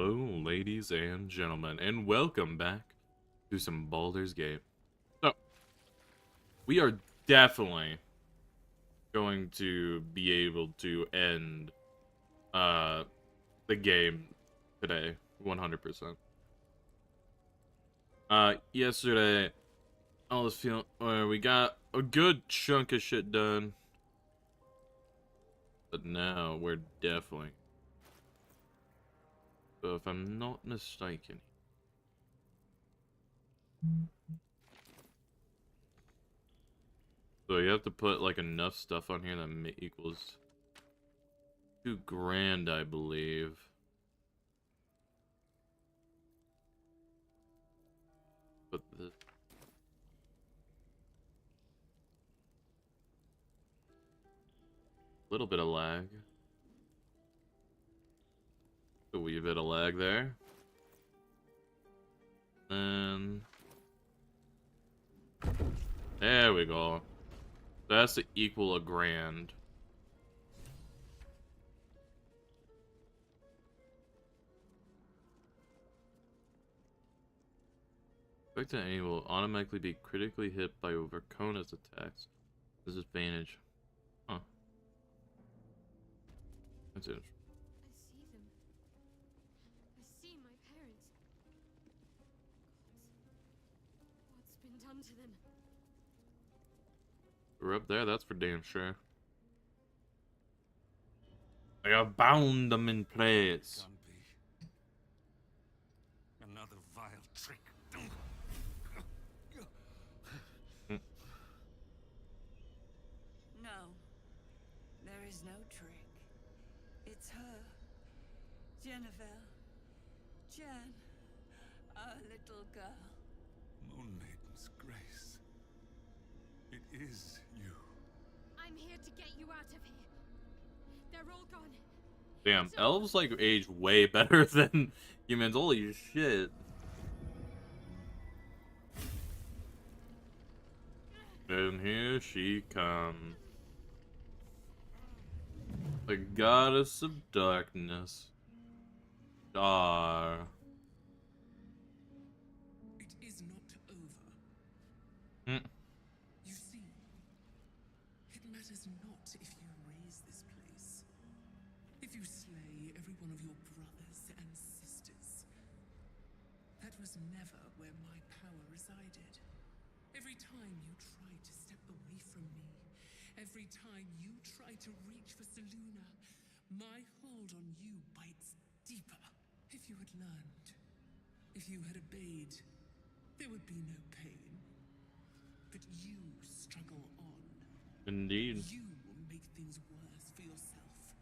Hello, ladies and gentlemen, and welcome back to some Baldur's Gate. So, we are definitely going to be able to end the game today, 100%. Yesterday, I was feeling, we got a good chunk of shit done, but now we're definitely, so if I'm not mistaken, so you have to put like enough stuff on here that equals $2,000, I believe. But the little bit of lag. A wee bit of lag there. And there we go. That's to equal $1,000. Expected enemy will automatically be critically hit by Verkona's attacks. Disadvantage. Huh. That's it. I see them. I see my parents. What's been done to them? We're up there, that's for damn sure. I have bound them in place. Can't be. Another vile trick. No, there is no trick. It's her, Jennifer, Jan, our little girl. Moon Maiden's grace. It is you. I'm here to get you out of here. They're all gone. Damn, elves like age way better than humans. Holy shit. And here she comes. The goddess of darkness. Star. It is not over. Hmm. You see, it matters not if you raise this place, if you slay every one of your brothers and sisters. That was never where my power resided. Every time you try to step away from me, every time you try to reach for Selûne, my hold on you bites deeper. If you had learned, if you had obeyed, there would be no pain. But you struggle on. Indeed. You make things worse for yourself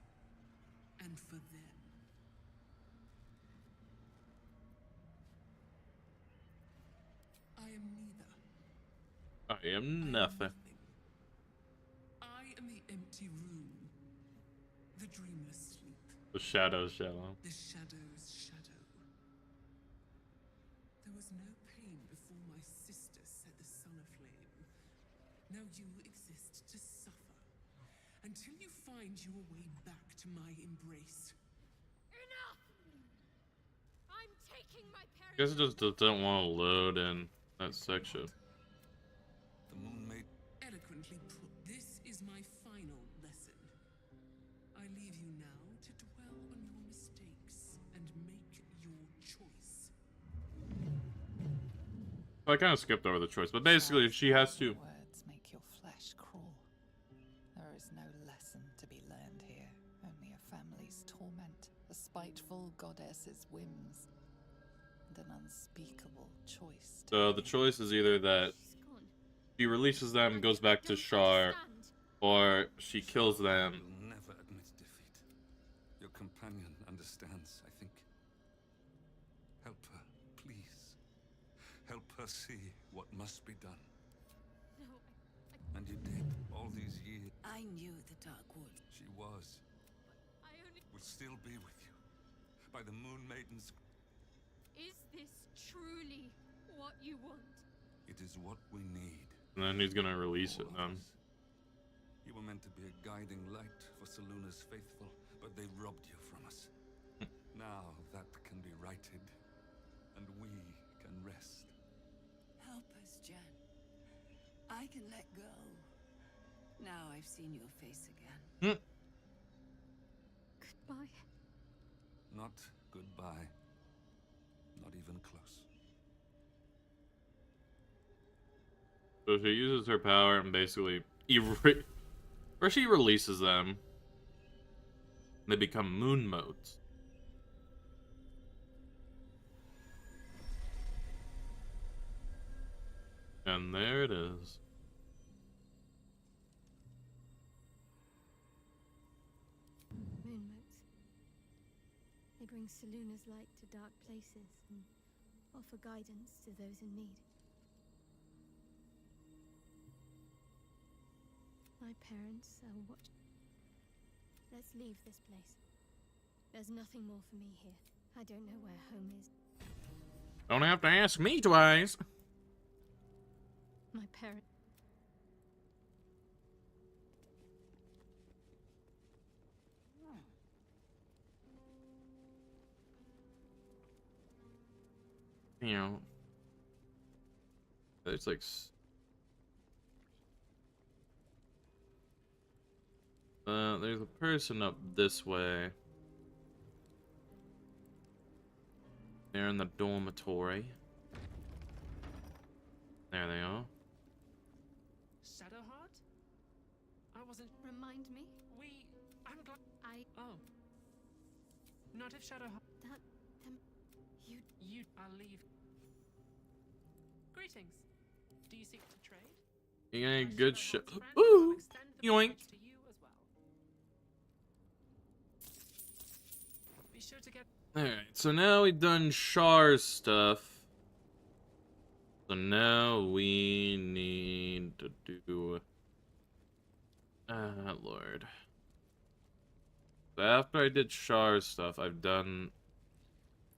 and for them. I am neither. I am nothing. I am the empty room, the dreamless sleep, The shadow's shadow. the shadow's shadow. There was no pain before my sister set the sun aflame. Now you exist to suffer until you find your way back to my embrace. Enough! I'm taking my I guess parents. it just doesn't want to load in that section. The Moon Maiden. Eloquently put, this is my final lesson. I leave you now to dwell on your mistakes and make your choice. I kind of skipped over the choice, but basically she has to. Words make your flesh crawl. There is no lesson to be learned here, only a family's torment, a spiteful goddess's whims, and an unspeakable choice. So the choice is either that She's gone. she releases them, goes back to Don't Shar, understand. or she kills them. You'll never admit defeat. Your companion understands, I think. Help her, please. Help her see what must be done. No, And you did all these years. I knew the Dark Wood. She was. I only... Will still be with you. By the Moon Maiden's. Is this truly what you want? It is what we need. And then he's gonna release it All of then. us. You were meant to be a guiding light for Selûne's faithful, but they robbed you from us. Now that can be I can let go. Now I've seen your face again. Goodbye. Not goodbye. Not even close. So she uses her power and basically or she releases them. They become moon modes. And there it is. Moon motes. They bring Seluna's light to dark places and offer guidance to those in need. My parents are watching. Let's leave this place. There's nothing more for me here. I don't know where home is. Don't have to ask me twice. My parents. You know, there's like there's a person up this way. They're in the dormitory. There they are. Shadowheart? I wasn't. Remind me? I'm glad. Oh. Not if Shadowheart. That. You. I'll leave. Greetings. Do you seek to trade? You got any My good Shadowheart's shit? friend will Ooh! extend the Yoink! privilege to you as well. Be sure to get. Alright, so now we've done Char's stuff. So now we need to do... Lord. So after I did Char's stuff, I've done...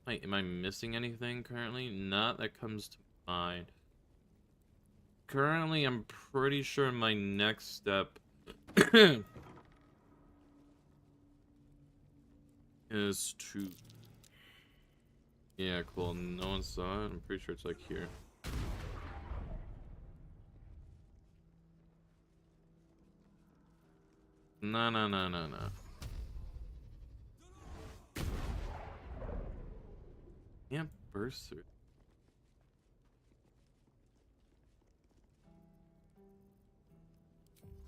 Wait, am I missing anything currently? Not that comes to mind. Currently, I'm pretty sure my next step... is to... Yeah, cool. No one saw it. I'm pretty sure it's like here. No, no, no, no, no. Can't burst through.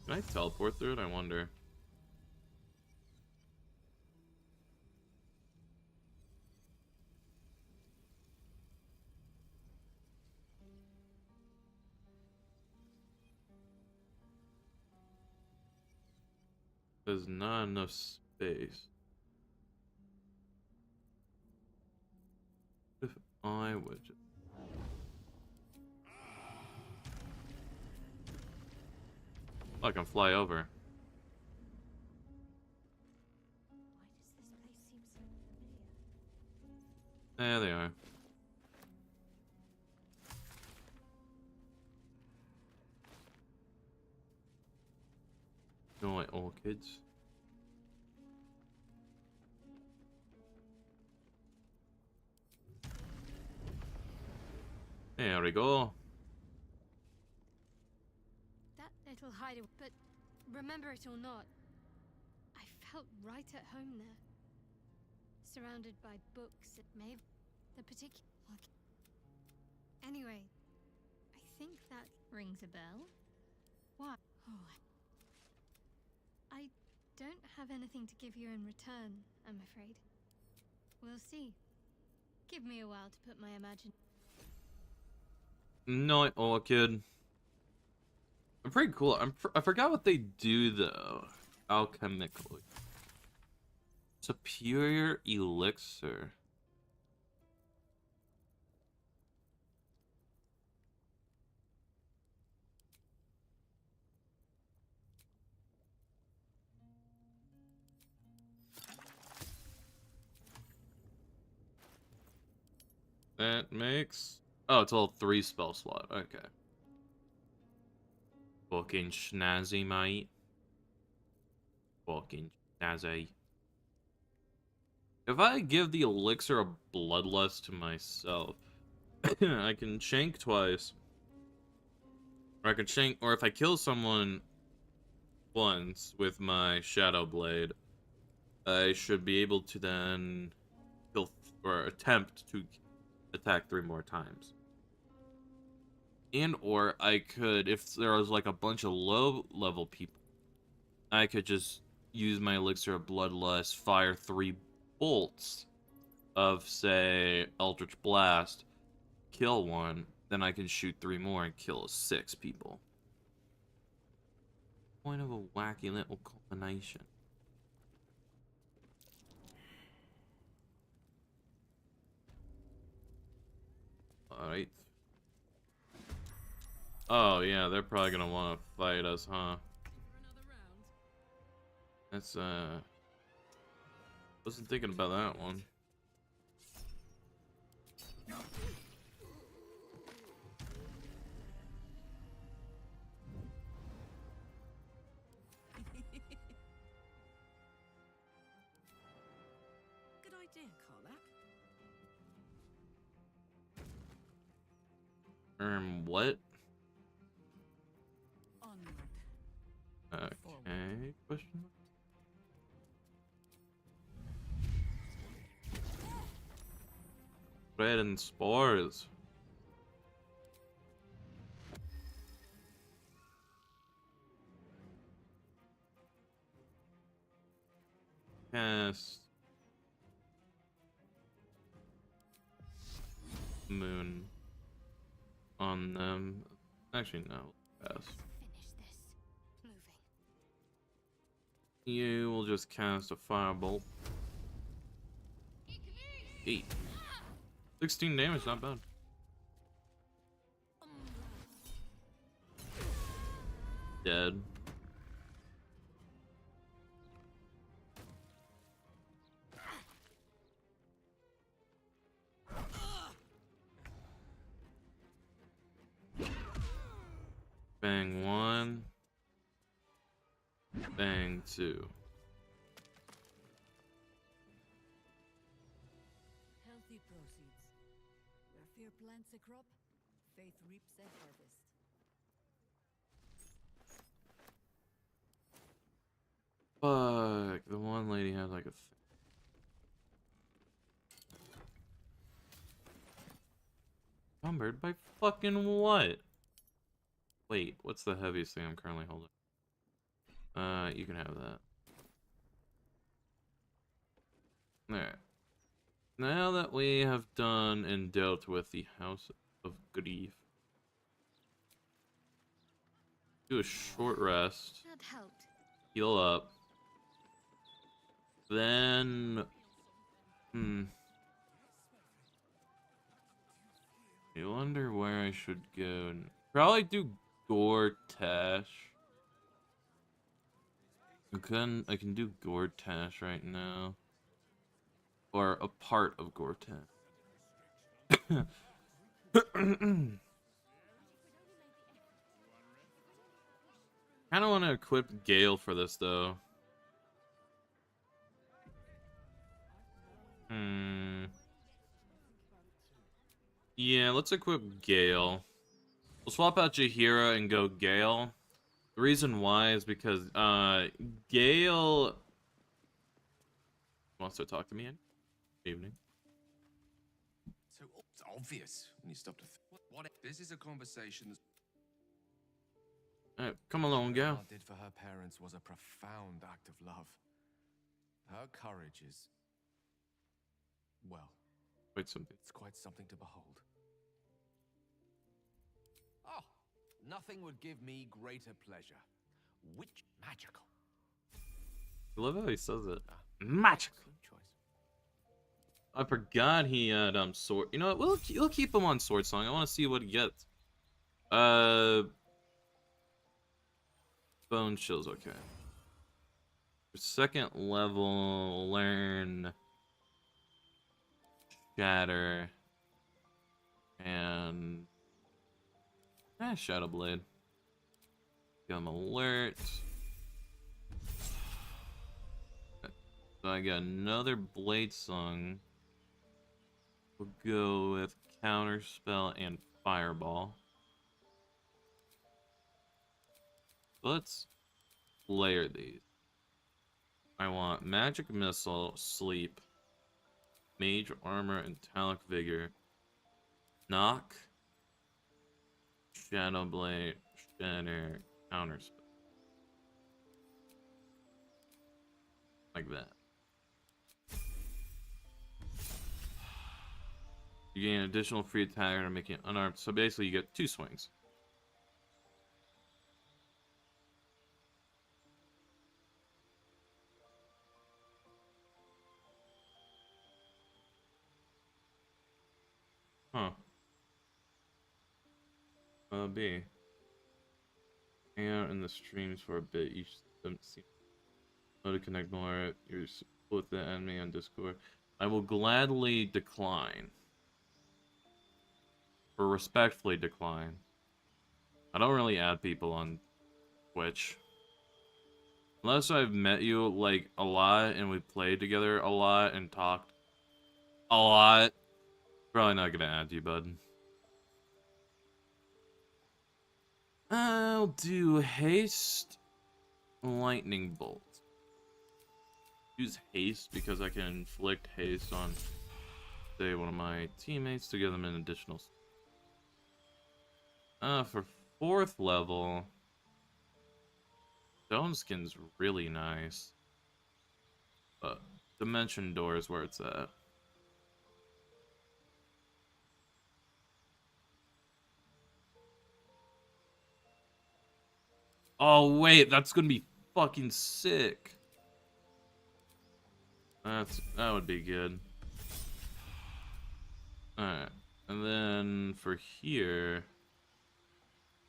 Can I teleport through it? I wonder. There's not enough space. If I would just... I can fly over. Why does this place seem so familiar? There they are. No, like orchids. There we go. That little hideaway. But remember it or not, I felt right at home there. Surrounded by books, it may have the particular. Anyway, I think that rings a bell. Why? Oh, I don't have anything to give you in return, I'm afraid. We'll see. Give me a while to put my imagination. No, orchid. I'm pretty cool. I forgot what they do though. Alchemically. Superior elixir. That makes... Oh, it's all 3 spell slot. Okay. Fucking snazzy, mate. Fucking snazzy. If I give the elixir of bloodlust to myself, I can shank twice. Or I could shank, or if I kill someone once with my Shadow Blade, I should be able to then kill or attempt to attack 3 more times. And or I could, if there was like a bunch of low level people, I could just use my Elixir of Bloodlust, fire 3 bolts of, say, Eldritch Blast, kill one, then I can shoot 3 more and kill 6 people. Point of a wacky little combination. Alright. Oh, yeah, they're probably gonna want to fight us, huh? That's, wasn't thinking about that one. Good idea, Karlak. What? Onward. Okay, question mark? Bread and spores. Cast moon on them. Actually, no. Pass. Finish this. Moving. You will just cast a firebolt. 8. 16 damage, not bad. Dead. Bang 1. Bang 2. Healthy proceeds. Where fear plants a crop, faith reaps a harvest. Fuck, the one lady had like a encumbered by fucking what? Wait, what's the heaviest thing I'm currently holding? You can have that. Alright. Now that we have done and dealt with the House of Grief, do a short rest, That helped. heal up, then, I wonder where I should go. Probably do Gortash. I can do Gortash right now. Or a part of Gortash. Kinda wanna equip Gale for this though. Yeah, let's equip Gale. We'll swap out Jaheira and go Gale. The reason why is because Gale wants to talk to me. Good evening. So it's obvious when you stop to what this is a conversation that's Come along, Gale. What did for her parents was a profound act of love. Her courage is, well, Wait, something. it's quite something to behold. Oh, nothing would give me greater pleasure. Which magical? I love how he says it. Magic. Good choice. I forgot he had sword. You know what? We'll keep him on Sword Song. I want to see what he gets. Bone Chill's okay. Second level, learn Shatter and Shadow Blade. Give him alert. So I got another Blade Song. We'll go with Counterspell and Fireball. Let's layer these. I want magic missile, sleep, mage armor, metallic vigor, knock, shadow blade, shatter, counter spell. Like that. You gain additional free attack or making it unarmed. So basically you get 2 swings. Huh. B. Hang out in the streams for a bit. Each them seem to connect more. You're with the enemy on Discord. I will gladly decline. Or respectfully decline. I don't really add people on Twitch. Unless I've met you, like, a lot, and we played together a lot, and talked a lot. Probably not gonna add you, bud. I'll do haste, lightning bolt. Use haste because I can inflict haste on, say, one of my teammates to give them an additional. For 4th level, stone skin's really nice, but dimension door is where it's at. Oh wait, that's gonna be fucking sick. That would be good. Alright. And then for here,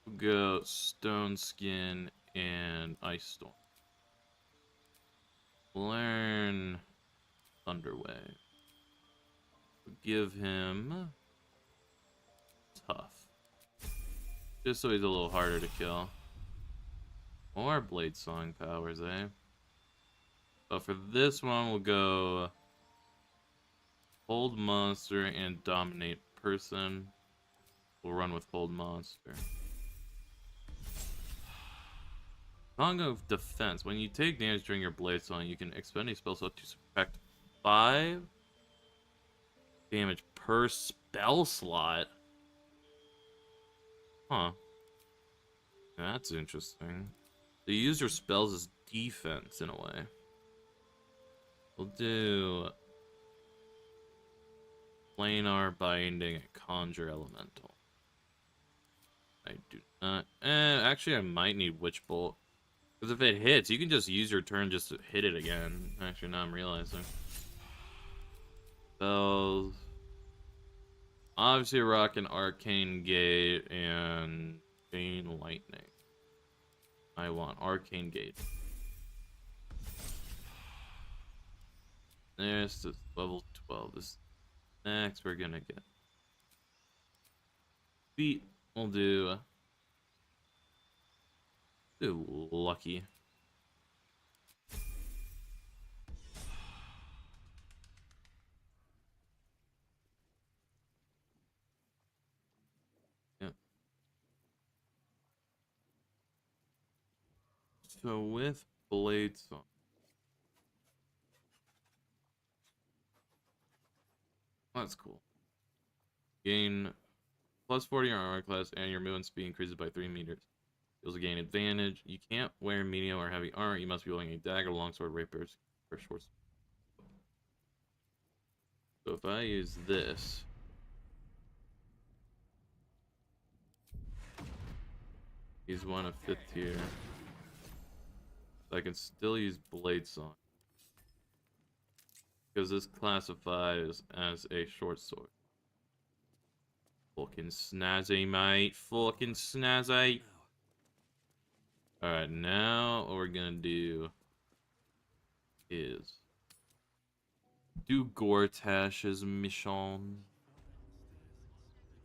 we'll go Stone Skin and Ice Storm. Learn Thunderwave. We'll give him Tough. Just so he's a little harder to kill. More Blade Song powers, eh? But for this one, we'll go Hold Monster and Dominate Person. We'll run with Hold Monster. Song of Defense. When you take damage during your Blade Song, you can expend a spell slot to subtract 5 damage per spell slot. Huh. That's interesting. So you use your spells as defense in a way. We'll do Planar Binding and Conjure Elemental. I do not. Actually, I might need Witch Bolt. Because if it hits, you can just use your turn just to hit it again. Actually, now I'm realizing. Spells. Obviously, Rock and Arcane Gate and Chain Lightning. I want Arcane Gate. There's this level 12. This next we're gonna get. Feet. We'll do Lucky. Yeah. So with Blade Song. That's cool. Gain plus 40 on armor class, and your movement speed increases by 3 meters. You'll gain advantage. You can't wear medium or heavy armor. You must be holding a dagger, longsword, rapier, or short sword. So if I use this, he's one of 5th tier. So I can still use Blade Song. Because this classifies as a short sword. Fucking snazzy, mate. Fucking snazzy. Alright, now what we're gonna do is do Gortash's mission.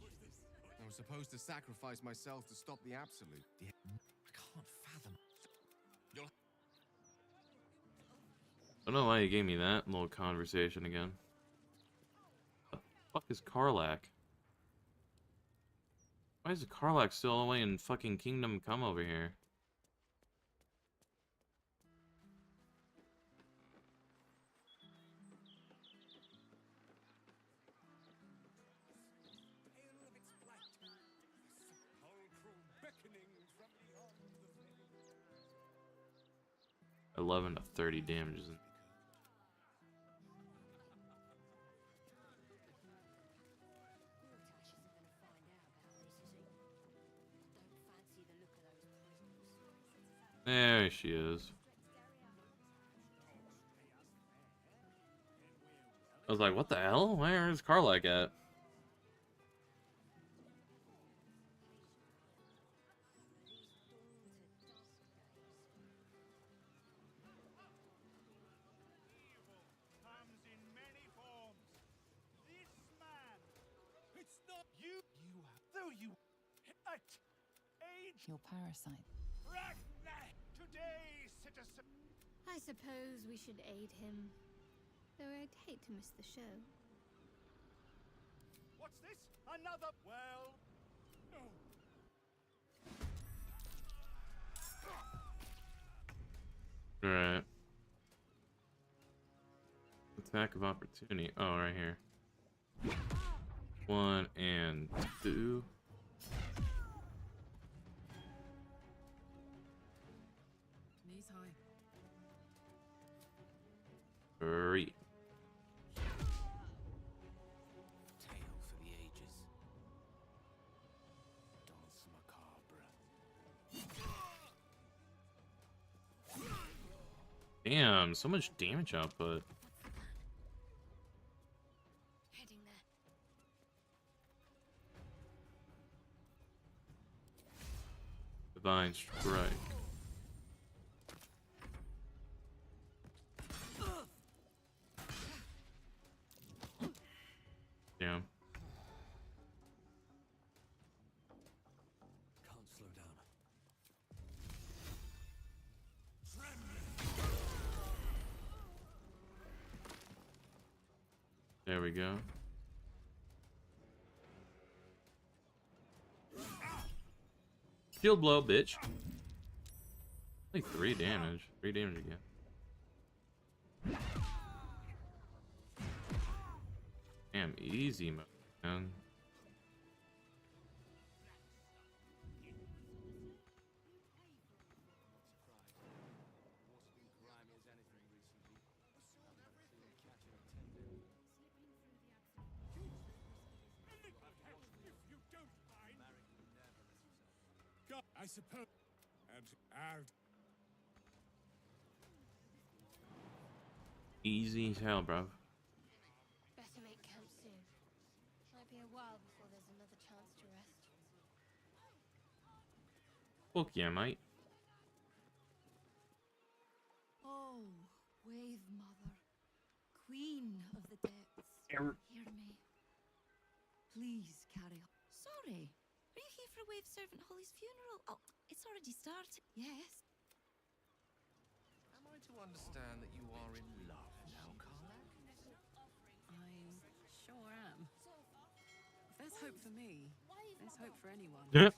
I was supposed to sacrifice myself to stop the Absolute. I can't fathom. I don't know why he gave me that little conversation again. What the fuck is Karlach? Why is Karlach still away in fucking Kingdom Come over here? 11 to 30 damage. There she is. I was like, what the hell? Where's Karlak at? Your parasite. I suppose we should aid him, though I'd hate to miss the show. What's this? Another? Well, no. Alright. Attack of opportunity. Oh, right here. 1 and 2. Knees high. 3. Tale for the ages. Danse macabre. Damn, so much damage output. Heading there. Divine Strike. Damn. Can't slow down. There we go. Shield blow, bitch. Only 3 damage. 3 damage again. Damn, easy, man. I suppose. And Easy as hell, bro. Better make camp soon. Might be a while before there's another chance to rest. Fuck yeah, mate. Oh, Wave Mother, Queen of the Depths, hear me. Please carry on. Sorry. Are you here for Wave Servant Holly's funeral? Oh, it's already started. Yes. Am I to understand that you are in love now, Karlak? I sure am. If there's hope for me, there's hope for anyone. Yeah.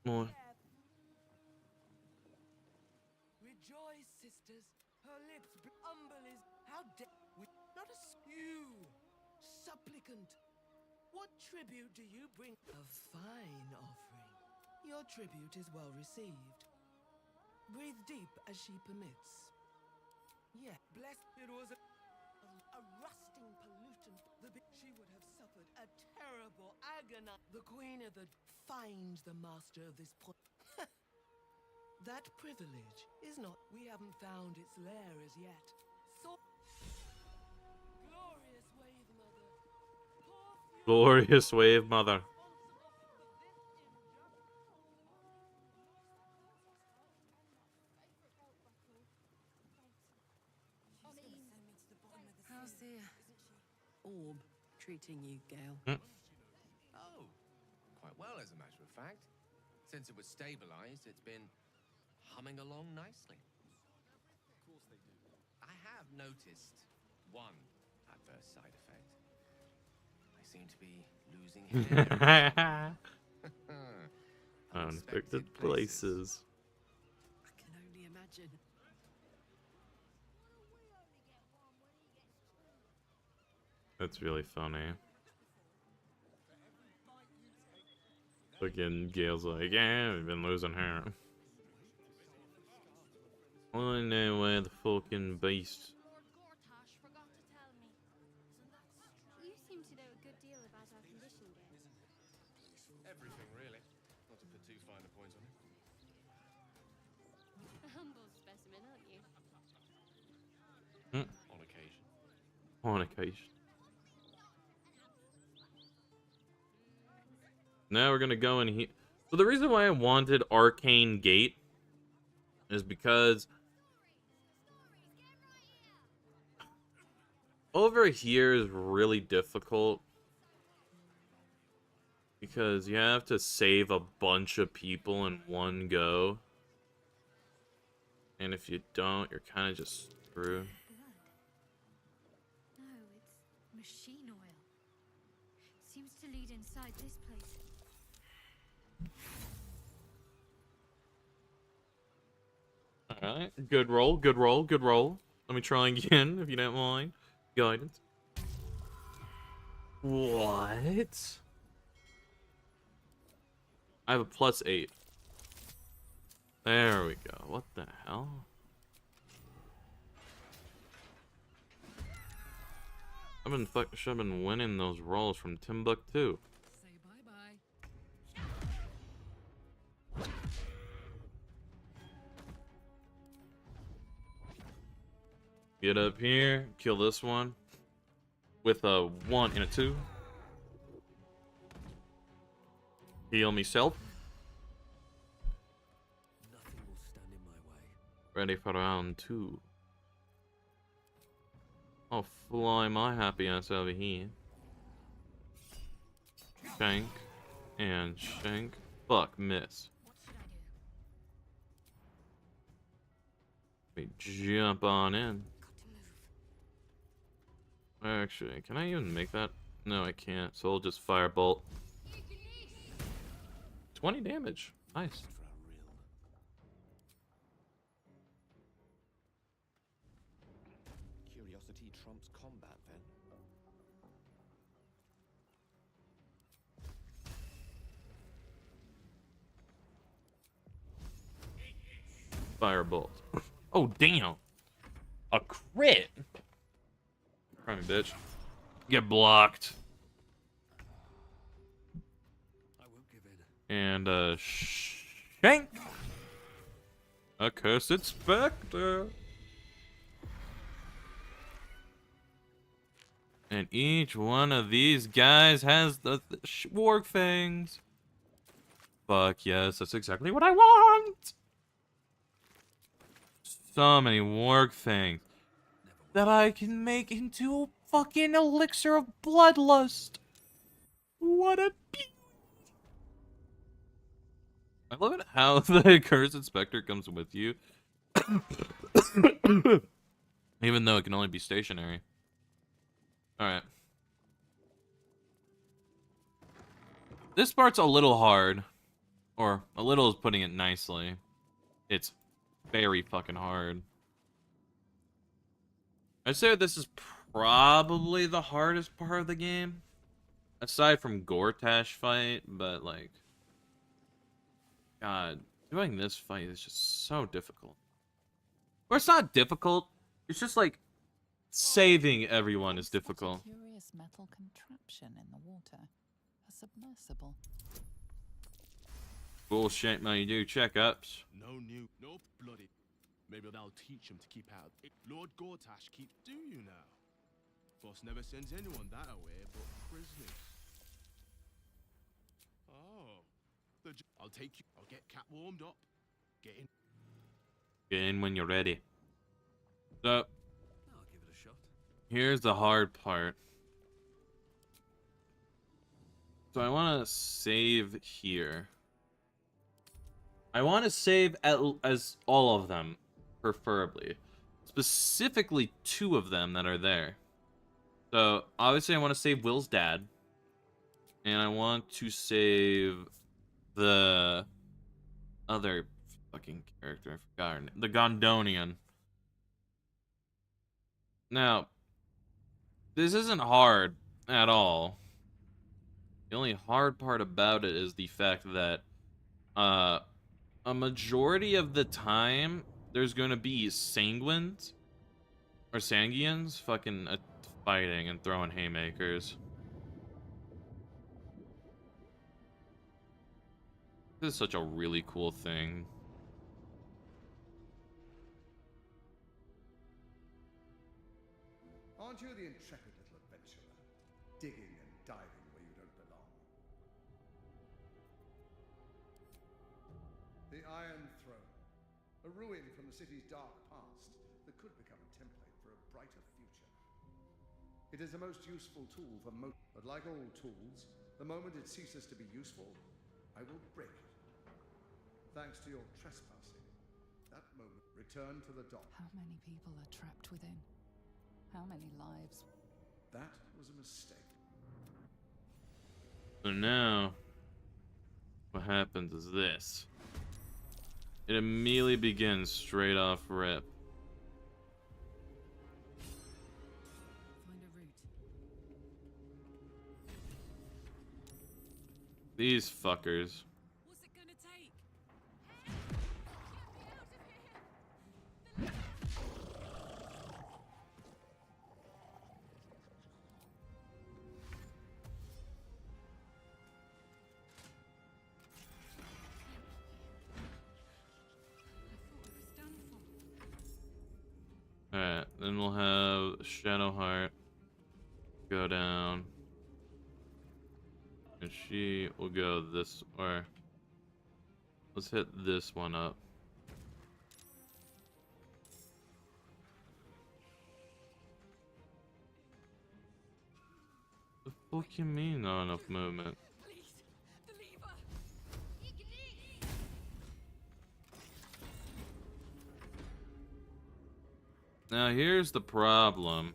More. rejoice, sisters. Her lips humble is how we not a you supplicant. What tribute do you bring? A fine offering. Your tribute is well received. Breathe deep as she permits. Yeah, blessed it was a rusting pollutant. She would have suffered a terrible agony. The queen of the find the master of this point. That privilege is not. We haven't found its lair as yet. So glorious wave mother. Glorious wave mother. How's the orb treating you, Gale? Oh, quite well, as a matter of fact. Since it was stabilized, it's been humming along nicely. Of course they do. I have noticed one adverse side effect. I seem to be losing hair. Unexpected places. I can only imagine. That's really funny. Fucking Gale's like, yeah, we've been losing her. I know where the fucking beast. Lord Gortash forgot to tell me. You seem to know a good deal about our condition, Gale. Everything, really. Not to put too fine a point on it. A humble specimen, aren't you? On occasion. On occasion. Now we're gonna go in here. So the reason why I wanted Arcane Gate is because over here is really difficult because you have to save a bunch of people in one go. And if you don't, you're kind of just screwed. Blood. No, it's machine oil. Seems to lead inside this place. Alright, good roll, good roll, good roll. Let me try again, if you don't mind. Guidance. What? I have a +8. There we go. What the hell? Should have been winning those rolls from Timbuktu. Say bye-bye. Get up here, kill this one with a 1 and a 2. Heal myself. Nothing will stand in my way. Ready for round 2. I'll fly my happy ass over here. Shank and shank. Fuck, miss. What should I do? Let me jump on in. Got to move. Actually, can I even make that? No, I can't. So I'll just firebolt. 20 damage. Nice. Curiosity trumps combat, then. Firebolt. Oh, damn. A crit. Cry me, bitch. Get blocked. I won't give in. And, shank. Accursed Spectre. And each one of these guys has the warg fangs. Fuck yes, that's exactly what I want. So many warg fangs that I can make into a fucking elixir of bloodlust. What a beauty. I love it how the Accursed Spectre comes with you. Even though it can only be stationary. Alright. This part's a little hard. Or, a little is putting it nicely. It's very fucking hard. I'd say this is probably the hardest part of the game. Aside from Gortash fight, but like... God, doing this fight is just so difficult. Or it's not difficult, it's just like... Saving everyone is difficult. Such a curious metal contraption in the water. A submersible. Bullshit, man, you do checkups. No new, no bloody. Maybe that'll teach him to keep out. Lord Gortash keeps do you now? Boss never sends anyone that away but prisoners. Oh, I'll take you. I'll get Cat warmed up. Get in. Get in when you're ready. So, I'll give it a shot. here's the hard part. So I want to save here. I want to save as all of them, preferably. Specifically 2 of them that are there. So, obviously I want to save Will's dad. And I want to save the other fucking character. I forgot her name. The Gondonian. Now, this isn't hard at all. The only hard part about it is the fact that a majority of the time there's gonna be sanguines or sanguines fucking fighting and throwing haymakers. This is such a really cool thing. Aren't you the intrepid little adventurer, digging and diving where you don't belong? The Iron Throne, a ruin from the city's dark past that could become a template for a brighter future. It is a most useful tool for but like all tools, the moment it ceases to be useful, I will break it. Thanks to your trespassing, that moment, return to the dock. How many people are trapped within? How many lives? That was a mistake. So now, what happens is this. It immediately begins straight off rip. Find a route. These fuckers. What's it gonna take? Alright, then we'll have Shadowheart go down. And she will go this, or let's hit this one up. The fuck you mean not enough movement? Now here's the problem.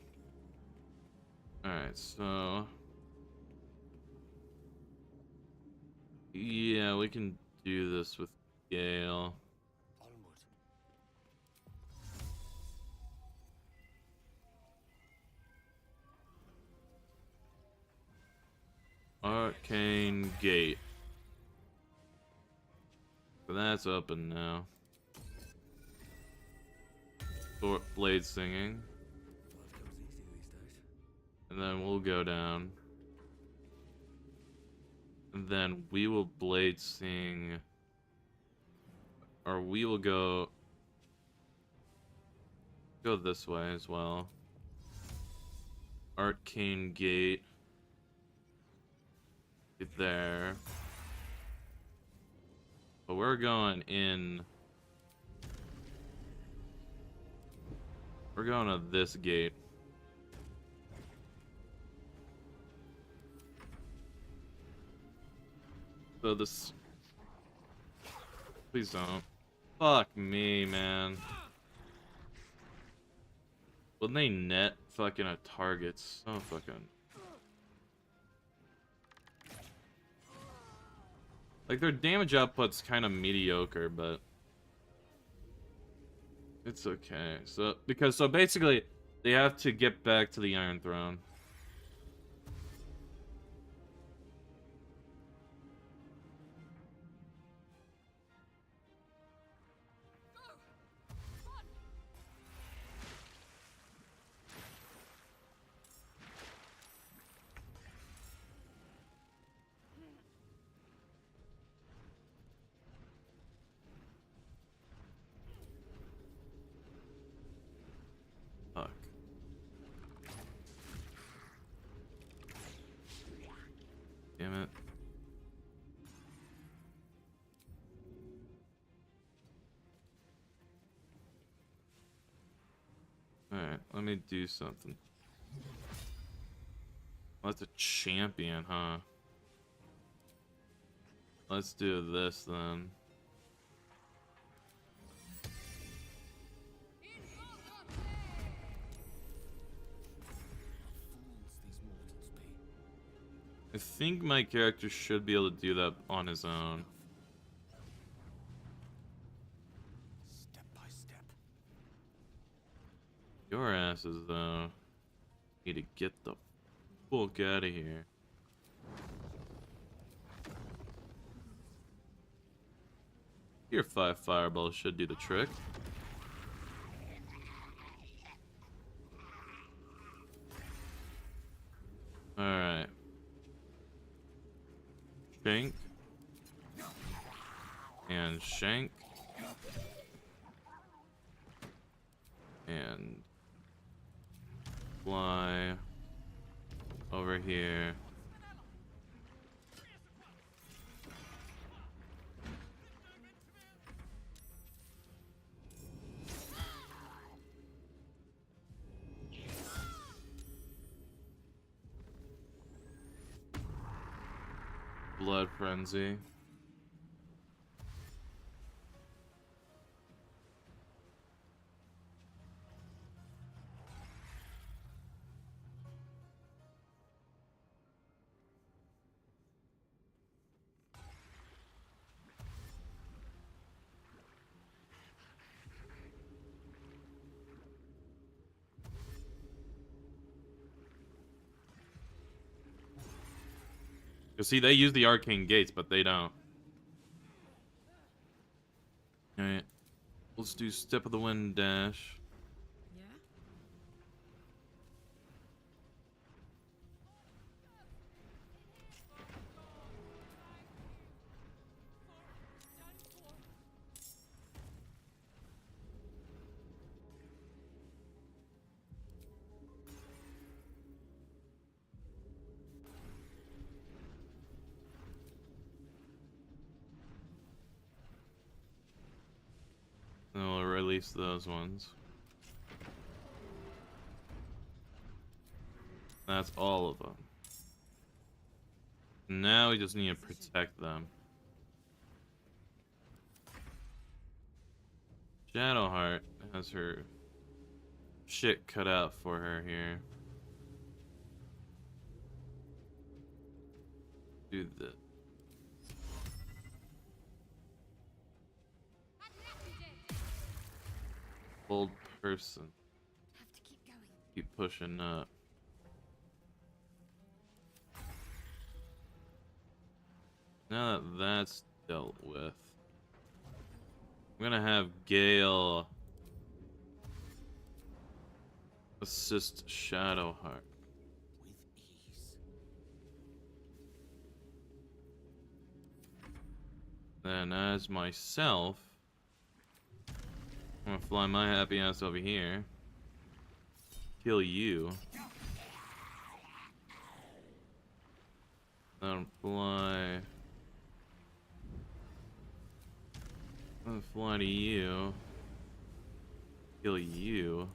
Alright, so yeah, we can do this with Gale. Arcane Gate. So that's open now. Blade singing. And then we'll go down. And then we will blade sing. Or we will go this way as well. Arcane Gate. Get there. But we're going in. We're going to this gate. So this... Please don't. Fuck me, man. When they net fucking a target, so fucking... Like, their damage output's kind of mediocre, but... It's okay. So basically, they have to get back to the Iron Throne. Fuck. Damn it. Alright, let me do something. Oh, that's a champion, huh? Let's do this then. I think my character should be able to do that on his own. Step by step. Your asses, though, need to get the fuck out of here. Your 5 fireballs should do the trick. Alright. Shank. And shank. And fly over here. Blood frenzy. You see, they use the arcane gates, but they don't. Alright. Let's do Step of the Wind dash. Yeah? And we'll release those ones. That's all of them. Now we just need to protect them. Shadowheart has her shit cut out for her here. Do the bold person. Have to keep going. Keep pushing up. Now that that's dealt with, I'm gonna have Gale assist Shadowheart. With ease. Then as myself, I'm gonna fly my happy ass over here. Kill you. Then fly. Then fly to you. Kill you.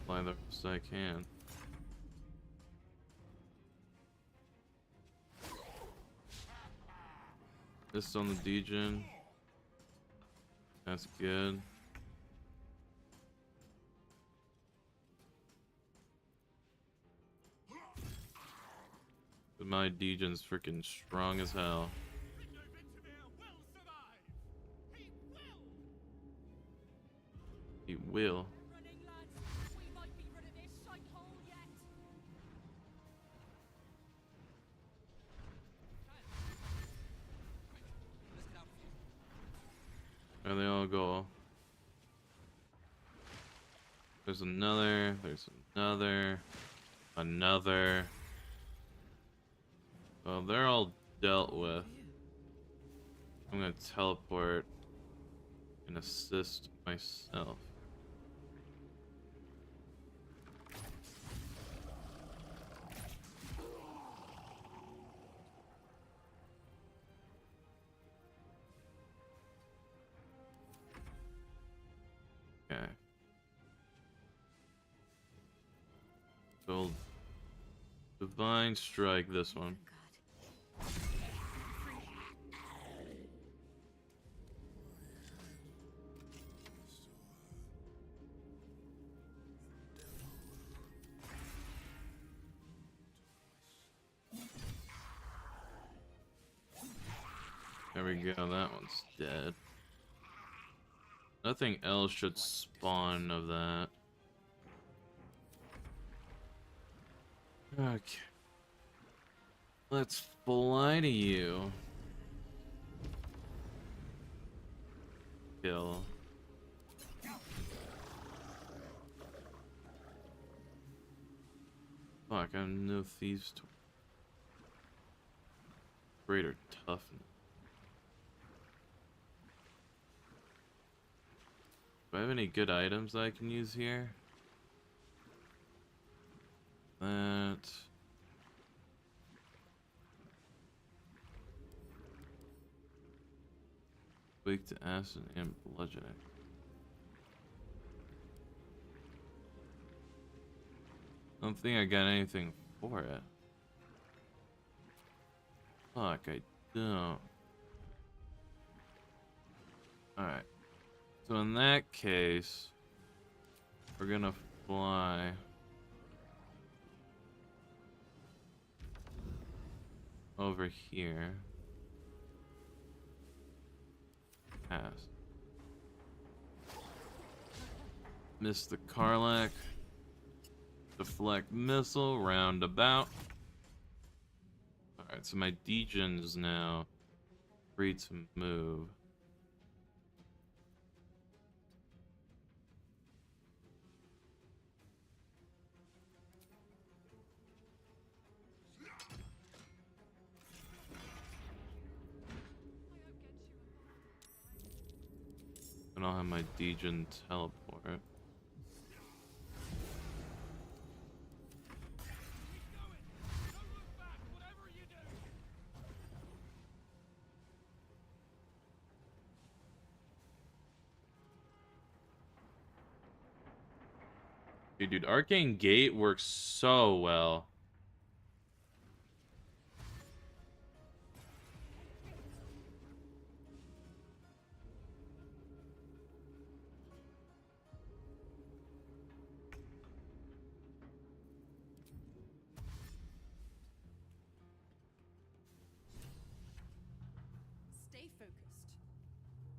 Fly the best I can. This on the degen. That's good. But my degen's freaking strong as hell. He will. There they all go. There's another, another. Well, they're all dealt with. I'm gonna teleport and assist myself. Okay. So, Divine Strike this one. There we go, that one's dead. Nothing else should spawn of that. Okay. Let's fly to you. Kill. Fuck, I have no thieves to greater toughness. Do I have any good items that I can use here? That. Weak to acid and bludgeoning. I don't think I got anything for it. Fuck, I don't. Alright. So in that case, we're gonna fly over here. Pass. Miss the Karlach. Deflect missile, roundabout. Alright, so my degen is now free to move. And I'll have my degen teleport. Dude, Arcane Gate works so well. Stay focused.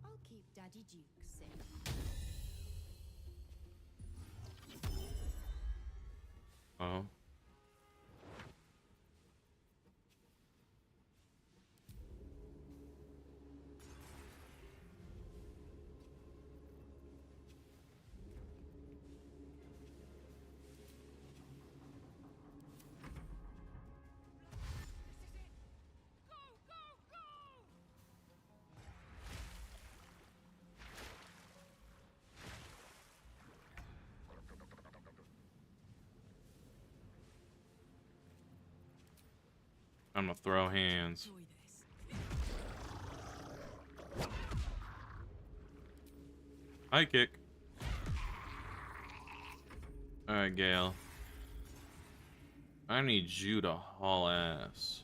I'll keep Daddy Duke safe. Oh. I'm gonna throw hands. High kick. Alright, Gale. I need you to haul ass.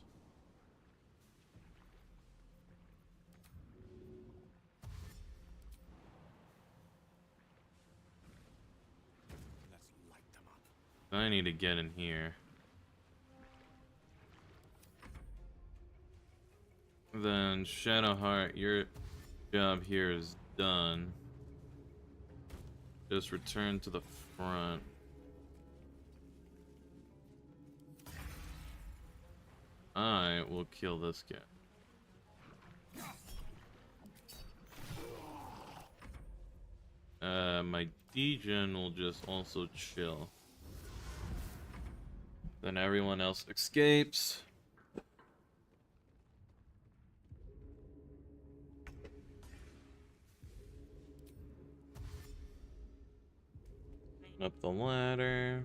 Let's light them up. I need to get in here. Then Shadowheart, your job here is done. Just return to the front. I will kill this guy. My degen will just also chill. Then everyone else escapes. Up the ladder.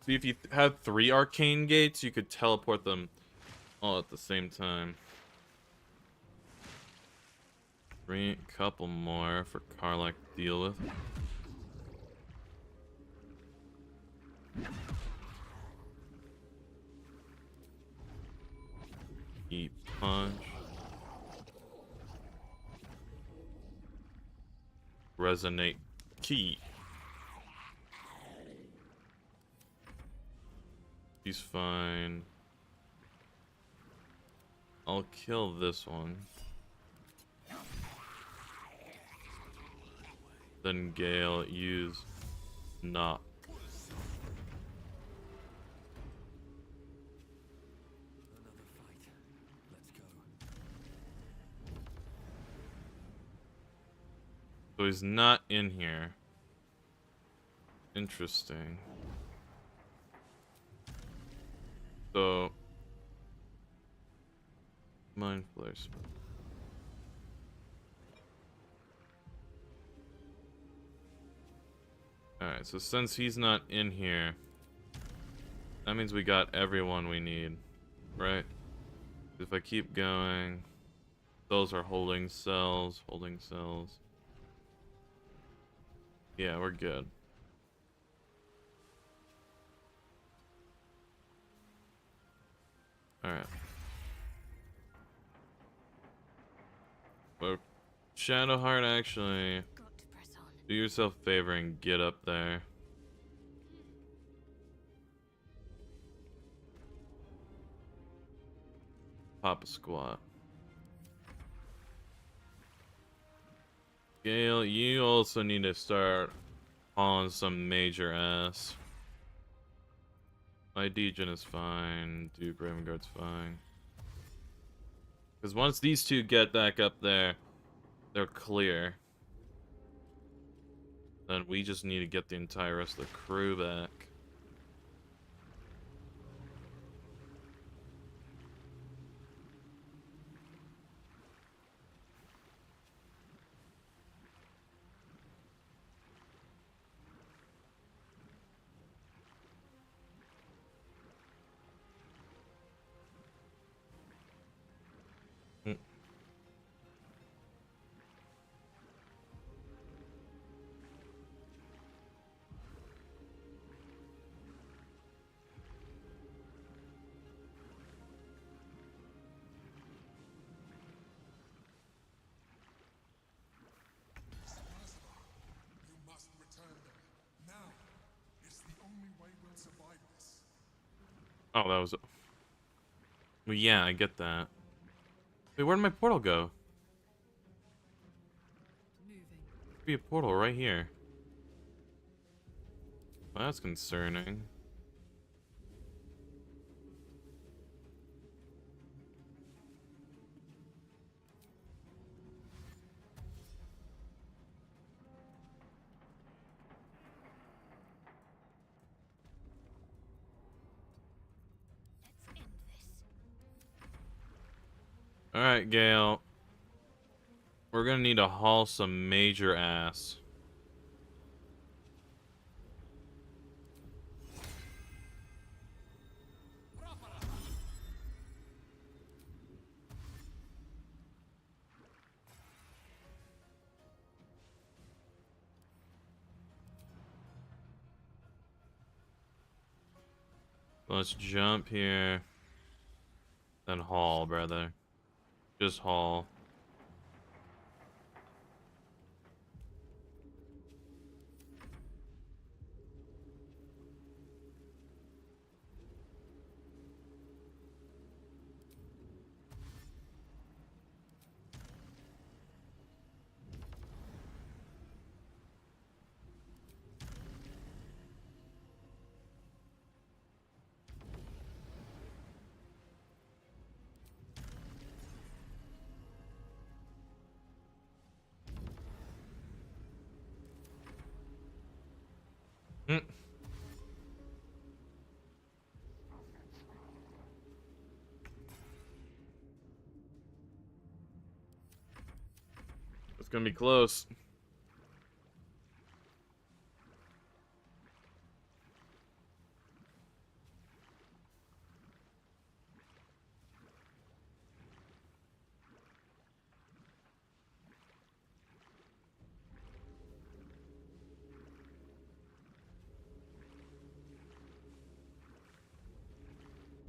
See, if you had 3 arcane gates, you could teleport them all at the same time. Couple more for Karlach to deal with. Eat punch. Resonate key. He's fine. I'll kill this one. Then Gale, use knock. Another fight. Let's go. So he's not in here. Interesting. So mind flares. Alright, so since he's not in here, that means we got everyone we need, right? If I keep going, those are holding cells, holding cells. Yeah, we're good. Alright. Well, Shadowheart, actually, do yourself a favor and get up there. Pop a squat. Gale, you also need to start hauling some major ass. My Degen is fine. Duke Ravenguard's fine. Because once these two get back up there, they're clear. Then we just need to get the entire rest of the crew back. You must return there. Now. It's the only way we'll survive this. Oh, that was... Well, yeah, I get that. Wait, where'd my portal go? Could be a portal right here. Well, that's concerning. Alright, Gale. We're gonna need to haul some major ass. Let's jump here. Then haul, brother. Just haul. It's gonna be close.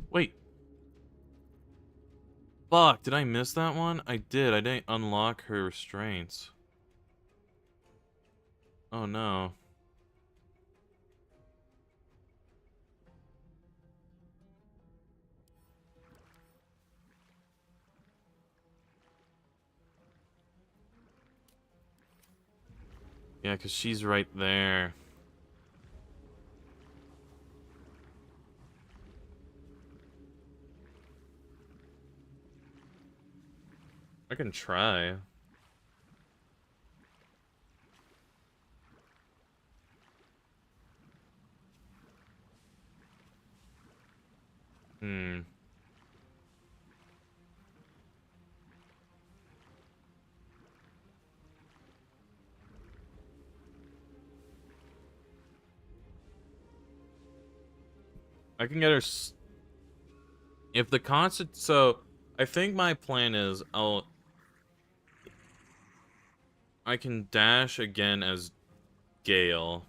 Wait. Fuck, did I miss that one? I did. I didn't unlock her restraints. Oh no. Yeah, because she's right there. I can try. Hmm. I can get her. If the constant. So, I think my plan is I can dash again as Gale.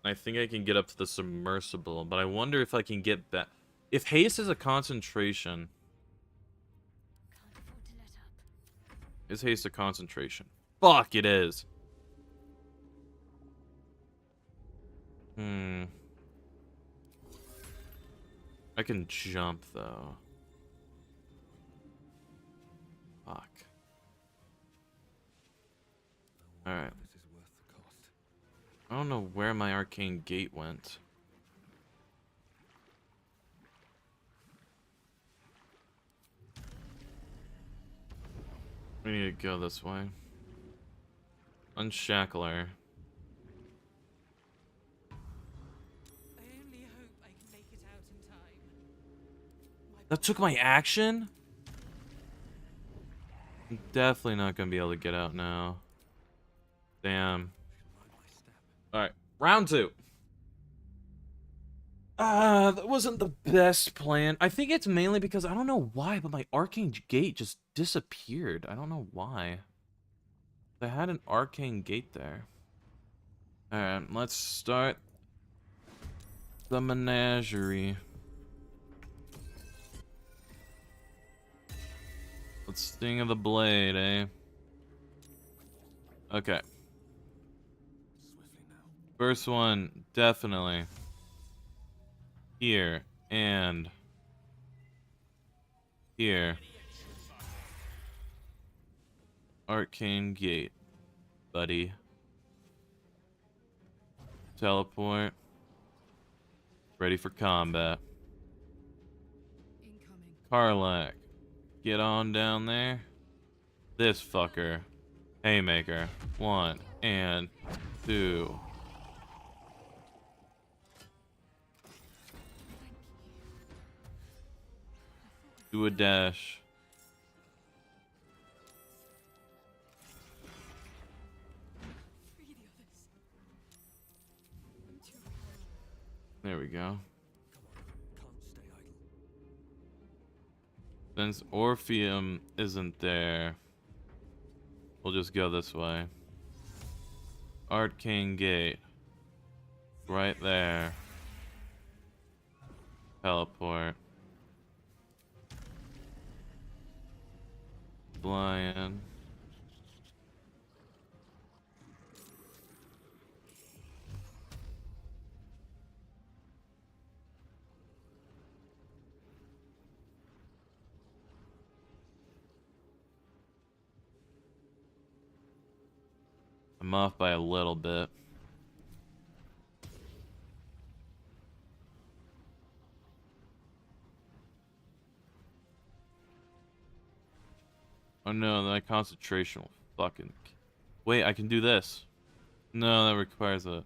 I think I can get up to the submersible, but I wonder if I can get back. If haste is a concentration. Is haste a concentration? Fuck, it is. Hmm. I can jump, though. Fuck. Alright. I don't know where my arcane gate went. We need to go this way. Unshackle her. I only hope I can make it out in time. That took my action? I'm definitely not gonna be able to get out now. Damn. Alright, round 2. That wasn't the best plan. I think it's mainly because I don't know why, but my arcane gate just disappeared. I don't know why. I had an arcane gate there. Alright, let's start the menagerie. Let's sting of the blade, eh? Okay. First one, definitely. Here, and... here. Arcane gate, buddy. Teleport. Ready for combat. Karlak. Get on down there. This fucker. Haymaker. 1 and 2. Do a dash. There we go. Since Orpheum isn't there, we'll just go this way. Arcane Gate. Right there. Teleport. Lion. I'm off by a little bit. Oh no, that concentration will fucking... Wait, I can do this. No, that requires an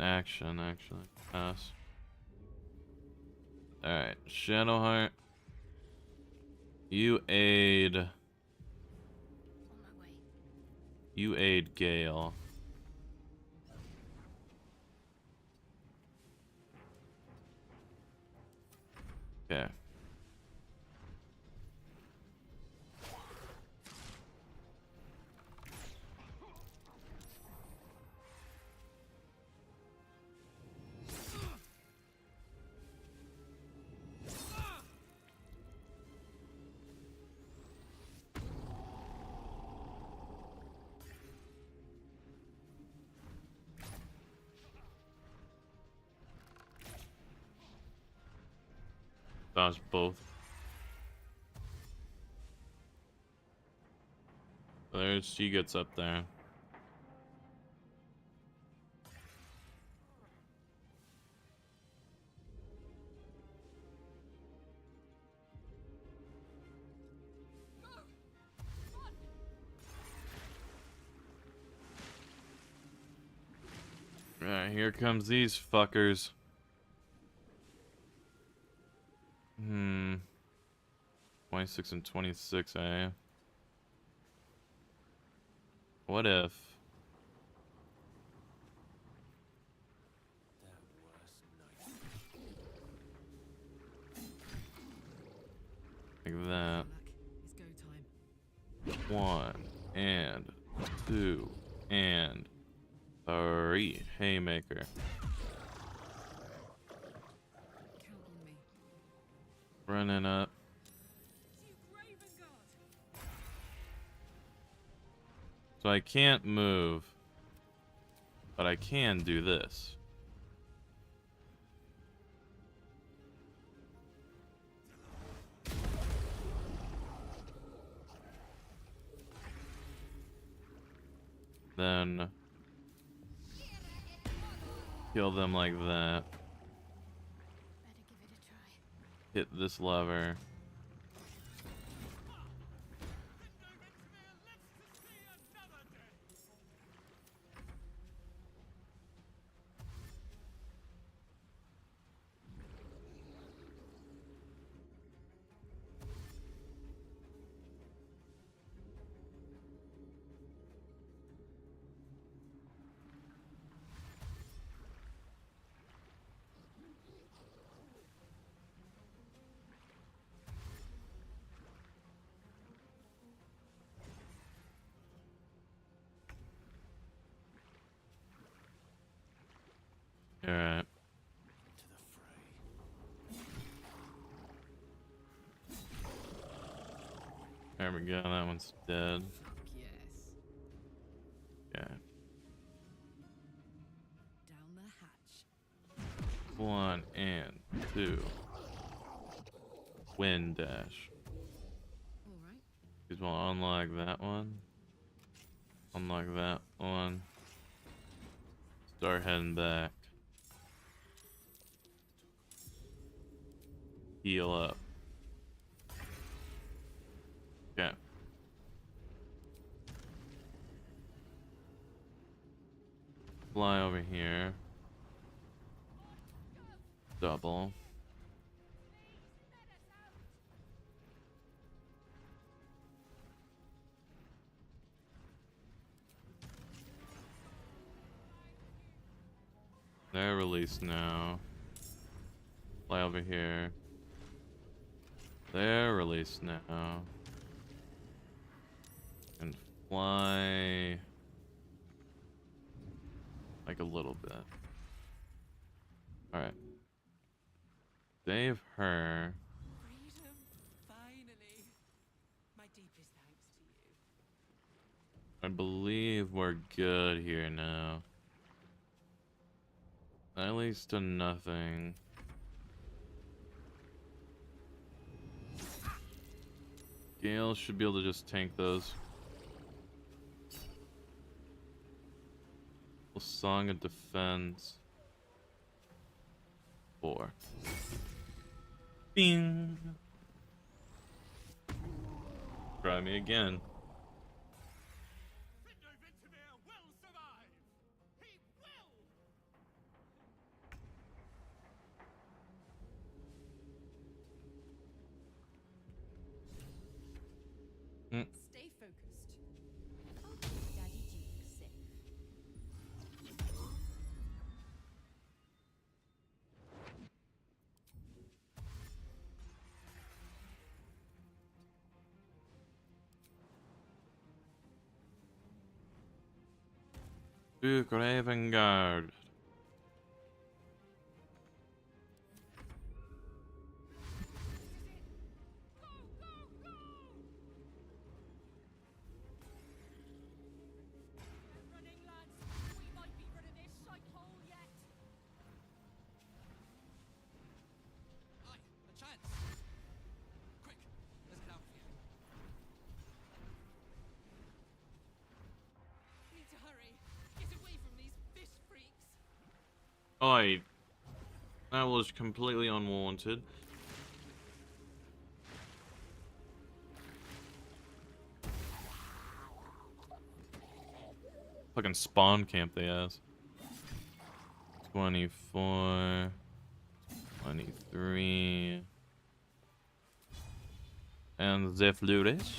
action, actually. Pass. Alright, Shadowheart. You aid... You aid Gale. Okay. Dodge both. There she gets up there. Alright, here comes these fuckers. 26 and 26, eh? What if? Like that. It's go time. 1 and 2 and 3. Haymaker. Count on me. Running up. So I can't move, but I can do this. Then kill them like that. Hit this lever. Alright. There we go, that one's dead. Yes. Yeah. Down the hatch. 1 and 2. Wind dash. Alright. Just want to unlock that one. Unlock that one. Start heading back. Heal up. Okay. Fly over here. Double. They're released now. Fly over here. They're released now. And fly like a little bit. Alright. Save her. Freedom, finally. My deepest thanks to you. I believe we're good here now. At least to nothing. Gale should be able to just tank those. Song of Defense. 4. Bing! Try me again. Stay focused. I'll keep Daddy Duke safe. Duke Ravengard. Oi. That was completely unwarranted. Fucking spawn camp they ass. 24, 23, and the flutes.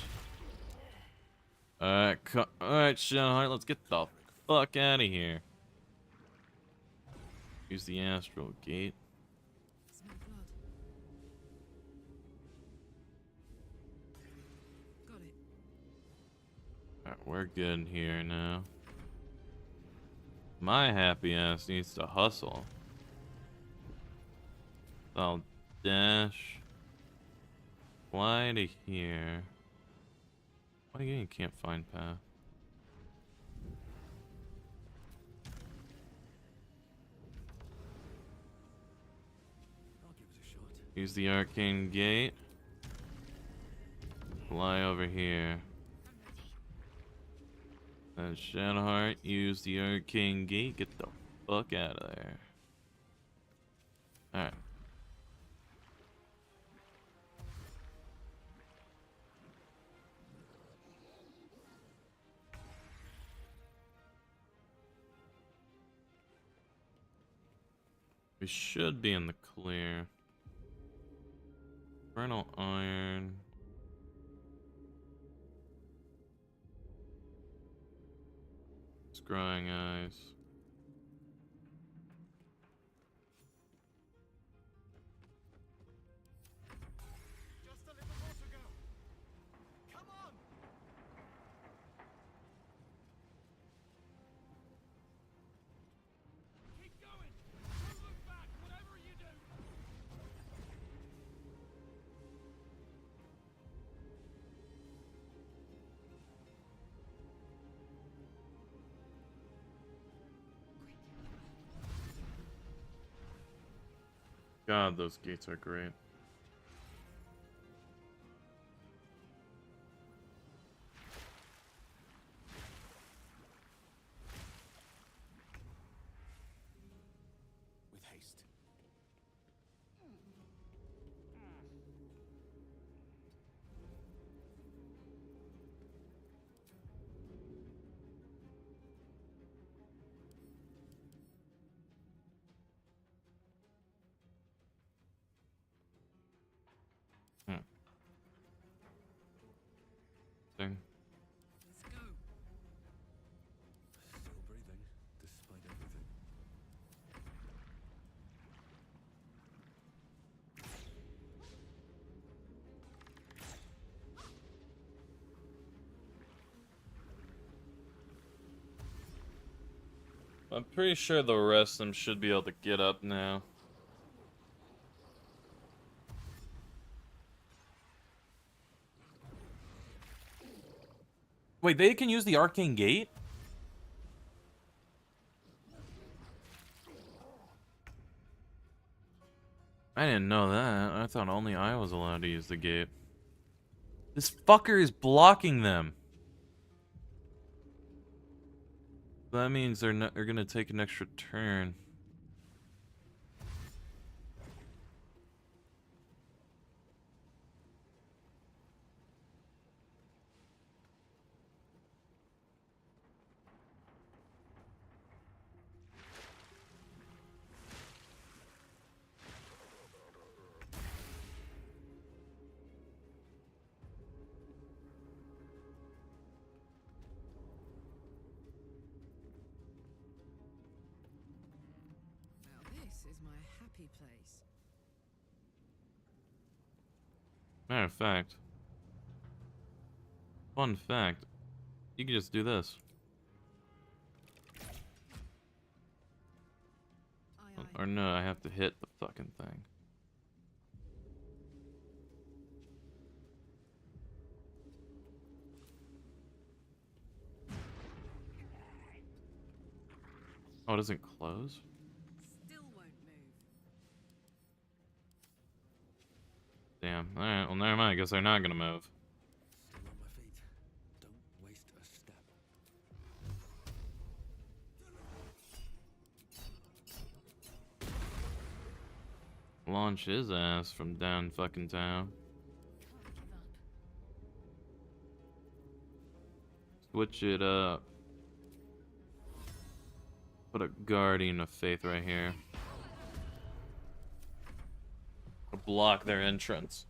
Alright, Shadowheart, let's get the fuck out of here. Use the astral gate. Smell blood. Got it. Alright, we're good here now. My happy ass needs to hustle. I'll dash. Fly to here. Why you can't find path? I'll give it a shot. Use the arcane gate. Fly over here. And Shadowheart, use the arcane gate. Get the fuck out of there. Alright. We should be in the clear. Infernal Iron. Scrying Eyes. Just a little more to go. Come on! Keep going! Don't look back, whatever you do! God, those gates are great. With haste. Thing. Let's go. Still breathing, despite everything. I'm pretty sure the rest of them should be able to get up now. Wait, they can use the arcane gate? I didn't know that. I thought only I was allowed to use the gate. This fucker is blocking them. That means they're gonna take an extra turn. Now this is my happy place. Matter of fact. Fun fact. You can just do this. Or no, I have to hit the fucking thing. Oh, it doesn't close? Still won't move. Damn. Alright, well never mind. I guess they're not gonna move. Still on my feet. Don't waste a step. Launch his ass from down fucking town. Can't give up. Switch it up. Put a guardian of faith right here. To block their entrance.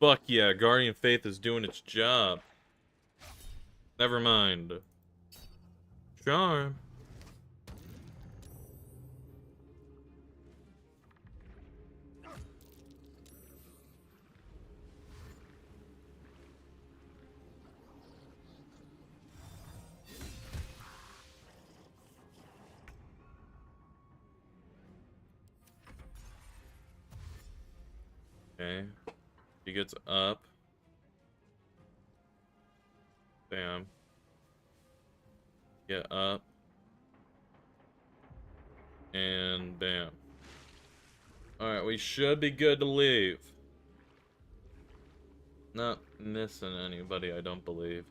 Fuck yeah, guardian of faith is doing its job. Never mind. Charm. Okay. He gets up. Bam. Get up. And bam. Alright, we should be good to leave. Not missing anybody, I don't believe.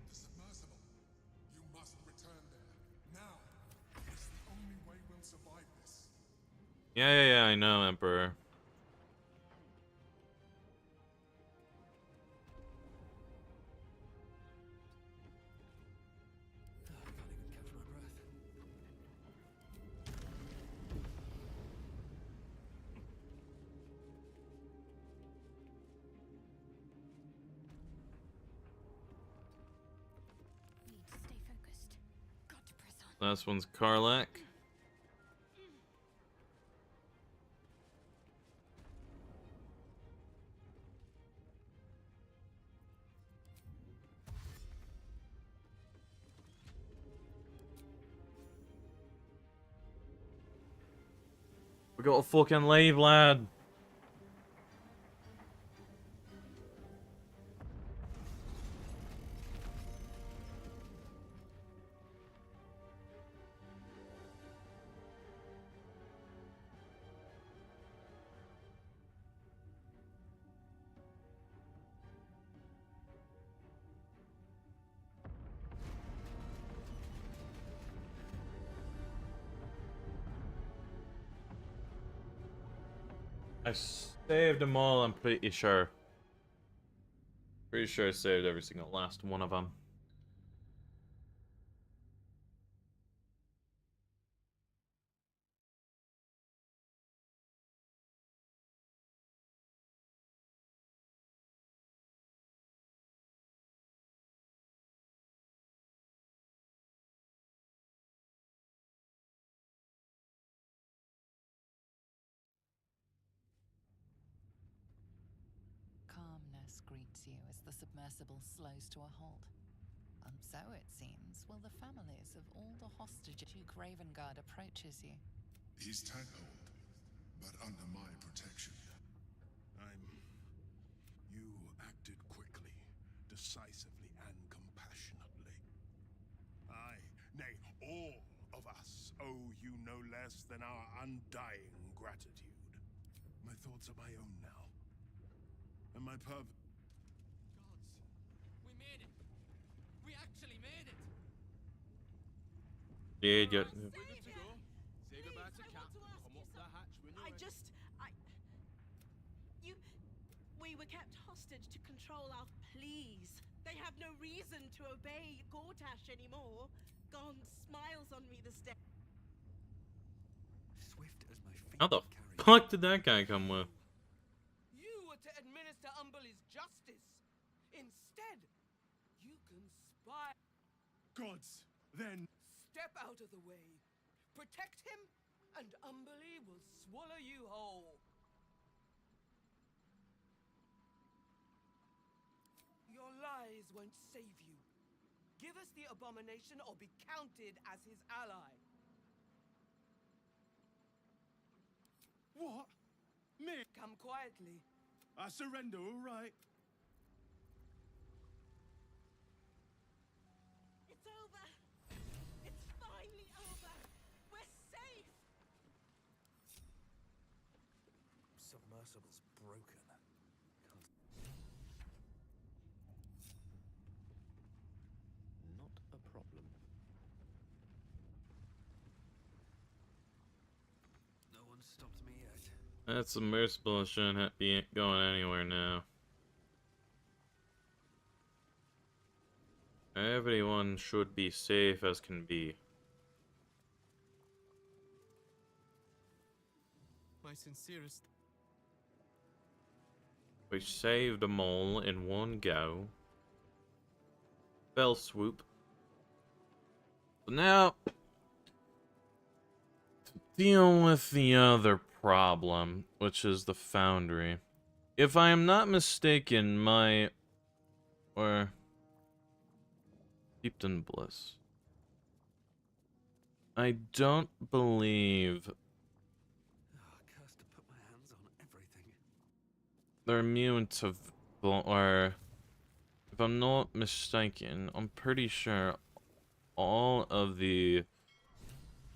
The submersible. You must return there. Now. It's the only way we'll survive this. Yeah, I know, Emperor. Need to stay focused. Got to press on. Last one's Karlak. We got a fucking leave, lad. I saved them all, I'm pretty sure. Pretty sure I saved every single last one of them. Calmness greets you as the submersible slows to a halt. And so it seems will the families of all the hostages. Duke Ravengard approaches you. He's taghold, but under my protection. You acted quickly, decisively, and compassionately. I, nay, all of us owe you no less than our undying gratitude. My thoughts are my own now. And my Gods, we made it. We actually made it. Yeah, you got... We're good to go. Say goodbye to Cap. Come up the hatch when you're ready. We were kept hostage to control our pleas. They have no reason to obey Gortash anymore. Gon smiles on me this day. Swift as my feet How the carry. fuck did that guy come with? You were to administer Umberlee's justice. Instead, you conspire. Gods, then. Step out of the way. Protect him, and Umberlee will swallow you whole. Your lies won't save you. Give us the abomination or be counted as his ally. What? Me? Come quietly. I surrender, all right. It's over. It's finally over. We're safe. Submersible's broken. Not a problem. No one stopped me yet. That submersible shouldn't be going anywhere now. Everyone should be safe as can be. My sincerest. We saved them all in one go. Fell swoop. So now, to deal with the other problem, which is the foundry. If I am not mistaken, Steeped in Bliss. I don't believe Cursed to put my hands on everything. they're immune to, or if I'm not mistaken, I'm pretty sure all of the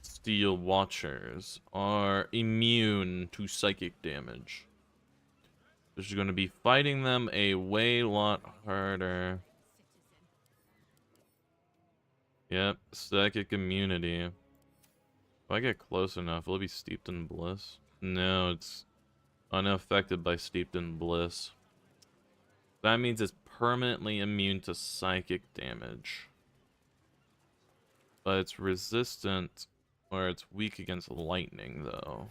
Steel Watchers are immune to psychic damage. Which is going to be fighting them a way lot harder. Yep, psychic immunity. If I get close enough, will it be steeped in bliss? No, it's unaffected by steeped in bliss. That means it's permanently immune to psychic damage. But it's resistant, or it's weak against lightning, though.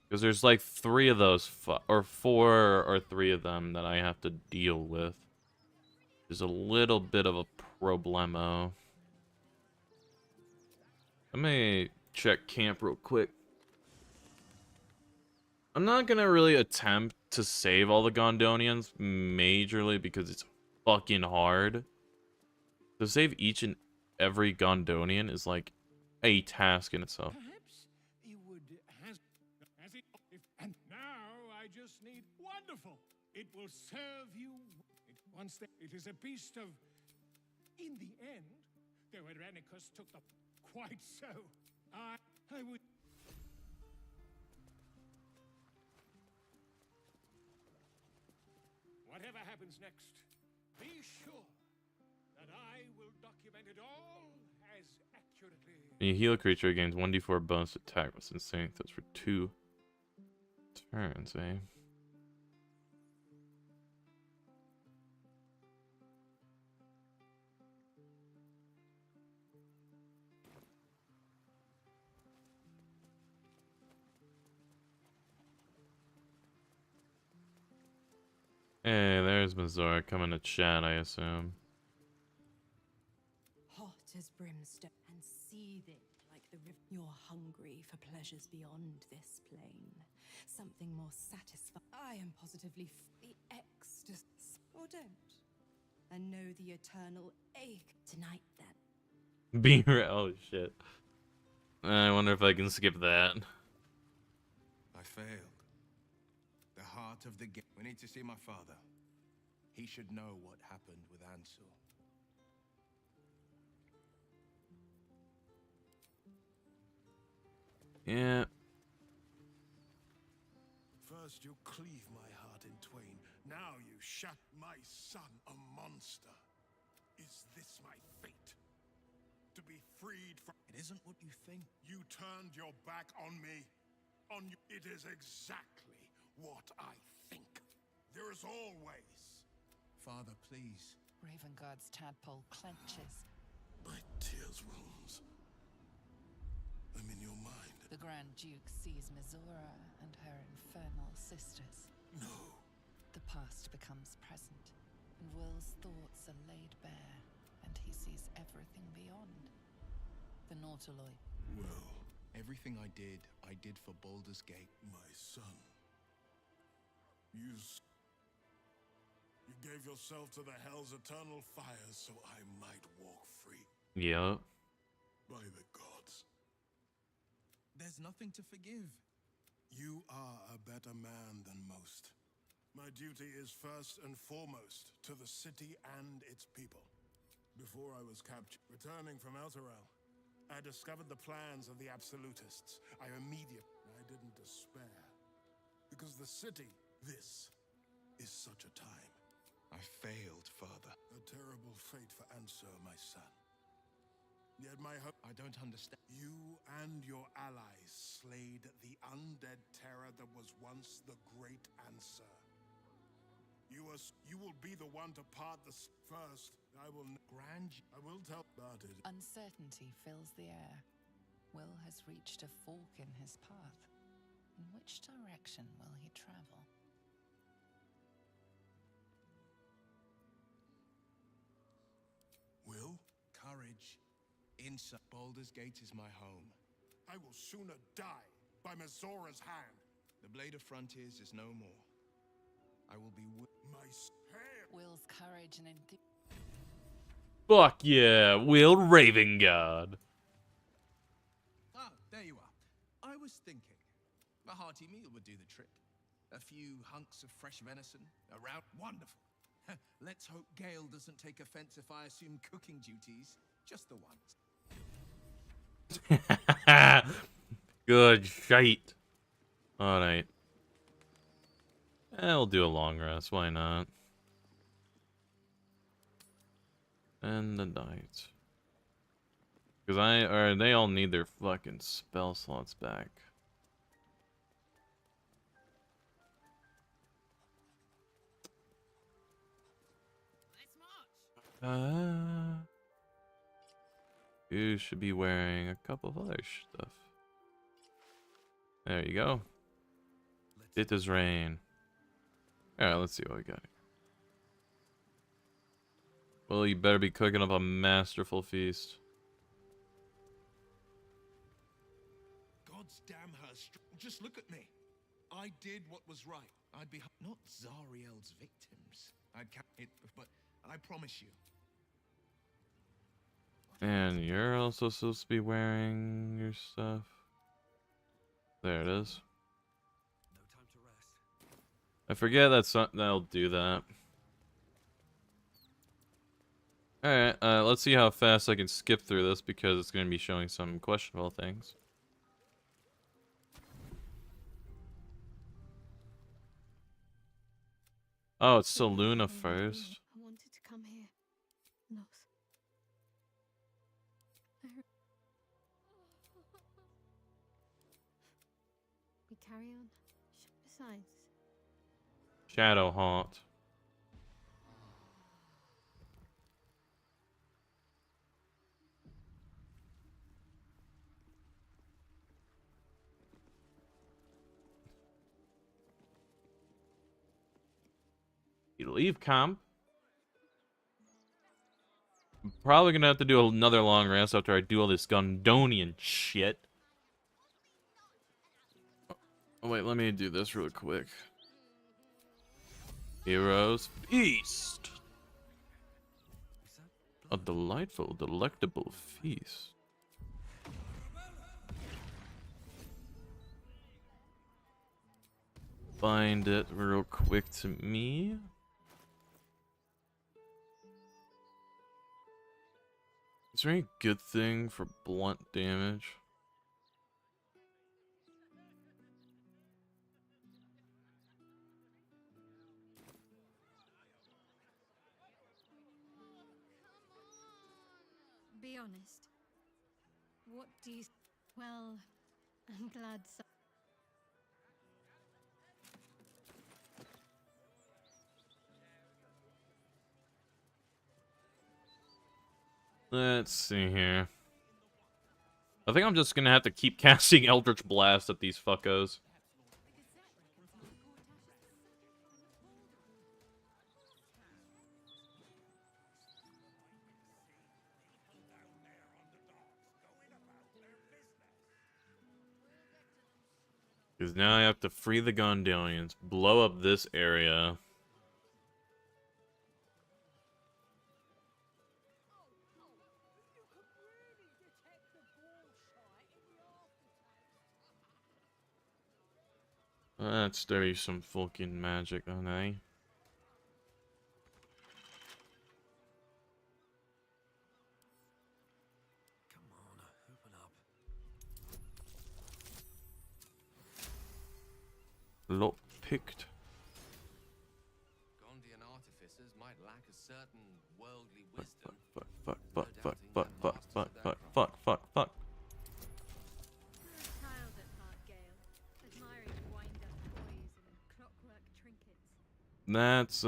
Because there's like 3 of those, or 4 or 3 of them that I have to deal with. There's a little bit of a problemo. Let me check camp real quick. I'm not gonna really attempt to save all the Gondonians majorly because it's fucking hard. To save each and every Gondonian is like a task in itself. Perhaps he would has it if, and now I just need wonderful. It will serve you. It is a beast of. In the end, though Irenicus took the quite so. I would. Whatever happens next, be sure that I will document it all as accurately. When you heal a creature, it gains 1d4 bonus attack. That's insane. That's for 2 turns, eh? Hey, there's Mazora coming to chat, I assume. Hot as brimstone and seething like the river. You're hungry for pleasures beyond this plane. Something more satisfying. I am positively the ecstasy. Or don't. And know the eternal ache tonight then. Be oh shit. I wonder if I can skip that. I failed. The heart of the game. We need to see my father. He should know what happened with Ansel. Yeah. First you cleave my heart in twain. Now you shut my son a monster. Is this my fate? To be freed from... It isn't what you think. You turned your back on me. It is exactly what I think. There is always... Father, please. Ravenguard's tadpole clenches. My tears wounds. I'm in your mind. The Grand Duke sees Mizora and her infernal sisters. No. The past becomes present, and Will's thoughts are laid bare, and he sees everything beyond. The Nautiloid. Well, everything I did for Baldur's Gate. My son. You gave yourself to the Hell's eternal fires so I might walk free. Yeah. By the gods. There's nothing to forgive. You are a better man than most. My duty is first and foremost to the city and its people. Before I was captured, returning from Elturel, I discovered the plans of the Absolutists. I didn't despair. Because the city, this is such a time. I failed, Father. A terrible fate for Ansur, my son. Yet my hope... I don't understand. You and your allies slayed the undead terror that was once the great Ansur. You will be the one to part the... First, I will tell about it. Uncertainty fills the air. Will has reached a fork in his path. In which direction will he travel? Will? Courage. Inside Baldur's Gate is my home. I will sooner die by Mazora's hand. The Blade of Frontiers is no more. I will be my spare. Will's courage and enthusiasm. Fuck yeah, Will Ravengard. Ah, there you are. I was thinking, a hearty meal would do the trick. A few hunks of fresh venison, around. Wonderful. Let's hope Gale doesn't take offense if I assume cooking duties. Just the once. Good shite. Alright. We'll do a long rest, why not? And the night. Because they all need their fucking spell slots back. You should be wearing a couple of other stuff. There you go. It is rain. Alright, let's see what we got. Well, you better be cooking up a masterful feast. God's damn her. Just look at me. I did what was right. I'd be not Zariel's victims. I'd count it, but I promise you. And you're also supposed to be wearing your stuff. There it is. No time to rest. I forget that'll do that. Alright, let's see how fast I can skip through this because it's going to be showing some questionable things. Oh, it's Saluna first. I wanted to come here. Lost. We carry on. Besides. Shadow Haunt. You leave camp. I'm probably gonna have to do another long rest after I do all this Gondonian shit. Oh wait, let me do this real quick. Heroes Feast. A delightful, delectable feast. Find it real quick to me. Is there any good thing for blunt damage? Be honest. What do you... Well, I'm glad so... Let's see here. I think I'm just gonna have to keep casting Eldritch Blast at these fuckos. Because now I have to free the Gondolians, blow up this area. Let's do some fucking magic then, eh? Come on, open up. Lot picked. Gondian artificers might lack a certain worldly wisdom. Fuck, fuck, fuck, fuck, fuck, fuck, fuck, fuck, fuck, fuck, fuck. You're a child at heart, Gale, admiring wind-up toys and clockwork trinkets. That's,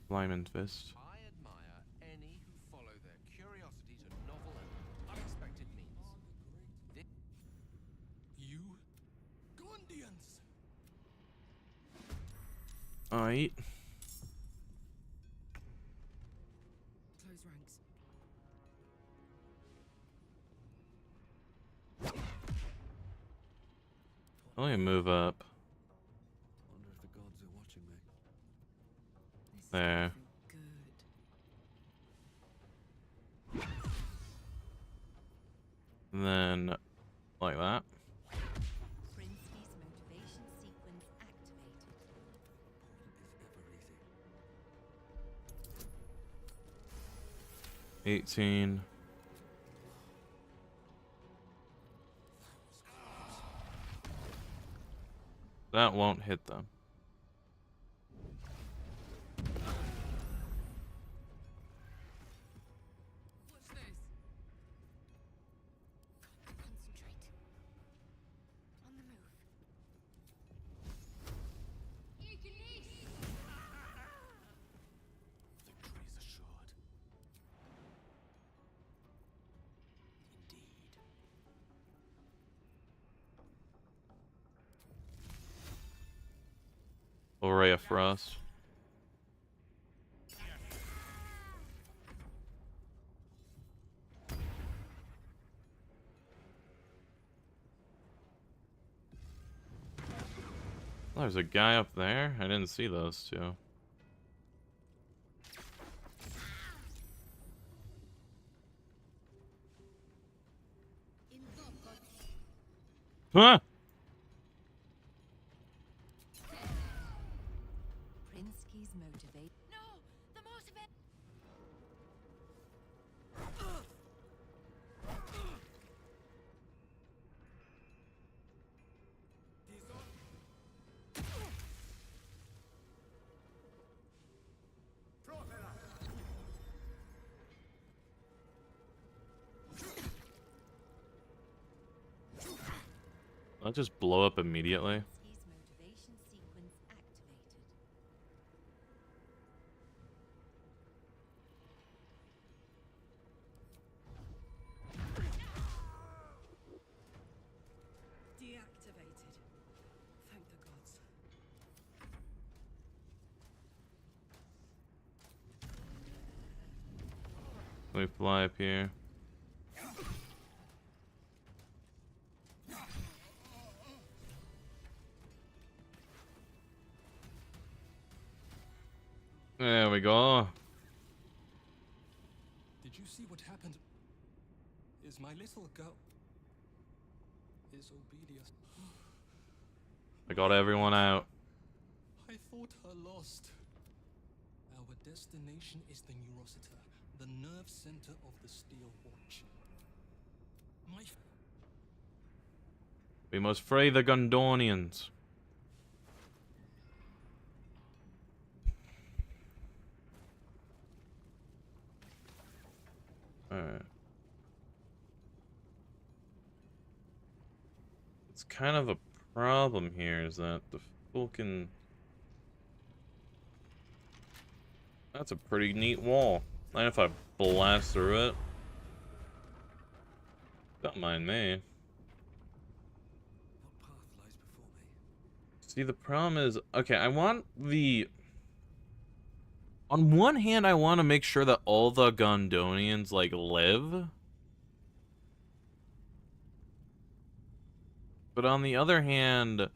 Lyman Fist. I admire any who follow their curiosity to novel and unexpected means. You? Gondians! Alright. Close ranks. Let me move up. Wonder if the gods are watching me. There. And then, like that. Prinsky's motivation sequence activated. 18. That won't hit them. What's this? Concentrate. On the move. Victory's assured. Indeed. Ray of Frost. Oh, there's a guy up there? I didn't see those two. Huh? Prinsky's motivate. No! The motivate! I'll just blow up immediately. Prinsky's motivation sequence activated. Deactivated. Thank the gods. Let me fly up here. There we go. Did you see what happened? Is my little girl... Is Obedius... I got everyone out. I thought her lost. Our destination is the Neurosita, the nerve center of the Steel Watch. My... We must free the Gondonians. Alright. It's kind of a problem here is that the fucking... That's a pretty neat wall. Mind if I blast through it? Don't mind me. What path lies before me? See, the problem is... Okay, I want the... On one hand, I want to make sure that all the Gondonians, like, live. But on the other hand,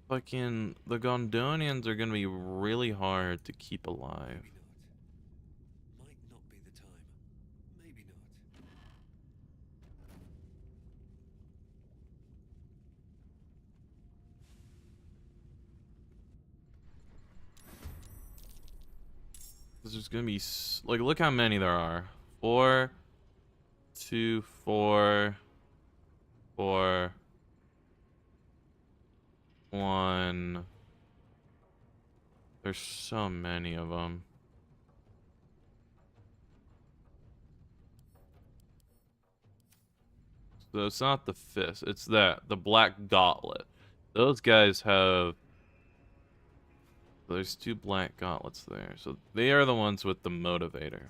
fucking, the Gondonians are gonna be really hard to keep alive. Might not be the time. Maybe not. There's gonna be like, look how many there are. 4, 2, 4, 4, 1. There's so many of them. So it's not the fist, it's the black gauntlet. Those guys have. There's 2 black gauntlets there, so they are the ones with the motivator.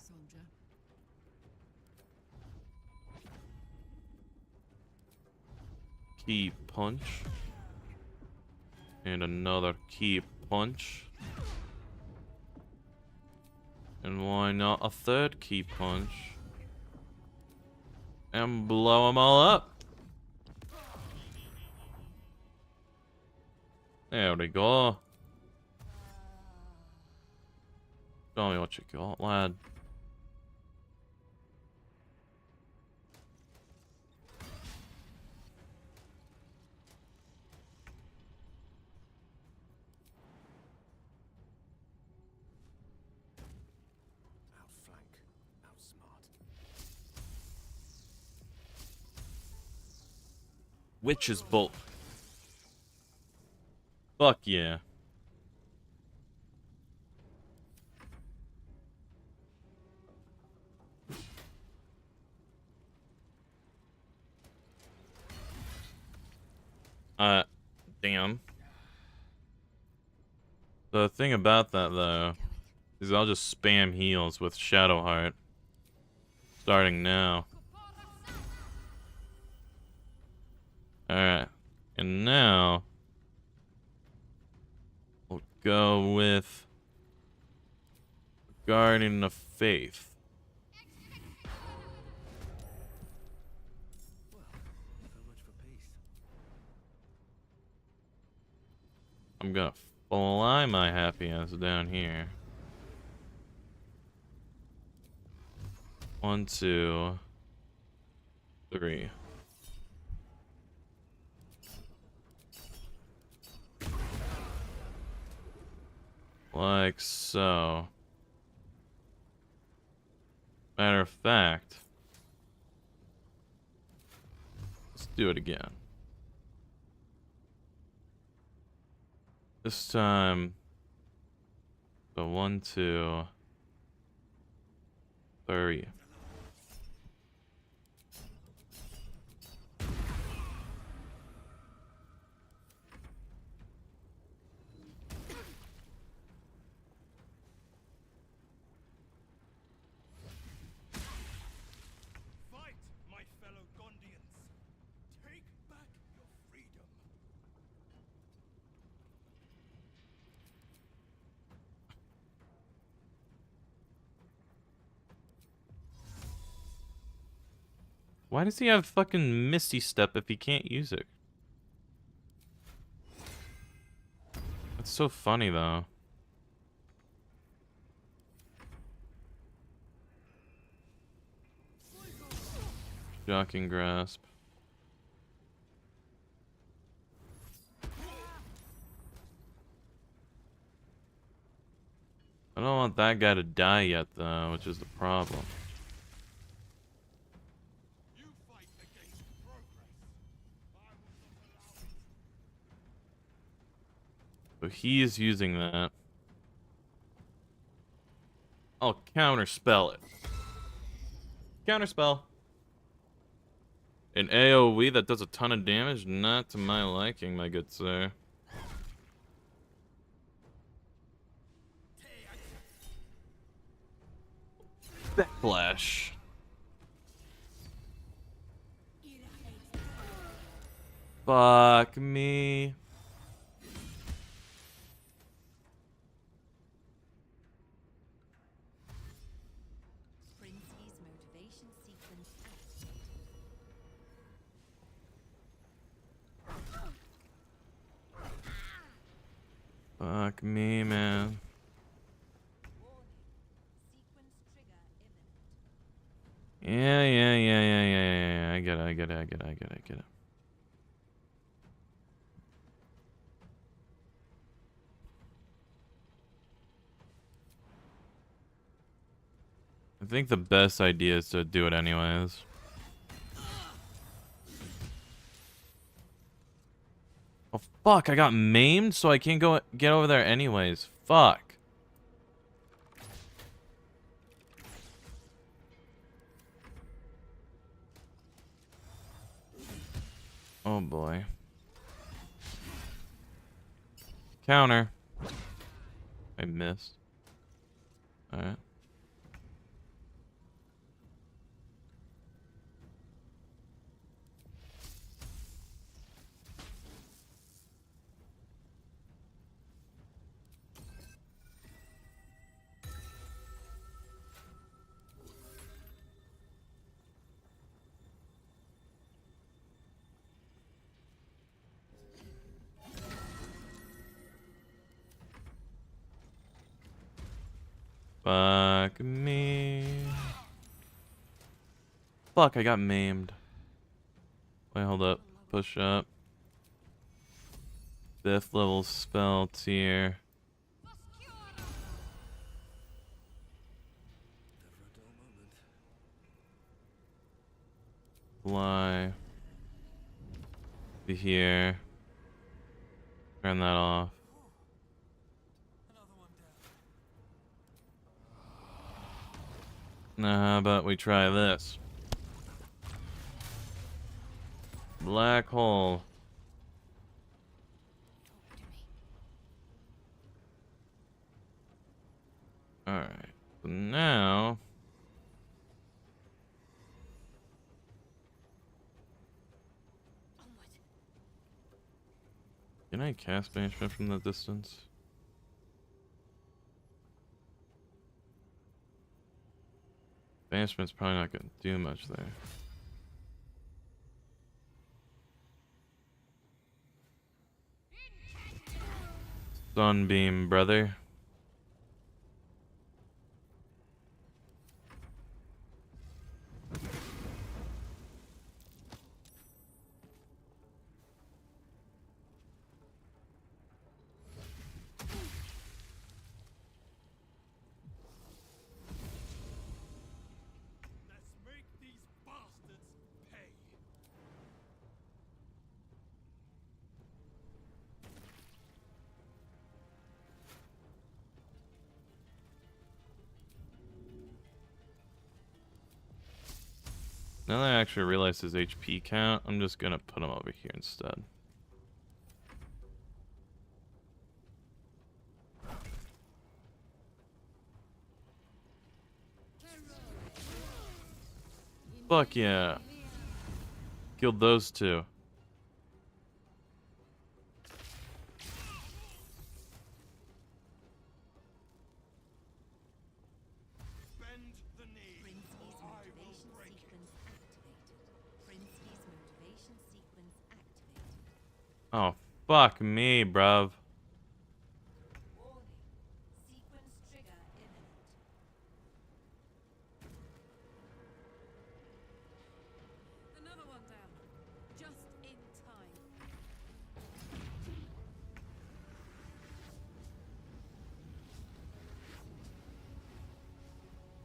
Key punch. And another key punch. And why not a 3rd key punch? And blow them all up. There we go. Tell me what you got, lad. Outflank, outsmart. Witch's bolt. Fuck yeah. Damn. The thing about that, though, is I'll just spam heals with Shadowheart. Starting now. Alright. And now, we'll go with Guardian of Faith. I'm gonna fly my happy ass down here. 1, 2, 3. Like so. Matter of fact, let's do it again. This time, so 1, 2, 3. Fight, my fellow Gondians. Take back your freedom. Why does he have fucking Misty Step if he can't use it? That's so funny, though. Shocking Grasp. I don't want that guy to die yet, though, which is the problem. So he is using that. I'll counterspell it. Counterspell. An AoE that does a ton of damage? Not to my liking, my good sir. Backlash. Fuck me. Fuck me, man. Yeah. I get it. I think the best idea is to do it anyways. Oh fuck, I got maimed, so I can't go get over there anyways. Fuck. Oh boy. Counter. I missed. Alright. Fuck me. Fuck, I got maimed. Wait, hold up. Push up. 5th level spell tier. Fly. Be here. Turn that off. Now how about we try this? Black hole. Alright. So now can I cast banishment from the distance? Banishment's probably not gonna do much there. Sunbeam, brother. Let's make these bastards pay. Now that I actually realize his HP count, I'm just gonna put him over here instead. Fuck yeah. Killed those two. Bend the knee, Princey's or I will motivation break it. sequence activated. Princey's motivation sequence activated. Oh, fuck me, bruv. Warning. Sequence trigger imminent. Another one down. Just in time.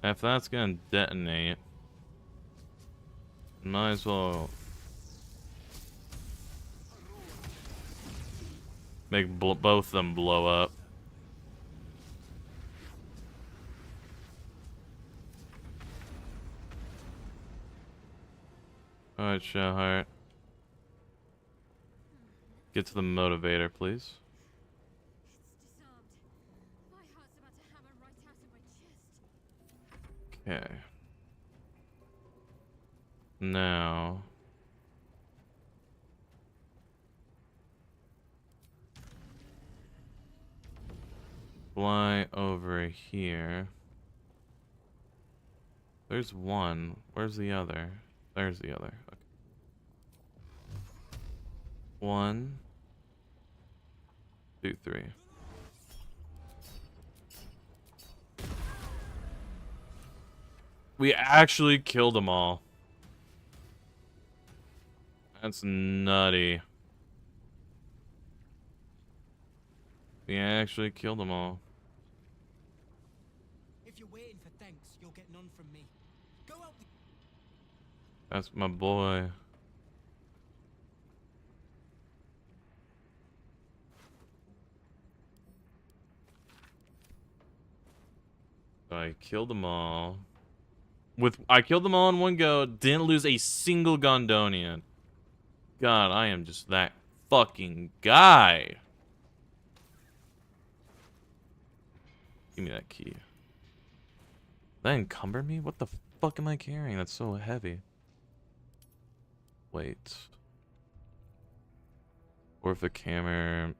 If that's gonna detonate, might as well make both of them blow up. Alright, Shellheart. Get to the motivator, please. My heart's about to hammer right out of my chest. Okay. Now. Fly over here. There's one. Where's the other? There's the other. Okay. 1, 2, 3. We actually killed them all. That's nutty. We actually killed them all. you're waiting for thanks, you'll get none from me. Go out. That's my boy. I killed them all. I killed them all in one go. Didn't lose a single Gondonian. God, I am just that fucking guy. Give me that key. That encumber me? What the fuck am I carrying? That's so heavy. Wait. Or if the camera...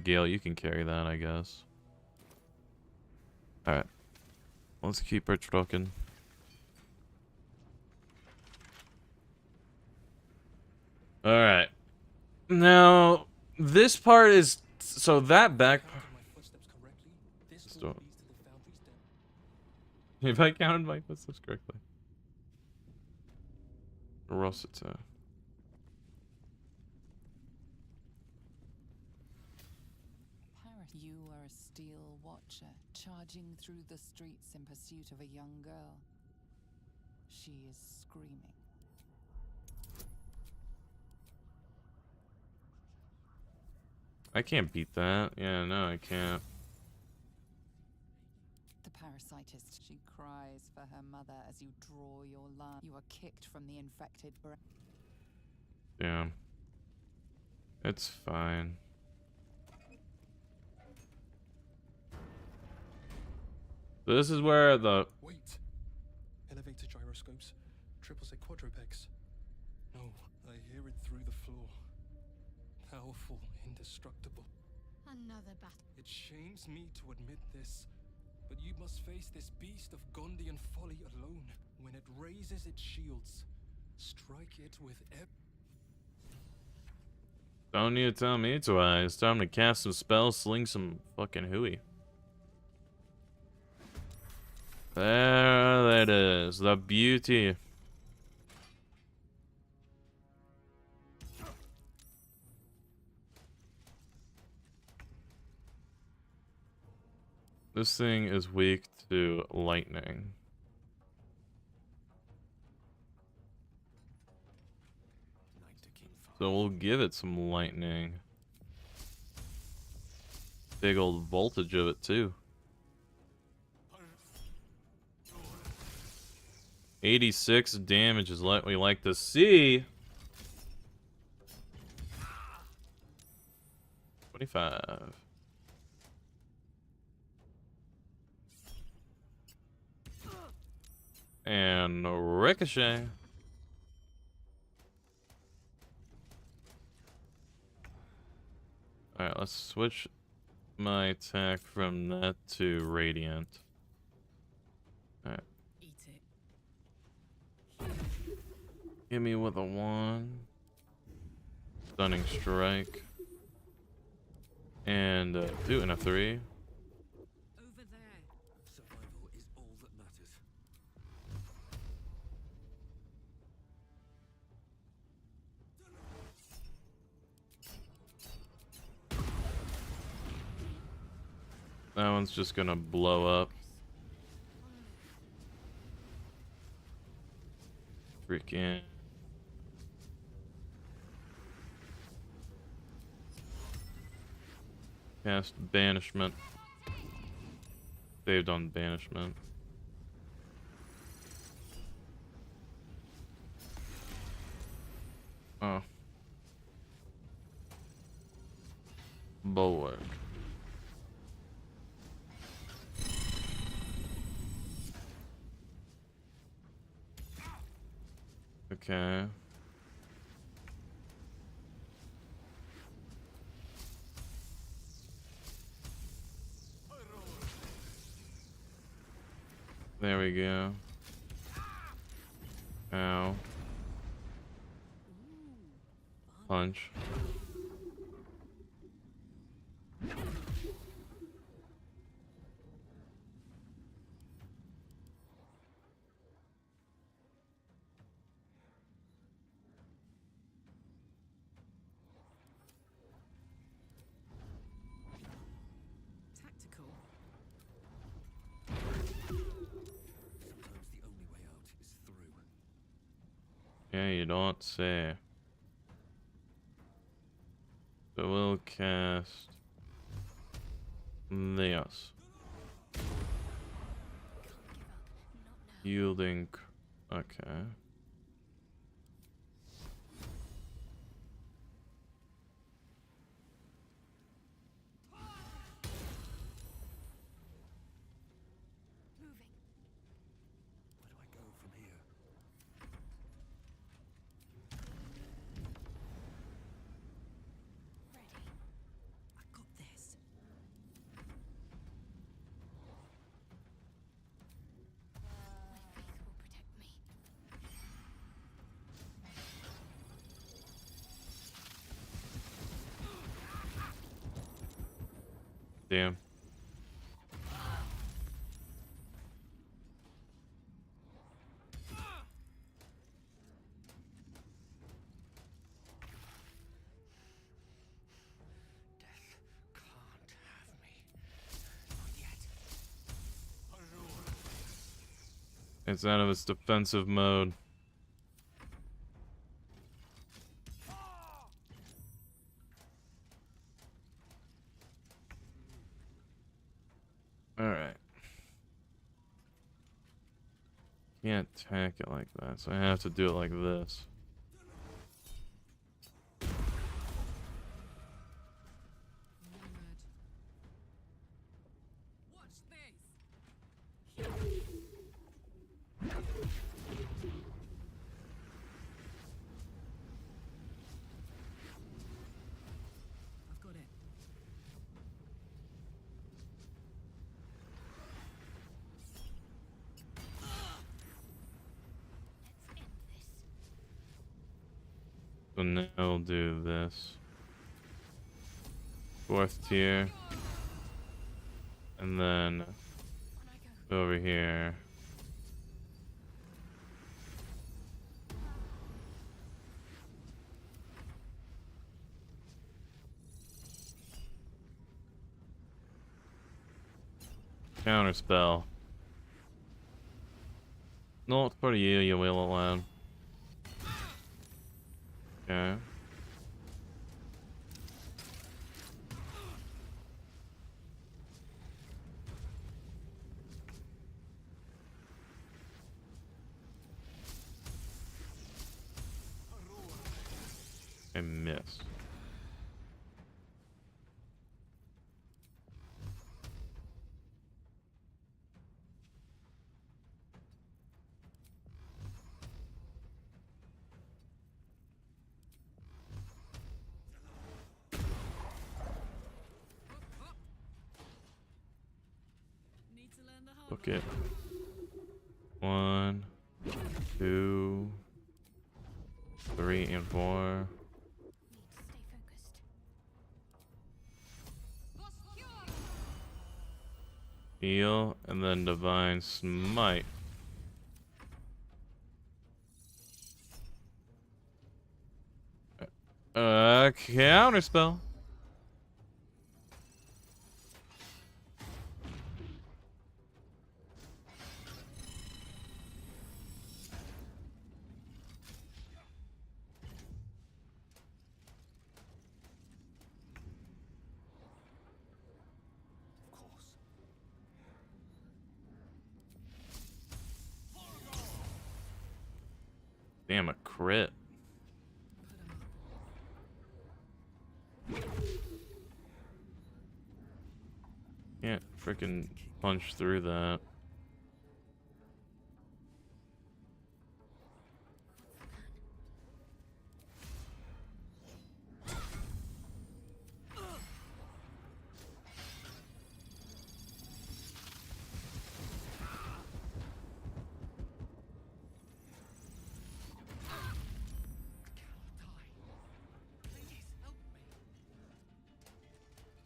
Gale, you can carry that, I guess. Alright. Let's keep her trucking. Alright. Now, this part is... So that back... If I counted my footsteps correctly. Rosita. You are a steel watcher, charging through the streets in pursuit of a young girl. She is screaming. I can't beat that. Yeah, no, I can't. The parasitist, she cries for her mother as you draw your line. You are kicked from the infected brain. Yeah. It's fine. This is where the... Wait. Elevator gyroscopes. Triple set quadrupex. No, I hear it through the floor. Powerful, indestructible. Another battle. It shames me to admit this, but you must face this beast of Gondian folly alone. When it raises its shields, strike it with Don't need to tell me twice. It's time to cast some spells, sling some fucking hooey. There it is. The beauty. This thing is weak to lightning. So we'll give it some lightning. Big old voltage of it too. 86 damage is what we like to see. 25. And ricochet. Alright, let's switch my attack from that to radiant. Alright. Hit me with a 1. Stunning strike. And 2 and a 3. Survival is all that matters. That one's just gonna blow up. Freaking. Cast banishment. Saved on banishment. Oh. Bulwark. Okay. There we go. Ow. Punch. Tactical. Yeah, you don't say. So we'll cast this. Yielding. Okay. Where do I go from here? I got this. Damn. It's out of its defensive mode. Alright. Can't attack it like that, so I have to do it like this. I've got it. So now we'll do this. 4th tier. And then over here. Counter spell. Not for you, you will alone. Okay. I missed. Okay. 1, 2, 3, and 4. Heal, and then Divine Smite. Counterspell. Damn, a crit. Can't freaking punch through that.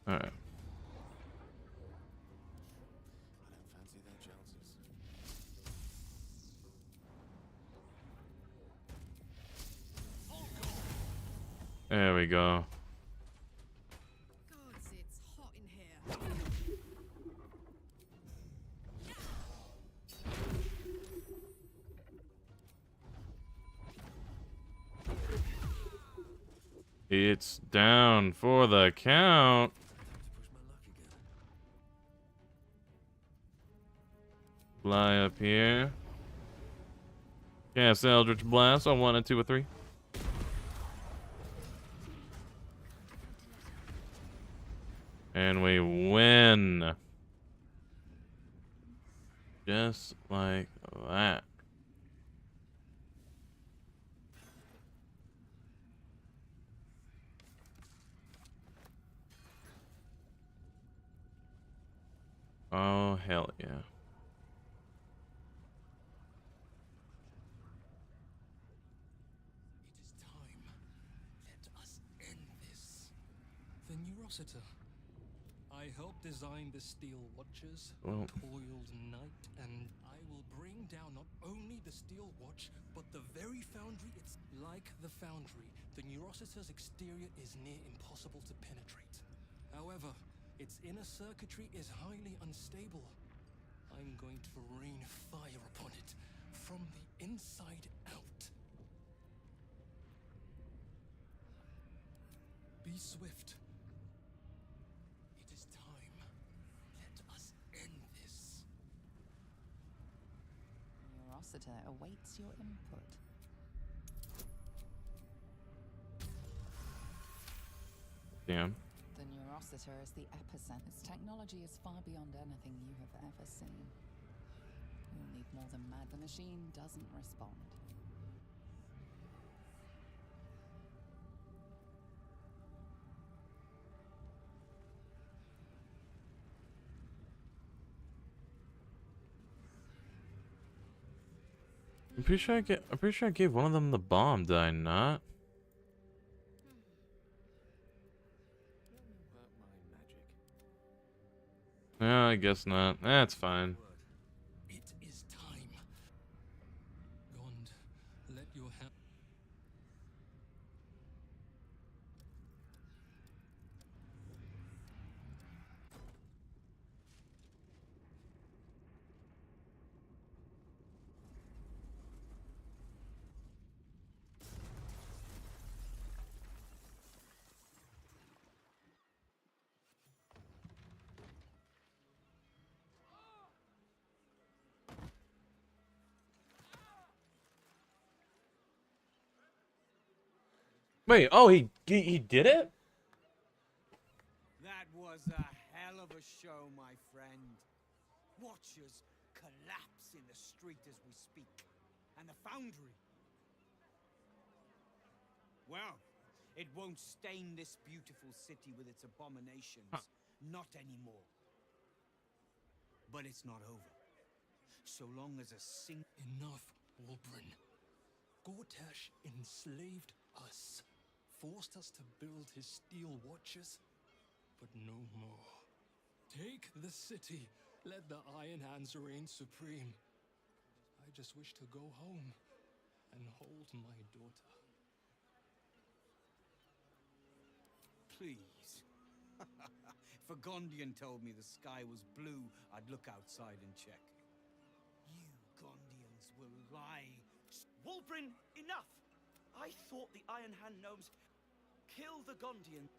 Alright. I don't fancy their chances. There we go. Gods, it's hot in here. It's down for the count. Fly up here. Cast Eldritch Blast on 1 and 2 or 3. And we win. Just like that. Oh, hell yeah. It is time. Let us end this. The Neurosita. I helped design the Steel Watchers, Well. toiled night, and I will bring down not only the Steel Watch, but the very foundry. It's like the foundry. The Neurosita's exterior is near impossible to penetrate. However, its inner circuitry is highly unstable. I'm going to rain fire upon it from the inside out. Be swift. It is time. Let us end this. Neurosita awaits your input. Damn. The Neurosita is the epicenter. Its technology is far beyond anything you have ever seen. You'll need more than mad. The machine doesn't respond. I'm pretty sure I gave one of them the bomb, did I not? No, I guess not. That's fine. It is time. Gond, let your hand. Wait, oh, he did it? That was a hell of a show, my friend. Watchers collapse in the street as we speak. And the foundry. Well, it won't stain this beautiful city with its abominations. Not anymore. But it's not over. So long as a Enough, Wolbrin. Gortash enslaved us. Forced us to build his steel watches, but no more. Take the city. Let the Iron Hands reign supreme. I just wish to go home and hold my daughter. Please. If a Gondian told me the sky was blue, I'd look outside and check. You Gondians will lie. Wolbrin, enough! I thought the Iron Hand gnomes kill the Gondian.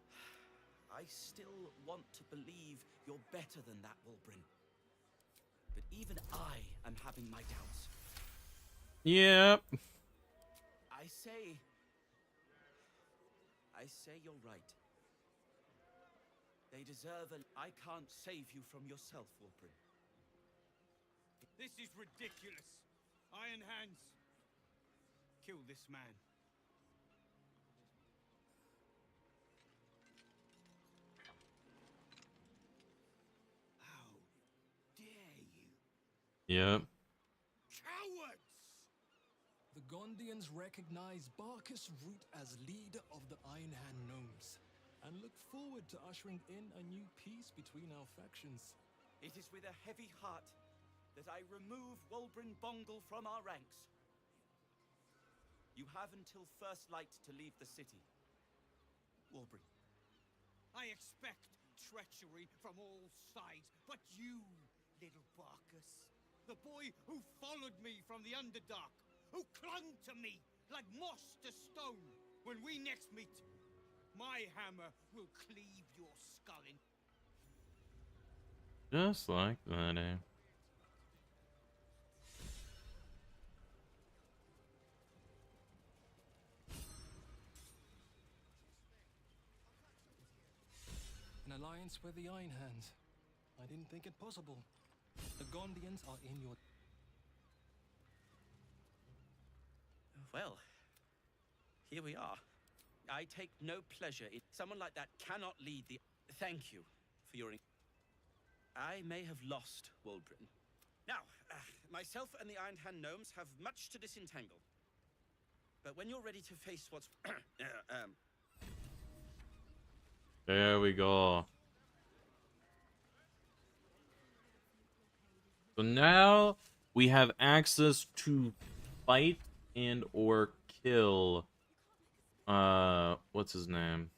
I still want to believe you're better than that, Wolbrin. But even I am having my doubts. Yep. I say you're right. They deserve a... I can't save you from yourself, Wolbrin. This is ridiculous. Iron Hands. Kill this man. How dare you? Yep. Cowards! The Gondians recognize Barkus Root as leader of the Iron Hand Gnomes, and look forward to ushering in a new peace between our factions. It is with a heavy heart that I remove Wolbrin Bongle from our ranks. You have until first light to leave the city. Wolbrin. I expect treachery from all sides, but you, little Barkus, the boy who followed me from the Underdark, who clung to me like moss to stone, when we next meet, My hammer will cleave your skull in. Just like that, eh? An alliance with the Iron Hands. I didn't think it possible. The Gondians are in your... Well, here we are. I take no pleasure in someone like that cannot lead the... Thank you for your... I may have lost Waldron. Now, myself and the Iron Hand gnomes have much to disentangle. But when you're ready to face what's... There we go. So now we have access to fight and or kill. What's his name?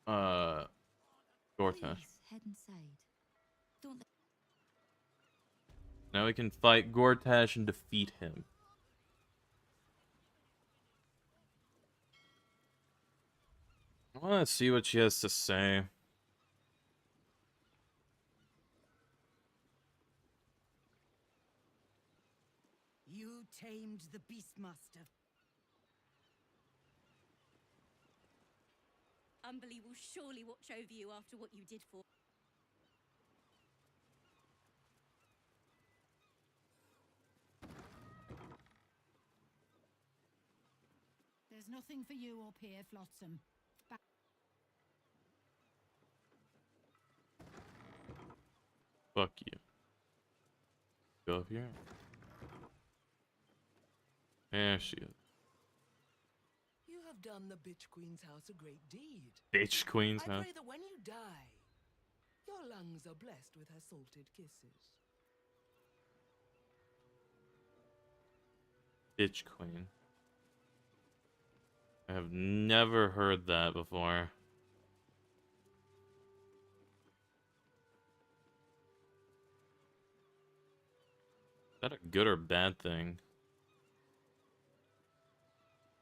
Gortash. Head inside. Don't Now we can fight Gortash and defeat him. I want to see what she has to say. You tamed the Beastmaster. Umberly will surely watch over you after what you did for... There's nothing for you up here, Flotsam. Fuck you. Go up here. There she is. You have done the Bitch Queen's house a great deed. Bitch Queen's I house? pray that when you die, your lungs are blessed with her salted kisses. Bitch Queen. I have never heard that before. Is that a good or bad thing?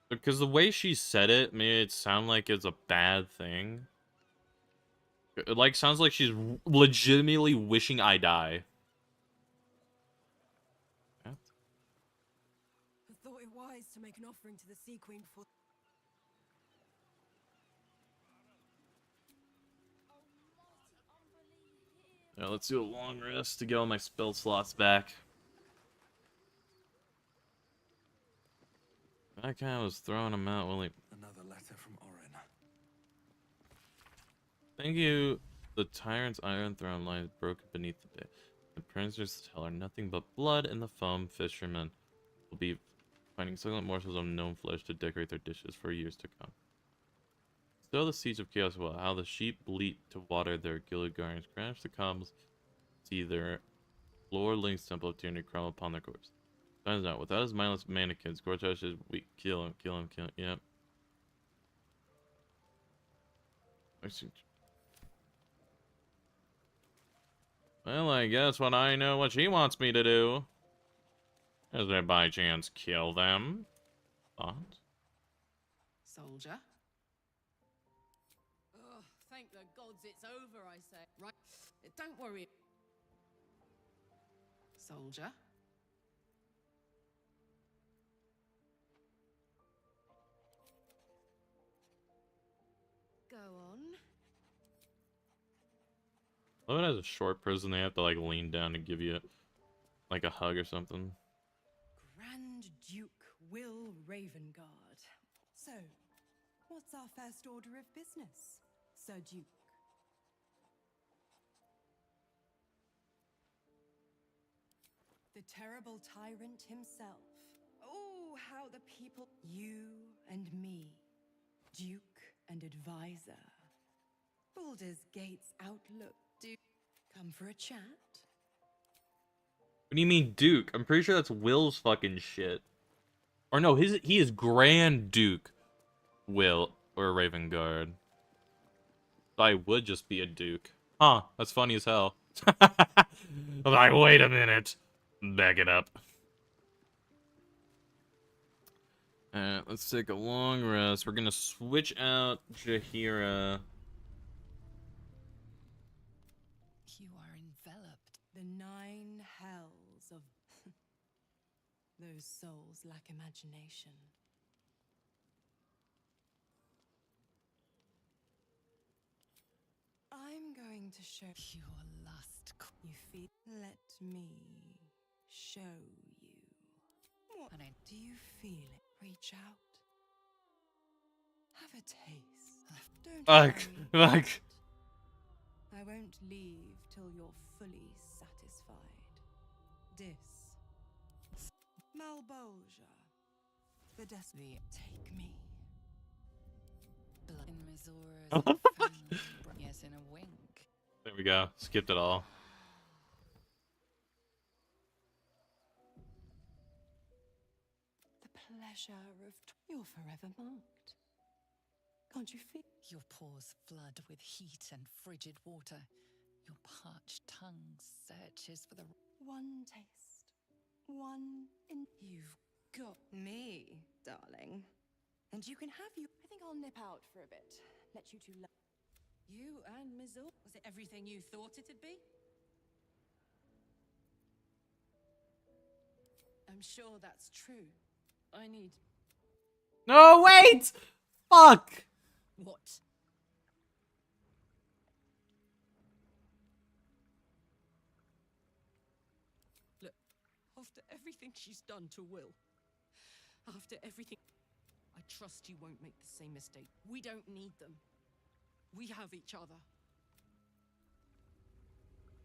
Because the way she said it made it sound like it's a bad thing. It like sounds like she's legitimately wishing I die. I thought it wise to make an offering to the Sea Queen before... Yeah, let's do a long rest to get all my spell slots back. That guy was throwing them out, Willie. Another letter from Orin. Thank you. The tyrant's iron throne lies broken beneath the day. The prisoners tell her nothing but blood, and the foam fishermen will be finding succulent morsels of gnome flesh to decorate their dishes for years to come. Still the siege of chaos will how the sheep bleat to water their gilded gardens, crash the comes, see their Lord Link's temple of tyranny crumble upon their corpse. Time's out. Without his mindless mannequins, Gortash is weak. Kill him, kill him, kill him. Yep. Well, I guess what I know what she wants me to do. Is there by chance kill them? Thoughts? Soldier? Oh, thank the gods it's over, I say. Right, don't worry. Soldier? Go on. Love it has a short prison. They have to like lean down and give you like a hug or something. Grand Duke Will Ravengard. So, what's our first order of business, Sir Duke? The terrible tyrant himself. Oh, how the people... You and me, Duke and advisor. Baldur's Gate's outlook. Duke, come for a chat? What do you mean, Duke? I'm pretty sure that's Will's fucking shit. Or no, he is Grand Duke Will or Ravengard. So I would just be a Duke. Huh, that's funny as hell. I'm like, wait a minute. Back it up. Let's take a long rest. We're gonna switch out Jaheira. You are enveloped. The 9 hells of... Those souls lack imagination. I'm going to show your lust. You feel. Let me show you. What? Do you feel it? Reach out. Have a taste. Don't Fuck. I won't leave till you're fully satisfied. Dis. Malbolgia. The destiny. Take me. Blood in Mizora's family. Yes, in a wink. There we go. Skipped it all. The pleasure of... You're forever marked. Can't you feel? Your pores flood with heat and frigid water. Your parched tongue searches for the... One taste. One in... You've got me, darling. And you can have you... I think I'll nip out for a bit. Let you two... You and Mizor? Was it everything you thought it'd be? I'm sure that's true. I need... No, wait! Fuck! What? Look, after everything she's done to Will, after everything... I trust you won't make the same mistake. We don't need them. We have each other.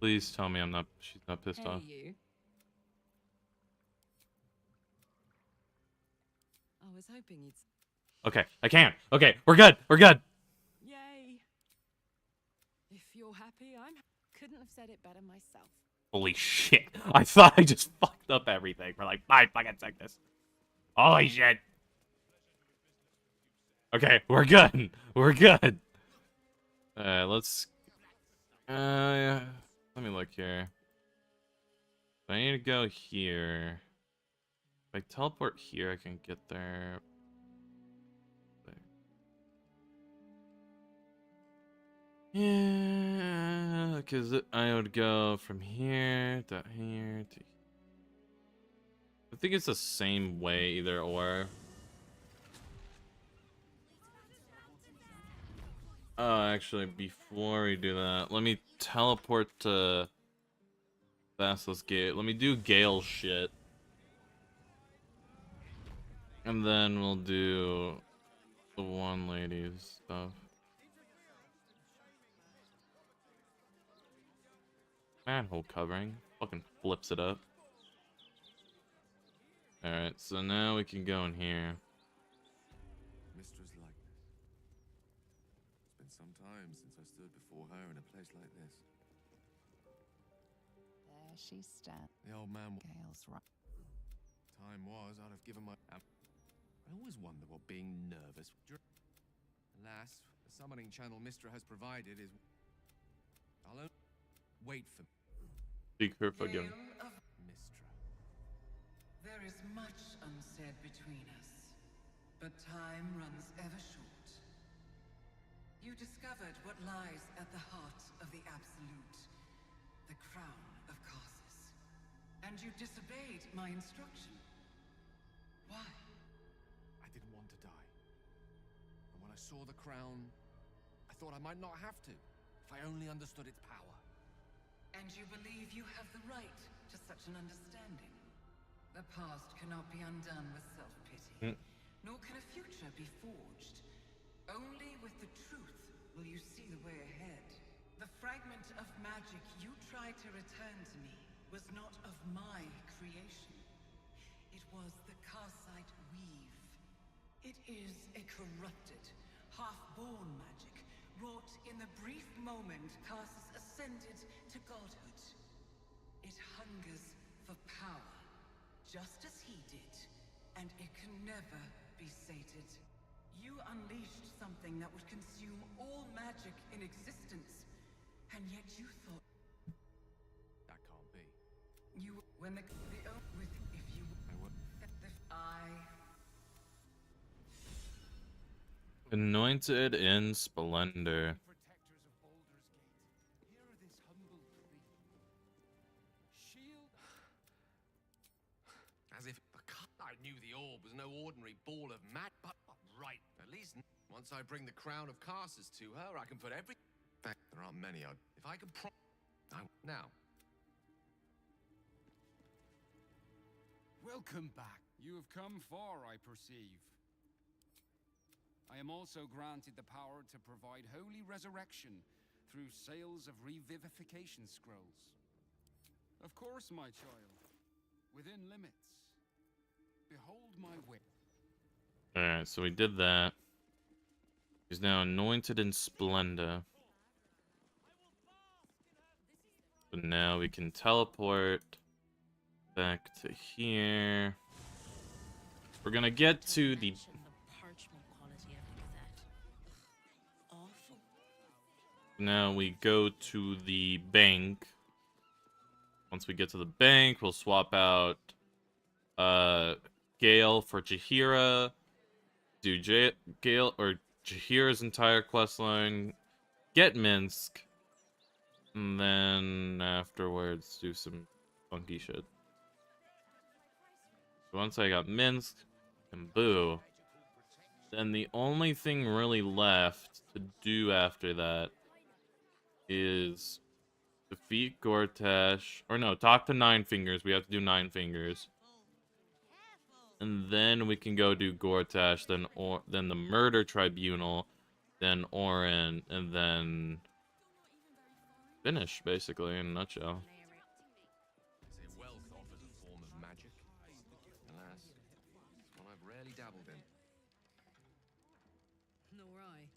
Please tell me she's not pissed Hey, off. you. I was hoping you'd... Okay, I can. Okay, we're good. We're good. Yay. If you're happy, I'm... Couldn't have said it better myself. Holy shit. I thought I just fucked up everything for like 5 fucking seconds. Holy shit. Okay, we're good. We're good. Let's... let me look here. I need to go here. If I teleport here, I can get there. Yeah, because I would go from here to here to... I think it's the same way either or. Actually, before we do that, let me teleport to Basilisk Gate. Let me do Gale shit. And then we'll do the one lady's stuff. Manhole covering. Fucking flips it up. Alright, so now we can go in here. Mistra's likeness. It's been some time since I stood before her in a place like this. There she stands. The old man... Gale's right. Time was, I'd have given my... I always wonder what being nervous... Alas, the summoning channel Mistra has provided is... I'll only... Wait for... Seek her forgiveness. Mistra. There is much unsaid between us, but time runs ever short. You discovered what lies at the heart of the Absolute, the crown of Karsus. And you disobeyed my instruction. Why? I didn't want to die. And when I saw the crown, I thought I might not have to, if I only understood its power. And you believe you have the right to such an understanding? The past cannot be undone with self-pity, nor can a future be forged. Only with the truth will you see the way ahead. The fragment of magic you tried to return to me was not of my creation. It was the Karsite weave. It is a corrupted, half-born magic, wrought in the brief moment Karsus ascended to godhood. It hungers for power, just as he did, and it can never be sated. You unleashed something that would consume all magic in existence, and yet you thought... That can't be. You... When the... with... If you... Anointed in splendor. As if I knew the orb was no ordinary ball of but right. At least once I bring the crown of Carsus to her, I can put every. In fact, there aren't many. If I can now. Welcome back. You have come far, I perceive. I am also granted the power to provide holy resurrection through sales of revivification scrolls. Of course, my child. Within limits. Behold my way. Alright, so we did that. He's now anointed in splendor. So now we can teleport back to here. We're gonna get to the now we go to the bank. Once we get to the bank, we'll swap out Gale for Jaheira. Do Gale or Jaheira's entire questline. Get Minsk. And then afterwards do some funky shit. So once I got Minsk and Boo, then the only thing really left to do after that is defeat Gortash. Or no, talk to Nine Fingers. We have to do Nine Fingers. And then we can go do Gortash, then the Murder Tribunal, then Orin, and then finish, basically, in a nutshell. Say wealth offers a form of magic. Alas, it's one I've rarely dabbled in. Nor I.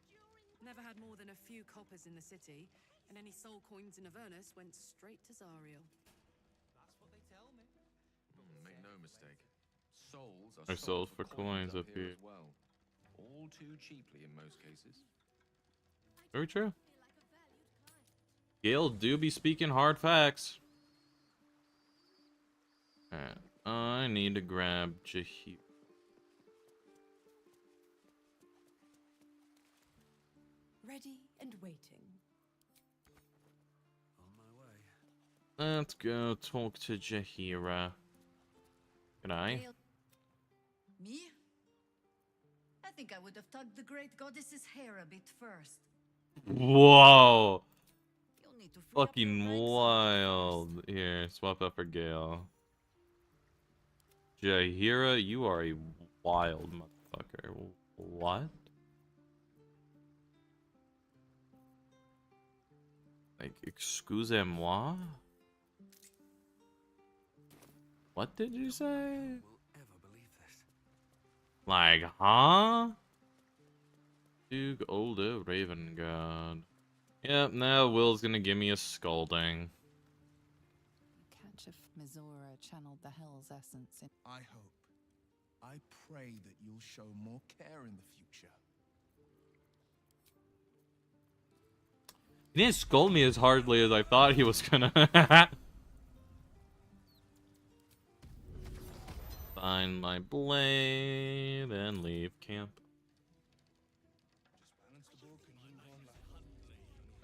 Never had more than a few coppers in the city, and any soul coins in Avernus went straight to Zariel. That's what they tell me. Make no mistake. Souls Or souls for coins up here. as well. All too cheaply in most cases. Very true. Gale do be speaking hard facts. Alright, I need to grab Jaheira. Ready and waiting. On my way. Let's go talk to Jaheira. Can I? Me? I think I would have tugged the great goddess's hair a bit first. Whoa! You'll need to free up Fucking your ranks wild. Here, swap out for Gale. Jaheira, you are a wild motherfucker. What? Like, excusez-moi? What did you say? Like, huh? Duke Older Raven God. Yep, now Will's gonna give me a scolding. Catch if Mizora channeled the Hell's essence in. I hope. I pray that you'll show more care in the future. He didn't scold me as hardly as I thought he was gonna. Find my blade and leave camp.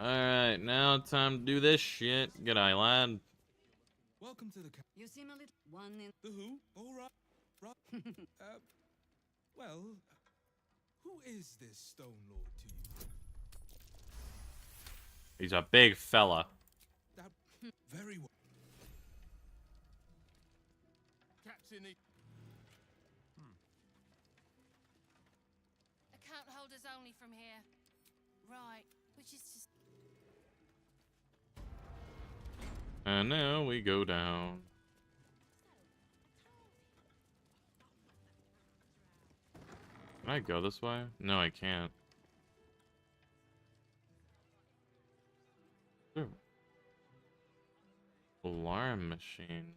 Alright, now time to do this shit. G'day, lad. Welcome to the You seem a little one in the who? All right. Right. Well, who is this Stone Lord to you? He's a big fella. That very well. Captain. Account holders only from here. Right, which is just. And now we go down. Can I go this way? No, I can't. Ooh. Alarm machine.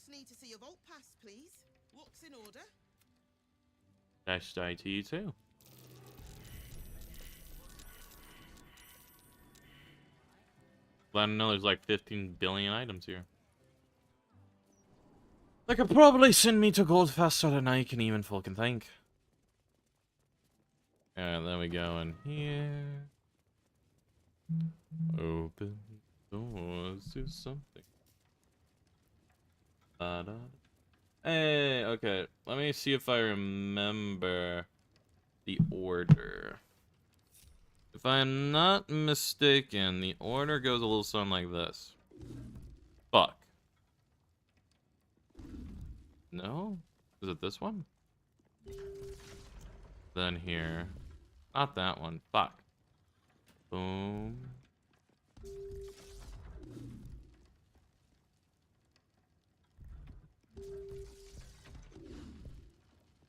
Just need to see your vault pass, please. What's in order? Dash IT too. Glad to know there's like 15 billion items here. They could probably send me to gold faster than I can even fucking think. Alright, then we go in here. Open doors to something. Da-da. Hey, okay. Let me see if I remember the order. If I'm not mistaken, the order goes a little something like this. Fuck. No? Is it this one? Then here. Not that one. Fuck. Boom.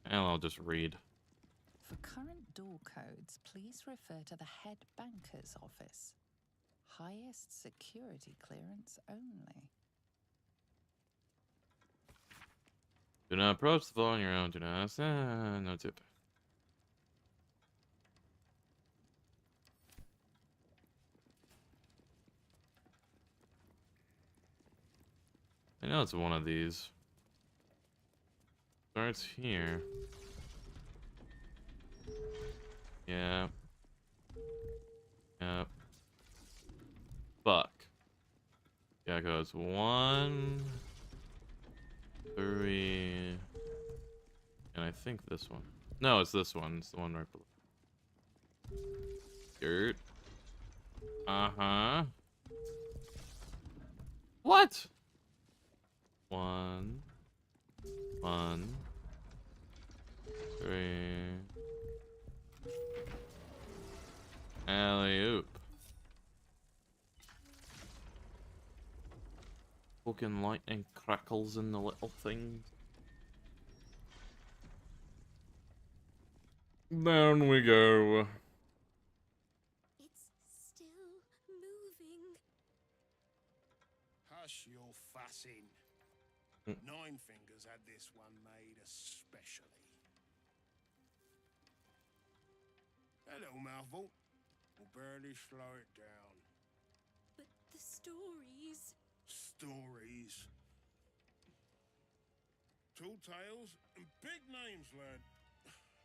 And I'll just read. For current door codes, please refer to the head banker's office. Highest security clearance only. Do not approach the vault on your own. Do not. No tip. I know it's one of these. Starts here. Yeah. Yep. Fuck. Yeah, it goes 1, 3, and I think this one. No, it's this one. It's the one right below. Dirt. Uh-huh. What? 1, 3. Alley-oop. Fucking lightning crackles in the little things. Down we go. It's still moving. Hush your fussing. Nine Fingers had this one made especially. That little mouthful will barely slow it down. But the stories... Stories. Tall tales and big names, lad.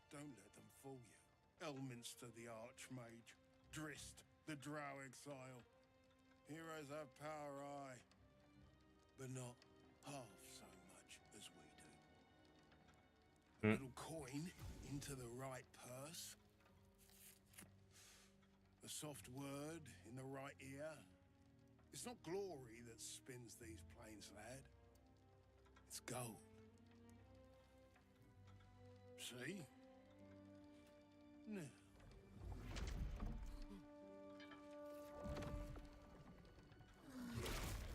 Don't let them fool you. Elminster the Archmage. Drist the Drow Exile. Heroes have power, aye, but not half so much as we do. A little coin into the right purse. A soft word in the right ear. It's not glory that spins these plains, lad. It's gold. See? Now.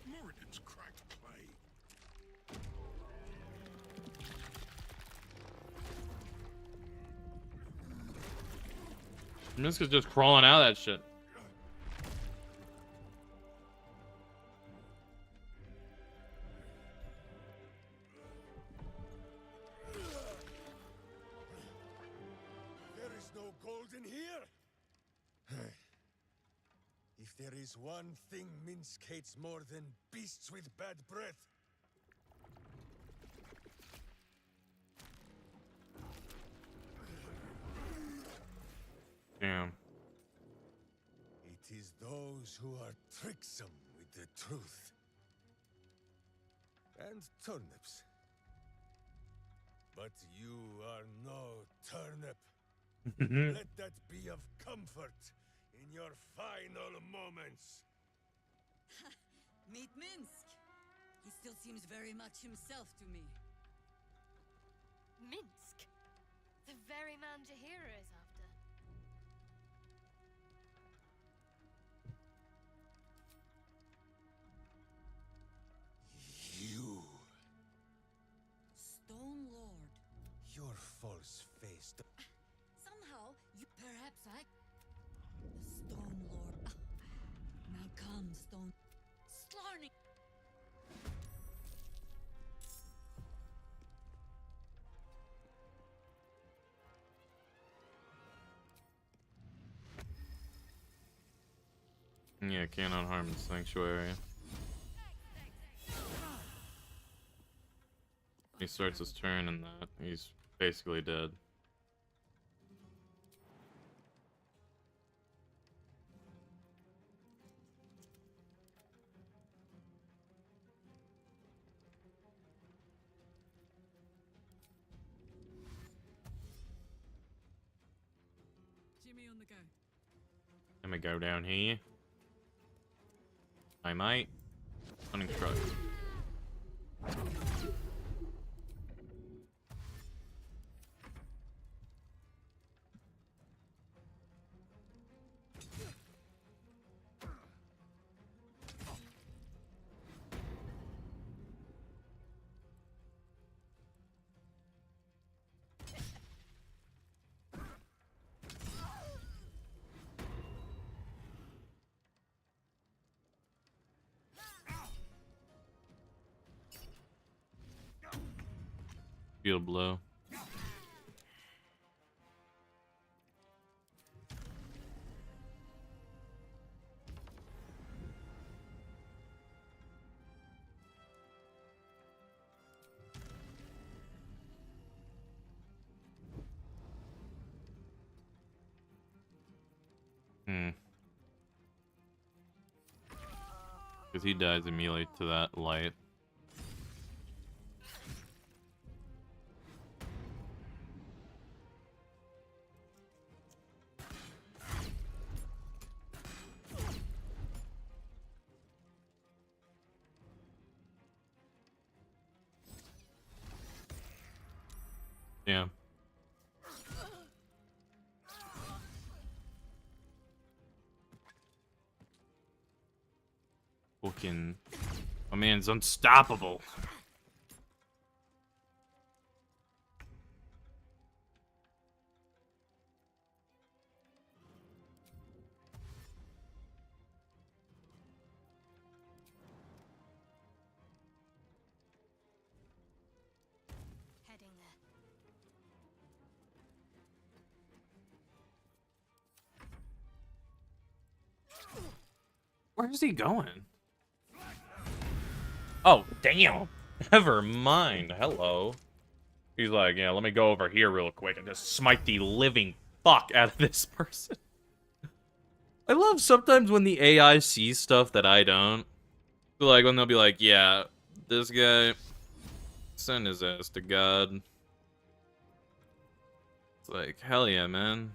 Moradin's cracked clay. Miska's just crawling out of that shit. There is no gold in here. If there is one thing Minsk hates more than beasts with bad breath. Damn. It is those who are tricksome with the truth. And turnips. But you are no turnip. Let that be of comfort in your final moments. Meet Minsk. He still seems very much himself to me. Minsk? The very man Jahira is after. You. Stone Lord. Your false-faced. Somehow, you perhaps I... The Stone Lord. Now come, Stone... Slarning! Yeah, cannot harm the sanctuary. He starts his turn and that he's basically dead. Jimmy on the go. Let me go down here. I might uninstruct. Field blow. Because he dies immediately to that light. Yeah. Fucking... My man's unstoppable. Heading there. Where's he going? Oh, damn. Never mind. Hello. He's like, yeah, let me go over here real quick and just smite the living fuck out of this person. I love sometimes when the AI sees stuff that I don't. Like, when they'll be like, yeah, this guy, send his ass to God. It's like, hell yeah, man.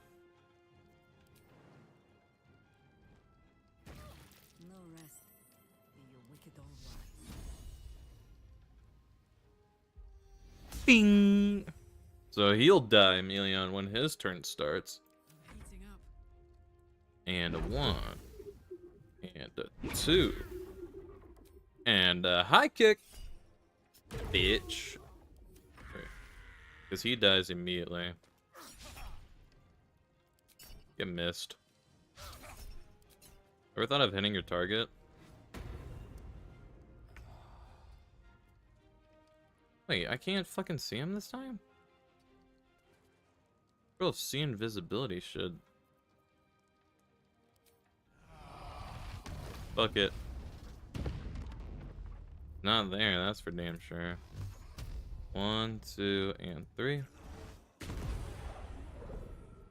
No rest. Be your wicked old wise. Bing! So he'll die, Emelion, when his turn starts. And a 1. And a 2. And a high kick. Bitch. Because he dies immediately. Get missed. Ever thought of hitting your target? Wait, I can't fucking see him this time? Bro, see invisibility should. Fuck it. Not there, that's for damn sure. 1, 2, and 3.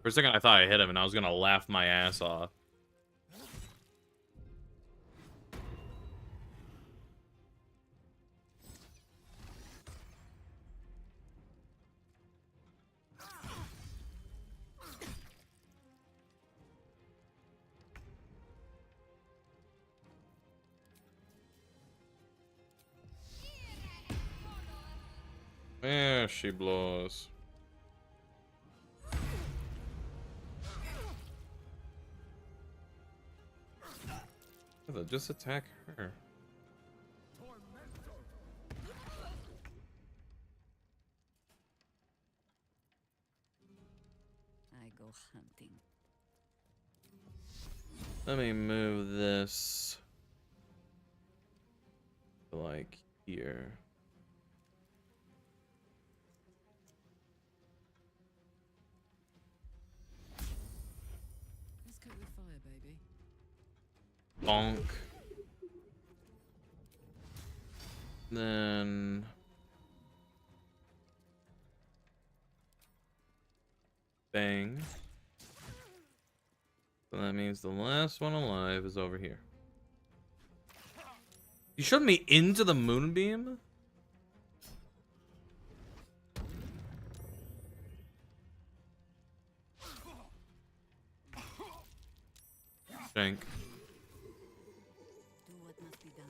For a second I thought I hit him and I was gonna laugh my ass off. There she blows. Just attack her. I go hunting. Let me move this to like here. Let's cook with fire, baby. Bonk. Then bang. So that means the last one alive is over here. You shoved me into the moonbeam? Shank. Do what must be done.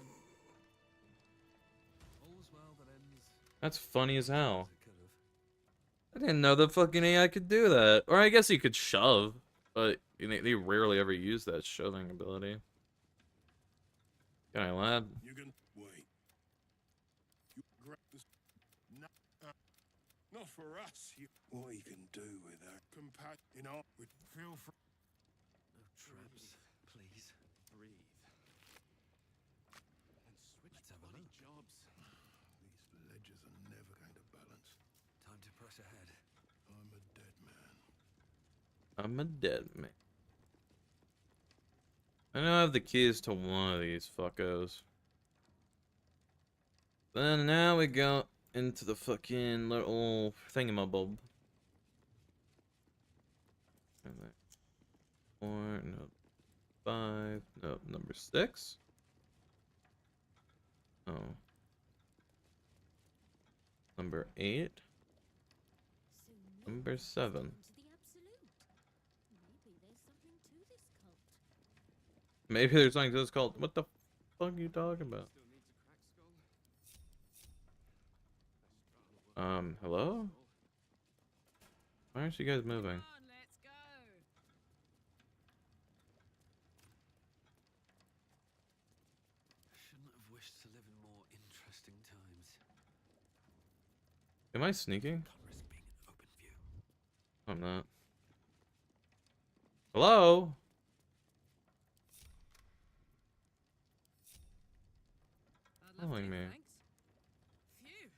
All's well that ends. That's funny as hell. I didn't know the fucking AI could do that. Or I guess he could shove, but you know, they rarely ever use that shoving ability. Can I lab? You can wait. You grab this. Not for us. What he can do with that compact, you know, would feel free. No traps. Please breathe. And switch Let's have a body look. jobs. These ledges are never going to balance. Time to press ahead. I'm a dead man. I'm a dead man. I know I have the keys to one of these fuckos. Then now we go into the fucking little thingamabob. And then 4, no, 5, no, number 6. Oh. Number 8. Number 7. Maybe there's something to this called. What the fuck are you talking about? Hello? Why aren't you guys moving? Shouldn't have wished to live in more interesting times. Am I sneaking? Can't risk being in open view. I'm not. Hello? Following me. Phew.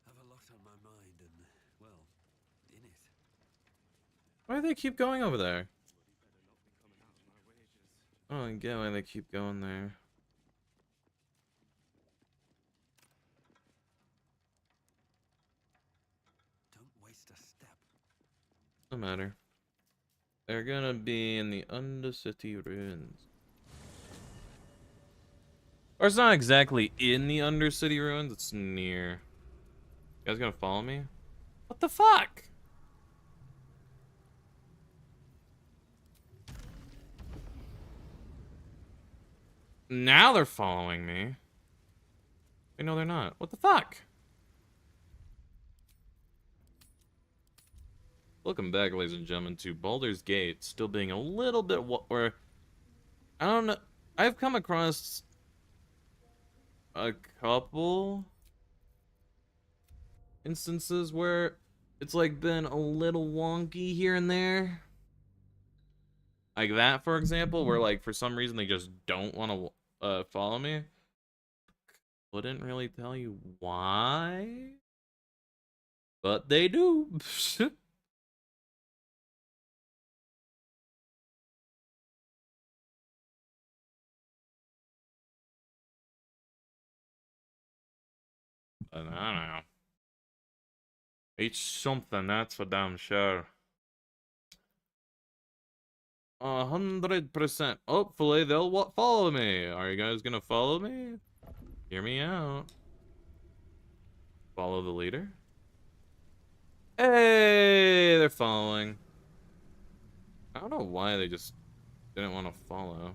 Have a lot on my mind and, well, in it. Why do they keep going over there? I don't get why they keep going there. Don't waste a step. No matter. They're gonna be in the Undercity ruins. Or it's not exactly in the Undercity ruins, it's near. You guys gonna follow me? What the fuck? Now they're following me. Wait, no, they're not. What the fuck? Welcome back, ladies and gentlemen, to Baldur's Gate. Still being a little bit or I don't know. I've come across a couple instances where it's like been a little wonky here and there. Like that, for example, where like for some reason they just don't want to follow me. Wouldn't really tell you why, but they do. I don't know. It's something, that's for damn sure. 100%. Hopefully they'll follow me. Are you guys gonna follow me? Hear me out. Follow the leader. Hey, they're following. I don't know why they just didn't want to follow.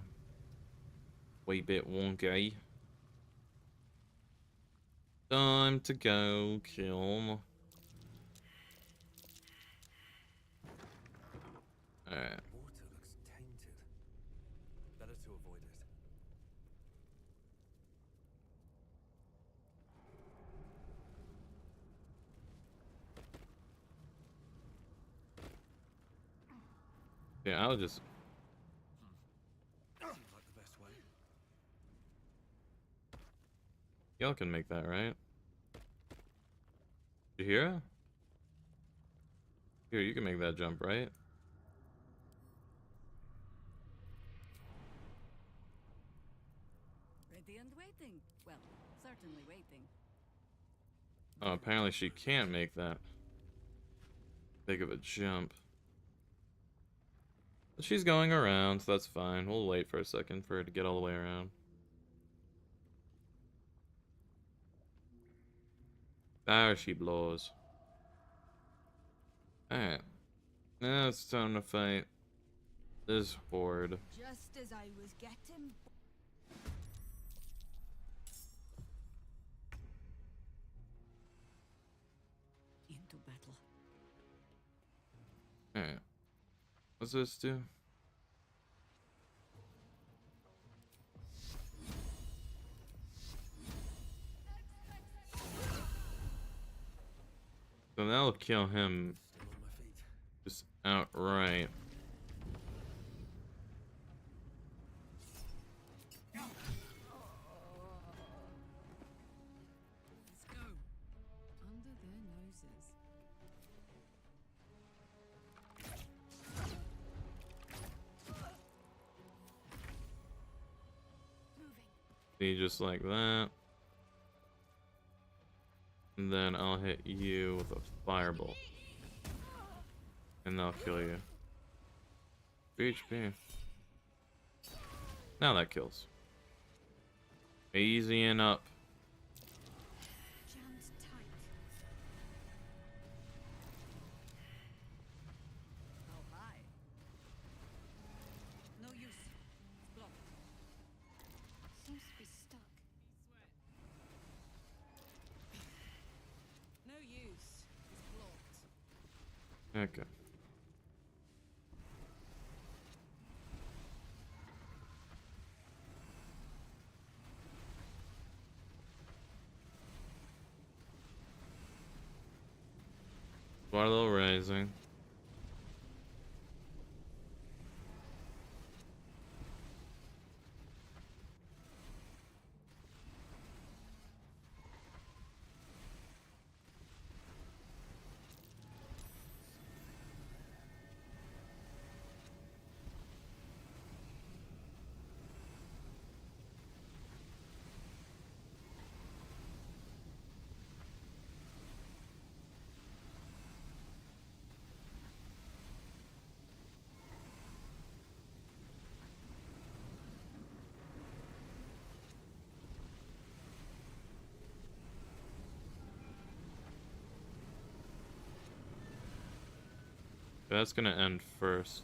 Wee bit wonky. Time to go kill. Alright. Water looks tainted. Better to avoid it. Yeah, I'll just... Seems like the best way. Y'all can make that, right? Did you hear it? Here, you can make that jump, right? Ready and waiting. Well, certainly waiting. Oh, apparently she can't make that big of a jump. But she's going around, so that's fine. We'll wait for a second for her to get all the way around. There she blows. Alright. Now it's time to fight this horde. Just as I was getting. Into battle. Alright. What's this do? So that'll kill him just outright. Let's go. Under their noses. See, just like that. And then I'll hit you with a firebolt. And that'll kill you. 3 HP. Now that kills. Easy and up. Jammed tight. How high? No use. It's blocked. Seems to be stuck. No use. It's blocked. Okay. Barlow Rising. That's gonna end first.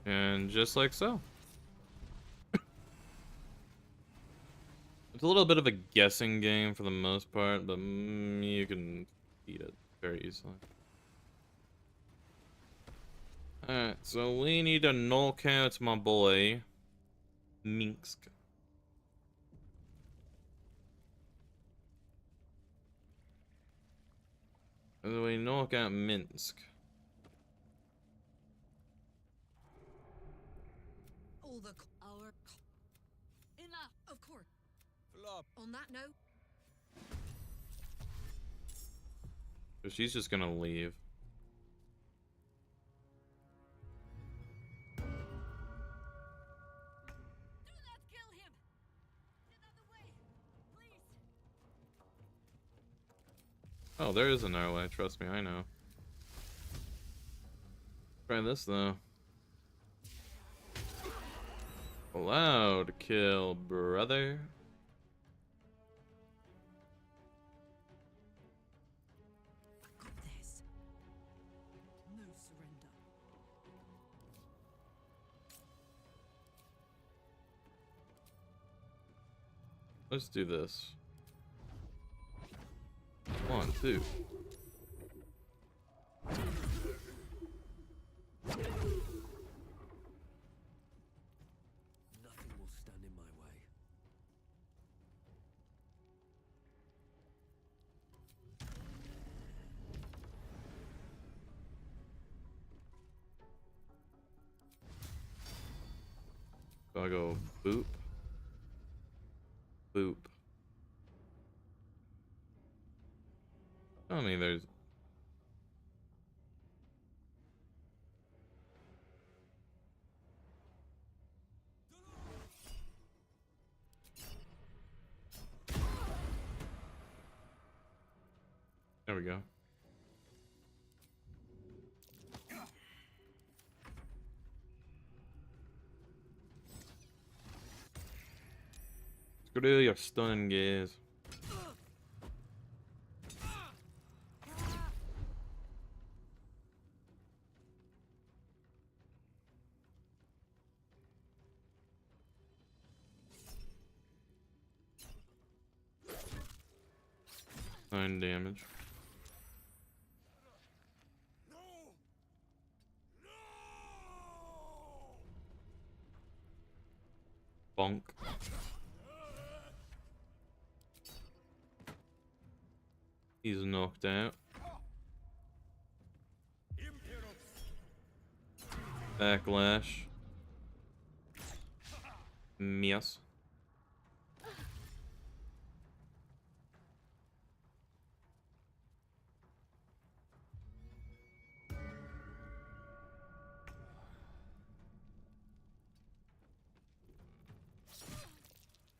And just like so. It's a little bit of a guessing game for the most part, but you can beat it very easily. Alright, so we need to knock out my boy, Minsk. As we knock out Minsk. All the our enough, of course. Flop. On that note, So she's just gonna leave. do not kill him. Get out of the way, please. Oh, there is another way, trust me, I know. Try this though. Allowed kill, brother. I got this. No surrender. Let's do this. 1, 2. Nothing will stand in my way. So I go boop. Boop. I mean, there's... There we go. Screw your stunning gaze. Nine damage. Bonk. He's knocked out. Backlash. Miss.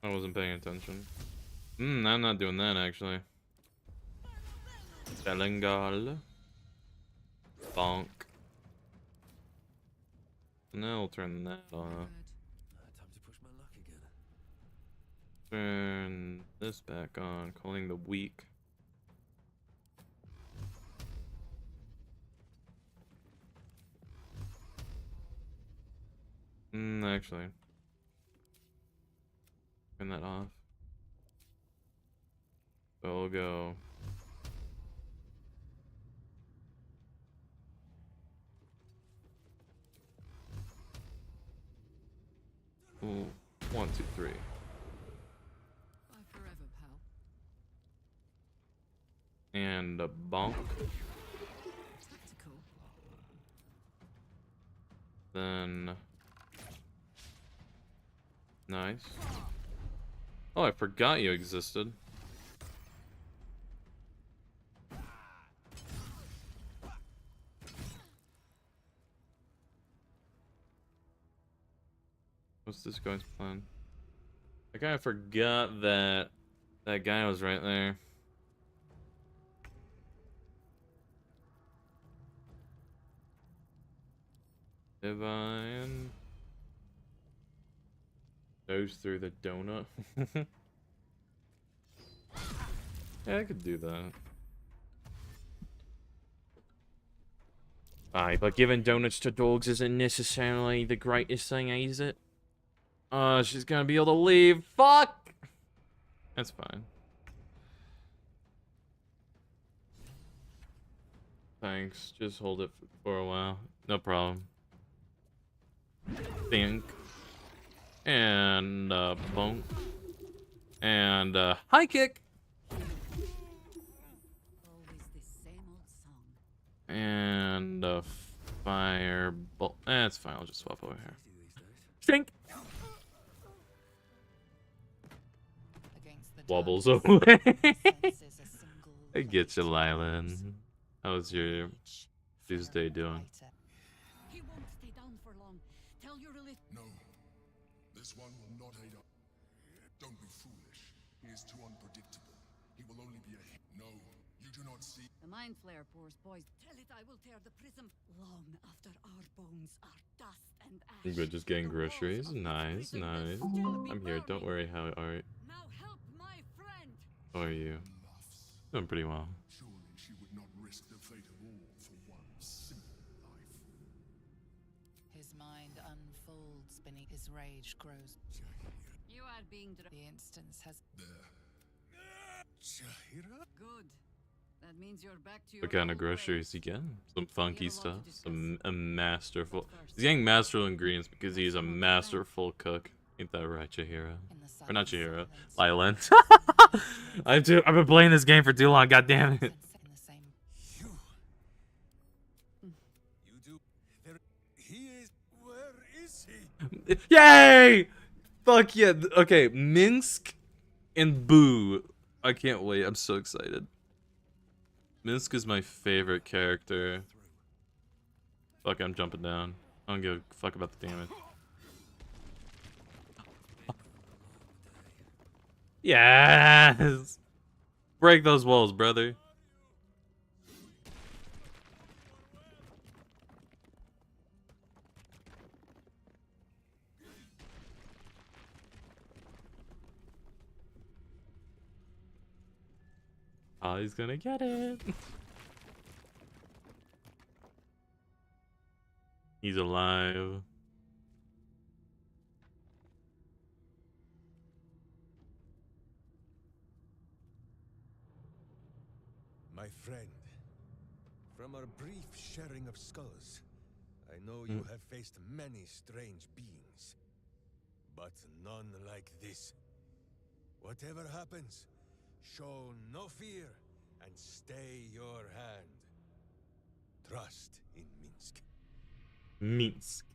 I wasn't paying attention. I'm not doing that actually. Belengal. Bonk. Now I'll turn that off. Time to push my luck again. Turn this back on, calling the weak. Actually. Turn that off. So we'll go. Ooh, 1, 2, 3. Bye forever, pal. And a bonk. Tactical. Then. Nice. Oh, I forgot you existed. What's this guy's plan? I kind of forgot that that guy was right there. Divine goes through the donut. Yeah, I could do that. Aye, but giving donuts to dogs isn't necessarily the greatest thing, is it? She's gonna be able to leave. Fuck! That's fine. Thanks. Just hold it for a while. No problem. Think. And, bonk. And, high kick! Always the same old song. And, firebolt. It's fine, I'll just swap over here. Stink! Wobbles away. I get you, Lylan. How's your Tuesday doing? He won't stay down for long. Tell your No. This one will not aid us. Don't be foolish. He is too unpredictable. He will only be a hit. No, you do not see. The mind flare pours boys. Tell it I will tear the prism long after our bones are dust and ash. I'm good, just getting groceries. Nice, nice. I'm here, don't worry. How are you? Now help my friend. How are you? Doing pretty well. Surely she would not risk the fate of all for one simple life. His mind unfolds beneath his rage grows. You are being the instance has good. That means you're back to your What kind of old groceries ways. you getting? Some funky stuff. Some a masterful. He's getting masterful ingredients because he's a masterful cook. Ain't that right, Chihiro? Or not Chihiro. Lylan. I've been playing this game for too long. God damn it. He is. Where is he? Yay! Fuck yeah. Okay, Minsk and Boo. I can't wait. I'm so excited. Minsk is my favorite character. Fuck, I'm jumping down. I don't give a fuck about the damage. Yes! Break those walls, brother. Oh, he's gonna get it. He's alive. My friend, from our brief sharing of skulls, I know you have faced many strange beings, but none like this. Whatever happens, show no fear and stay your hand. Trust in Minsk. Minsk.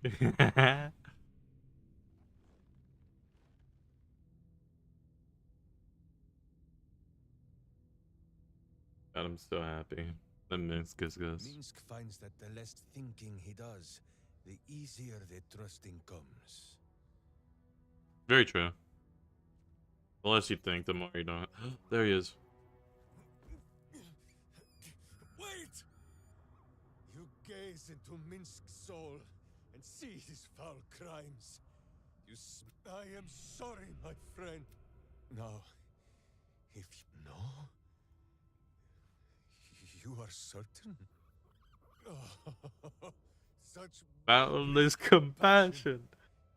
God, I'm so happy that Minsk is this. Minsk finds that the less thinking he does, the easier the trusting comes. Very true. The less you think, the more you don't. There he is. Wait! You gaze into Minsk's soul and see his foul crimes. I am sorry, my friend. Now, if you know, you are certain? Oh, such Boundless compassion.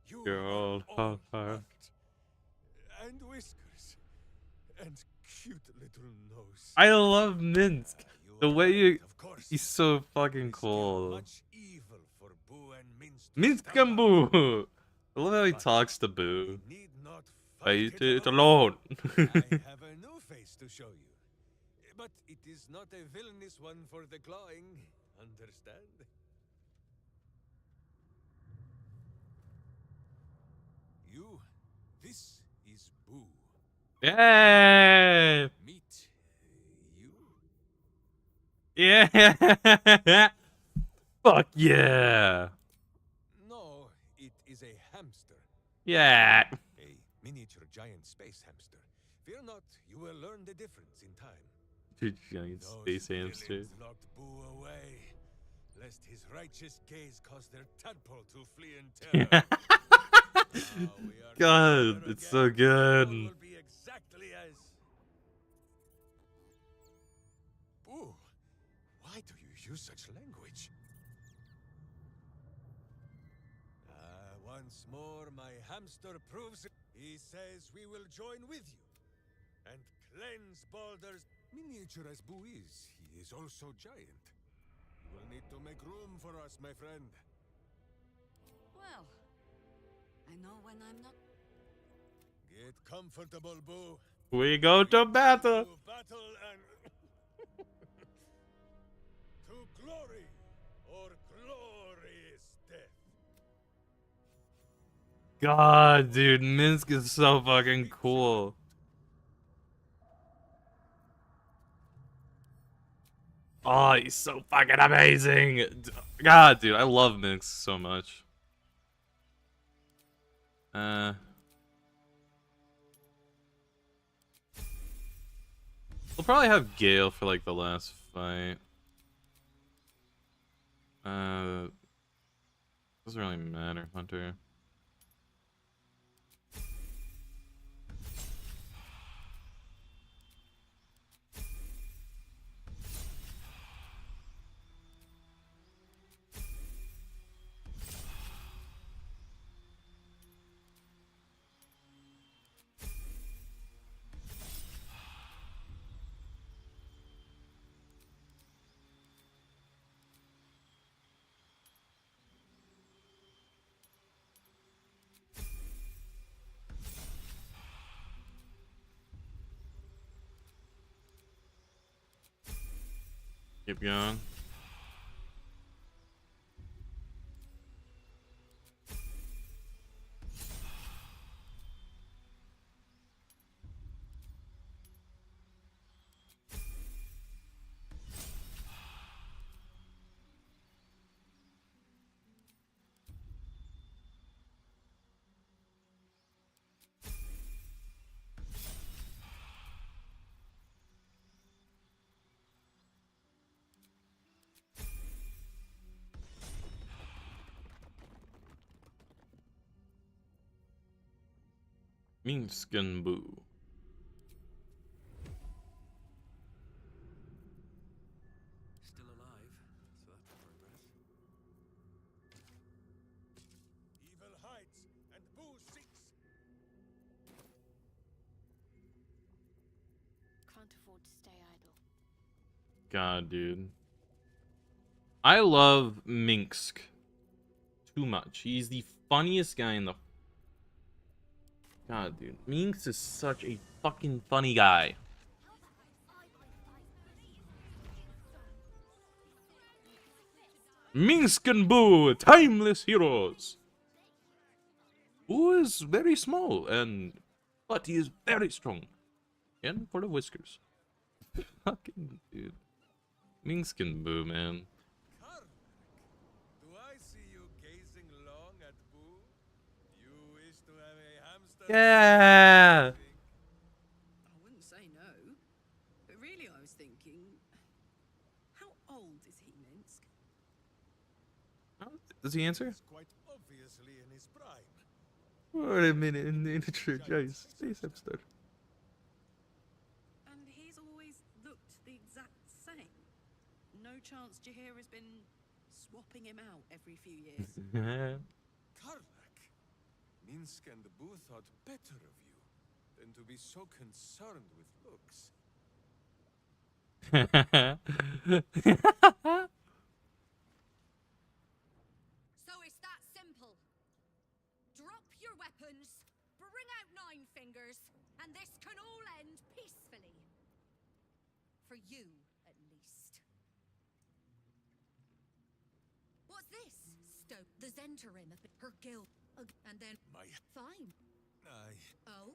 Your old heart. And whiskers. And cute little nose. I love Minsk. The way he's so fucking cool. Minsk and Boo. I love how he talks to Boo. Fight it alone. I have a new face to show you. But it is not a villainous one for the clawing. Understand? You, this is Boo. Yeah. Meet you. Yeah. Fuck yeah. No, it is a hamster. Yeah. A miniature giant space hamster. Fear not, you will learn the difference in time. Dude, giant space hamster. Locked Boo away, lest his righteous gaze cause their tadpole to flee in terror. God, it's so good. Will be exactly as Boo, why do you use such language? Once more, my hamster proves it. He says we will join with you and cleanse Baldur's. Miniature as Boo is, he is also giant. You will need to make room for us, my friend. Well, I know when I'm not. Get comfortable, Boo. We go to battle. To battle and to glory or glorious death. God, dude, Minsk is so fucking cool. Oh, he's so fucking amazing. God, dude, I love Minsk so much. We'll probably have Gale for like the last fight. Doesn't really matter, Hunter. Keep going. Minsk and Boo. Still alive, so that's progress. Evil hides and Boo seeks. Can't afford to stay idle. God, dude. I love Minsk too much. He's the funniest guy in the... God, dude. Minsk is such a fucking funny guy. Minsk and Boo, timeless heroes. Boo is very small, but he is very strong. And for the whiskers. Fucking dude. Minsk and Boo, man. Do I see you gazing long at Boo? You wish to have a hamster? Yeah. I wouldn't say no. But really, I was thinking, how old is he, Minsk? Does he answer? He's quite obviously in his prime. Wait a minute, in the church, guys. Space hamster. And he's always looked the exact same. No chance Jahir has been swapping him out every few years. Karnak, Minsk and Boo thought better of you than to be so concerned with looks. So it's that simple. Drop your weapons, bring out Nine Fingers, and this can all end peacefully. For you, at least. What's this? Stoke the Zentarim of her guild. And then... Fine. Oh?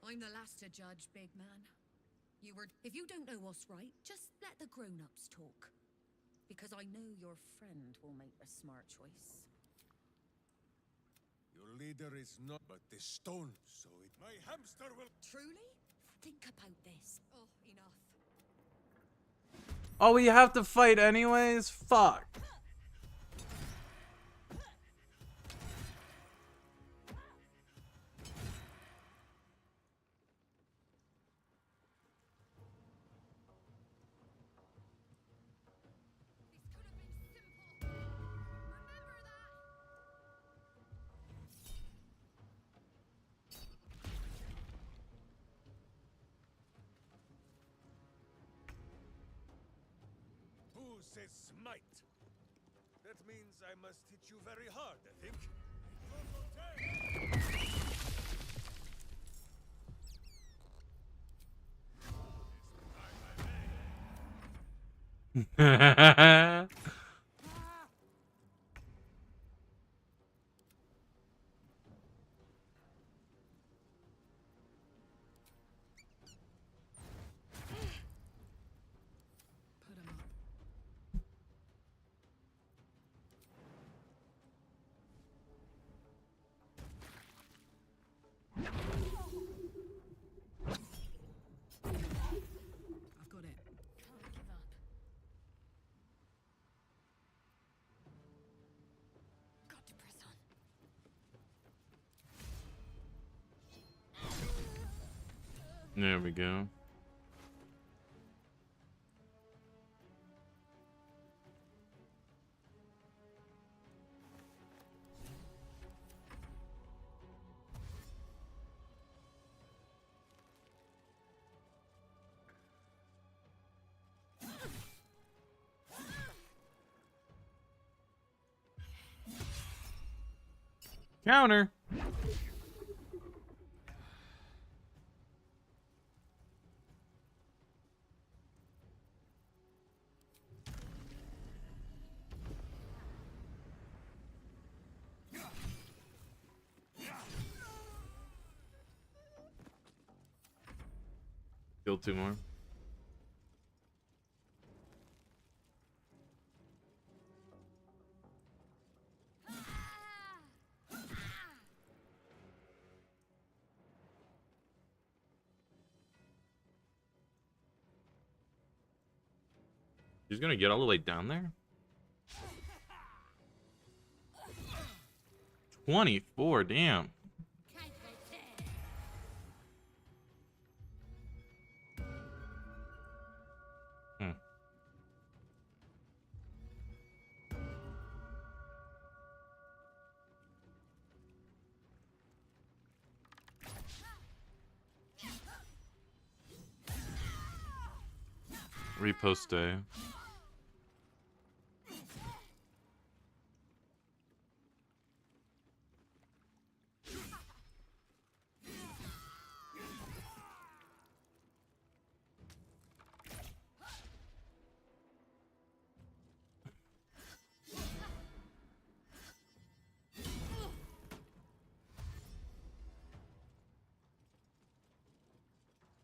I'm the last to judge, big man. If you don't know what's right, just let the grown-ups talk. Because I know your friend will make a smart choice. Your leader is not but the stone, so my hamster will... Truly? Think about this. Oh, enough. Oh, we have to fight anyways? Fuck. Who says smite? That means I must hit you very hard, I think. Put him up. I've got it. Can't give up. Got to press on. There we go. Counter. Kill two more. He's gonna get all the way down there? 24, damn. Hmm. Riposte.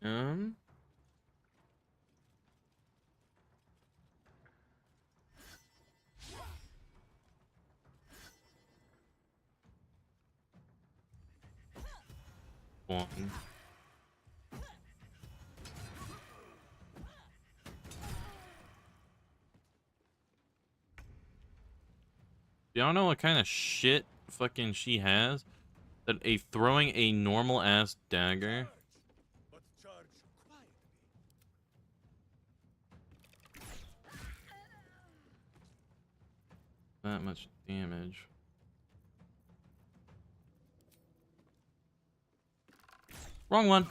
Um. One. Y'all know what kind of shit fucking she has? That a throwing a normal ass dagger. But charge quietly. That much damage. Wrong one.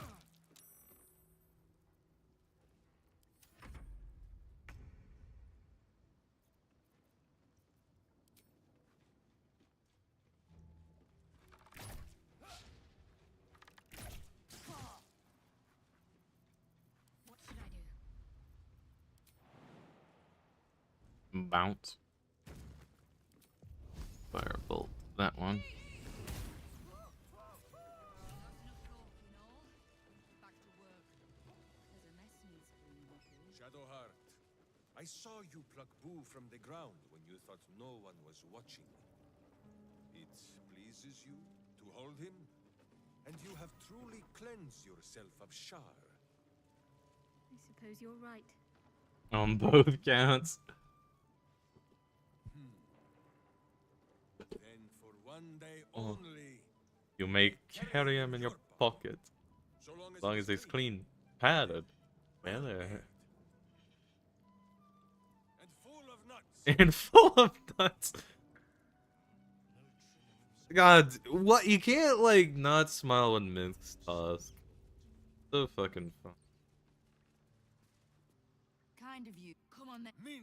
What should I do? Bounce. Firebolt. That one. Shadowheart, I saw you pluck Boo from the ground when you thought no one was watching. It pleases you to hold him, and you have truly cleansed yourself of Shar. I suppose you're right. On both counts. Then for one day only, You may carry him in your pocket. so long As long as it's clean. Padded. Well, and full of nuts. and full of nuts. God, what? You can't, like, not smile when Minsk's task. So fucking fun. Kind of you. Come on then. You.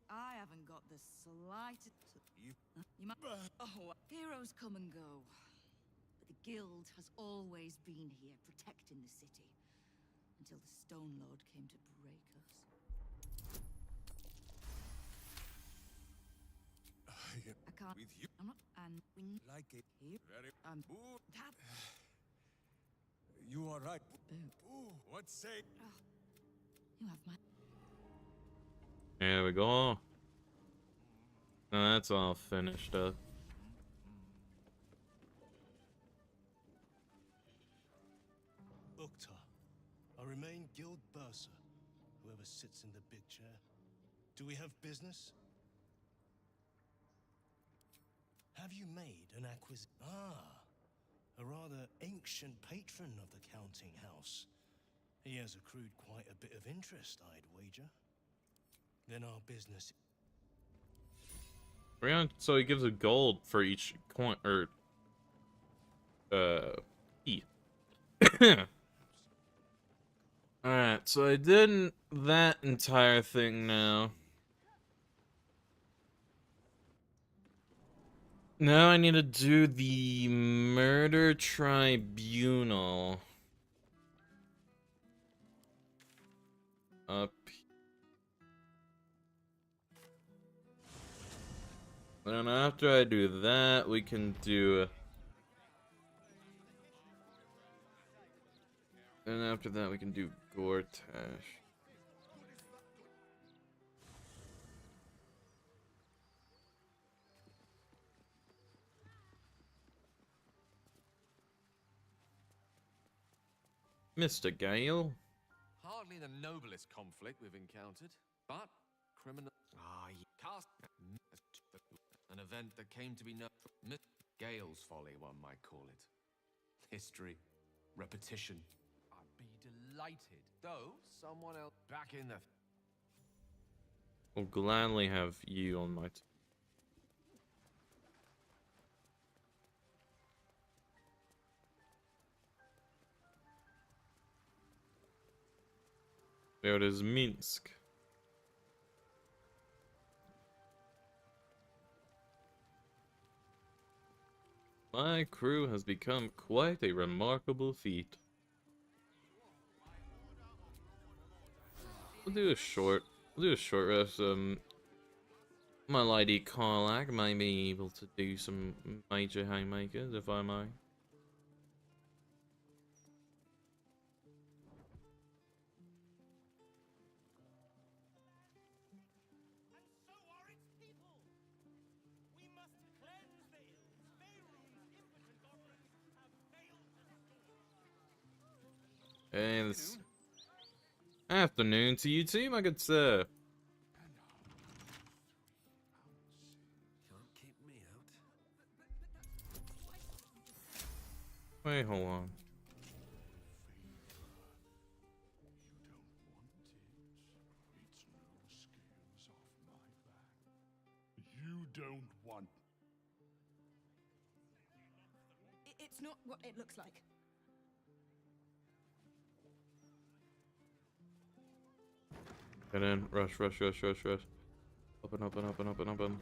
I haven't got the slightest. You might. Oh, heroes come and go. But the guild has always been here, protecting the city. Until the Stone Lord came to break us. I can't. With you. I'm not. And we Like it. here. Very. Boo. That. You are right. Boo. What say? You have my. There we go. Now that's all finished up. Uktar, I remain Guild Bursar, whoever sits in the big chair. Do we have business? Have you made an acquisition? Ah, a rather ancient patron of the counting house. He has accrued quite a bit of interest, I'd wager. Then our business. So he gives a gold for each coin, or key. Alright, so I did that entire thing now. Now I need to do the murder tribunal. Up. Then after I do that, we can do... And after that, we can do Gortash. Mr. Gale. Hardly the noblest conflict we've encountered, but criminal. Cast. An event that came to be known. Gale's folly, one might call it. History. Repetition. I'd be delighted. Though, someone else back in the... I'll gladly have you on my team. There is Minsk. My crew has become quite a remarkable feat. We'll do a short rest. My lady Karlak may be able to do some major haymakers, if I may. And it's afternoon to you too, my good sir. Can't keep me out. Wait, hold on. You don't want. It's not what it looks like. Get in. Rush, rush, rush, rush, rush. Open, open, open, open, open.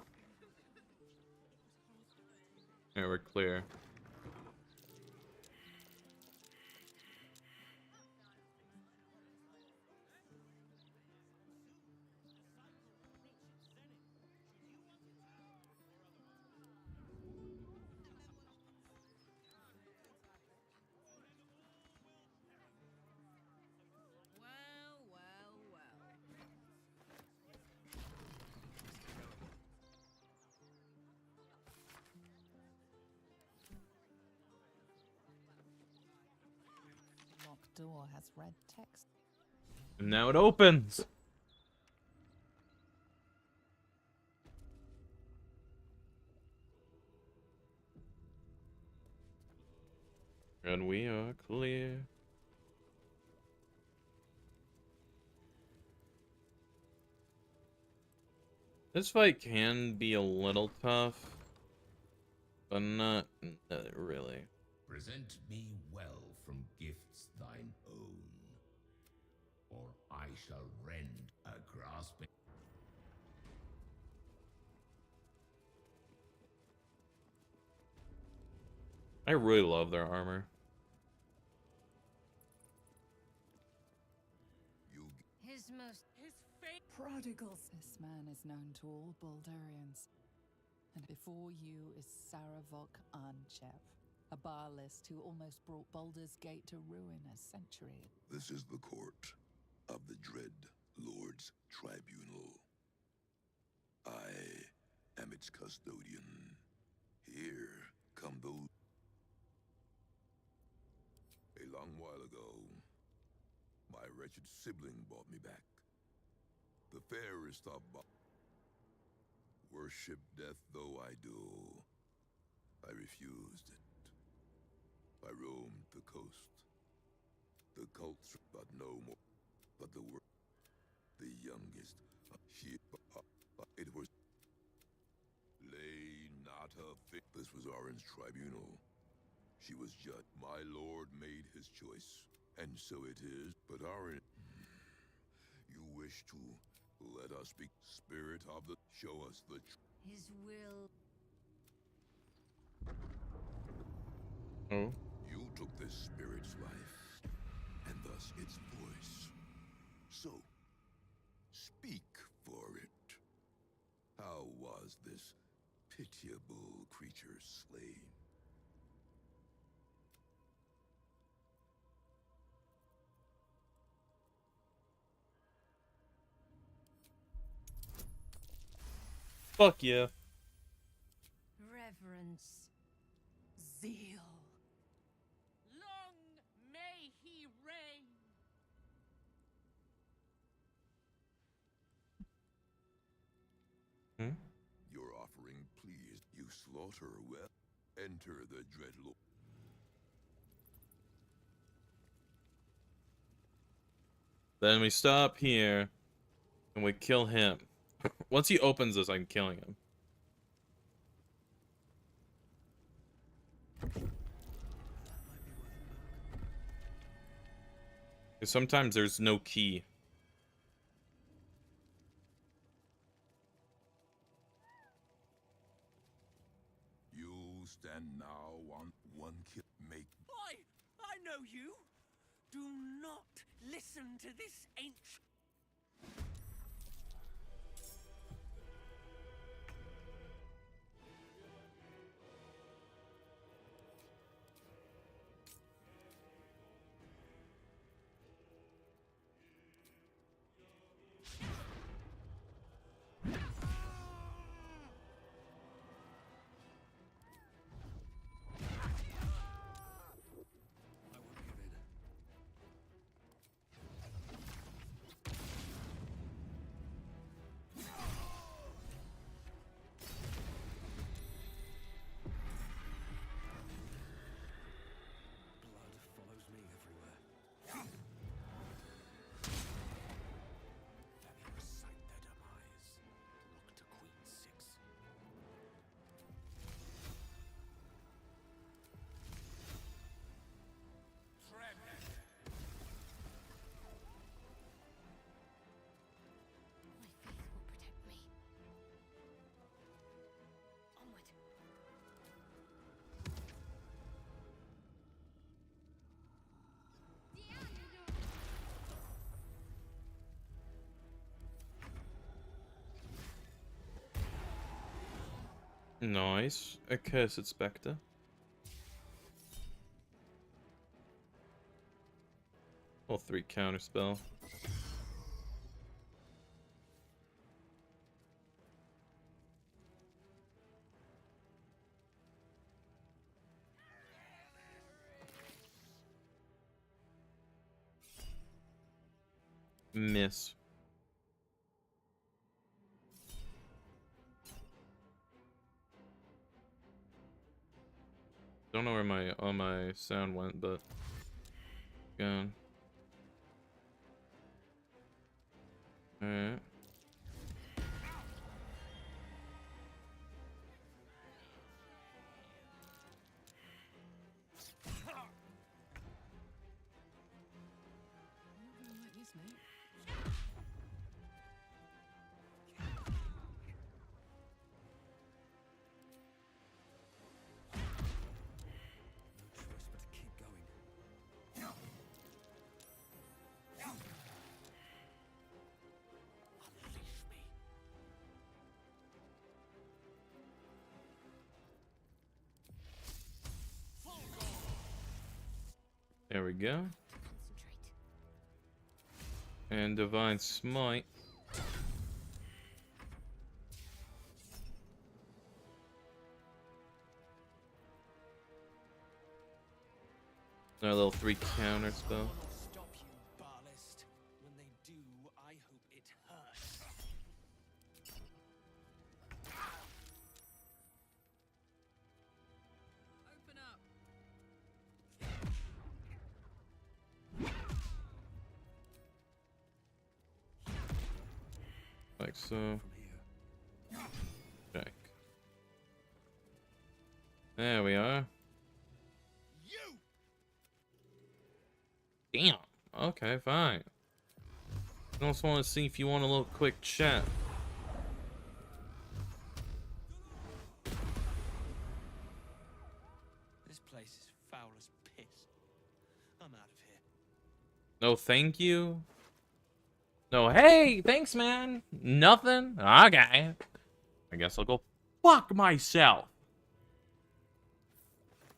Yeah, we're clear. Well, well, well. The locked door has red text. And now it opens. And we are clear. This fight can be a little tough, but not really. Present me well from gifts thine own, or I shall rend a grasping. I really love their armor. His fate. Prodigals. This man is known to all Baldurians. And before you is Saravok Arnchev, a Baalist who almost brought Baldur's Gate to ruin a century. This is the court of the Dread Lord's Tribunal. I am its custodian. Here come those. A long while ago, my wretched sibling brought me back. The fairest of worship death though I do, I refused it. I roamed the coast. The cults, but no more. But the youngest, it was. Lay not her fit. This was Orin's tribunal. She was judged. My lord made his choice, and so it is. But Orin, you wish to let us be spirit of the. Show us the. His will. Oh. You took this spirit's life, and thus its voice. So, speak for it. How was this pitiable creature slain? Fuck yeah. Reverence. Zeal. Long may he reign. Your offering, please. You slaughter well. Enter the Dreadlord. Then we stop here and we kill him. Once he opens this, I'm killing him. 'Cause sometimes there's no key. You stand now on one kill. Make I know you. Do not listen to this ancient. Nice. A Cursed Spectre. Or 3 counterspell. Miss. Don't know where my sound went, but gone. Alright. There we go. And Divine Smite. Another little 3 counter spell. Stop you, Ballast. When they do, I hope it hurts. Open up. Like so. Check. There we are. Damn. Okay, fine. I also want to see if you want a little quick chat. This place is foul as piss. I'm out of here. No, thank you. No, hey, thanks, man. Nothing. Okay. I guess I'll go fuck myself.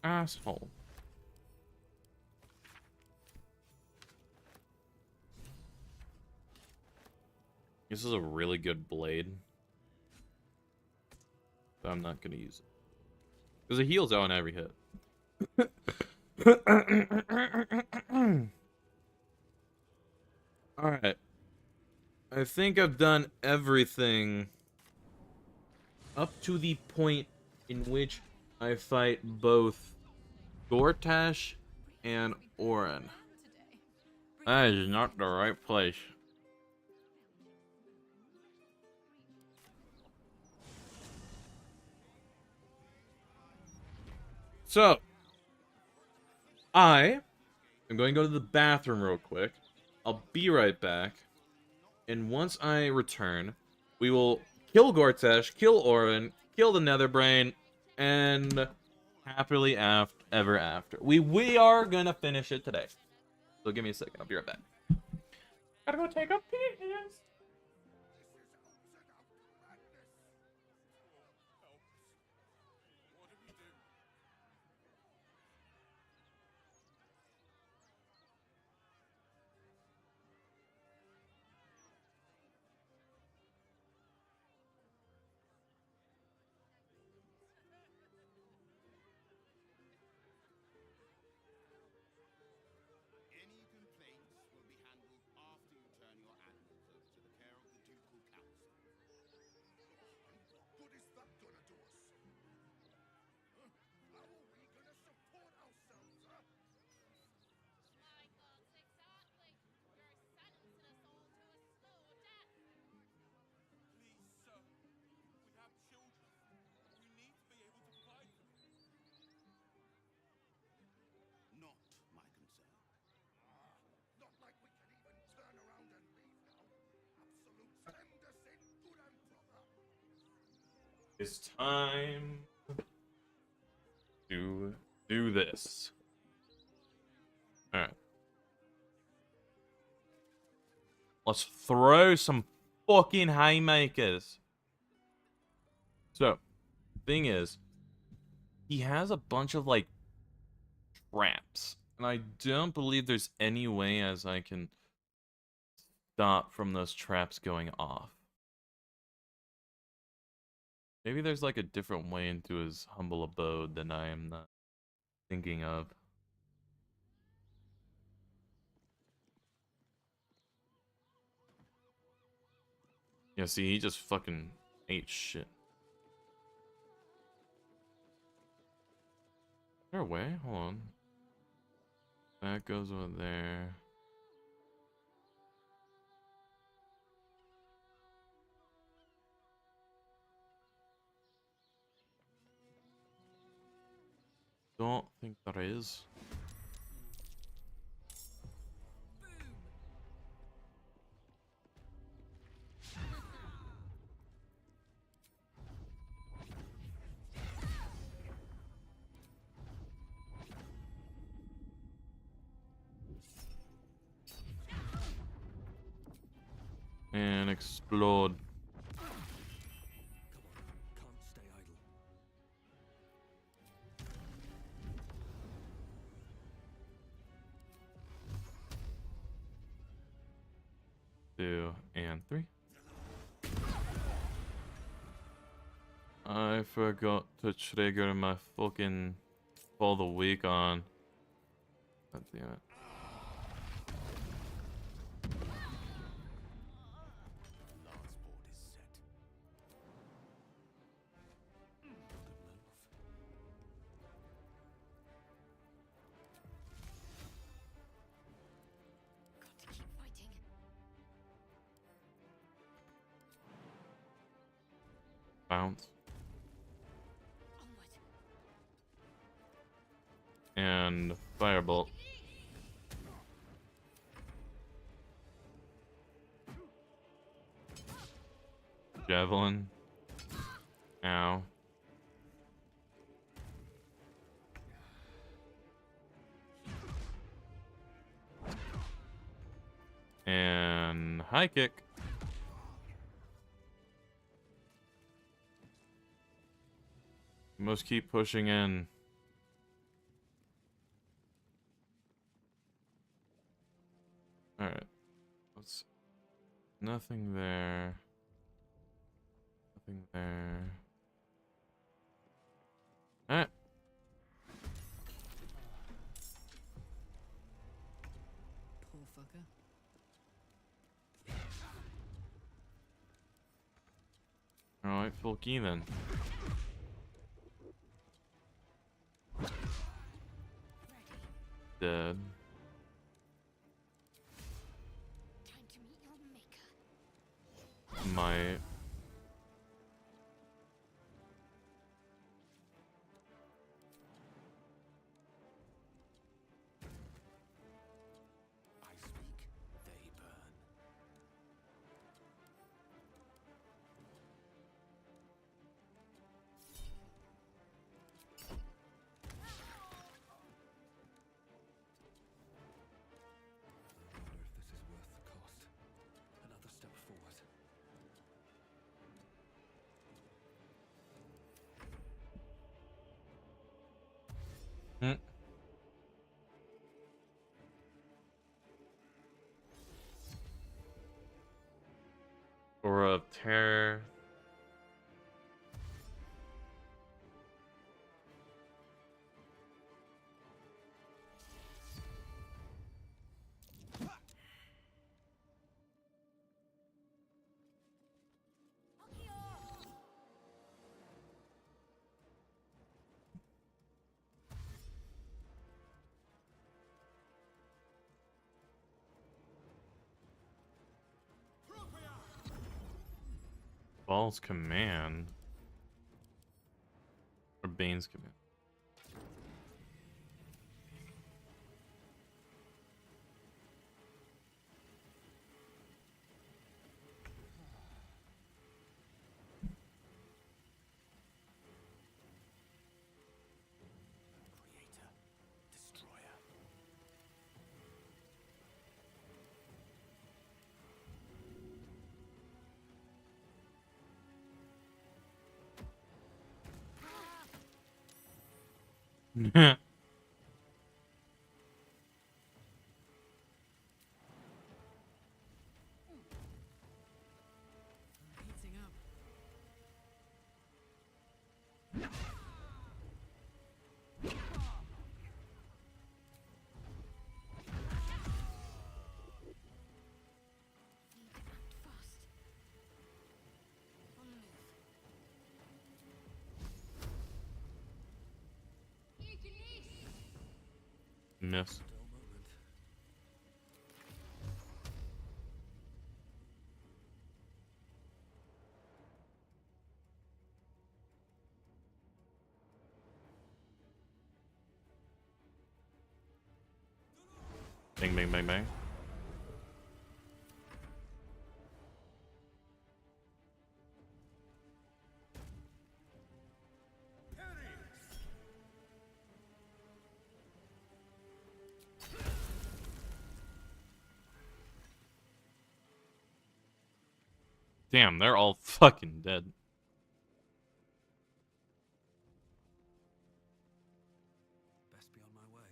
Asshole. This is a really good blade. But I'm not gonna use it. Because it heals out on every hit. Alright. I think I've done everything up to the point in which I fight both Gortash and Orin. That is not the right place. So, I am going to go to the bathroom real quick. I'll be right back. And once I return, we will kill Gortash, kill Orin, kill the Netherbrain, and happily ever after. We are gonna finish it today. So give me a second. I'll be right back. Gotta go take a piss. Any complaints will be handled after you turn your animals over to the care of the Ducal Council. What good is that gonna do us? Huh? How are we gonna support ourselves, huh? My thoughts exactly. You're sentencing us all to a slow death. Please, sir. We have children. We need to be able to provide for them. Not my concern. Not like we can even turn around and leave now. Absolute send us in good and proper. It's time to do this. Alright. Let's throw some fucking haymakers. So, thing is, he has a bunch of, like, traps. And I don't believe there's any way as I can stop from those traps going off. Maybe there's, like, a different way into his humble abode than I am not thinking of. Yeah, see, he just fucking ate shit. Is there a way? Hold on. That goes over there. Don't think there is. And explode. Can't stay idle. Two and three. I forgot to trigger my fucking Fall the Week on. God damn it. Last board is set. Got to keep fighting. Bounce. Onward. And firebolt. Javelin. Ow. And high kick. You must keep pushing in. Alright. Let's. Nothing there. Nothing there. Alright. Poor fucker. Alright, full key then. Dead. Time to meet your maker. Might. Hmm. Aura of terror. Ball's command. Or Bane's command. Creator, destroyer. Heating up. Need to act fast. On the move. Miss. Bang, bang, bang, bang. Damn, they're all fucking dead. Best be on my way.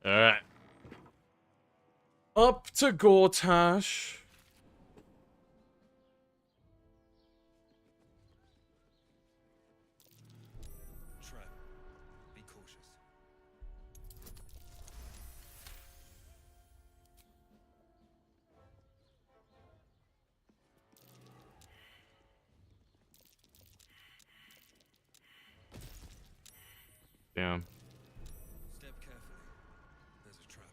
Alright. Up to Gortash. Trap. Be cautious. Damn. Step carefully. There's a trap.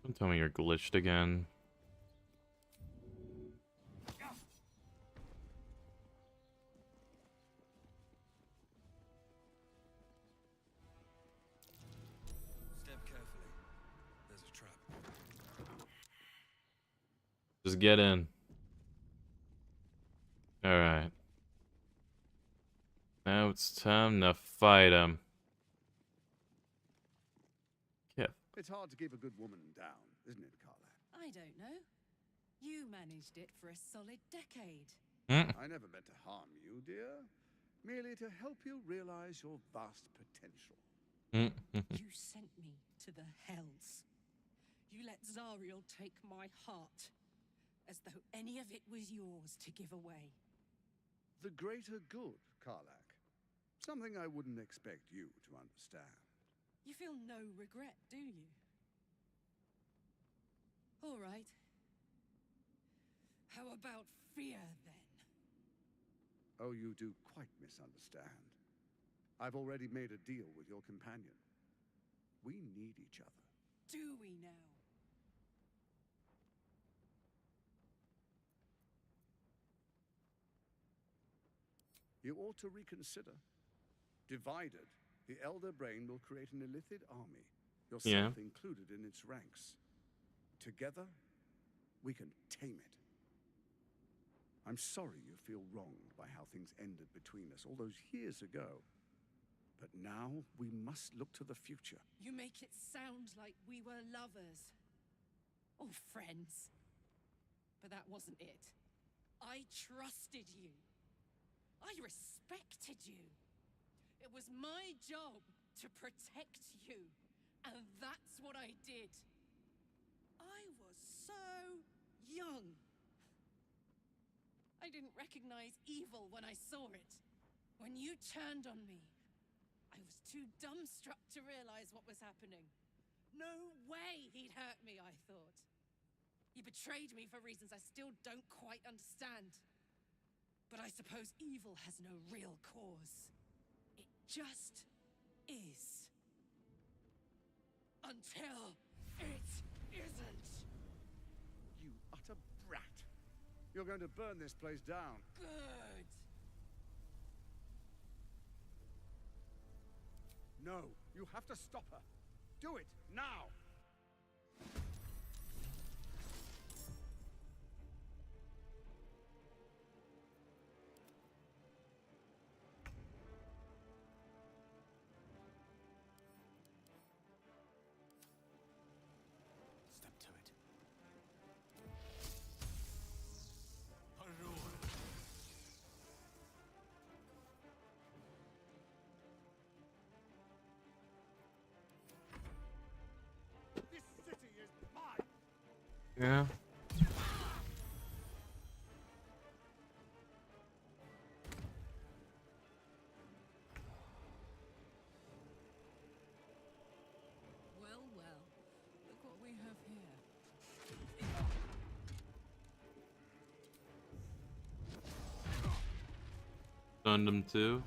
Don't tell me you're glitched again. Step carefully. There's a trap. Just get in. Alright. Now it's time to fight him. Kip. It's hard to keep a good woman down, isn't it, Carla? I don't know. You managed it for a solid decade. I never meant to harm you, dear. Merely to help you realize your vast potential. You sent me to the hells. You let Zariel take my heart, as though any of it was yours to give away. The greater good, Karlak. Something I wouldn't expect you to understand. You feel no regret, do you? All right. How about fear, then? Oh, you do quite misunderstand. I've already made a deal with your companion. We need each other. Do we now? You ought to reconsider. Divided, the Elder Brain will create an Illithid army, yourself included in its ranks. Together, we can tame it. I'm sorry you feel wronged by how things ended between us all those years ago. But now we must look to the future. You make it sound like we were lovers. or friends. But that wasn't it. I trusted you. I respected you. It was my job to protect you, and that's what I did. I was so young. I didn't recognize evil when I saw it. When you turned on me, I was too dumbstruck to realize what was happening. No way he'd hurt me, I thought. He betrayed me for reasons I still don't quite understand. But I suppose evil has no real cause. It just is. Until it isn't. You utter brat. You're going to burn this place down. Good. No, you have to stop her. Do it, now! Step to it. This city is mine! Yeah. Well, well. Look what we have here. Stunned him too.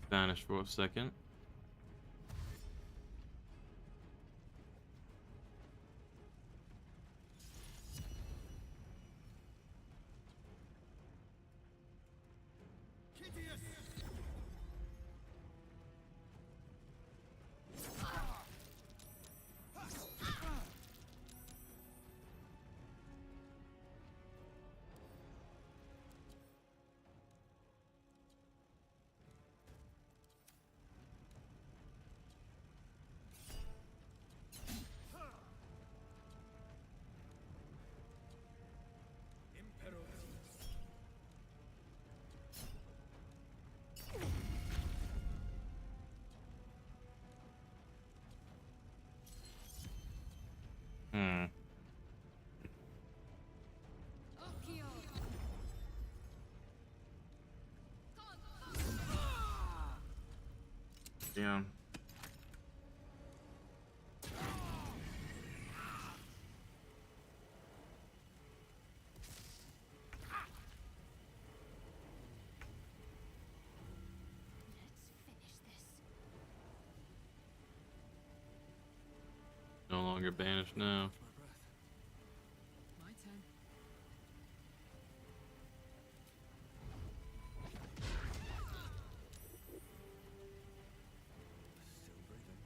Vanished for a second. Yeah. No longer banished now. My turn. Still breathing,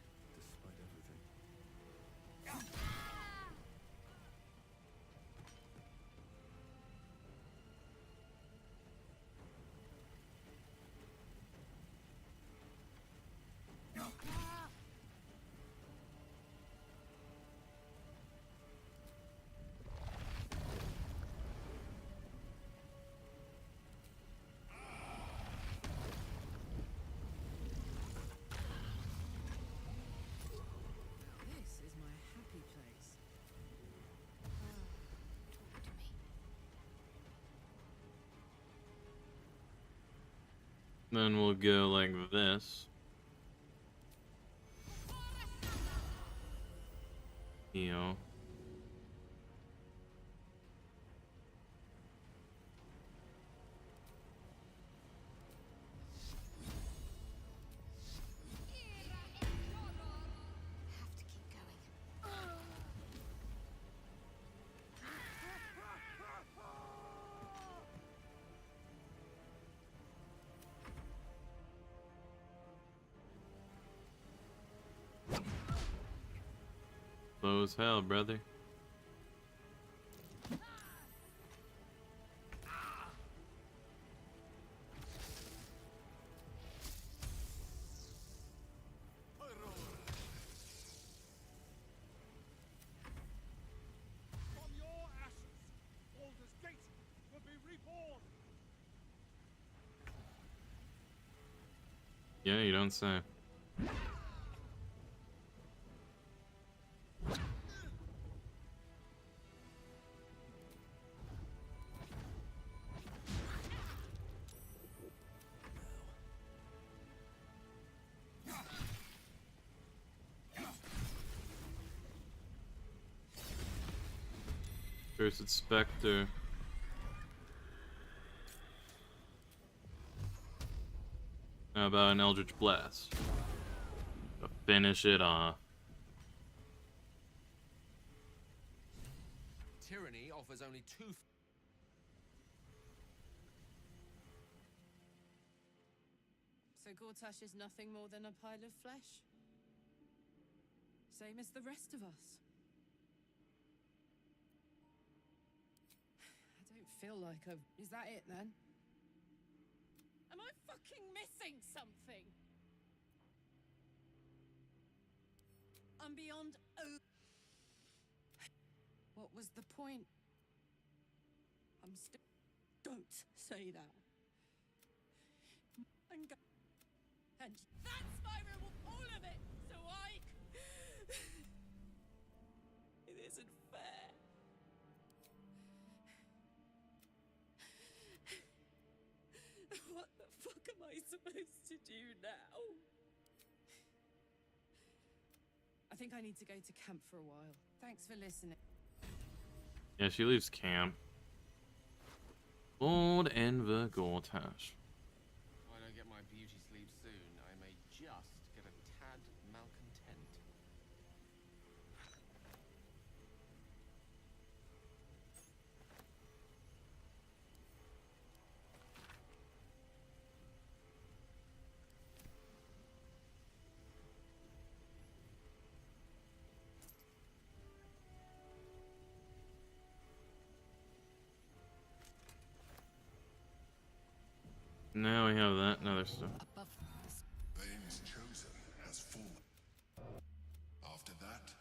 despite everything. This is my happy place. Talk to me. Then we'll go like this. Heal. Slow as hell, brother. From your ashes, Baldur's Gate will be reborn. Yeah, you don't say. Cursed Spectre. How about an Eldritch Blast? To finish it off. Tyranny offers only two. So Gortash is nothing more than a pile of flesh? Same as the rest of us? I don't feel like I've... Is that it, then? Am I fucking missing something? I'm beyond... What was the point? I'm still... Don't say that. And that's my reward, all of it, so I... It isn't fair. What the fuck am I supposed to do now? I think I need to go to camp for a while. Thanks for listening. Yeah, she leaves camp. Lord Enver Gortash. If I don't get my beauty sleep soon, I may just get a tad malcontent. Now we have that and other stuff. Bane's chosen has fallen. After that,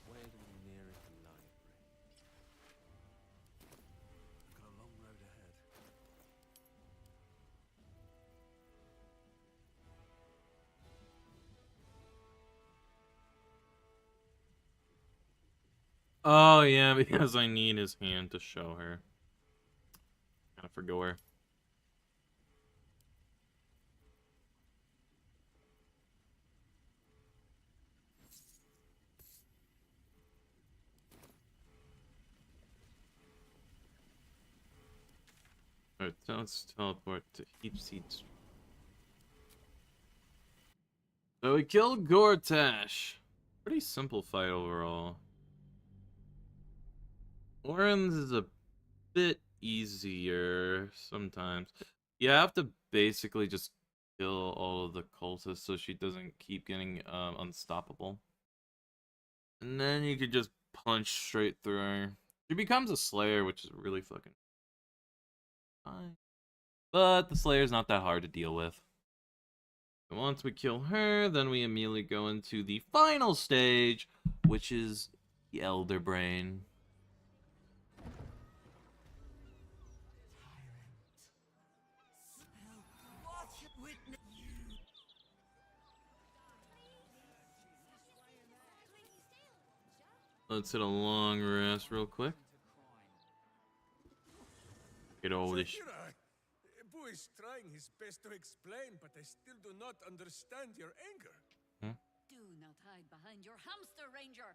Where to the nearest library? I've got a long road ahead. Oh yeah, because I need his hand to show her. Kind of forgot where. Alright, so let's teleport to Heap Seeds. So we killed Gortash. Pretty simple fight overall. Oren's is a bit easier sometimes. You have to basically just kill all of the cultists so she doesn't keep getting unstoppable. And then you could just punch straight through her. She becomes a Slayer, which is really fucking fine. But the Slayer's not that hard to deal with. And once we kill her, then we immediately go into the final stage, which is the Elder Brain. Let's hit a long rest real quick. Get all this. Boy's trying his best to explain, but I still do not understand your anger. Do not hide behind your hamster, Ranger.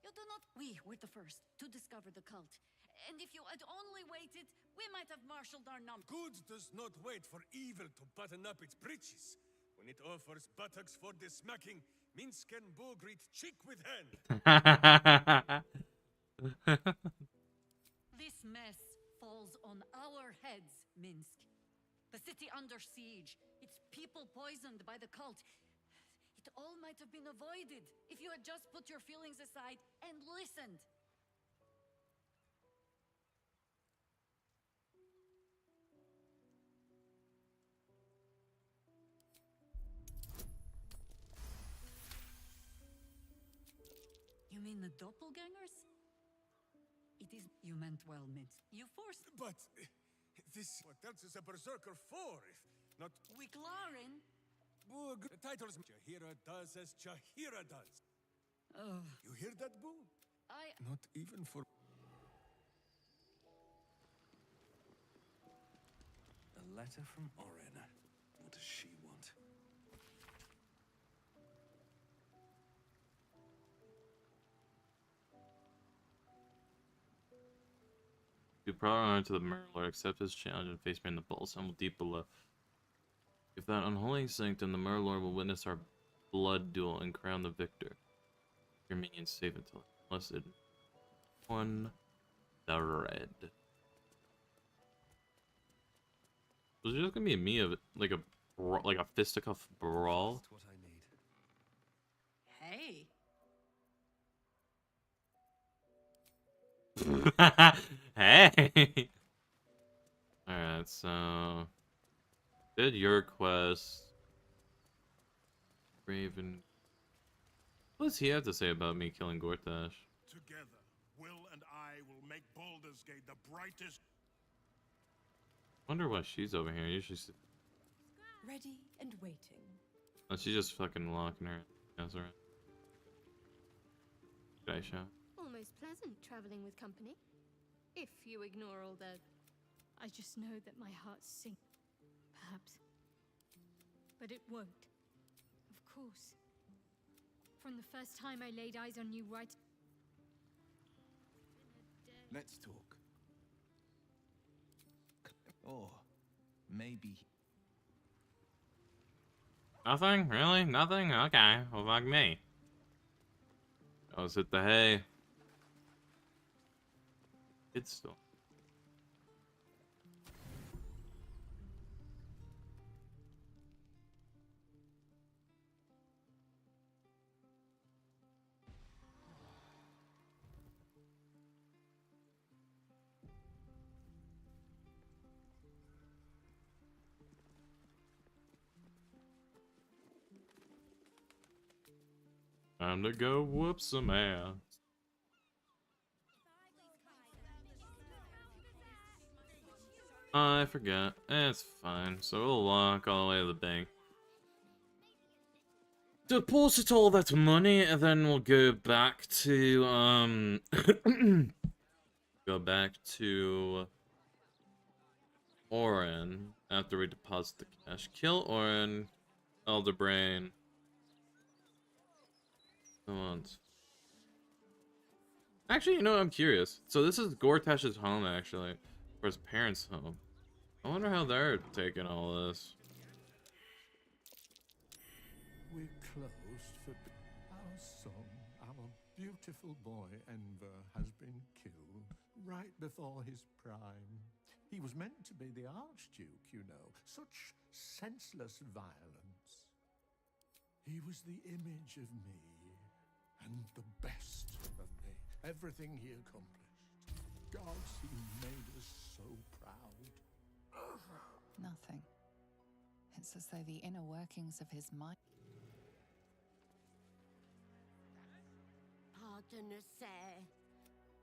You do not... We were the first to discover the cult. And if you had only waited, we might have marshaled our numbers. Good does not wait for evil to button up its breeches. When it offers buttocks for the smacking, Minsk and Bull greet cheek with hand. This mess falls on our heads, Minsk. The city under siege, its people poisoned by the cult. It all might have been avoided if you had just put your feelings aside and listened. You mean the doppelgangers? It is... You meant well, Minsk. You forced... But this... What else is a berserker for if not... Wiklaren? Boo, the titles... Chahira does as Chahira does. Oh. You hear that, Boo? Not even for... A letter from Oren. What does she want? Do proper honor to the Murloc, accept his challenge and face me in the bowl, somewhat deep below. If that unholy sanctum, the Murloc will witness our blood duel and crown the victor. Your minions safe until unless it won the red. Was there just gonna be me of like a fisticuff brawl? What I need. Hey. Hey. Alright, so did your quest. Raven. What does he have to say about me killing Gortash? Together, Will and I will make Baldur's Gate the brightest. Wonder why she's over here. Usually Ready and waiting. oh, she's just fucking locking her ass around. Good eye shot. Almost pleasant traveling with company. If you ignore all the... I just know that my heart sinks. Perhaps. But it won't. Of course. From the first time I laid eyes on you right... Let's talk. Or maybe... Nothing? Really? Nothing? Okay. Well, fuck me. I was hit the hay. It's still. Time to go whoop some ass. I forgot. It's fine. So we'll walk all the way to the bank. Deposit all that money, and then we'll go back to, go back to Oren after we deposit the cash. Kill Oren, Elder Brain. Come on. Actually, you know, I'm curious. So this is Gortash's home, actually. Or his parents' home. I wonder how they're taking all this. We're closed for our son, our beautiful boy Enver, has been killed right before his prime. He was meant to be the Archduke, you know. Such senseless violence. He was the image of me, and the best of me. Everything he accomplished. Gods, he made us so proud. Nothing. It's as though the inner workings of his mind... Pardon us, sir.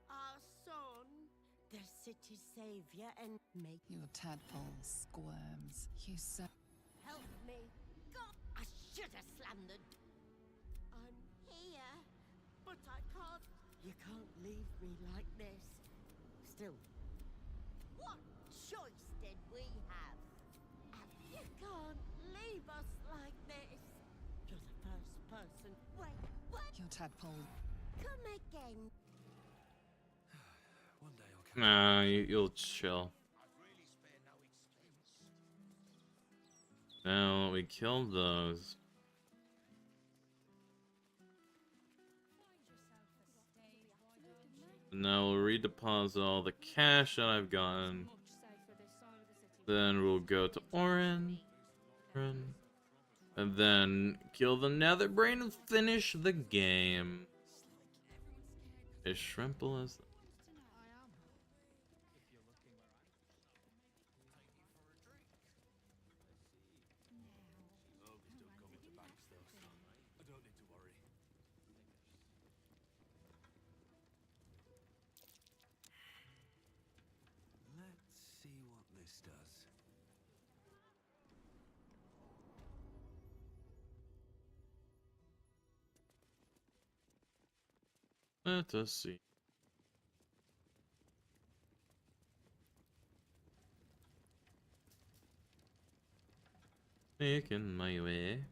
Our son, the city savior, and make... Your tadpole squirms. You so... Help me. God, I should have slammed the... I'm here, but I can't... You can't leave me like this. Still, what choice did we have? You can't leave us like this. You're the first person... Wait, what? Your tadpole... Come again. One day I'll come. Nah, you'll chill. Now we killed those. Now we'll redeposit all the cash that I've gotten. Then we'll go to Orin. And then kill the nether brain and finish the game. As shrimple as... Let's see what this does. Let us see. Making my way.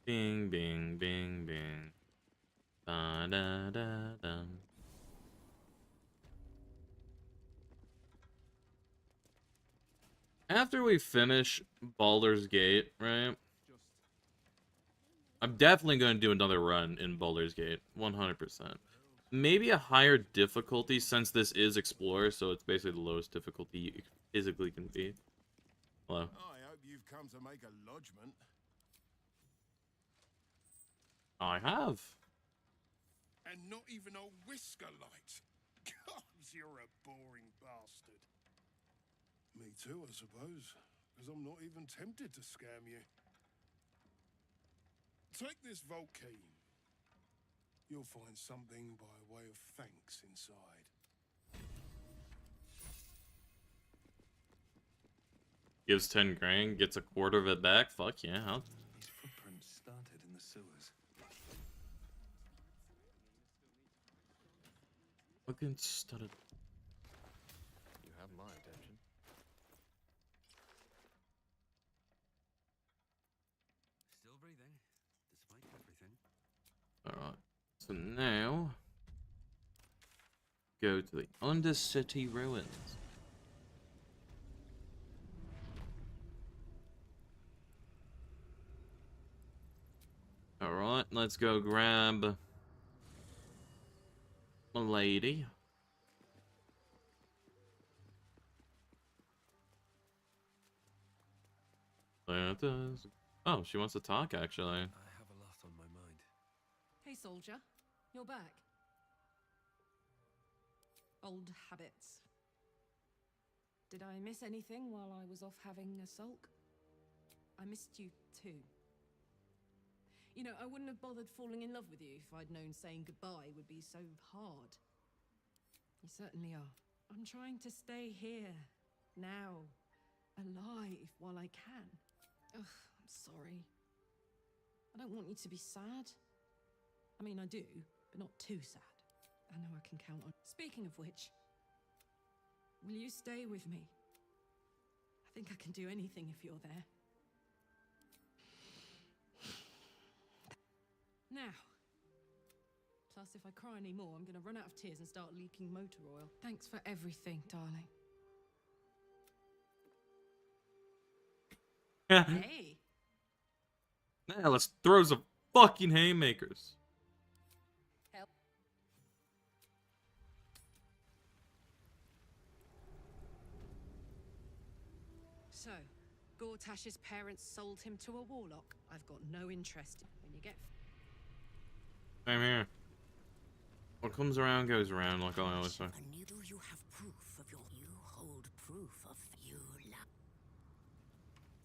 Bing, bing, bing, bing. Da da da dum. After we finish Baldur's Gate, right? I'm definitely going to do another run in Baldur's Gate, 100%. Maybe a higher difficulty since this is Explorer, so it's basically the lowest difficulty you physically can be. Hello. I hope you've come to make a lodgment. I have. And not even a whisker light. God, you're a boring bastard. Me too, I suppose, because I'm not even tempted to scam you. Take this vault key. You'll find something by way of thanks inside. Gives 10 grand, gets a quarter of it back. Fuck yeah. These footprints started in the sewers. Fucking studded. You have my attention. Still breathing, despite everything. Alright. So now... go to the Undercity Ruins. Alright, let's go grab... my lady. That is... oh, she wants to talk, actually. I have a lot on my mind. Hey, soldier. You're back. Old habits. Did I miss anything while I was off having a sulk? I missed you too. You know, I wouldn't have bothered falling in love with you if I'd known saying goodbye would be so hard. You certainly are. I'm trying to stay here, now, alive while I can. Ugh, I'm sorry. I don't want you to be sad. I mean, I do, but not too sad. I know I can count on... Speaking of which, will you stay with me? I think I can do anything if you're there. Now. Plus, if I cry any more, I'm gonna run out of tears and start leaking motor oil. Thanks for everything, darling. Hey. Now let's throw some fucking haymakers. Help. So, Gortash's parents sold him to a warlock. I've got no interest in when you get... Same here. What comes around goes around, like I always say. Do you have proof of your... You hold proof of you love...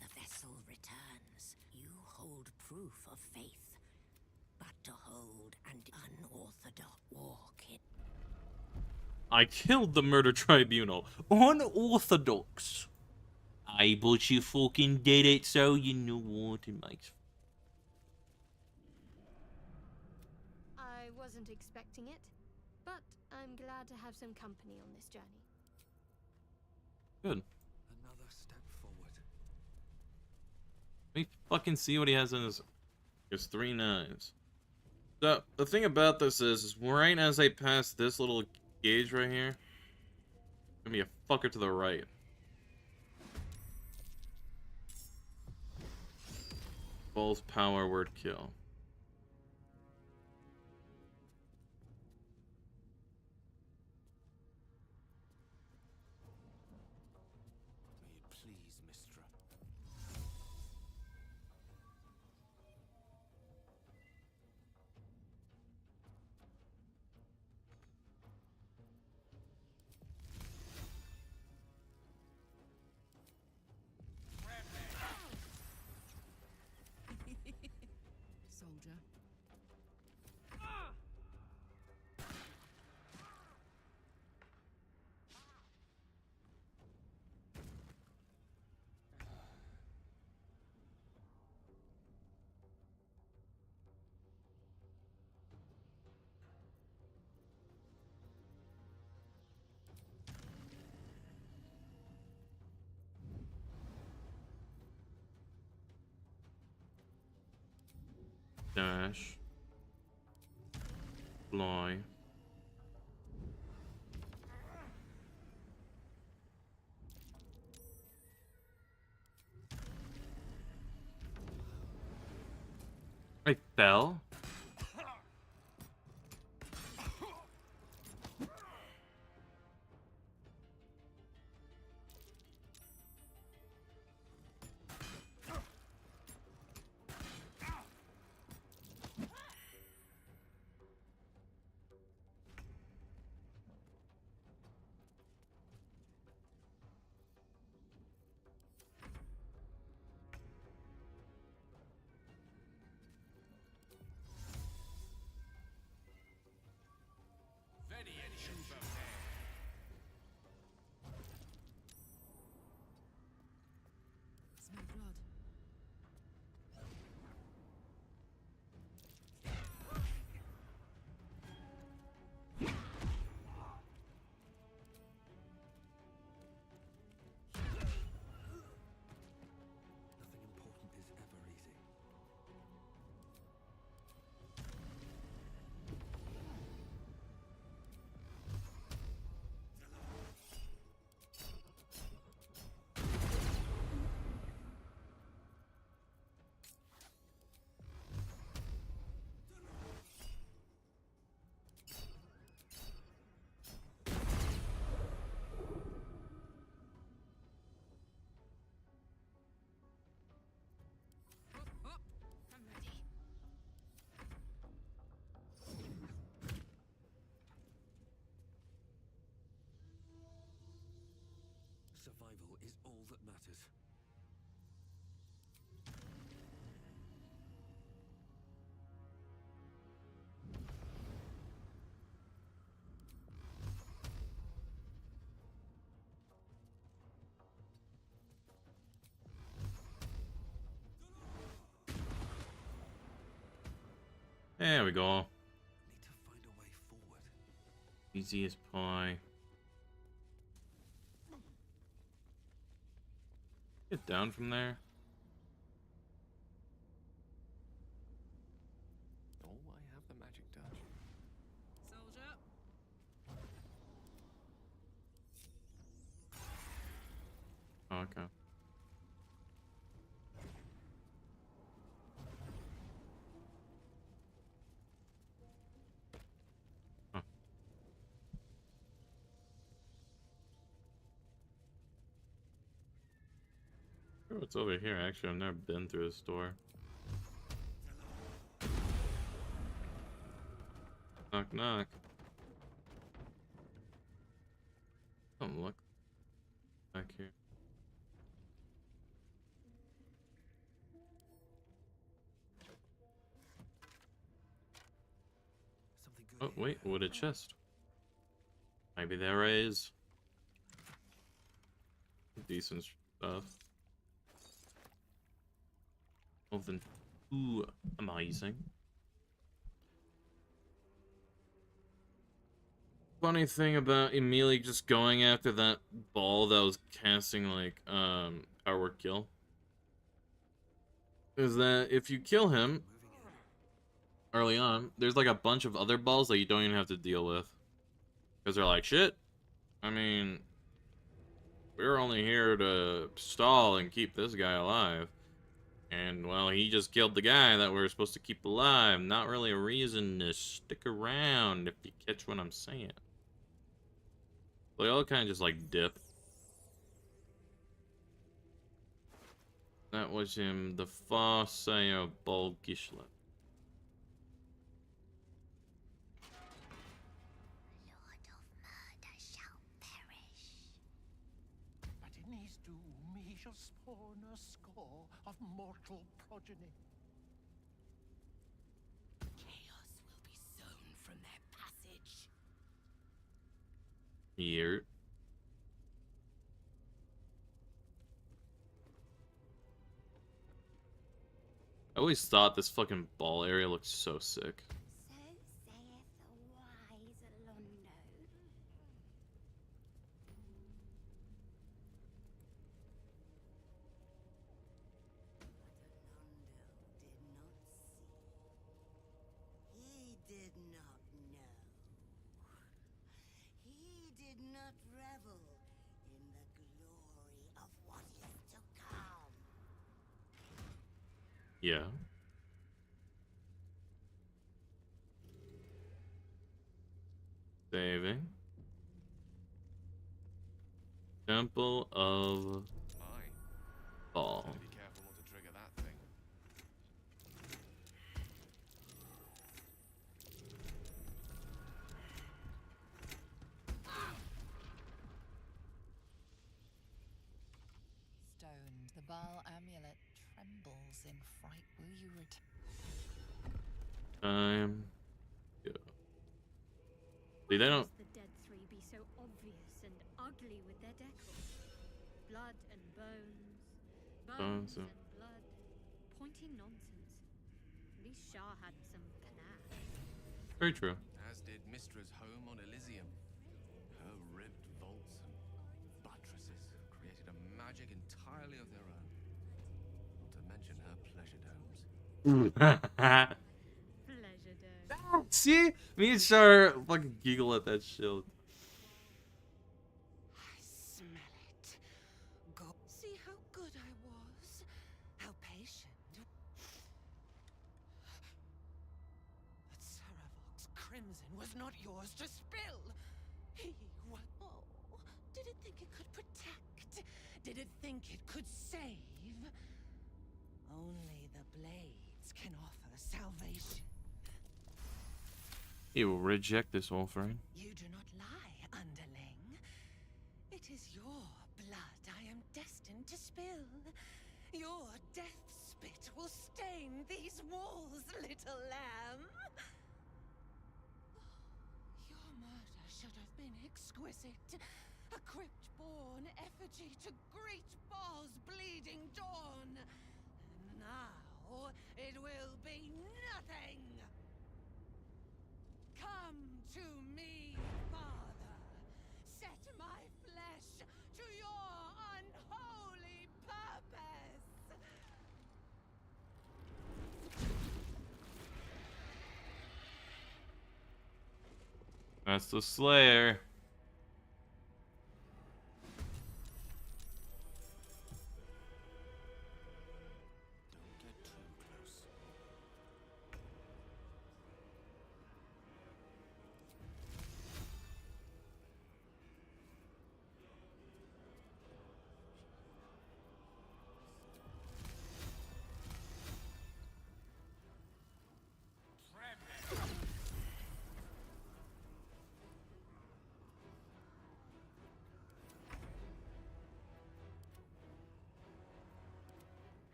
The vessel returns. You hold proof of faith. But to hold an unorthodox walk in... I killed the murder tribunal. Unorthodox. Aye, but you fucking did it, so you know what it makes. I wasn't expecting it, but I'm glad to have some company on this journey. Good. Another step forward. Let me fucking see what he has in his 3 knives. So, the thing about this is right as I pass this little gauge right here, gonna be a fucker to the right. Balls, power, word, kill. Dash. Fly. I fell? Smell blood. Nothing important is ever easy. I'm ready. Survival is all that matters. There we go. Need to find a way forward. Easy as pie. Get down from there. Oh, I have the magic touch. Soldier. Oh, okay. Huh. Oh, it's over here. Actually, I've never been through this door. Knock, knock. Don't look back here. Oh, wait, wooded chest. Maybe there is decent stuff. Nothing too amazing. Funny thing about immediately just going after that ball that was casting like power kill is that if you kill him early on, there's like a bunch of other balls that you don't even have to deal with. Because they're like, shit, I mean, we're only here to stall and keep this guy alive. And, well, he just killed the guy that we're supposed to keep alive. Not really a reason to stick around, if you catch what I'm saying. They all kind of just, like, dip. That was him, the Farseer Bolgishla. But in his doom he shall spawn a score of mortal progeny. Chaos will be sown from their passage. Here. I always thought this fucking ball area looked so sick. So saith the wise Londo. Yeah. Saving. Temple of Fall. Better be careful not to trigger that thing. Stoned, the Baal amulet trembles in fright. Will you return? Time. Go. See, they don't. The dead three be so obvious and ugly with their decor. Blood and bones. Bones Bones, and blood. Pointy nonsense. At least Shah had some panache. Very true. As did Mistra's home on Elysium. Her ribbed vaults and buttresses created a magic entirely of their own. Not to mention her pleasure domes. Pleasure dome. See? Me and Char fucking giggle at that shield. Smell it. Go. See how good I was? How patient. But Saravok's crimson was not yours to spill. He was. Oh, did it think it could protect? Did it think it could save? Only the blades can offer salvation. He will reject this offering. You do not lie, underling. It is your blood I am destined to spill. Your death spit will stain these walls, little lamb. Your murder should have been exquisite. A crypt-born effigy to greet Baal's bleeding dawn. And now it will be nothing. Come to me, Father. Set my flesh to your unholy purpose. That's the Slayer. Don't get too close.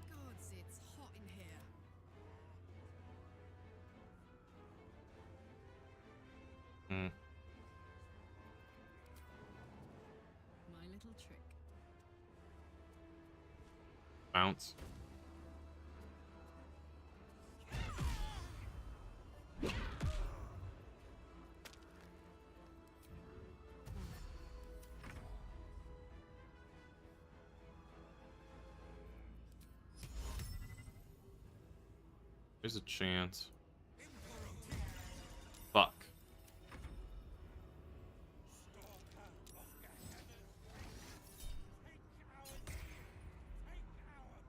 Gods, it's hot in here. Hmm. My little trick. Bounce. There's a chance. Fuck.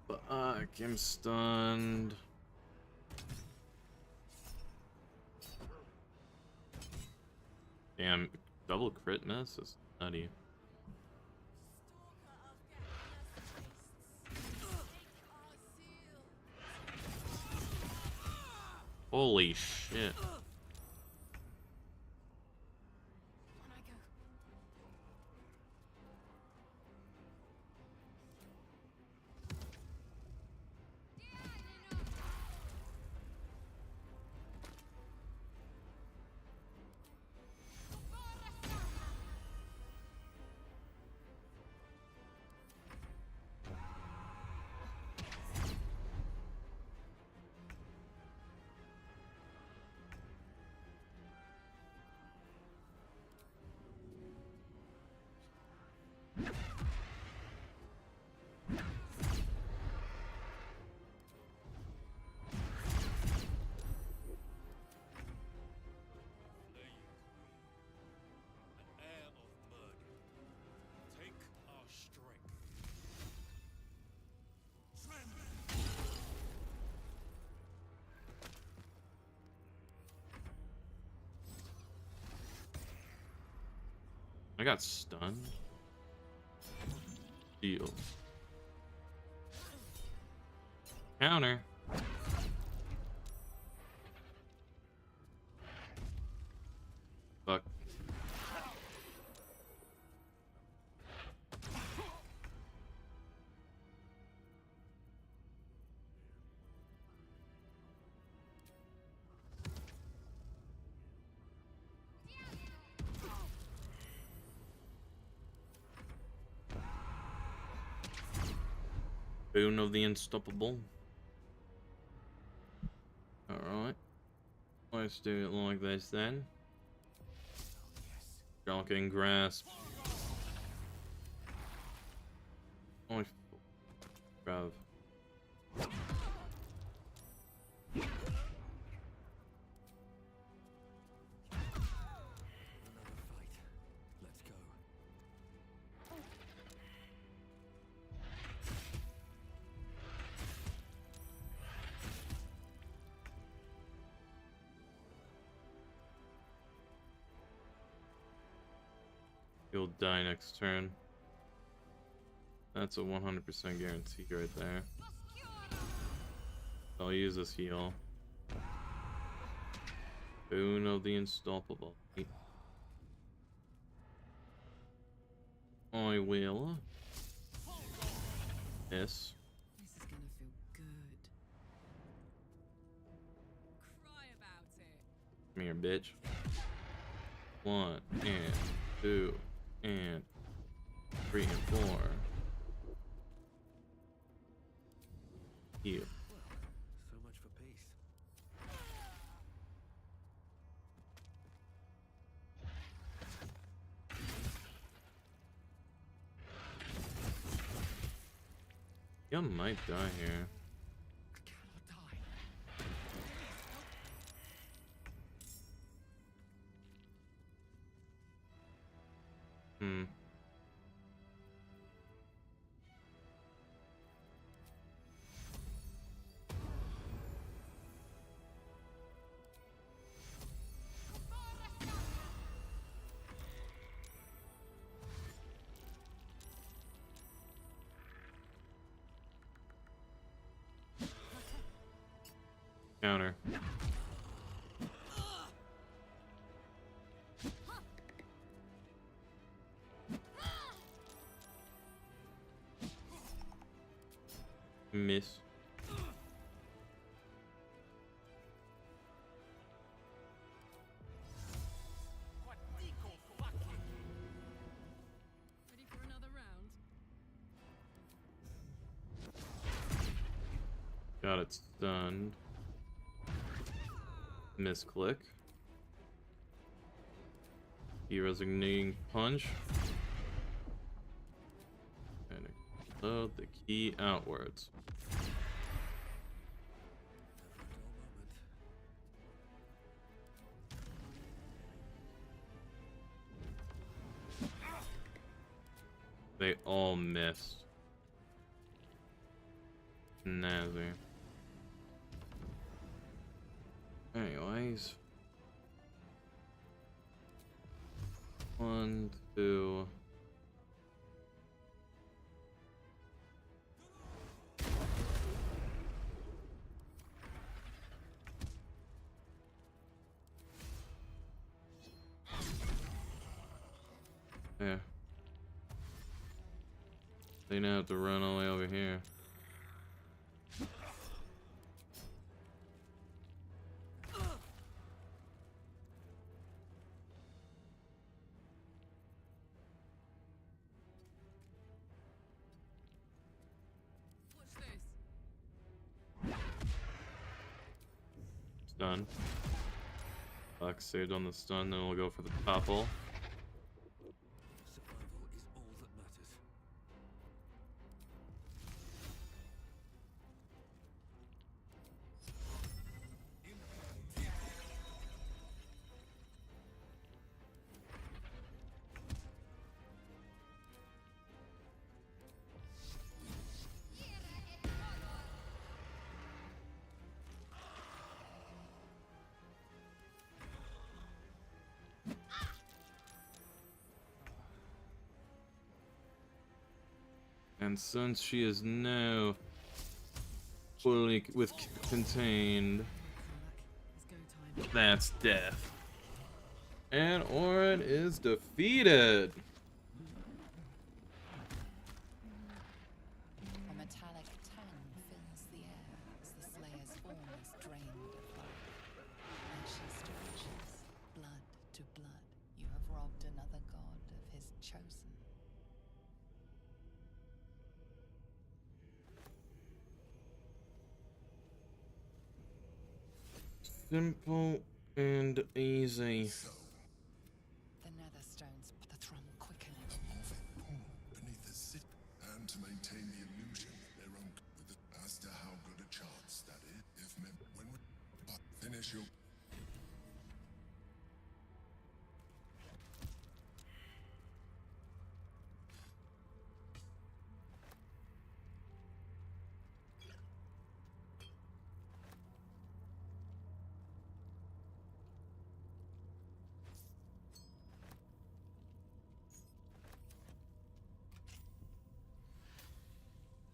Fuck, I'm stunned. Damn, double crit miss is nutty. Holy shit. I got stunned. Deal. Counter. Fuck. Boon of the Unstoppable. Alright. Let's do it like this then. Shocking Grasp. Oh, bruv. You'll die next turn. That's a 100% guarantee right there. I'll use this heal. Boon of the Unstoppable. I will. Yes. This is gonna feel good. Cry about it. Come here, bitch. 1 and 2 and 3 and 4. Heal. So much for peace. You might die here. Hmm. Counter. Miss. Ready for another round? Got it stunned. Misclick. Deresignating punch. And load the key outwards. They all missed. Snazzy. Anyways. 1, 2. Yeah. They now have to run all the way over here. Watch this. Stun. Buck saved on the stun, then we'll go for the topple. Survival is all that matters. And since she is now fully contained, that's death. And Orin is defeated. A metallic tang fills the air as the Slayer's form is drained of life. Ashes to ashes, blood to blood, you have robbed another god of his chosen. Simple and easy. The netherstones, the thrum quickened. Beneath the city, and to maintain the illusion their own as to how good a chance that is. If when we finish your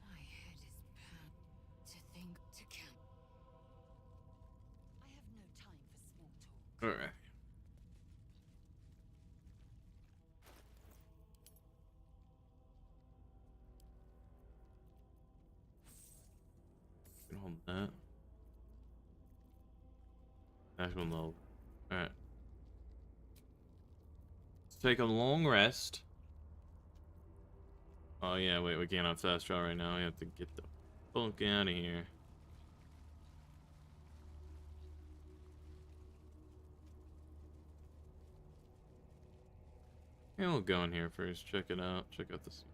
My head is pound to think to count. I have no time for small talk. All right. Can hold that. Actual no. All right. Let's take a long rest. Oh yeah, wait, we can't have fast travel right now. We have to get the fuck out of here. Yeah, we'll go in here first. Check it out. Check out this.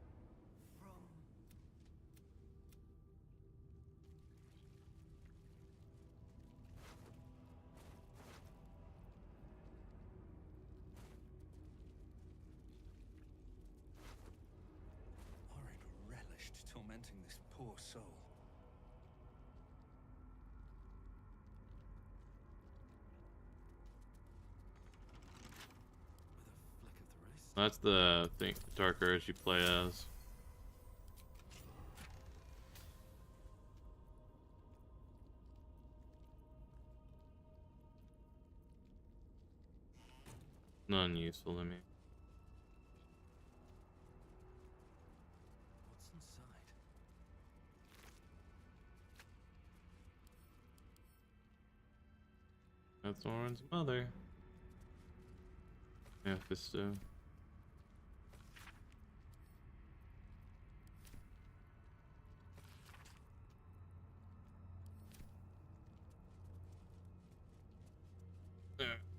Orin relished tormenting this poor soul. That's the thing, Dark Urge you play as. None useful to me. What's inside? That's Orin's mother. Mephisto.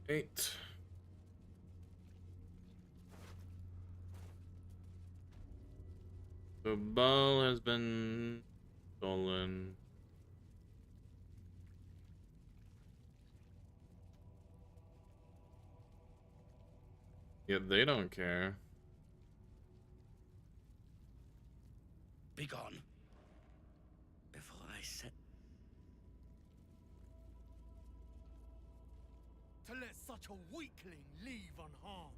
Eight. The ball has been stolen. Yet they don't care. Begone. Before I set. To let such a weakling leave unharmed.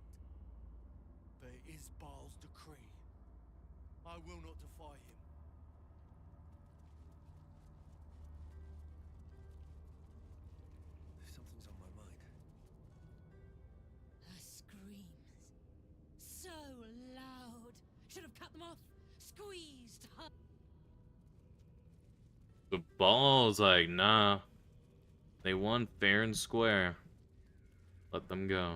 But it is Baal's decree. I will not defy him. Something's on my mind. Her screams. So loud. Should have cut them off. Squeezed her. The ball's like, nah. They won fair and square. Let them go.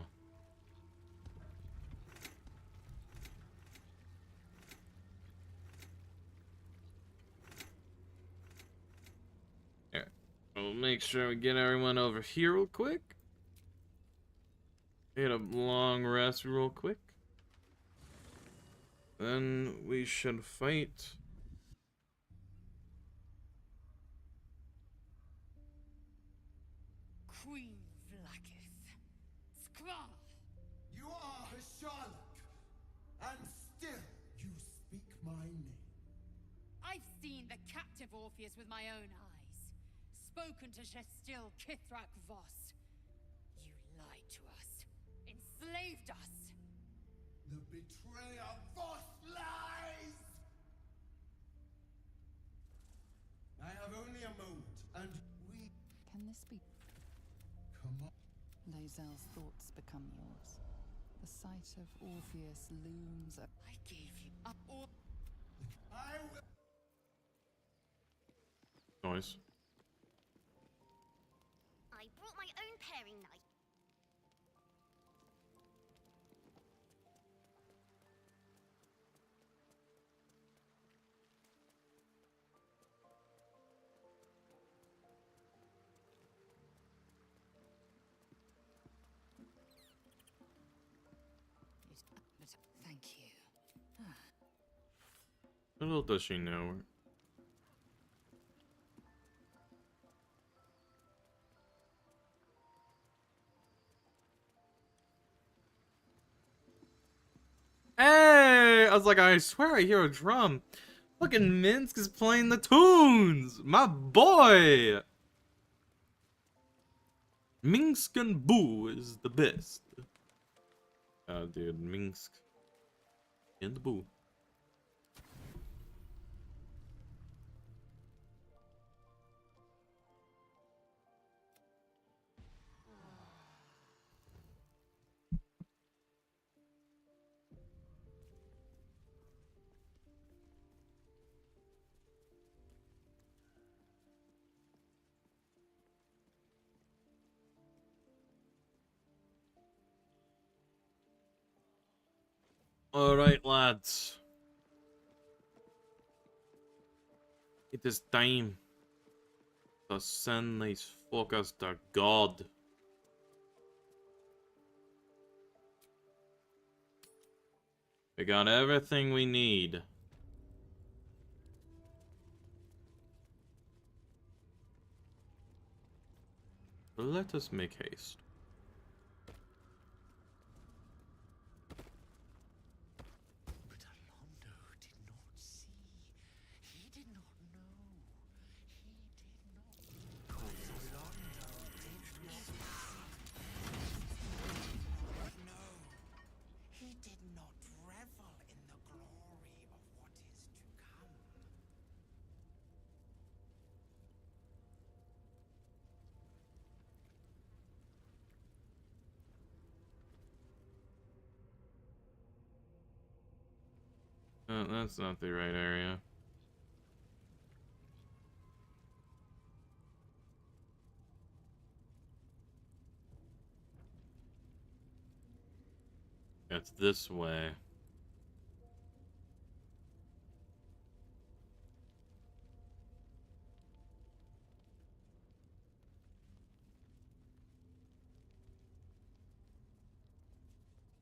Here. We'll make sure we get everyone over here real quick. Get a long rest real quick. Then we should fight. Queen Vlaakith. Skra! You are a Charlotte, and still you speak my name. I've seen the captive Orpheus with my own eyes. Spoken to Shestil Kithrak Voss. You lied to us. Enslaved us. The betrayer Voss lies! speak? Come on. Lae'zel's thoughts become yours. The sight of Orpheus looms. I gave you up all. I will. Noise. I brought my own paring knife. Thank you. Little does she know. Hey! I was like, I swear I hear a drum. Fucking Minsk is playing the tunes! My boy! Minsk and Boo is the best. Oh, dude, Minsk and Boo. Alright, lads. It is time to send these fuckers to God. We got everything we need. Let us make haste. But Alondo did not see. He did not know. He did not. Because Alondo did not know. He did not revel in the glory of what is to come. That's not the right area. It's this way.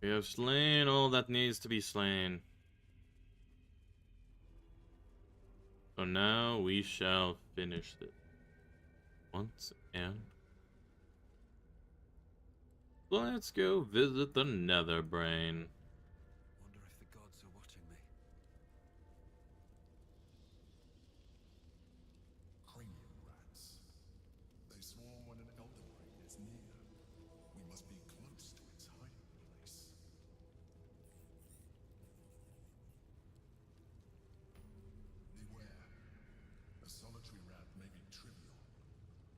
We have slain all that needs to be slain. So now we shall finish this once and let's go visit the Nether Brain. Wonder if the gods are watching me. Cranium rats. They swarm when an elder brain is near. We must be close to its hiding place. Beware. A solitary rat may be trivial,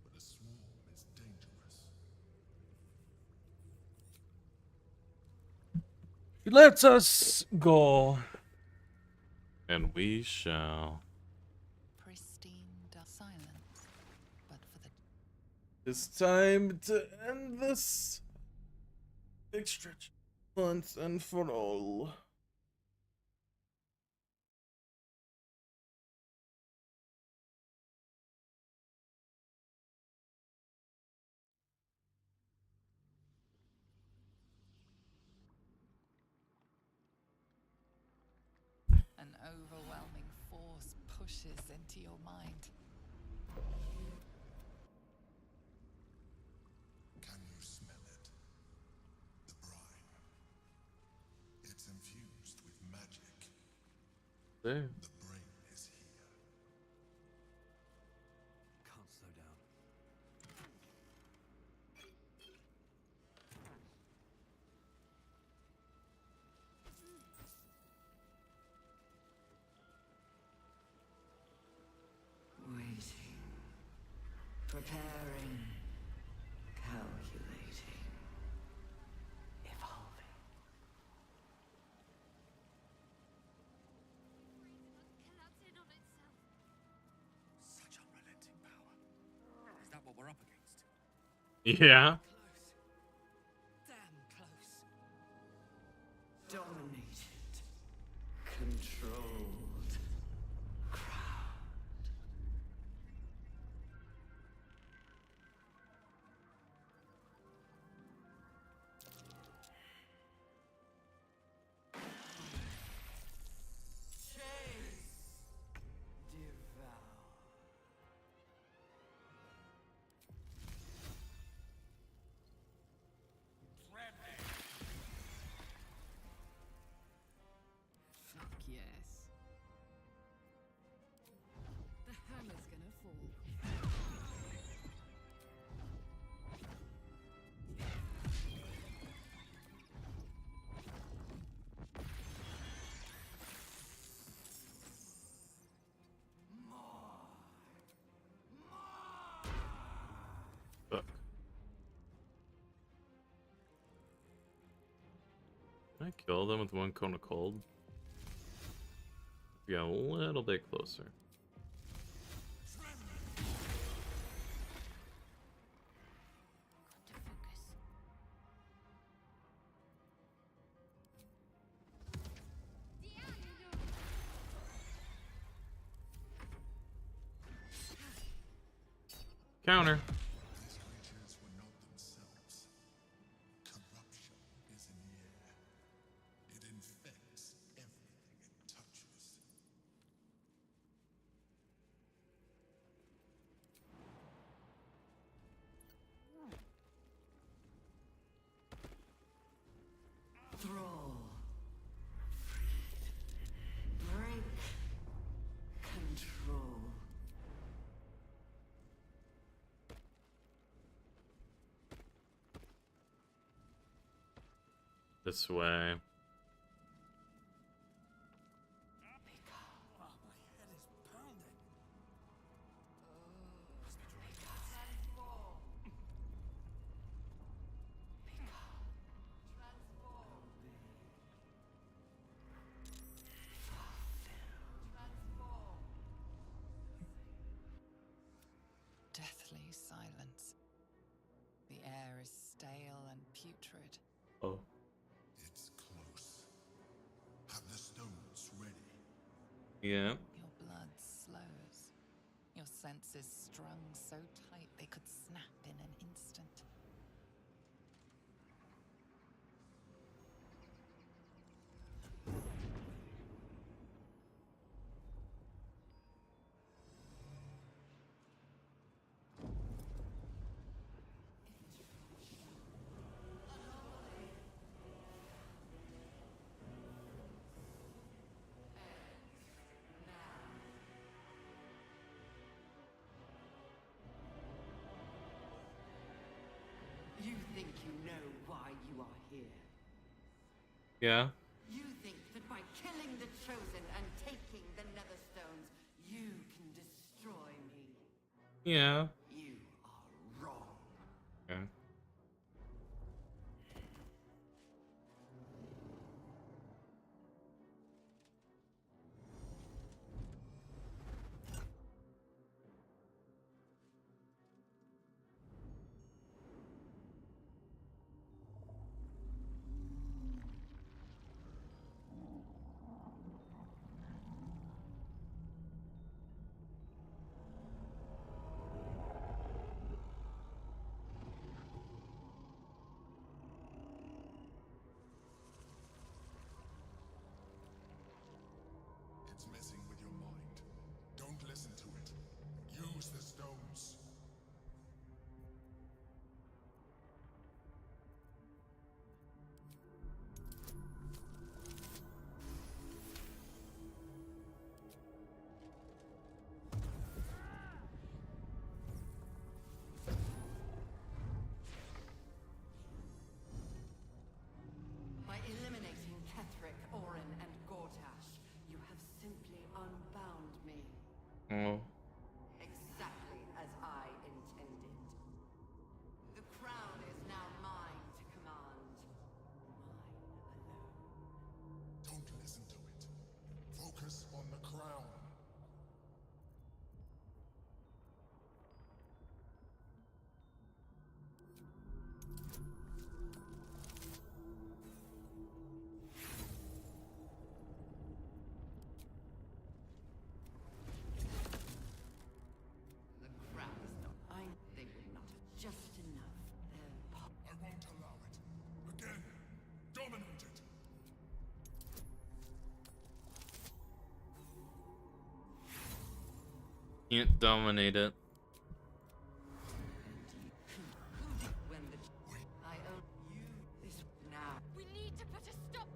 but a swarm is dangerous. He lets us go. And we shall. Pristine silence, but for the It's time to end this extraction once and for all. an overwhelming force pushes into your mind. Can you smell it? The brine. It's infused with magic. There. The brain is here. Can't slow down. Waiting. Preparing. Yeah. Damn close. Dominated. Controlled. Crowned. Chase. Devour. Fuck yes. The hammer's gonna fall. Fuck. Can I kill them with one cone of cold? Yeah, a little bit closer. Counter. These creatures were not themselves. Corruption is in the air. It infects everything it touches. Thrall. Freed. Break. Control. This way. Deathly silence. The air is stale and putrid. Oh. It's close. Have the stones ready. Yeah. Your blood slows. Your senses strung so tight they could snap in an instant. You think you know why you are here? Yeah. You think that by killing the Chosen and taking the Netherstones, you can destroy me? Yeah. You are wrong. Okay. It's messing with your mind. Don't listen to it. Use the stones. By eliminating Ketheric, Orin, and Gortash, you have simply unbound me. Oh. Exactly as I intended. The crown is now mine to command. Mine alone. Don't listen to it. Focus on the crown. Can't dominate it. When the I owe you this now. We need to put a stop.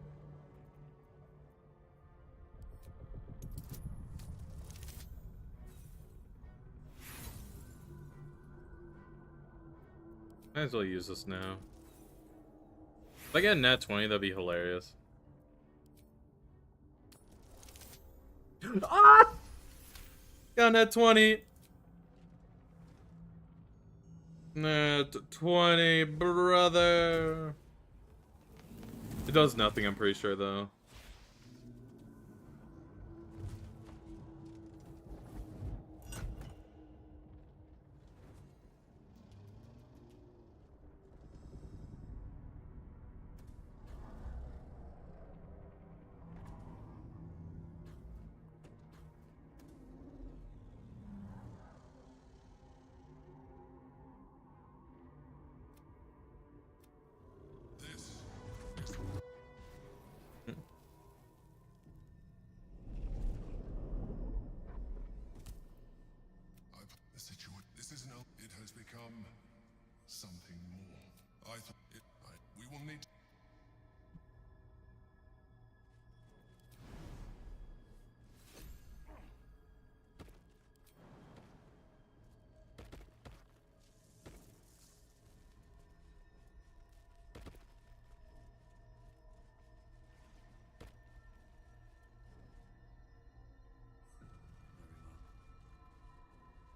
Might as well use this now. If I get a nat 20, that'd be hilarious. Ah! Got a nat 20. Nat 20, brother. It does nothing, I'm pretty sure, though. This isn't. It has become something more. We will need.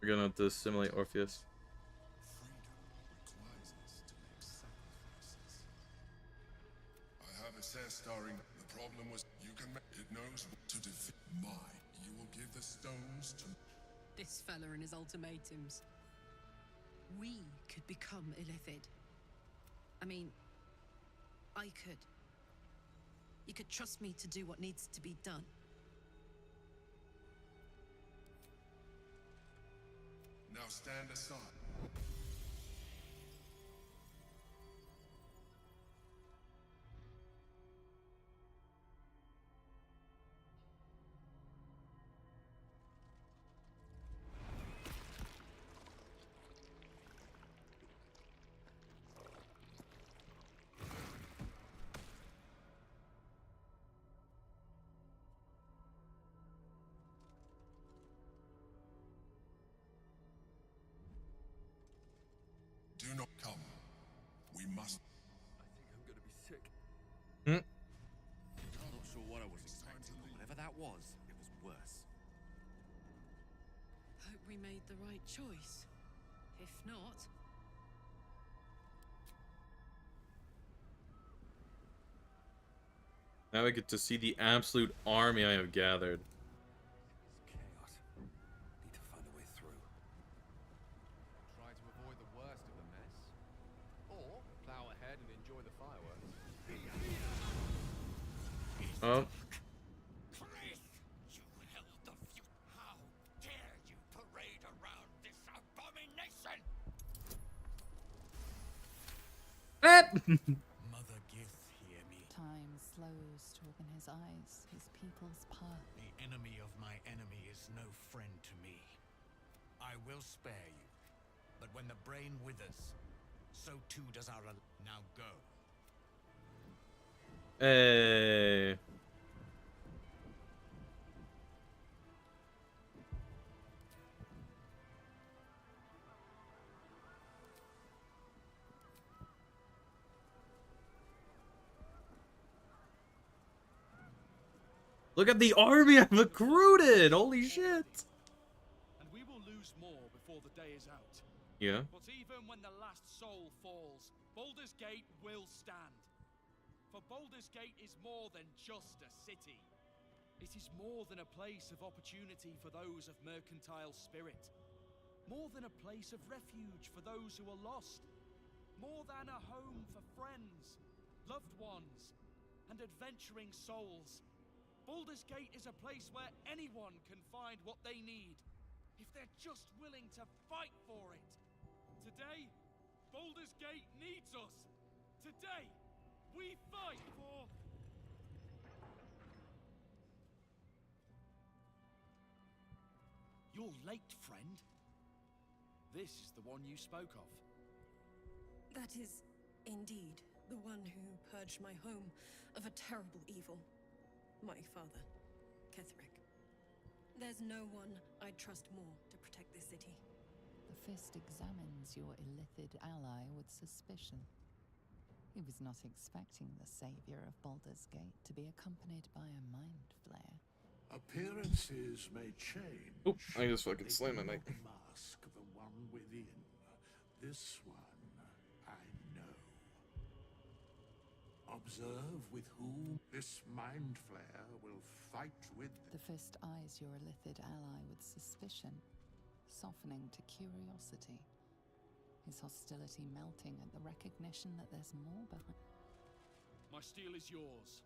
We're gonna have to simulate Orpheus. Requires us to make sacrifices. I have assessed our. The problem was you can. It knows what to defeat. You will give the stones to. This fella and his ultimatums. We could become Illithid. I mean, I could. You could trust me to do what needs to be done. Now stand aside. Do not come. We must. I think I'm gonna be sick. Hmm? I'm not sure what I was expecting, but whatever that was, it was worse. Hope we made the right choice. If not... Now I get to see the absolute army I have gathered. Chaos. Need to find a way through. Try to avoid the worst of the mess. Or plow ahead and enjoy the fireworks. Oh. Chris, you held the few. How dare you parade around this abomination? Mother Gith, hear me. Time slows to open his eyes, his people's path. The enemy of my enemy is no friend to me. I will spare you, but when the brain withers, so too does our... Now go. Hey. Look at the army I've recruited! Holy shit! And we will lose more before the day is out. Yeah. But even when the last soul falls, Baldur's Gate will stand. For Baldur's Gate is more than just a city. It is more than a place of opportunity for those of mercantile spirit. More than a place of refuge for those who are lost. More than a home for friends, loved ones, and adventuring souls. Baldur's Gate is a place where anyone can find what they need, if they're just willing to fight for it. Today, Baldur's Gate needs us. Today, we fight for... You're late, friend. This is the one you spoke of. That is indeed the one who purged my home of a terrible evil. My father, Ketherick. There's no one I'd trust more to protect this city. The Fist examines your illithid ally with suspicion. He was not expecting the savior of Baldur's Gate to be accompanied by a mind flare. Appearances may change. Oop, I just fucking slammed my mic. The mask of the one within. This one, I know. Observe with whom this mind flare will fight with. The Fist eyes your illithid ally with suspicion, softening to curiosity. His hostility melting at the recognition that there's more behind. My steel is yours.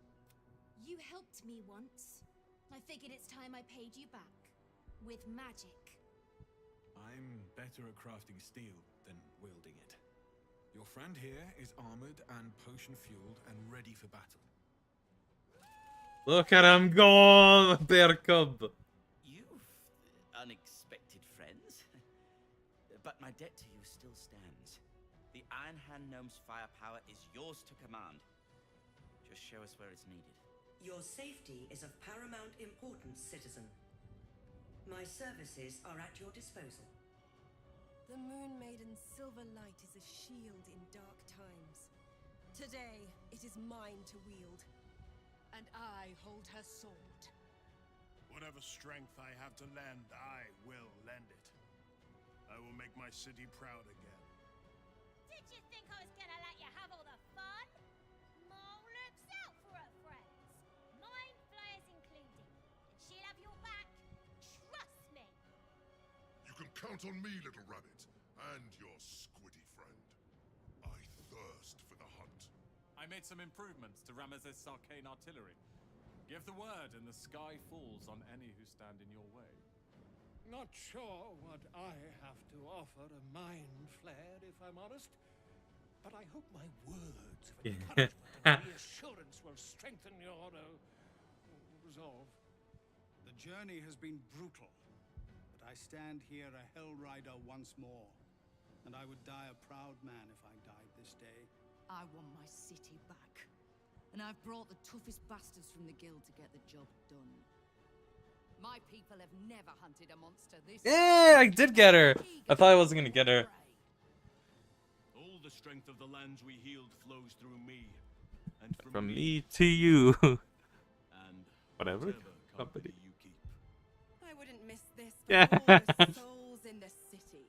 You helped me once. I figured it's time I paid you back. With magic. I'm better at crafting steel than wielding it. Your friend here is armored and potion-fueled and ready for battle. Look at him go, bear cub. You've unexpected friends. But my debt to you still stands. The Iron Hand Gnome's firepower is yours to command. Just show us where it's needed. Your safety is of paramount importance, citizen. My services are at your disposal. The Moon Maiden's silver light is a shield in dark times. Today, it is mine to wield. And I hold her sword. Whatever strength I have to lend, I will lend it. I will make my city proud again. Did you think I was gonna let you have all the fun? Mole looks out for her friends. Mind flayers included. And she'll have your back. Trust me. You can count on me, little rabbit, and your squiddy friend. I thirst for the hunt. I made some improvements to Ramesses' arcane artillery. Give the word and the sky falls on any who stand in your way. Not sure what I have to offer a mind flare, if I'm honest. But I hope my words of encouragement and reassurance will strengthen your resolve. The journey has been brutal, but I stand here a Hell Rider once more. And I would die a proud man if I died this day. I want my city back. And I've brought the toughest bastards from the guild to get the job done. My people have never hunted a monster this. Yeah, I did get her. I thought I wasn't gonna get her. All the strength of the lands we healed flows through me. And From me to you. And whatever company. you keep. I wouldn't miss this for Yeah. all the souls in the city.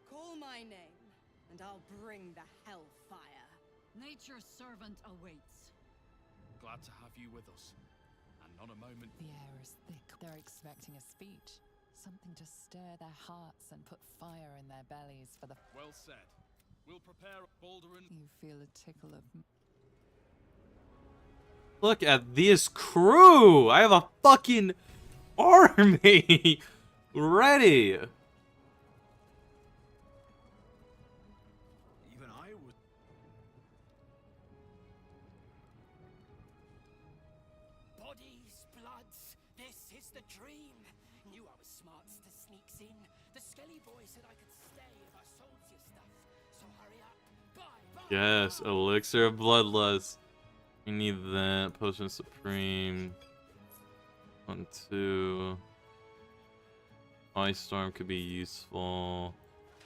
Call my name, and I'll bring the hellfire. Nature's servant awaits. Glad to have you with us. And not a moment. The air is thick. They're expecting a speech. Something to stir their hearts and put fire in their bellies for the... Well said. We'll prepare Balduran. You feel a tickle of... Look at this crew! I have a fucking army ready. Even I would. Bodies, bloods, this is the dream. Knew I was smart to sneaks in. The Skelly boy said I could stay if I sold you stuff. So hurry up. Bye. Yes, elixir of bloodlust. We need that. Potion supreme. 1, 2. Ice storm could be useful.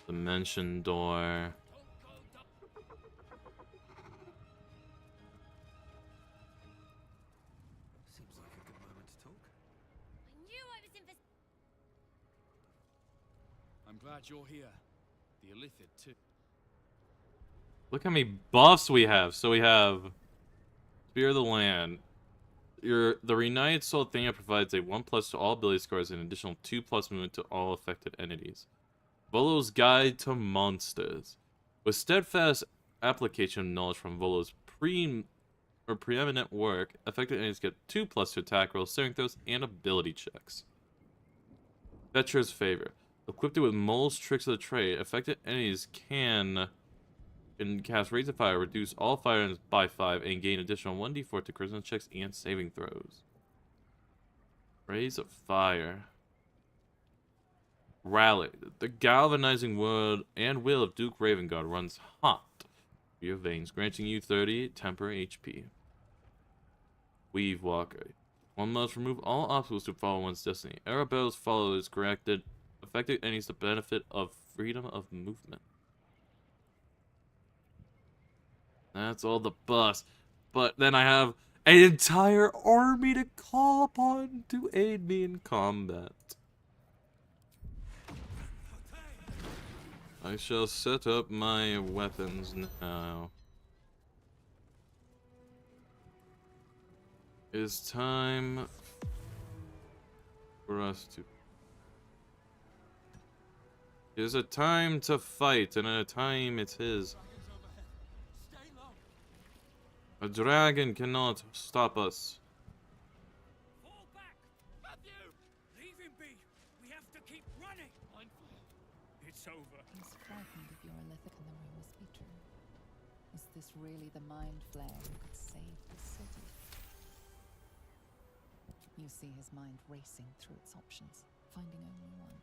Dimension door. Seems like a good moment to talk. I knew I was in for... I'm glad you're here. The Illithid too. Look how many buffs we have. So we have Spear of the Land. The Reunited Soul Thing provides a 1+ to all ability scores and an additional 2+ movement to all affected entities. Volo's Guide to Monsters. With steadfast application of knowledge from Volo's preeminent work, affected entities get 2+ to attack rolls, saving throws, and ability checks. Vetra's Favor. Equipped with Mole's Tricks of the Trade, affected entities can cast Raise of Fire, reduce all fire items by 5, and gain additional 1d4 to charisma checks and saving throws. Raise of Fire. Rally. The galvanizing word and will of Duke Ravengard runs hot through your veins, granting you 30 temporary HP. Weave Walker. One must remove all obstacles to follow one's destiny. Arabella's follow is corrected, affecting enemies the benefit of freedom of movement. That's all the bus. But then I have an entire army to call upon to aid me in combat. I shall set up my weapons now. It is time for us to... It is a time to fight, and a time it is. A dragon cannot stop us. Fall back! Matthew! Leave him be! We have to keep running! It's over. He's frightened if you're a Lithic and the rumors be true. Is this really the mind flare that could save the city? You see his mind racing through its options, finding only one.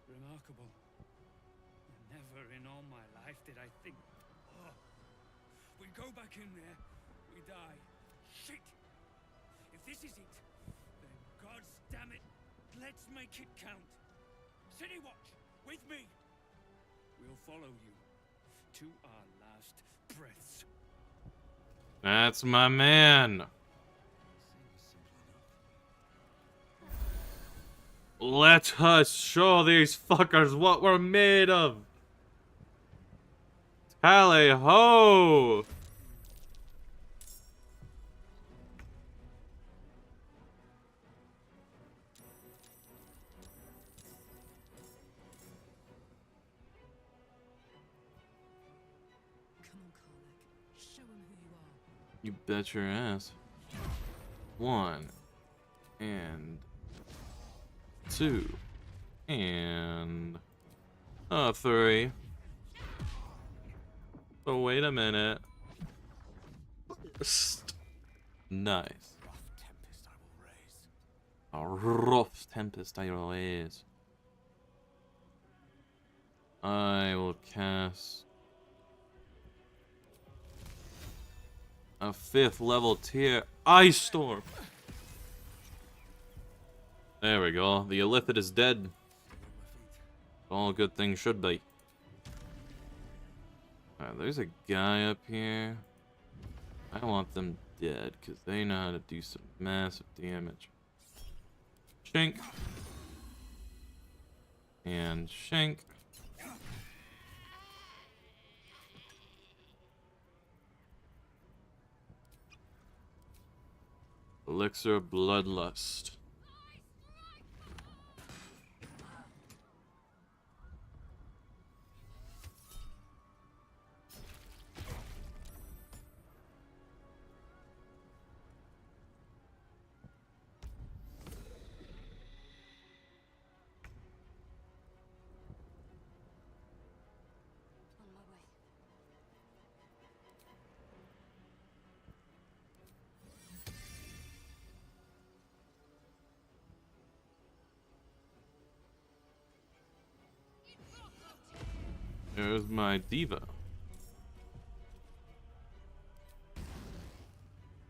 Remarkable. Never in all my life did I think... Oh. We go back in there, we die. Shit! If this is it, then gods damn it, let's make it count. City Watch, with me. We'll follow you to our last breaths. That's my man. Let us show these fuckers what we're made of. Tally ho! You bet your ass. 1 and 2 and 3. Oh, wait a minute. Nice. A rough tempest I will raise. I will cast a 5th level tier Ice Storm. There we go. The Illithid is dead. All good things should be. Alright, there's a guy up here. I want them dead, because they know how to do some massive damage. Shank. And shank. Elixir of Bloodlust. There's my diva.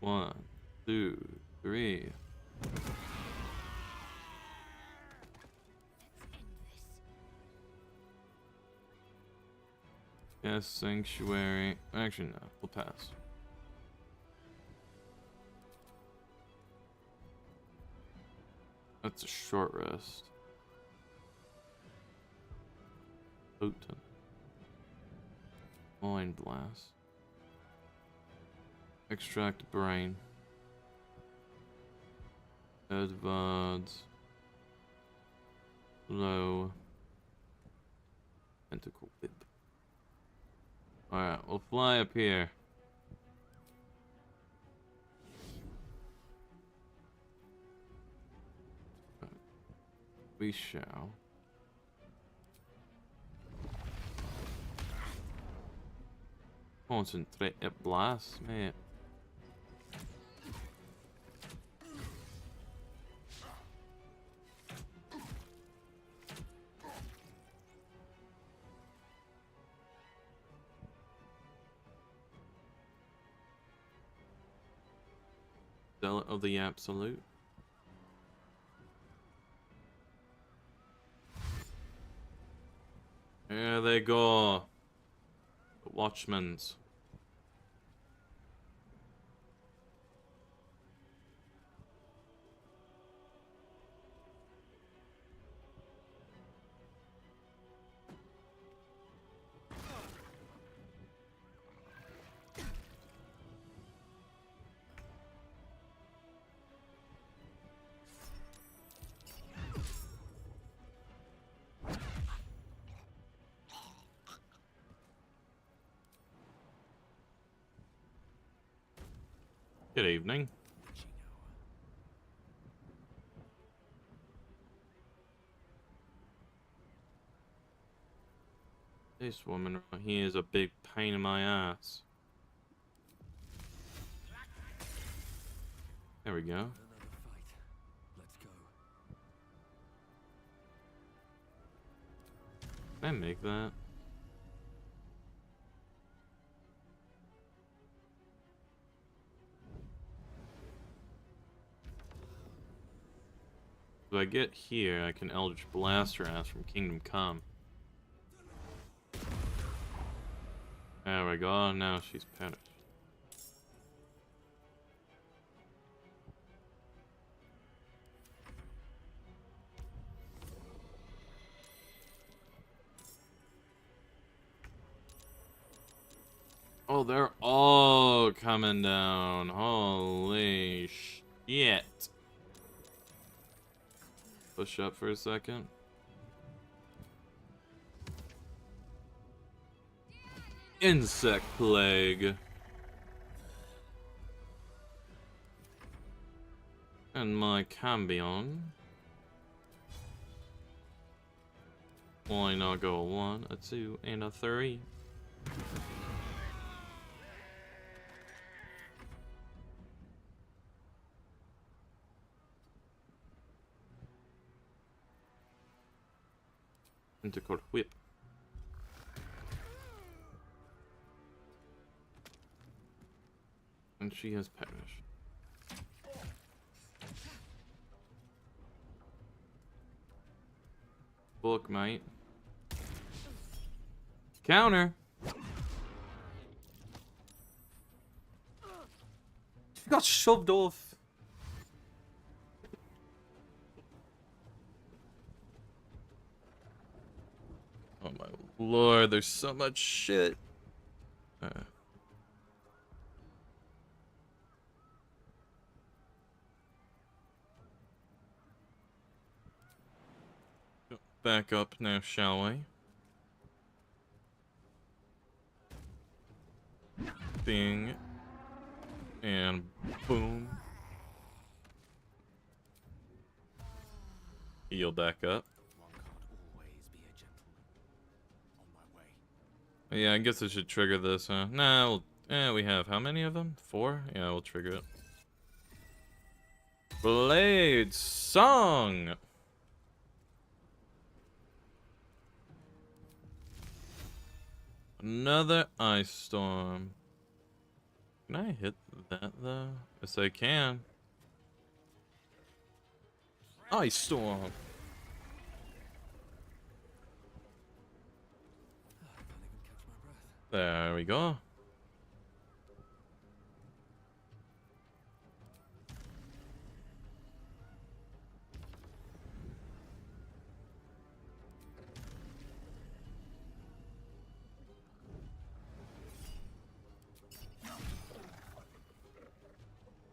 1, 2, 3. Yes, Sanctuary. Actually, no. We'll pass. That's a short rest. Potent. Mind Blast. Extract Brain. Advance. Low. Tentacle Whip. Alright, we'll fly up here. We shall. Concentrate at blast, mate. Zealot of the Absolute. There they go. The Watchmen's. Good evening. This woman right here is a big pain in my ass. There we go. Can I make that? If I get here, I can Eldritch Blast her ass from Kingdom Come. There we go, now she's perished. Oh, they're all coming down. Holy shit. Push up for a second. Insect plague. And my Cambion. Why not go a 1, a 2, and a 3? Intercord whip. And she has perished. Book, mate. Counter. She got shoved off. Oh my lord, there's so much shit. Back up now, shall we? Bing. And boom. Heal back up. Yeah, I guess I should trigger this, huh? Nah, we have how many of them? 4? Yeah, we'll trigger it. Blade Song! Another Ice Storm. Can I hit that, though? Yes, I can. Ice Storm! There we go.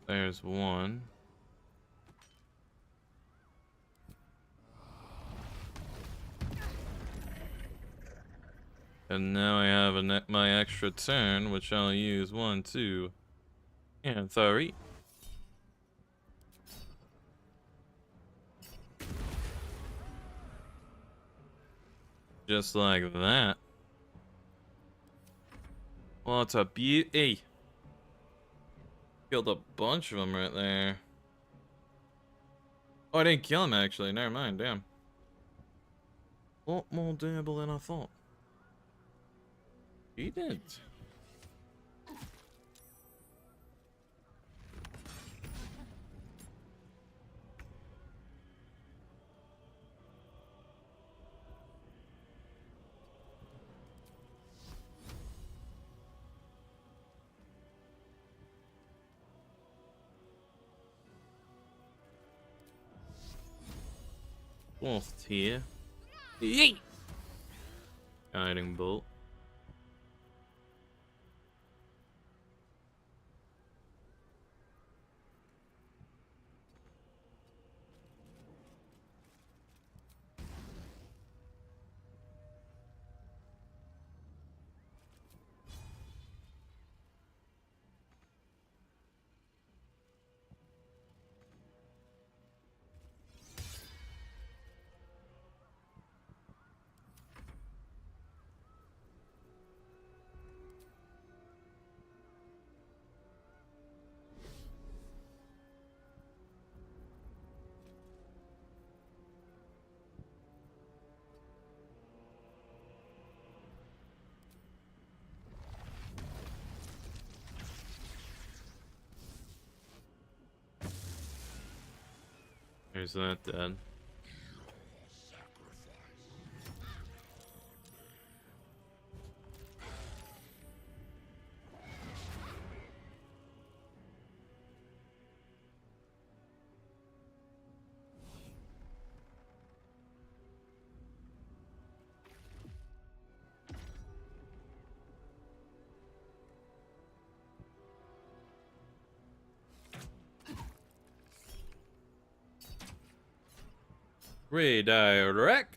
There's one. And now I have my extra turn, which I'll use 1, 2, and 3. Just like that. What a beauty. Killed a bunch of them right there. Oh, I didn't kill him actually. Never mind, damn. A lot more doable than I thought. He did. Fourth here. Yeet! Guiding bolt. There's that dead. Redirect.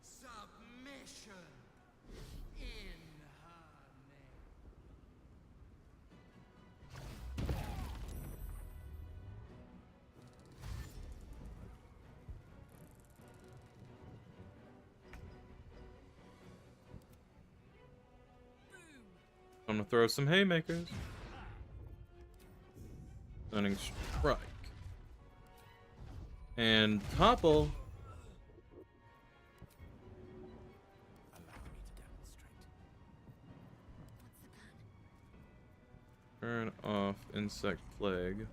Submission in her name. I'm gonna throw some haymakers. Stunning strike. And topple. Turn off insect plague.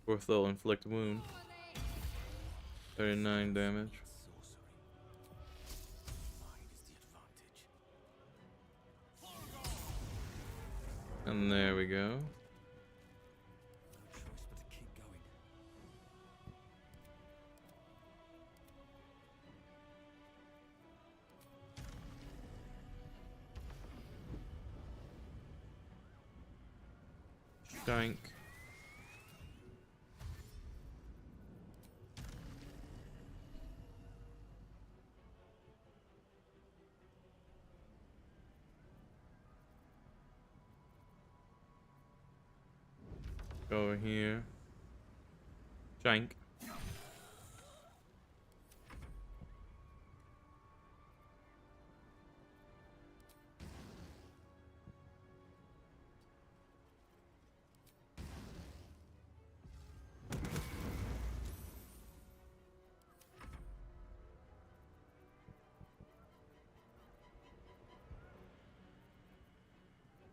Fourth they'll inflict wound. 39 damage. And there we go. Shank. Go over here. Shank.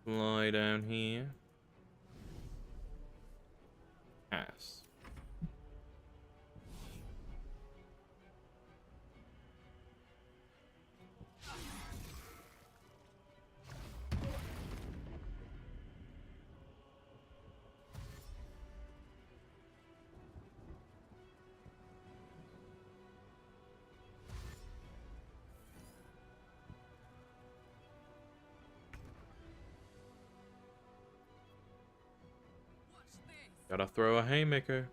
Lie down here. Pass. Gotta throw a haymaker.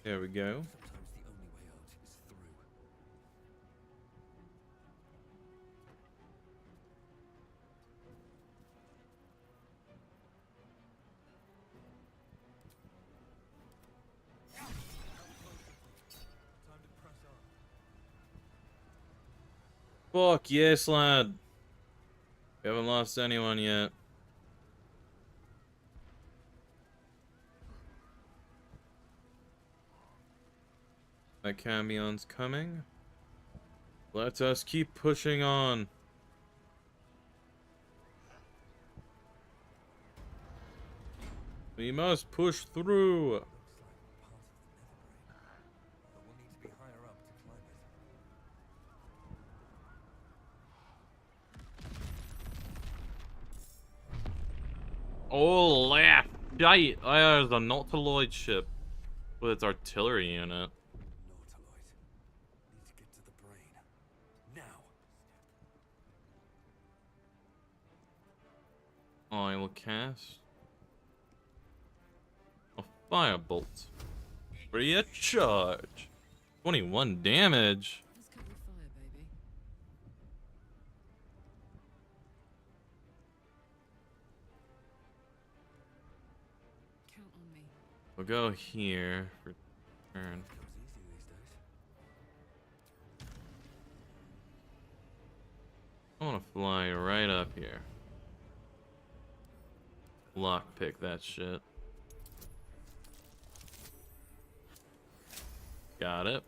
There we go. Fuck yes, lad. We haven't lost anyone yet. That Camion's coming. Let us keep pushing on. We must push through. Oh, left. Shite. There's a Nautiloid ship with its artillery unit. I will cast a firebolt. Free of charge. 21 damage. Let's cut your fire, baby. Count on me. We'll go here for turn. I want to fly right up here. Lockpick that shit. Got it.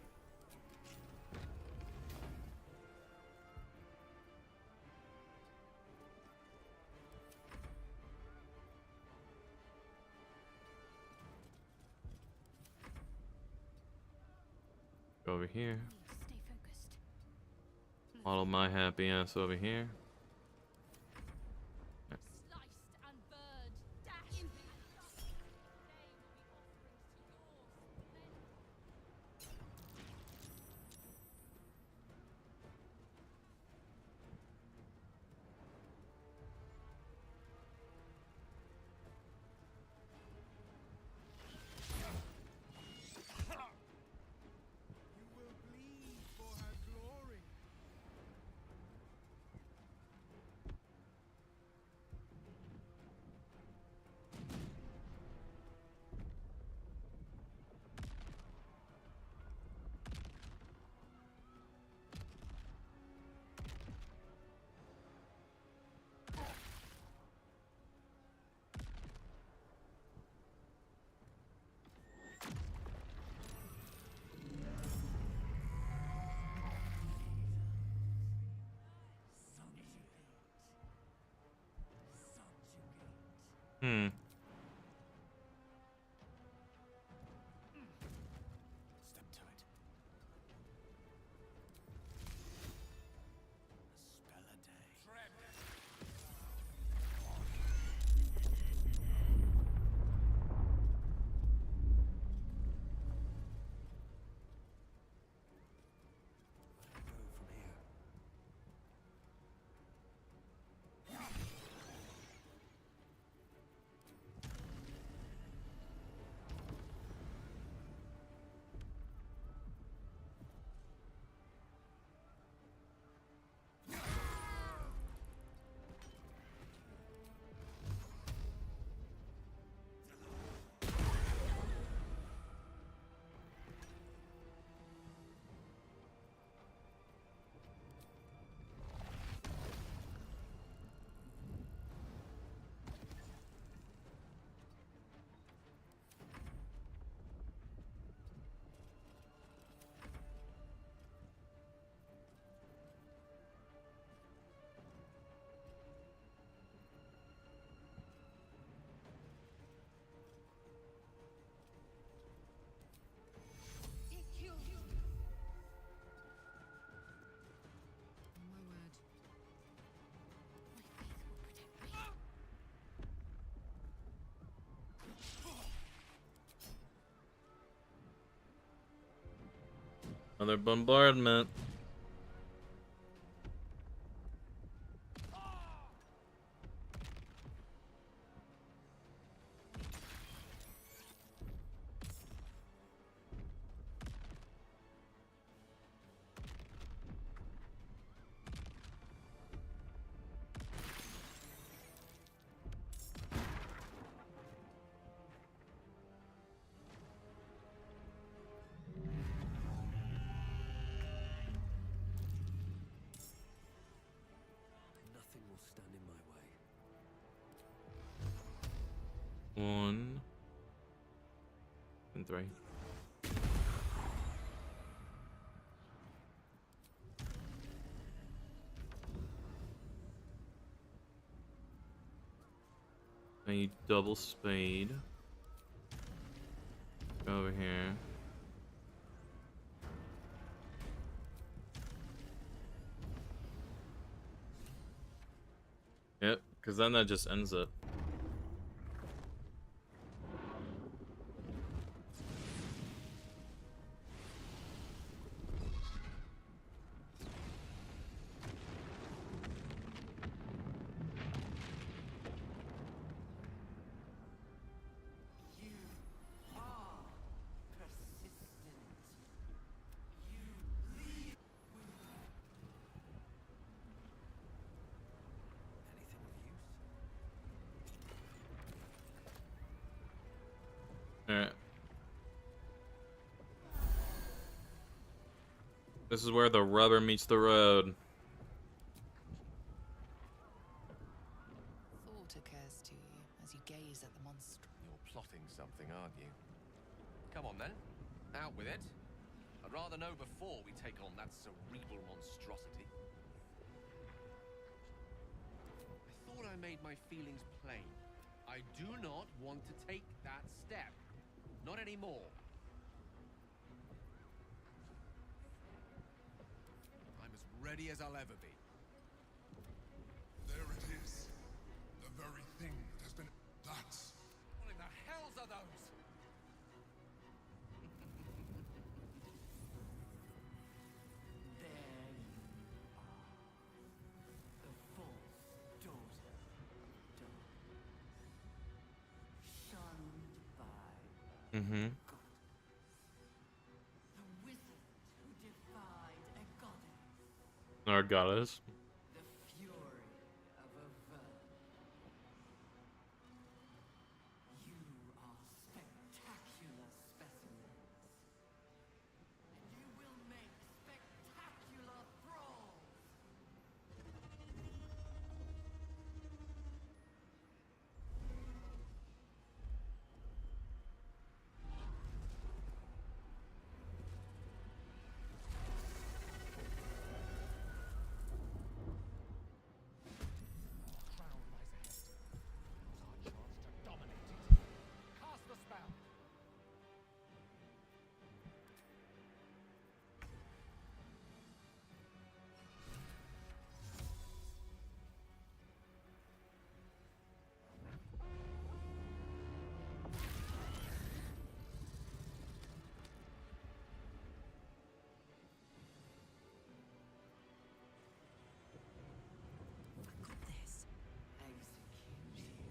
Go over here. Model my happy ass over here. Hmm. Step to it. A spell a day. Another bombardment. Nothing will stand in my way. 1 and 3. A double spade. Go over here. Yep, because then that just ends it. Alright. This is where the rubber meets the road. Thought occurs to you as you gaze at the monster. You're plotting something, aren't you? Come on then, out with it. I'd rather know before we take on that cerebral monstrosity. I thought I made my feelings plain. I do not want to take that step. Not anymore. I'm as ready as I'll ever be. There it is. The very thing that has been... That's... What in the hells are those? There you are. The false daughter of dark. Shunned by Mm-hmm. the wizard who defied a goddess. Our goddess. The fury of a verb. You are spectacular specimens. And you will make spectacular thralls. Crown lies ahead. Now's our chance to dominate it. Cast the spell. This execution.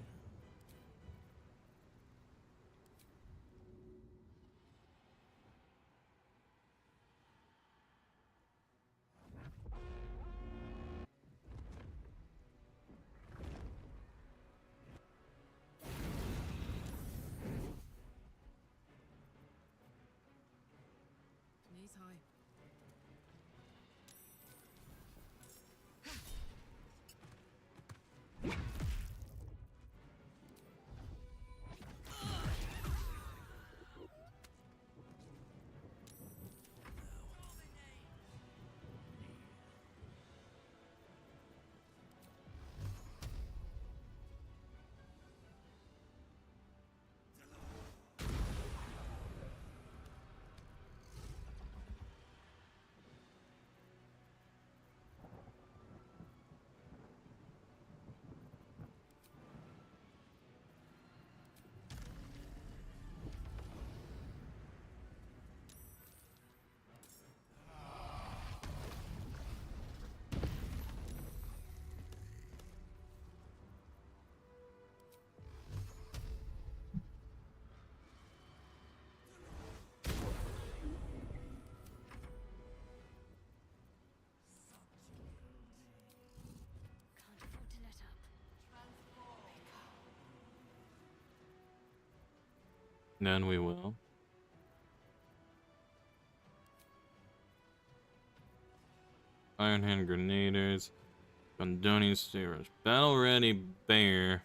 Knees high. Can't afford to let up. Then we will. Iron Hand Grenadiers. Gondonian Steerers. Battle Ready Bear.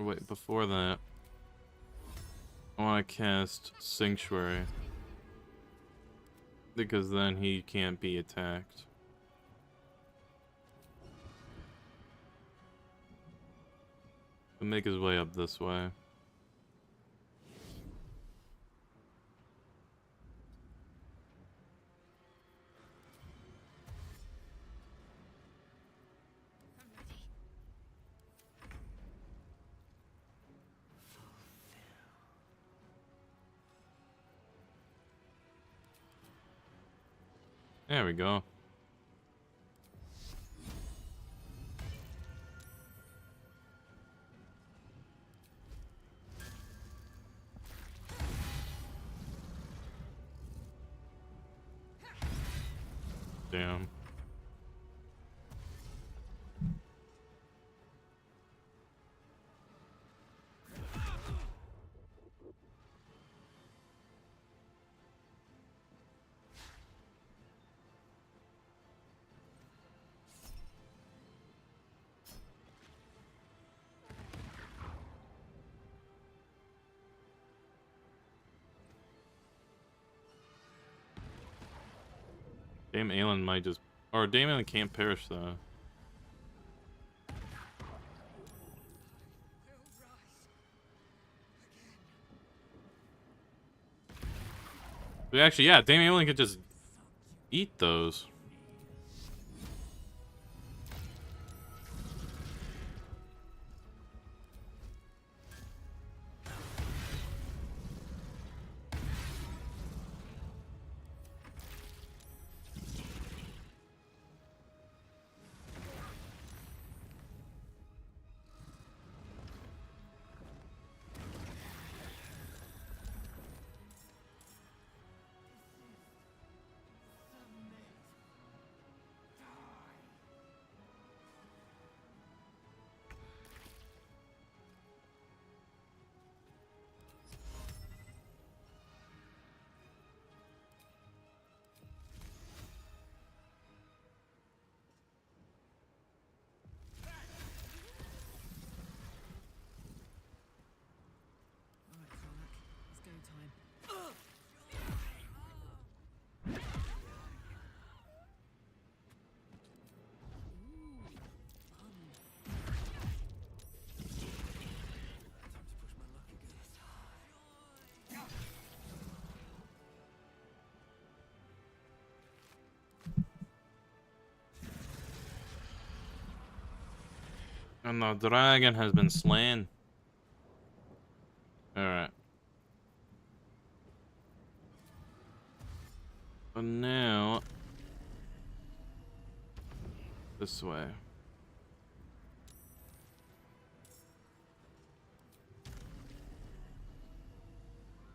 Wait, before that, I want to cast Sanctuary. Because then he can't be attacked. He'll make his way up this way. There we go. Damn. Dame Aelin might just... Or Dame Aelin can't perish, though. But actually, yeah, Dame Aelin could just eat those. And the dragon has been slain. Alright. But now... this way.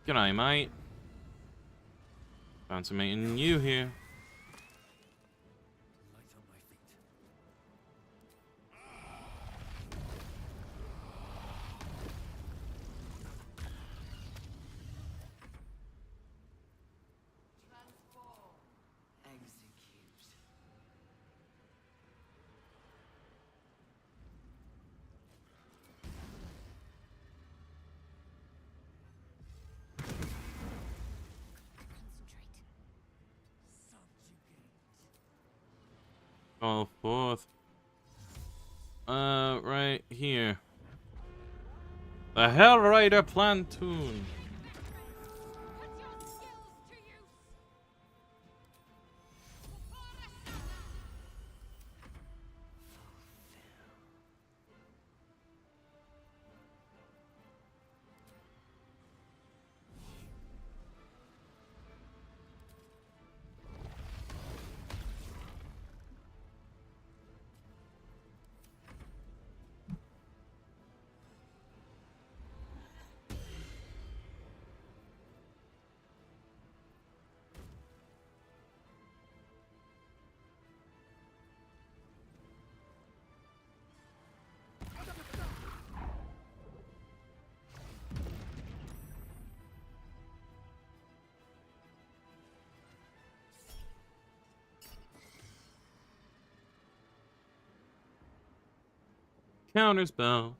G'day, mate. Fancy meeting you here. Call forth. Right here. The Hellrider Platoon. Counterspell.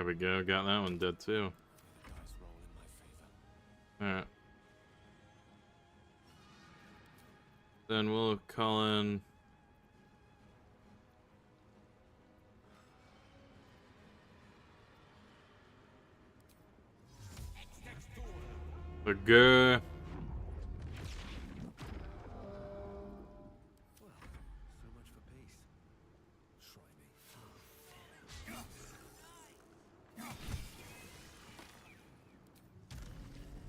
There we go. Got that one dead too. Alright. Then we'll call in the girl. So much for peace. Try me.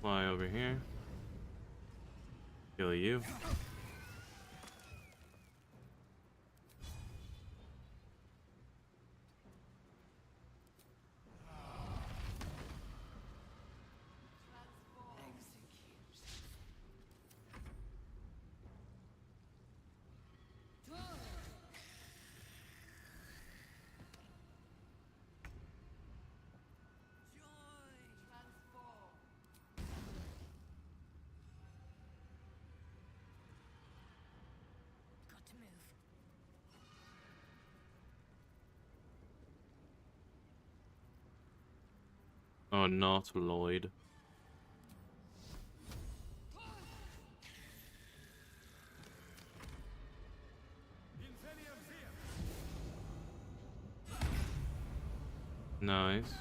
Fly over here. Kill you. Got to move. Oh, not Lloyd. Nice.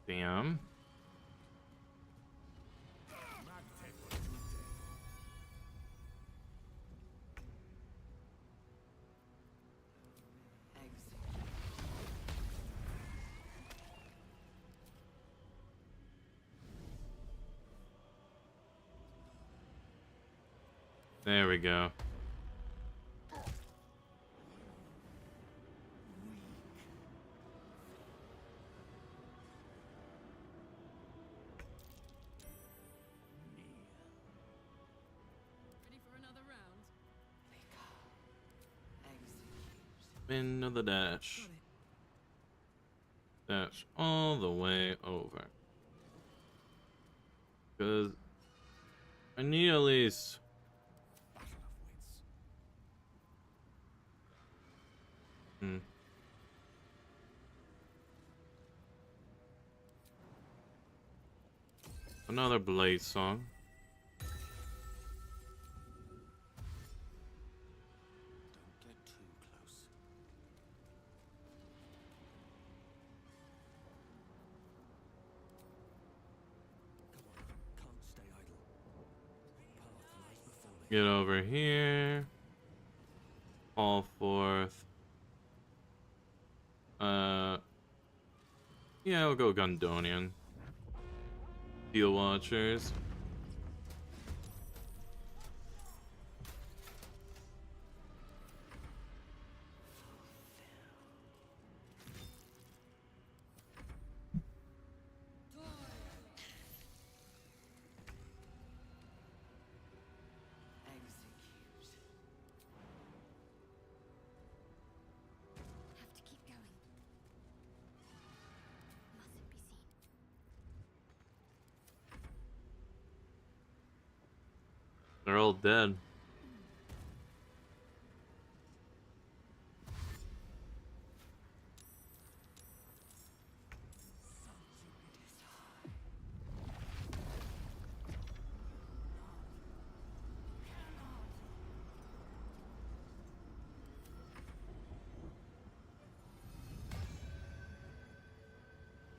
Damn. There we go. Ready for another round? Spin of the dash. Dash all the way over. Because I need at least another Blade song. Don't get too close. Come on, can't stay idle. Path lies before me. Get over here. Fall forth. Yeah, we'll go Gundonian. Steel Watchers. Have to keep going. Mustn't be seen. They're all dead.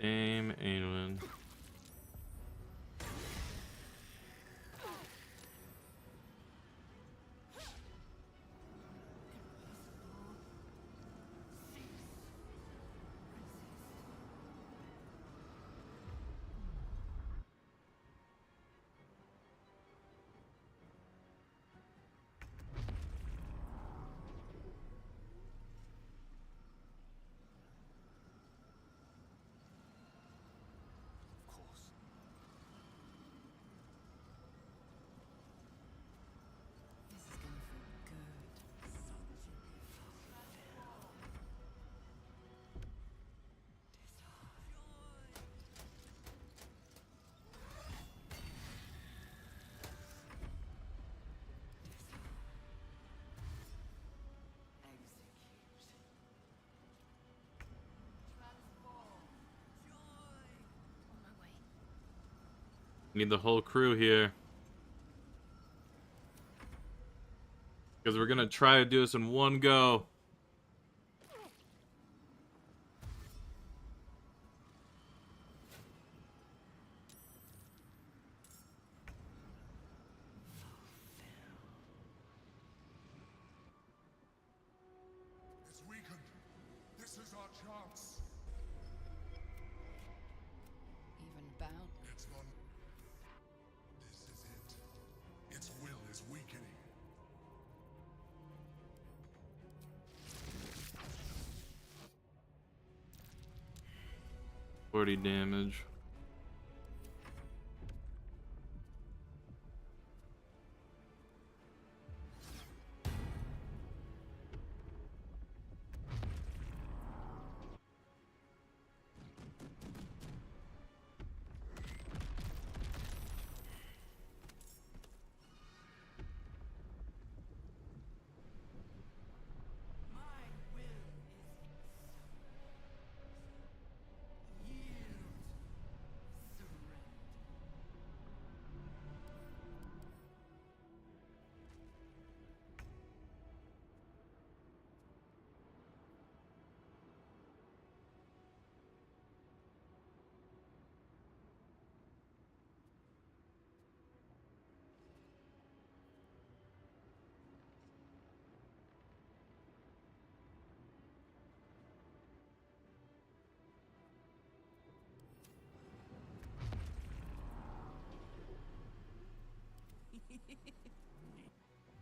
Dame Aelin. Need the whole crew here. Because we're gonna try to do this in one go. It's weakened. This is our chance. Even bound. It's not. This is it. Its will is weakening. 40 damage.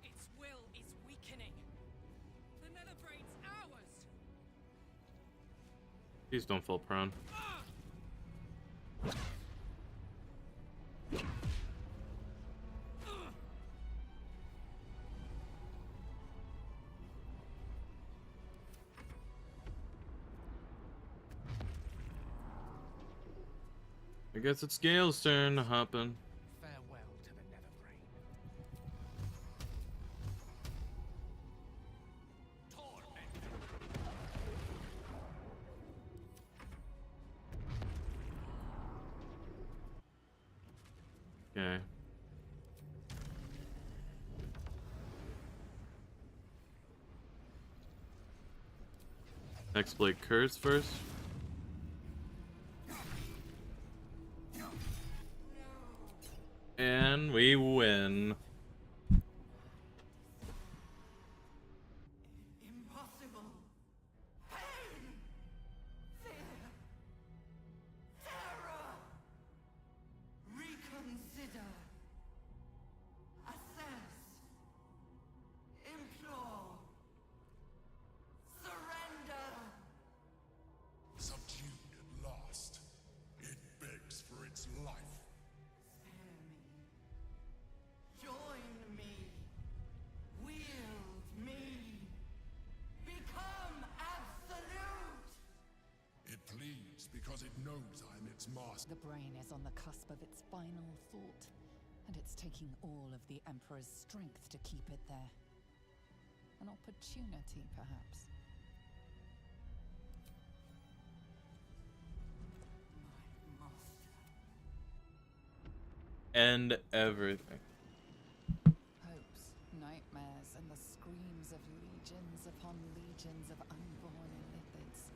Its will is weakening. The nether brain's ours. Please don't fall prone. I guess it's Gale's turn to hop in. Farewell to the nether brain. Okay. Hexblade Curse first. And we win. Impossible. Pain. Fear. Terror. Reconsider. Assess. Implore. Surrender. Subdued at last. It begs for its life. Spare me. Join me. Wield me. Become absolute. It pleads because it knows I'm its master. The brain is on the cusp of its final thought, and it's taking all of the Emperor's strength to keep it there. An opportunity, perhaps. End everything. Hopes, nightmares, and the screams of legions upon legions of unborn illithids.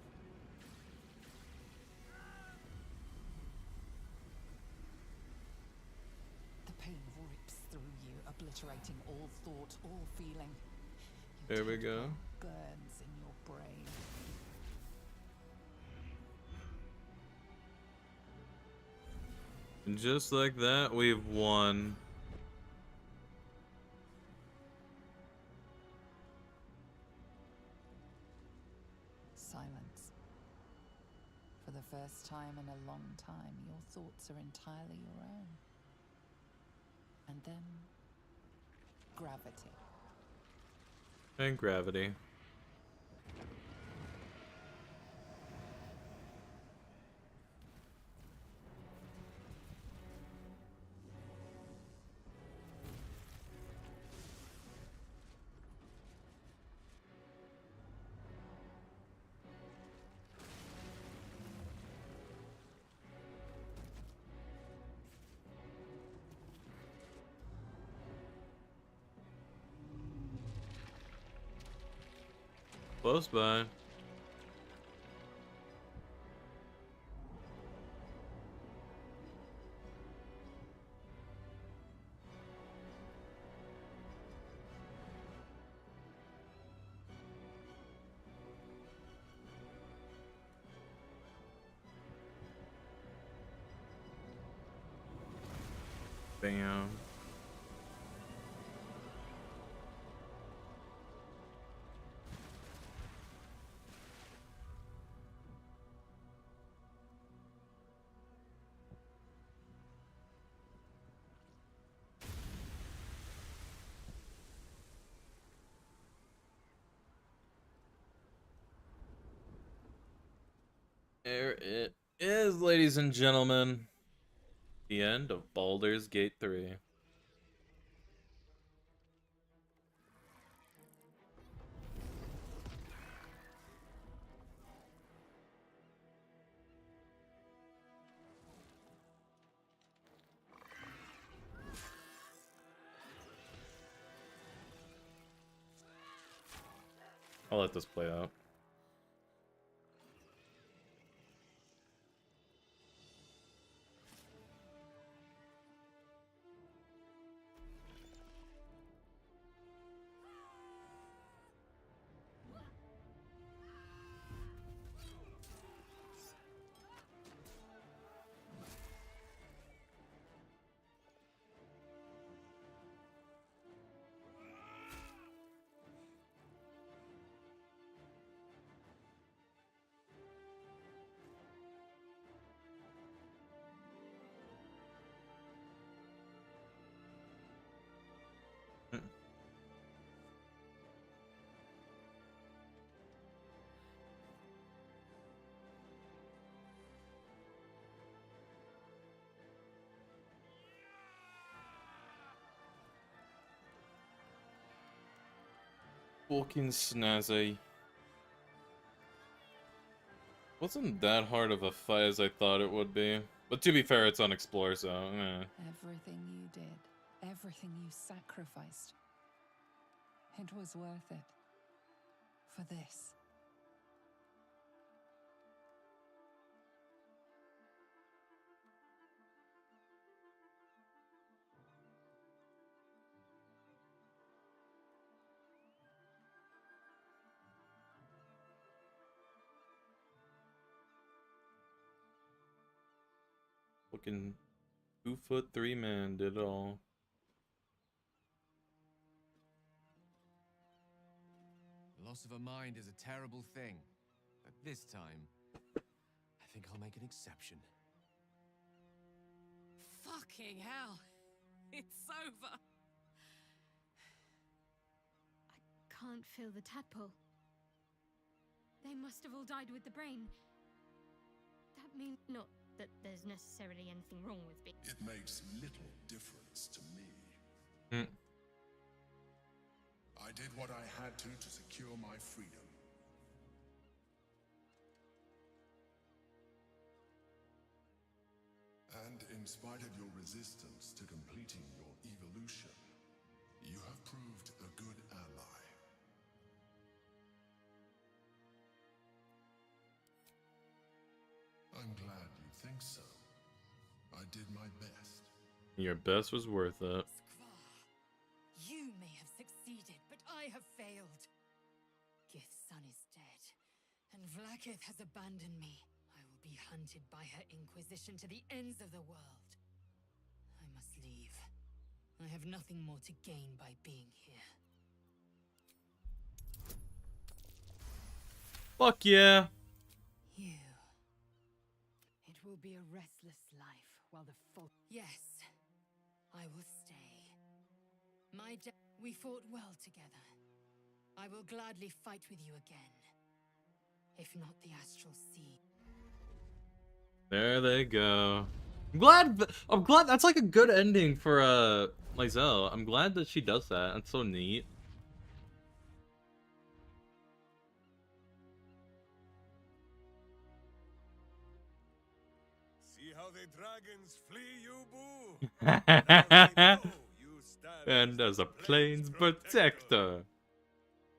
The pain rips through you, obliterating all thought, all feeling. There we go. Burns in your brain. And just like that, we've won. Silence. For the first time in a long time, your thoughts are entirely your own. And then, gravity. And gravity. Close by. Bam. There it is, ladies and gentlemen. The end of Baldur's Gate 3. I'll let this play out. Fucking snazzy. Wasn't that hard of a fight as I thought it would be. But to be fair, it's unexplored, so Everything you did, everything you sacrificed, it was worth it. For this. Fucking 2'3" man did it all. Loss of a mind is a terrible thing, but this time, I think I'll make an exception. Fucking hell. It's over. I can't feel the tadpole. They must have all died with the brain. That means not that there's necessarily anything wrong with me. It makes little difference to me. I did what I had to secure my freedom. And in spite of your resistance to completing your evolution, you have proved a good ally. I'm glad you think so. I did my best. Your best was worth it. You may have succeeded, but I have failed. Gith's son is dead, and Vlaakith has abandoned me. I will be hunted by her Inquisition to the ends of the world. I must leave. I have nothing more to gain by being here. Fuck yeah. You. It will be a restless life while the folk. Yes, I will stay. We fought well together. I will gladly fight with you again. If not the Astral Sea. There they go. I'm glad that's like a good ending for Lizelle. I'm glad that she does that. That's so neat. See how the dragons flee you, boo? Now they know you stand And as a plains protector.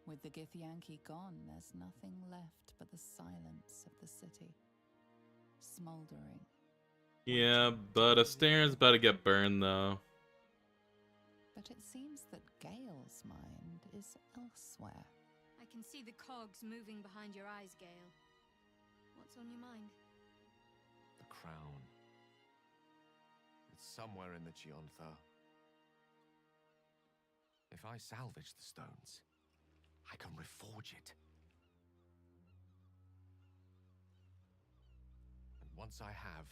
With the Githyanki gone, there's nothing left but the silence of the city, smoldering. Yeah, but Astarian's about to get burned, though. But it seems that Gale's mind is elsewhere. I can see the cogs moving behind your eyes, Gale. What's on your mind? The crown. It's somewhere in the Chiontha. If I salvage the stones, I can reforge it. And once I have,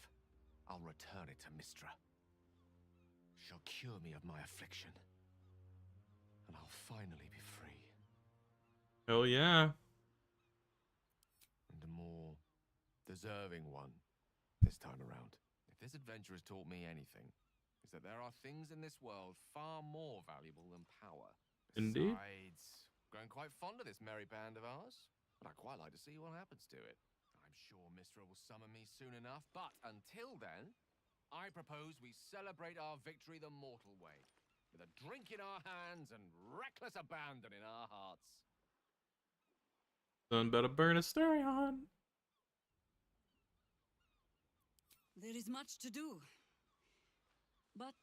I'll return it to Mistra. She'll cure me of my affliction. And I'll finally be free. Hell yeah. And a more deserving one this time around. If this adventure has taught me anything, is that there are things in this world far more valuable than power. Indeed. Besides, growing quite fond of this merry band of ours, and I'd quite like to see what happens to it. I'm sure Mistra will summon me soon enough, but until then, I propose we celebrate our victory the mortal way, with a drink in our hands and reckless abandon in our hearts. Son better burn Astarion. There is much to do. But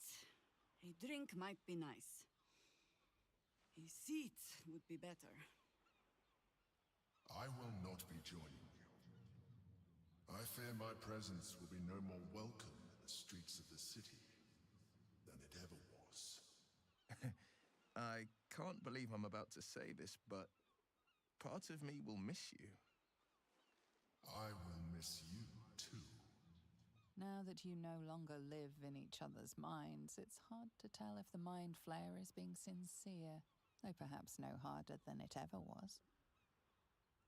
a drink might be nice. A seat would be better. I will not be joining you. I fear my presence will be no more welcome in the streets of the city than it ever was. I can't believe I'm about to say this, but part of me will miss you. I will miss you too. Now that you no longer live in each other's minds, it's hard to tell if the mind flayer is being sincere, though perhaps no harder than it ever was.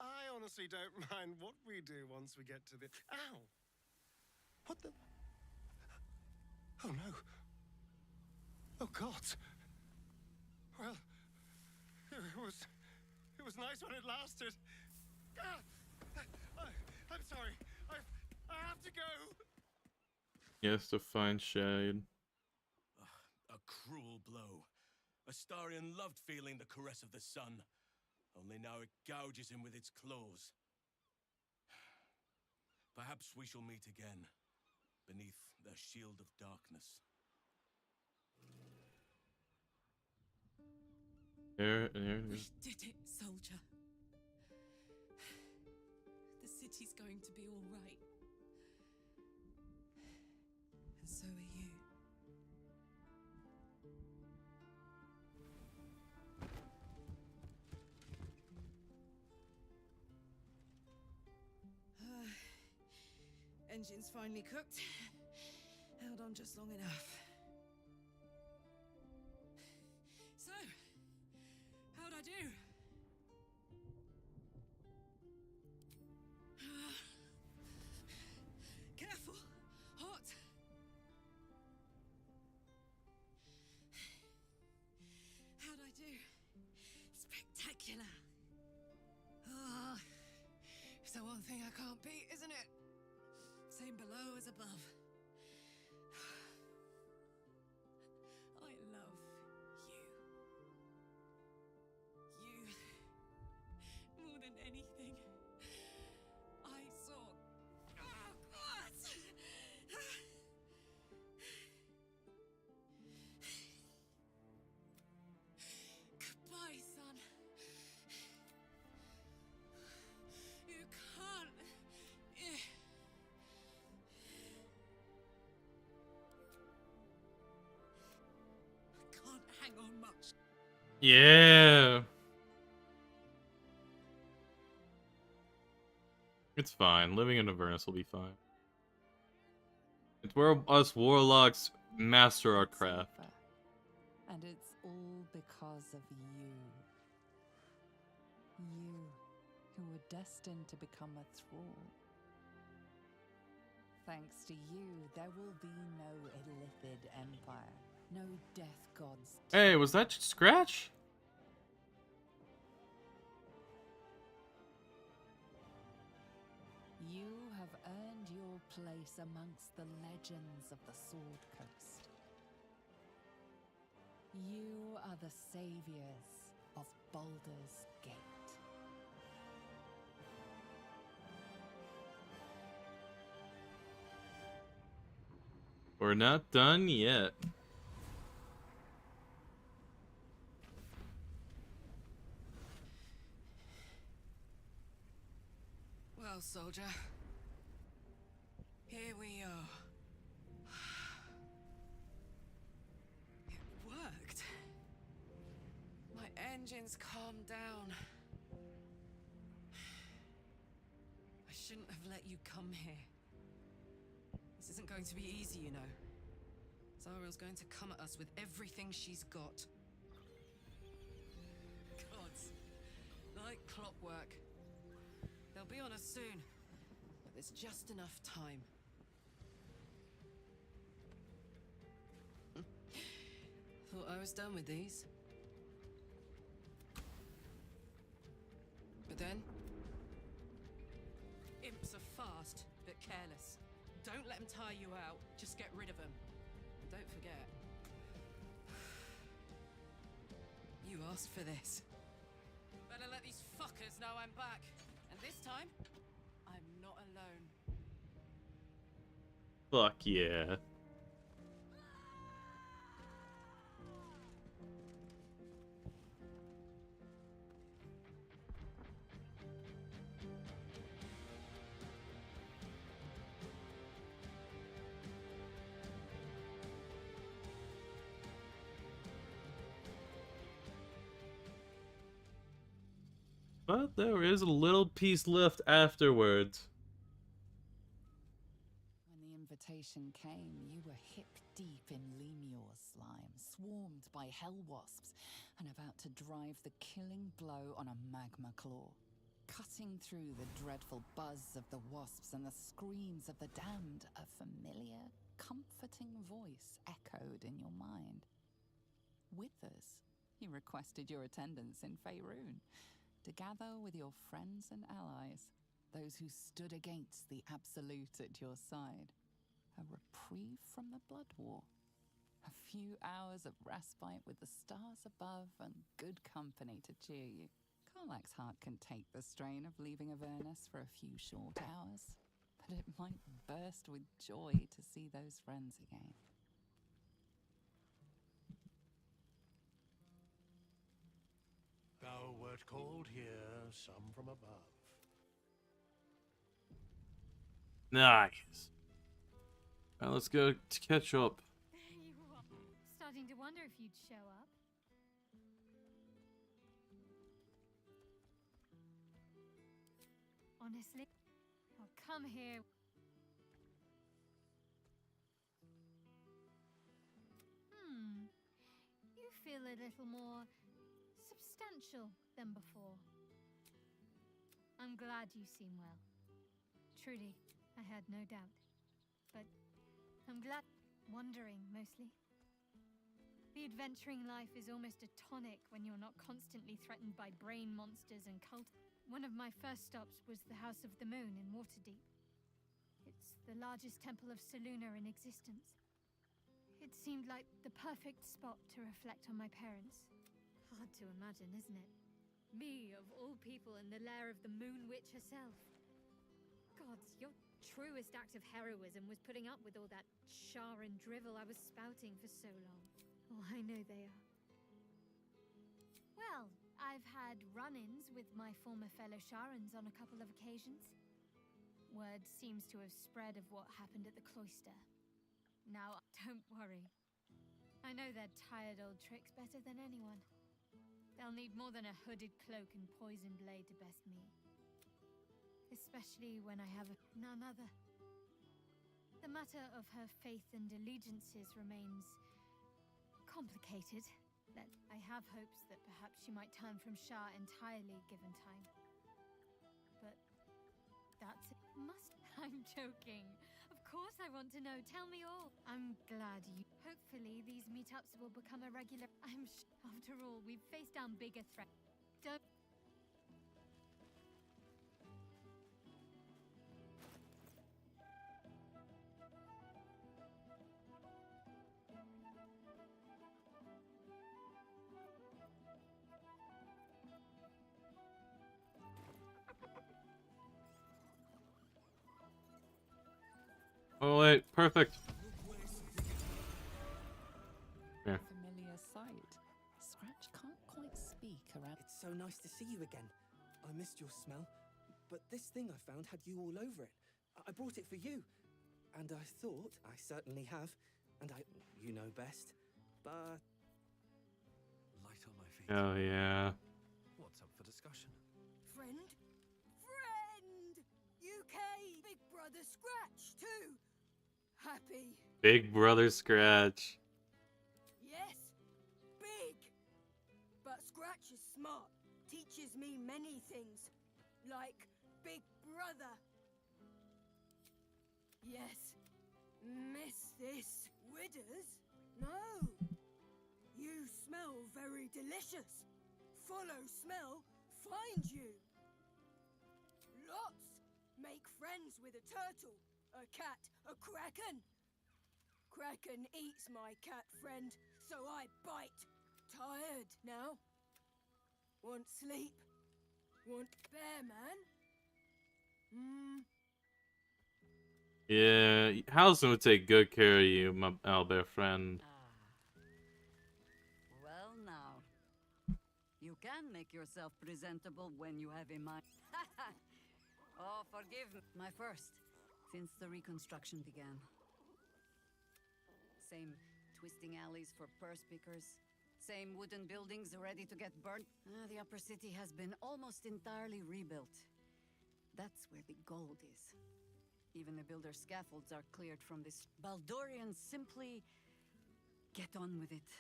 I honestly don't mind what we do once we get to the... Ow! What the... Oh no. Oh God. Well, it was nice when it lasted. Ah! I'm sorry. I have to go. Yes, to find shade. A cruel blow. Astarion loved feeling the caress of the sun. Only now it gouges him with its claws. Perhaps we shall meet again, beneath their shield of darkness. There it We is. did it, soldier. The city's going to be all right. And so are you. Engine's finally cooked. Held on just long enough. So, how'd I do? Careful! Hot! How'd I do? Spectacular! Ah, it's the one thing I can't beat, isn't it? Same below as above. I love you. You more than anything. I saw. Oh, God! Goodbye, son. You can't. Can't hang on much. Yeah. It's fine. Living in Avernus will be fine. It's where us warlocks master our craft. And it's all because of you. You, who were destined to become a thrall. Thanks to you, there will be no Illithid Empire. No death gods. Hey, was that Scratch? You have earned your place amongst the legends of the Sword Coast. You are the saviors of Baldur's Gate. We're not done yet. Well, soldier, here we are. It worked. My engines calmed down. I shouldn't have let you come here. This isn't going to be easy, you know. Zariel's going to come at us with everything she's got. Gods, like clockwork. They'll be on us soon, but there's just enough time. Thought I was done with these. But then... imps are fast, but careless. Don't let them tire you out, just get rid of them. And don't forget... you asked for this. Better let these fuckers know I'm back. And this time, I'm not alone. Fuck yeah. But there is a little piece left afterwards. When the invitation came, you were hip deep in Lemure slime, swarmed by hell wasps, and about to drive the killing blow on a magma claw. Cutting through the dreadful buzz of the wasps and the screams of the damned, a familiar, comforting voice echoed in your mind. Withers, he requested your attendance in Faerun, to gather with your friends and allies, those who stood against the Absolute at your side. A reprieve from the Blood War. A few hours of respite with the stars above and good company to cheer you. Karlach's heart can take the strain of leaving Avernus for a few short hours, but it might burst with joy to see those friends again. Thou wert called here, some from above. Nice. Alright, let's go to catch up. There you are. Starting to wonder if you'd show up. Honestly, I'll come here. You feel a little more substantial than before. I'm glad you seem well. Truly, I had no doubt. But I'm glad. Wandering, mostly. The adventuring life is almost a tonic when you're not constantly threatened by brain monsters and cult. One of my first stops was the House of the Moon in Waterdeep. It's the largest temple of Selûne in existence. It seemed like the perfect spot to reflect on my parents. Hard to imagine, isn't it? Me, of all people, in the lair of the Moon Witch herself. Gods, your truest act of heroism was putting up with all that char and drivel I was spouting for so long. Oh, I know they are. Well, I've had run-ins with my former fellow Sharans on a couple of occasions. Word seems to have spread of what happened at the cloister. Now, don't worry. I know their tired old tricks better than anyone. They'll need more than a hooded cloak and poisoned blade to best me. Especially when I have none other. The matter of her faith and allegiances remains complicated. I have hopes that perhaps she might turn from Shah entirely given time. But that's it. I'm joking. Of course I want to know. Tell me all. I'm glad you... Hopefully these meetups will become a regular... After all, we've faced down bigger threats. Don't... Oh wait, perfect. Yeah. Familiar sight. Scratch can't quite speak around. It's so nice to see you again. I missed your smell, but this thing I found had you all over it. I brought it for you, and I thought I certainly have, and you know best, but Light on my feet. Oh yeah. What's up for discussion? Friend? Friend! UK! Big Brother Scratch, too! Happy. Big Brother Scratch. Yes, big! But Scratch is smart. Teaches me many things. Like Big Brother. Yes. Miss this. Widders? No. You smell very delicious. Follow smell, find you. Lots. Make friends with a turtle, a cat, a kraken. Kraken eats my cat friend, so I bite. Tired now. Want sleep? Want bear man? Yeah, Halson would take good care of you, my owlbear friend. Well now, you can make yourself presentable when you have a mind. Oh, forgive me. My first, since the reconstruction began. Same twisting alleys for purse pickers. Same wooden buildings ready to get burnt. The upper city has been almost entirely rebuilt. That's where the gold is. Even the builder's scaffolds are cleared from this. Baldurians simply get on with it.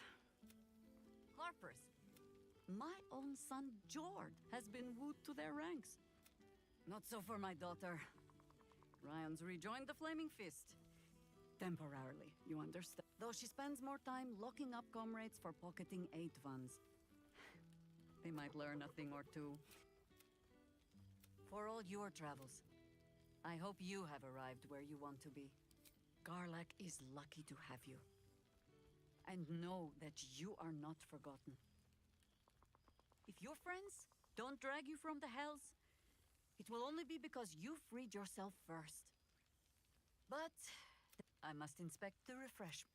Harpers, my own son Jord has been wooed to their ranks. Not so for my daughter. Ryan's rejoined the Flaming Fist. Temporarily, you understand. Though she spends more time locking up comrades for pocketing 8 ones. They might learn a thing or two. For all your travels, I hope you have arrived where you want to be. Garlac is lucky to have you. And know that you are not forgotten. If your friends don't drag you from the hells, it will only be because you freed yourself first. But I must inspect the refreshment.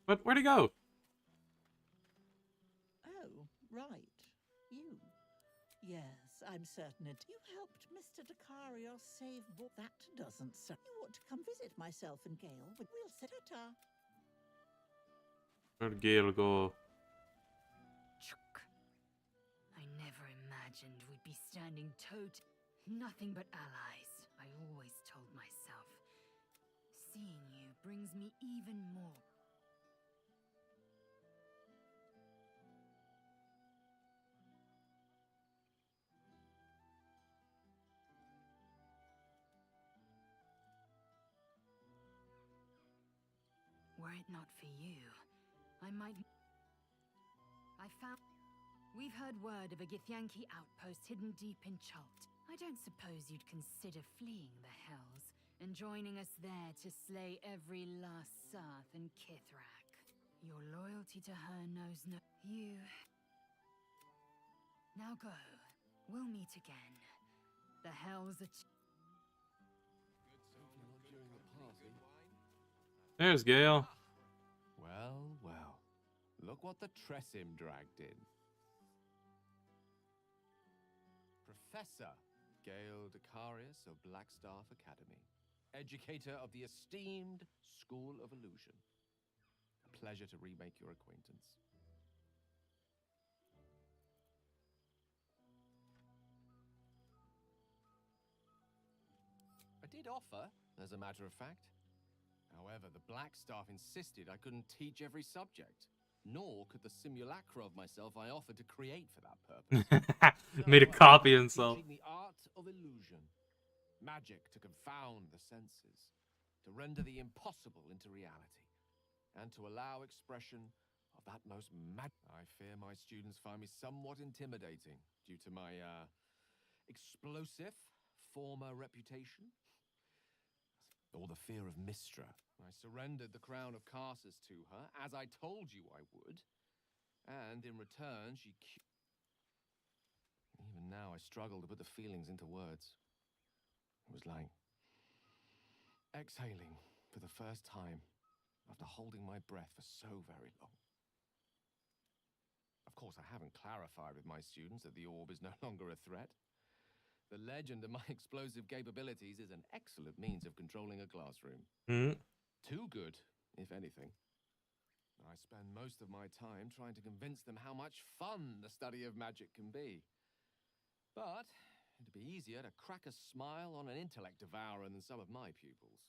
But where'd he go? Oh, right. You. Yes, I'm certain it. You helped Mr. Dacarios save That doesn't sound. You ought to come visit myself and Gale, but we'll set a tar. Where'd Gale go? I never imagined we'd be standing nothing but allies, I always told myself. Seeing you brings me even more. Were it not for you, I might... We've heard word of a Githyanki outpost hidden deep in Chult. I don't suppose you'd consider fleeing the Hells and joining us there to slay every last Sarth and Kithrak. Your loyalty to her knows no... You... Now go. We'll meet again. The Hells are... There's Gale. Well, well. Look what the Tressim dragged in. Professor Gale Dacarios of Blackstaff Academy. Educator of the esteemed School of Illusion. A pleasure to remake your acquaintance. I did offer, as a matter of fact. However, the Blackstaff insisted I couldn't teach every subject, nor could the simulacra of myself I offered to create for that purpose. Made a copy of himself. Teaching the art of illusion. Magic to confound the senses, to render the impossible into reality, and to allow expression of that most I fear my students find me somewhat intimidating due to my, explosive former reputation. Or the fear of Mistra. I surrendered the crown of Carsus to her, as I told you I would. And in return, she... Even now, I struggle to put the feelings into words. It was like exhaling for the first time after holding my breath for so very long. Of course, I haven't clarified with my students that the orb is no longer a threat. The legend of my explosive capabilities is an excellent means of controlling a classroom. Too good, if anything. I spend most of my time trying to convince them how much fun the study of magic can be. But it'd be easier to crack a smile on an intellect devourer than some of my pupils.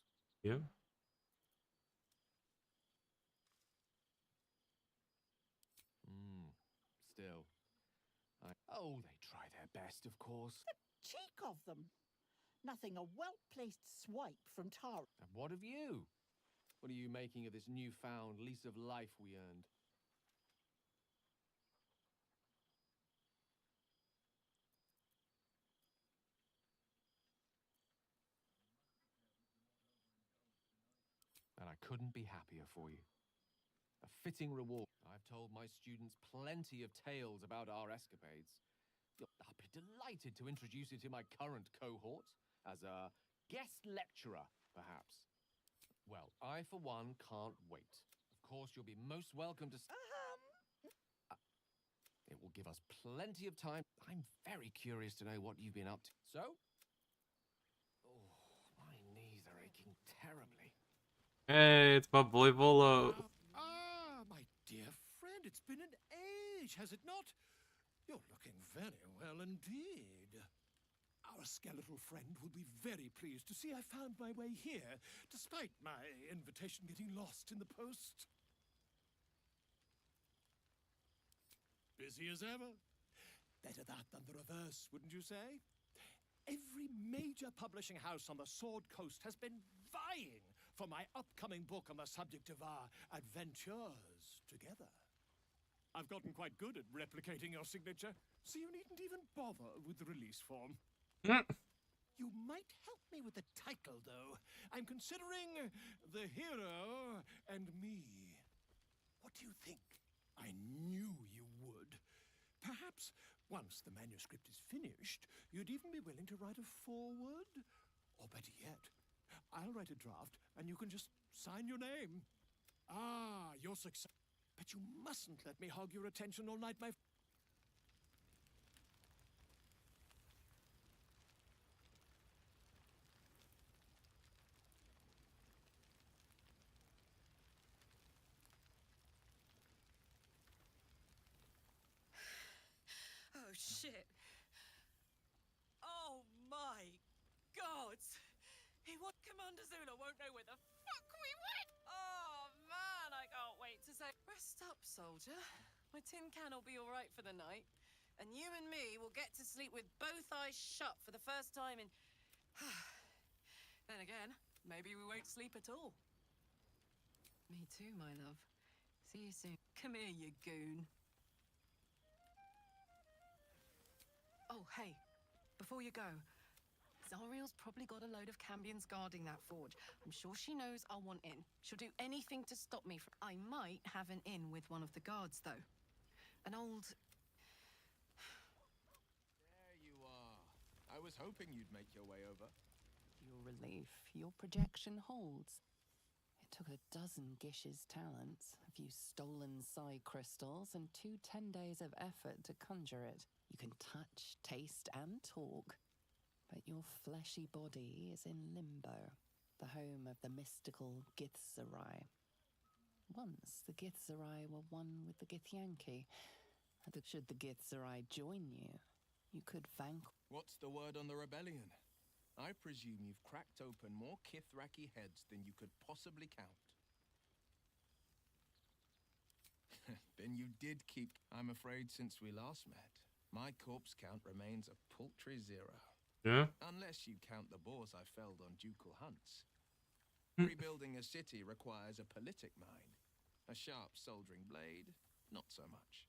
Yeah. Still, oh, they try their best, of course. Cheek of them! Nothing a well-placed swipe from Tara. And what of you? What are you making of this newfound lease of life we earned? And I couldn't be happier for you. A fitting reward. I've told my students plenty of tales about our escapades. I'll be delighted to introduce you to my current cohort as a guest lecturer, perhaps. Well, I, for one, can't wait. Of course, you'll be most welcome to... It will give us plenty of time. I'm very curious to know what you've been up to. So? Oh, my knees are aching terribly. Hey, it's my boy Volo. My dear friend, it's been an age, has it not? You're looking very well indeed. Our skeletal friend will be very pleased to see I found my way here, despite my invitation getting lost in the post. Busy as ever. Better that than the reverse, wouldn't you say? Every major publishing house on the Sword Coast has been vying for my upcoming book on the subject of our adventures together. I've gotten quite good at replicating your signature, so you needn't even bother with the release form. You might help me with the title, though. I'm considering The Hero and Me. What do you think? I knew you would. Perhaps, once the manuscript is finished, you'd even be willing to write a foreword? Or better yet, I'll write a draft, and you can just sign your name. Ah, your success. But you mustn't let me hog your attention all night, my... Oh, shit. Oh, my God. What Commander Zula won't know where the fuck we went. Oh, man, I can't wait to say... Rest up, soldier. My tin can will be all right for the night. And you and me will get to sleep with both eyes shut for the first time in... Then again, maybe we won't sleep at all. Me too, my love. See you soon. Come here, you goon. Oh, hey. Before you go, Zariel's probably got a load of Cambions guarding that forge. I'm sure she knows I'll want in. She'll do anything to stop me from... I might have an in with one of the guards, though. An old... There you are. I was hoping you'd make your way over. Your relief. Your projection holds. It took a dozen Gish's talents, a few stolen psi crystals, and 2 10 days of effort to conjure it. You can touch, taste, and talk. But your fleshy body is in limbo, the home of the mystical Githzerai. Once the Githzerai were one with the Githyanki, and should the Githzerai join you, you could vanquish... What's the word on the rebellion? I presume you've cracked open more Kithraki heads than you could possibly count. Then you did keep... I'm afraid since we last met, my corpse count remains a paltry 0. Yeah? Unless you count the boars I felled on ducal hunts. Hmm. Rebuilding a city requires a politic mind. A sharp soldering blade, not so much.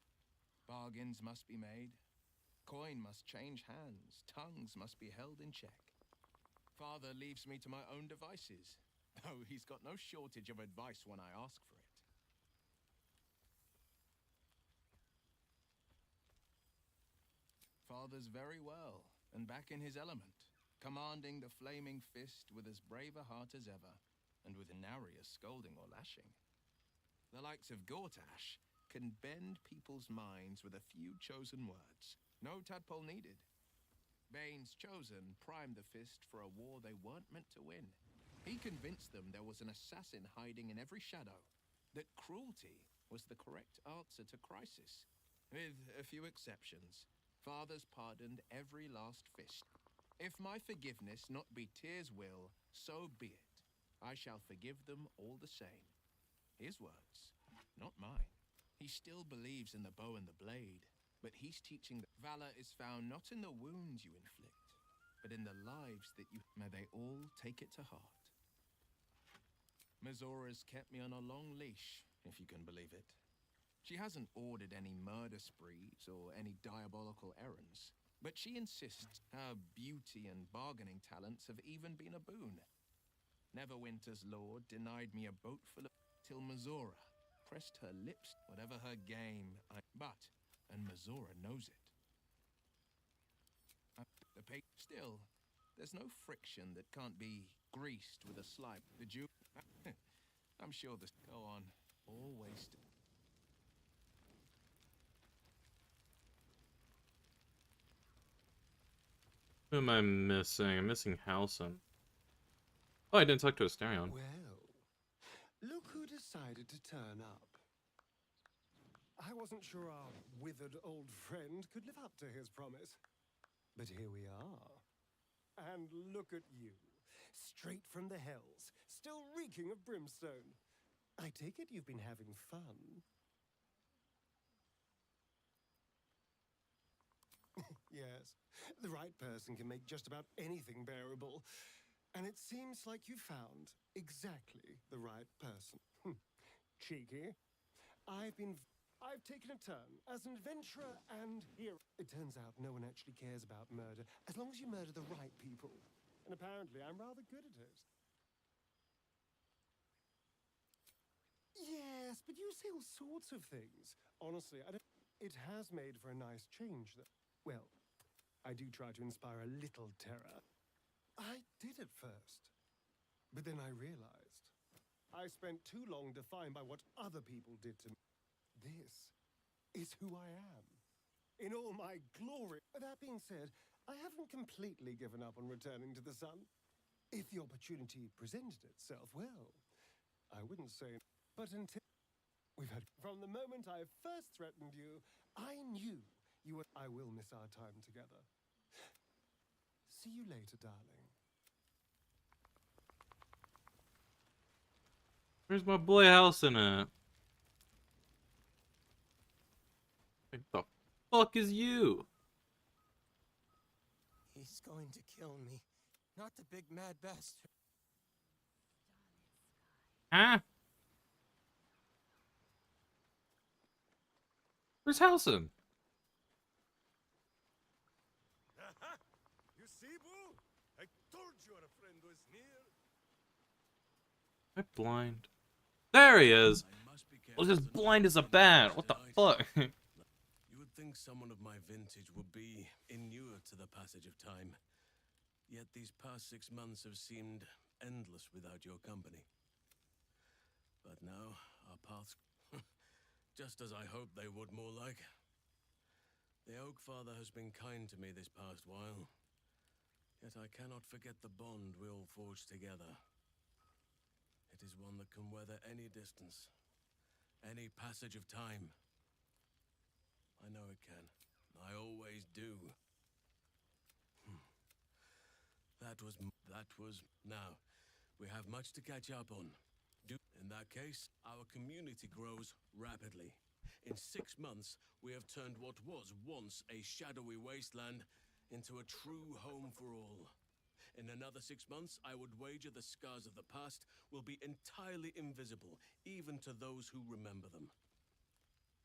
Bargains must be made. Coin must change hands. Tongues must be held in check. Father leaves me to my own devices, though he's got no shortage of advice when I ask for it. Father's very well, and back in his element, commanding the flaming fist with as brave a heart as ever, and with nary a scolding or lashing. The likes of Gortash can bend people's minds with a few chosen words. No tadpole needed. Bane's chosen primed the fist for a war they weren't meant to win. He convinced them there was an assassin hiding in every shadow, that cruelty was the correct answer to crisis. With a few exceptions, fathers pardoned every last fist. If my forgiveness not be Tyr's will, so be it. I shall forgive them all the same. His words, not mine. He still believes in the bow and the blade, but he's teaching that valor is found not in the wounds you inflict, but in the lives that you... May they all take it to heart. Mazora's kept me on a long leash, if you can believe it. She hasn't ordered any murder sprees or any diabolical errands, but she insists her beauty and bargaining talents have even been a boon. Neverwinter's lord denied me a boat full of... till Mazora pressed her lips, whatever her game, and Mazora knows it. Still, there's no friction that can't be greased with a slide. The Jew... I'm sure this... Go on. All wasted. Who am I missing? I'm missing Halson. Oh, I didn't talk to Asterion. Well, look who decided to turn up. I wasn't sure our withered old friend could live up to his promise. But here we are. And look at you, straight from the hells, still reeking of brimstone. I take it you've been having fun. Yes, the right person can make just about anything bearable. And it seems like you found exactly the right person. Cheeky. I've taken a turn as an adventurer and hero. It turns out no one actually cares about murder, as long as you murder the right people. And apparently I'm rather good at it. Yes, but you say all sorts of things. Honestly, it has made for a nice change, though. Well, I do try to inspire a little terror. I did at first. But then I realized I spent too long defined by what other people did to me. This is who I am, in all my glory. That being said, I haven't completely given up on returning to the sun. If the opportunity presented itself, well, I wouldn't say... But until... We've had... From the moment I first threatened you, I knew you were... I will miss our time together. See you later, darling. Where's my boy Halson at? What the fuck is you? He's going to kill me. Not the big mad bastard. Huh? Where's Halson? You see, Boo? I told you our friend was near. Am I blind? There he is! Well, he's blind as a bat. What the fuck? You would think someone of my vintage would be inured to the passage of time. Yet these past 6 months have seemed endless without your company. But now, our paths... just as I hoped they would, more like. The Oak Father has been kind to me this past while. Yet I cannot forget the bond we all forged together. It is one that can weather any distance, any passage of time. I know it can. I always do. That was... Now, we have much to catch up on. In that case, our community grows rapidly. In 6 months, we have turned what was once a shadowy wasteland into a true home for all. In another 6 months, I would wager the scars of the past will be entirely invisible, even to those who remember them.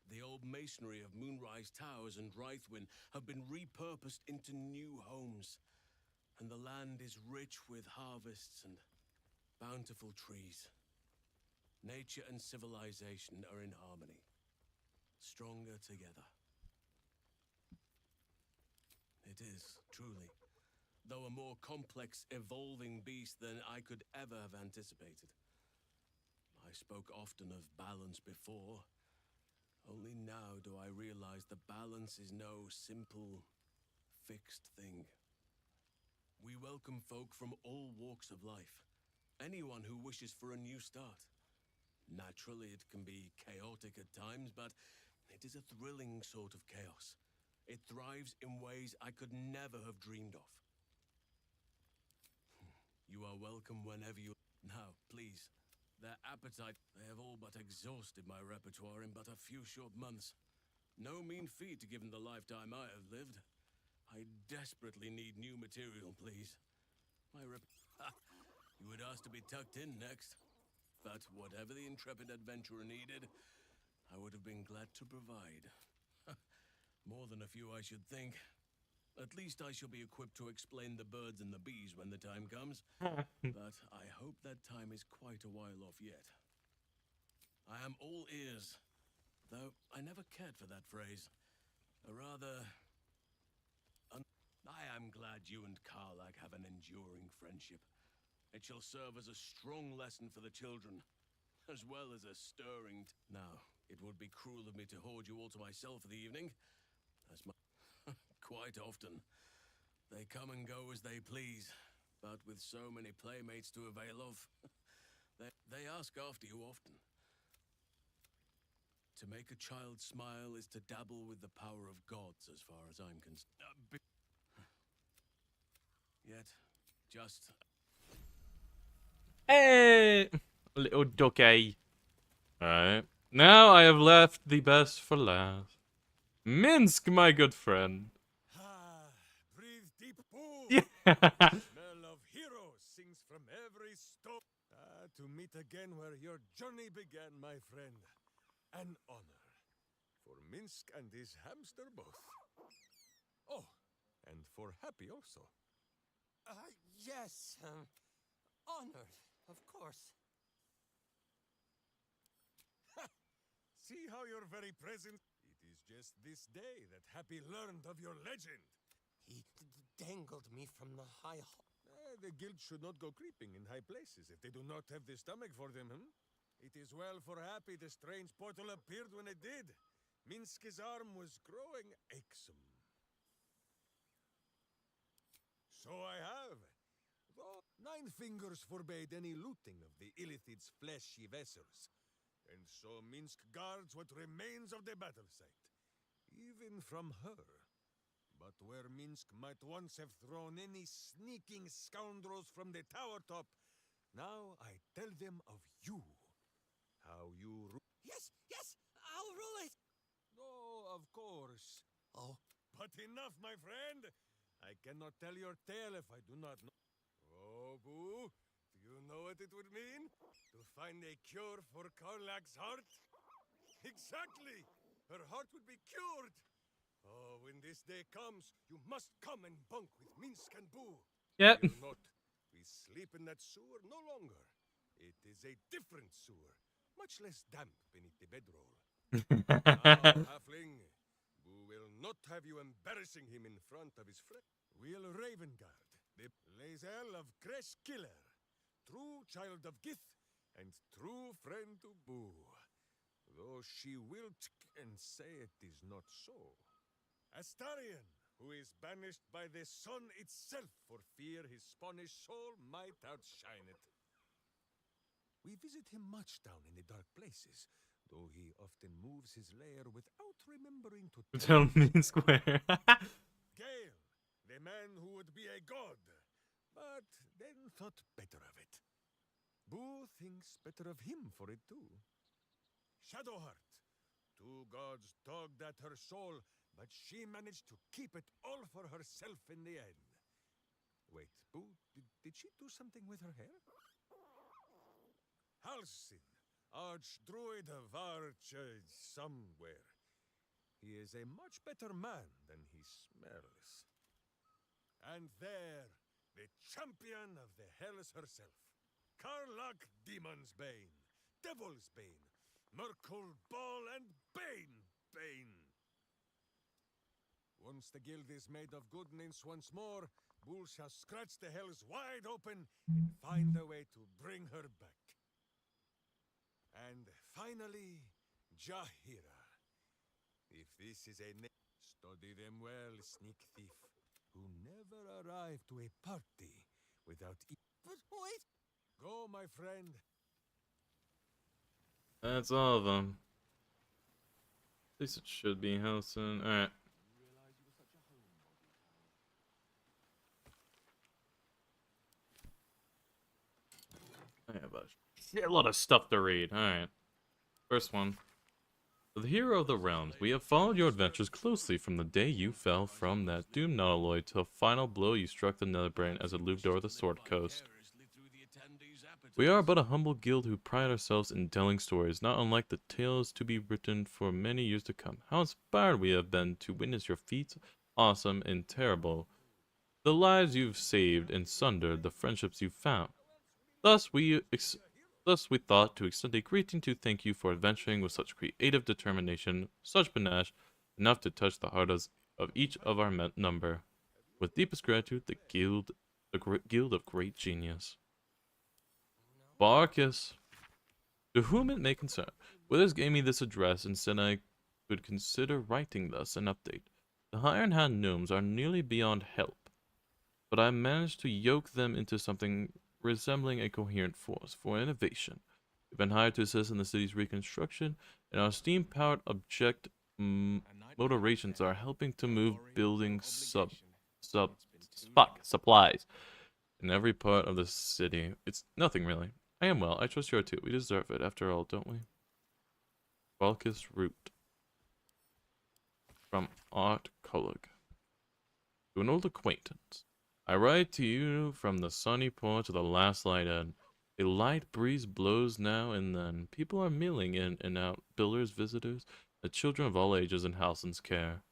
The old masonry of Moonrise Towers and Rythwin have been repurposed into new homes, and the land is rich with harvests and bountiful trees. Nature and civilization are in harmony, stronger together. It is, truly, though a more complex, evolving beast than I could ever have anticipated. I spoke often of balance before. Only now do I realize the balance is no simple, fixed thing. We welcome folk from all walks of life, anyone who wishes for a new start. Naturally, it can be chaotic at times, but it is a thrilling sort of chaos. It thrives in ways I could never have dreamed of. You are welcome whenever you... Now, please, their appetite... They have all but exhausted my repertoire in but a few short months. No mean feat given the lifetime I have lived. I desperately need new material, please. You would ask to be tucked in next. But whatever the intrepid adventurer needed, I would have been glad to provide. More than a few, I should think. At least I shall be equipped to explain the birds and the bees when the time comes. But I hope that time is quite a while off yet. I am all ears, though I never cared for that phrase. A rather... I am glad you and Karlak have an enduring friendship. It shall serve as a strong lesson for the children, as well as a stirring... Now, it would be cruel of me to hoard you all to myself for the evening, as my... Quite often. They come and go as they please, but with so many playmates to avail of, they ask after you often. To make a child smile is to dabble with the power of gods, as far as I'm concerned. Yet, just... Hey! Little ducky. Alright. Now I have left the best for last. Minsk, my good friend. Breathe deep, Boo! Yeah. Smell of heroes sings from every stone. To meet again where your journey began, my friend. An honor. For Minsk and his hamster both. Oh, and for Happy also. Yes, honored, of course. See how your very presence... It is just this day that Happy learned of your legend. He dangled me from the high hall. The guild should not go creeping in high places if they do not have the stomach for them, It is well for Happy the strange portal appeared when it did. Minsk's arm was growing aches. So I have. Though 9 fingers forbade any looting of the Illithid's fleshy vessels. And so Minsk guards what remains of the battle site. Even from her. But where Minsk might once have thrown any sneaking scoundrels from the tower top, now I tell them of you. How you Yes, I'll rule it! Oh, of course. Oh. But enough, my friend! I cannot tell your tale if I do not know. Oh, Boo, do you know what it would mean? To find a cure for Karlak's heart? Exactly! Her heart would be cured! Oh, when this day comes, you must come and bunk with Minsk and Boo. Yep. Fear not. We sleep in that sewer no longer. It is a different sewer, much less damp beneath the bedroll. Now, Halfling, Boo will not have you embarrassing him in front of his friend. We'll Ravengard, the Lae'zel of Kresh Killer, true child of Gith, and true friend to Boo. Though she will and say it is not so. Astarion, who is banished by the sun itself for fear his Spanish soul might outshine it. We visit him much down in the dark places, though he often moves his lair without remembering to Tell me square. Gale, the man who would be a god, but then thought better of it. Boo thinks better of him for it too. Shadowheart, 2 gods dogged at her soul, but she managed to keep it all for herself in the end. Wait, Boo, did she do something with her hair? Halsin, Archdruid of Arch... somewhere. He is a much better man than he smells. And there, the champion of the Hells herself. Karlach Demon's Bane, Devil's Bane, Merkul Ball, and Bane. Once the guild is made of goodness once more, Bull shall scratch the Hells wide open and find a way to bring her back. And finally, Jahira. If this is a study them well, sneak thief, who never arrived to a party without But wait! Go, my friend. That's all of them. At least it should be Helson. Alright. I have a lot of stuff to read. Alright. First one. For the hero of the realms, we have followed your adventures closely from the day you fell from that doomed nautiloid to a final blow you struck the Netherbrain as it loomed over the Sword Coast. We are but a humble guild who pride ourselves in telling stories, not unlike the tales to be written for many years to come. How inspired we have been to witness your feats, awesome and terrible, the lives you've saved and sundered, the friendships you've found. Thus we thought to extend a greeting to thank you for adventuring with such creative determination, such panache, enough to touch the heart of each of our number. With deepest gratitude, the Guild of Great Genius. Barkus. To whom it may concern, Withers gave me this address and said I could consider writing thus an update. The Iron Hand gnomes are nearly beyond help, but I managed to yoke them into something resembling a coherent force for innovation. We've been hired to assist in the city's reconstruction, and our steam-powered object motorations are helping to move building supplies in every part of the city. It's nothing really. I am well. I trust you are too. We deserve it, after all, don't we? Balkus Root. From Art Kullig. To an old acquaintance. I write to you from the sunny port to the last light end. A light breeze blows now and then. People are milling in and out, builders, visitors, the children of all ages in Halsin's care.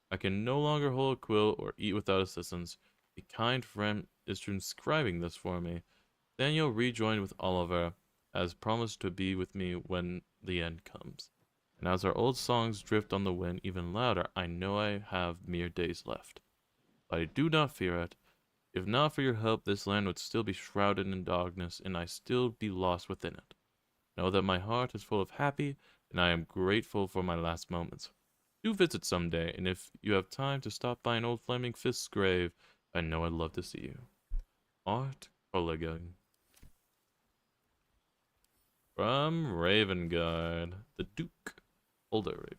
I can no longer hold a quill or eat without assistance. A kind friend is transcribing this for me. Daniel rejoined with Oliver, as promised to be with me when the end comes. And as our old songs drift on the wind even louder, I know I have mere days left. But I do not fear it. If not for your help, this land would still be shrouded in darkness, and I still be lost within it. Know that my heart is full of happy, and I am grateful for my last moments. Do visit someday, and if you have time to stop by an old Flaming Fist's grave, I know I'd love to see you. Art Culligan. From Ravengard, the Duke. Older Raven.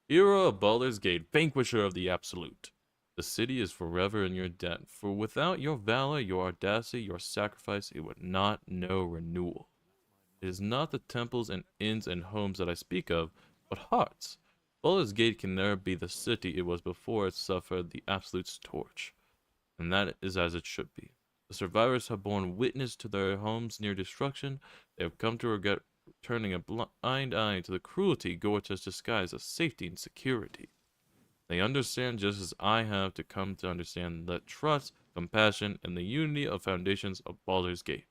Hero of Baldur's Gate, vanquisher of the Absolute. The city is forever in your debt, for without your valor, your audacity, your sacrifice, it would not know renewal. It is not the temples and inns and homes that I speak of, but hearts. Baldur's Gate can never be the city it was before it suffered the Absolute's torch. And that is as it should be. The survivors have borne witness to their homes near destruction. They have come to regret turning a blind eye to the cruelty Gorch has disguised as safety and security. They understand just as I have to come to understand that trust, compassion, and the unity of foundations of Baldur's Gate.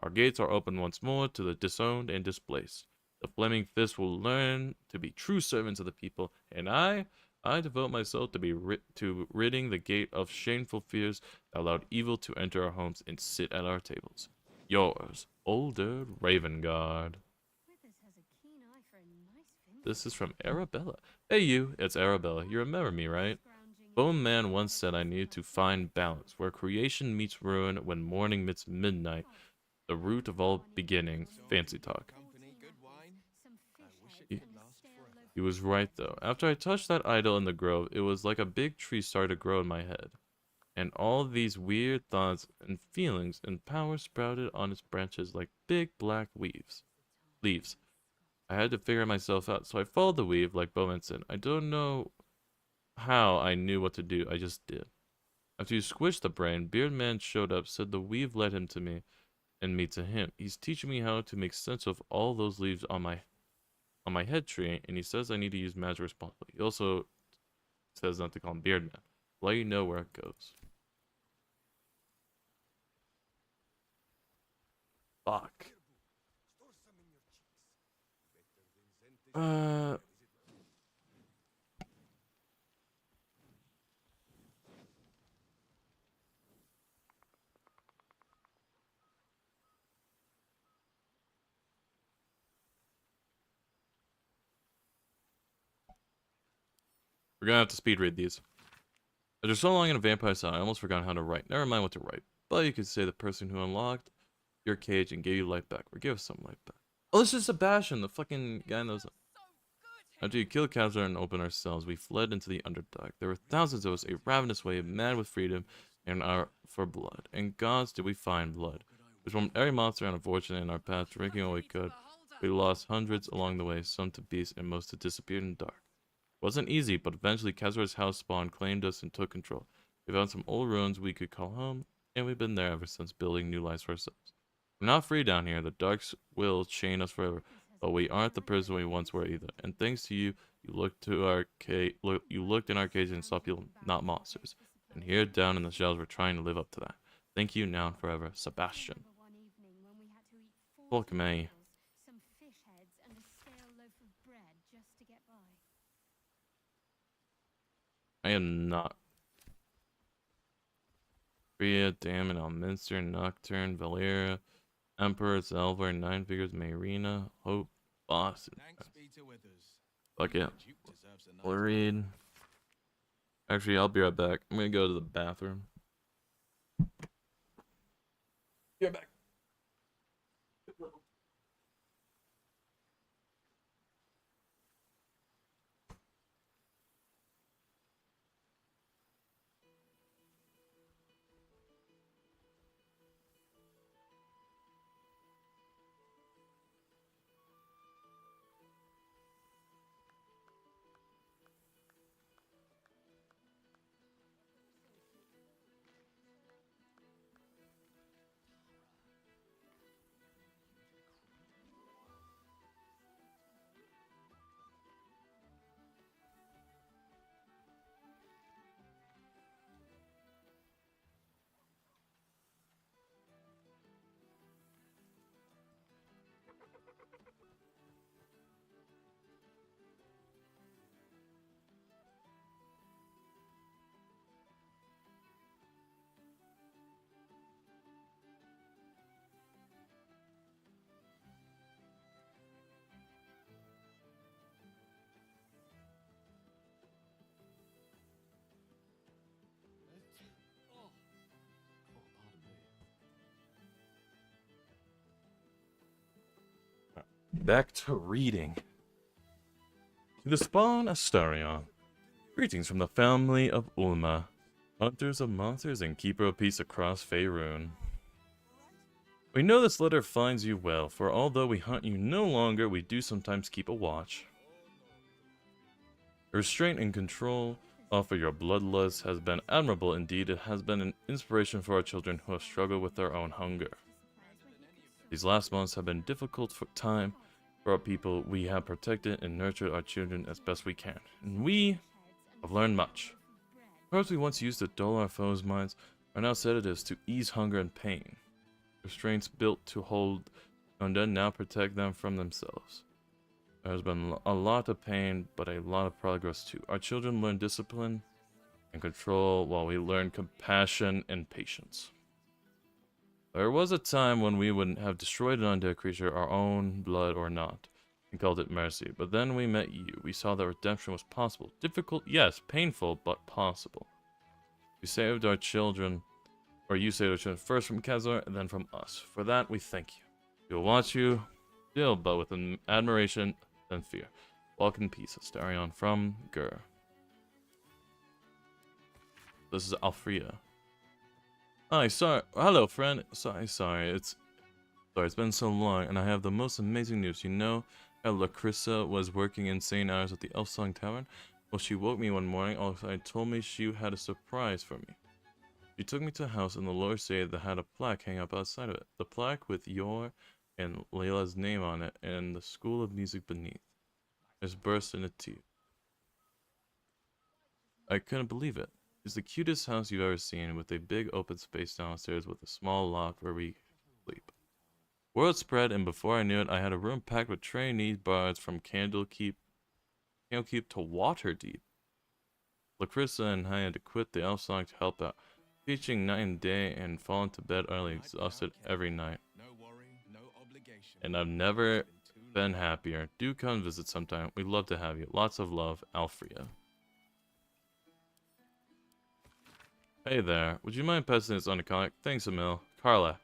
Our gates are open once more to the disowned and displaced. The Flaming Fist will learn to be true servants of the people, and I devote myself to ridding the gate of shameful fears that allowed evil to enter our homes and sit at our tables. Yours, Older Ravengard. This is from Arabella. Hey you, it's Arabella. You remember me, right? Bone Man once said I needed to find balance, where creation meets ruin, when morning meets midnight, the root of all beginning. Fancy talk. He was right though. After I touched that idol in the grove, it was like a big tree started to grow in my head. And all these weird thoughts and feelings and power sprouted on its branches like big black leaves. I had to figure myself out, so I followed the weave like Bowman said. I don't know how I knew what to do, I just did. After you squished the brain, Beardman showed up, said the weave led him to me, and me to him. He's teaching me how to make sense of all those leaves on my head tree, and he says I need to use magic responsibly. He also says not to call him Beardman. Let you know where it goes. Fuck. We're gonna have to speed read these. After so long in a vampire cell, I almost forgot how to write. Never mind what to write. But you could say the person who unlocked your cage and gave you life back, or gave us some life back. Oh, this is Sebastian, the fucking guy in those. After you killed Kazar and opened our cells, we fled into the Underdark. There were thousands of us, a ravenous wave, mad with freedom and our for blood. And gods did we find blood. We swarmed every monster unfortunate in our path, drinking all we could. We lost hundreds along the way, some to beasts and most to disappeared in the dark. It wasn't easy, but eventually Kazar's house spawn claimed us and took control. We found some old ruins we could call home, and we've been there ever since, building new lives for ourselves. We're not free down here. The darks will chain us forever. But we aren't the prison we once were either. And thanks to you, you looked in our cage and saw people, not monsters. And here down in the shells, we're trying to live up to that. Thank you now and forever, Sebastian. Fuck me. Some fish heads and a stale loaf of bread just to get by. I am not. Rhea, Damon, Alminster, Nocturne, Valera, Emperor, Zelvar, Nine Figures, Marina, Hope, Boston. Fuck yeah. We'll read. Actually, I'll be right back. I'm gonna go to the bathroom. Be right back. Back to reading. To the spawn Astarion. Greetings from the family of Ulma, hunters of monsters and keeper of peace across Faerun. We know this letter finds you well, for although we hunt you no longer, we do sometimes keep a watch. Restraint and control offer your bloodlust has been admirable indeed. It has been an inspiration for our children who have struggled with their own hunger. These last months have been difficult time for our people. We have protected and nurtured our children as best we can, and we have learned much. Perhaps we once used to dull our foes' minds, are now sedatives to ease hunger and pain. Restraints built to hold undead now protect them from themselves. There has been a lot of pain, but a lot of progress too. Our children learn discipline and control, while we learn compassion and patience. There was a time when we would have destroyed an undead creature, our own blood or not, and called it mercy. But then we met you. We saw that redemption was possible. Difficult, yes, painful, but possible. We saved our children, or you saved our children first from Kazar and then from us. For that, we thank you. We will watch you still, but with admiration and fear. Walk in peace, Astarion from Gur. This is Alfreda. Hi, sorry. Hello, friend. Sorry. It's been so long, and I have the most amazing news. You know how Lacrissa was working insane hours at the Elfsong Tavern? Well, she woke me one morning and told me she had a surprise for me. She took me to a house in the lower city that had a plaque hanging up outside of it. The plaque with your and Layla's name on it and the School of Music beneath. I just burst into tears. I couldn't believe it. It's the cutest house you've ever seen, with a big open space downstairs with a small loft where we sleep. Word spread, and before I knew it, I had a room packed with trainee bards from Candlekeep to Waterdeep. Lacrissa and I had to quit the elf song to help out, teaching night and day and falling to bed early, exhausted every night. And I've never been happier. Do come visit sometime. We'd love to have you. Lots of love, Alfria. Hey there. Would you mind passing this on to comic? Thanks, Emil. Carla.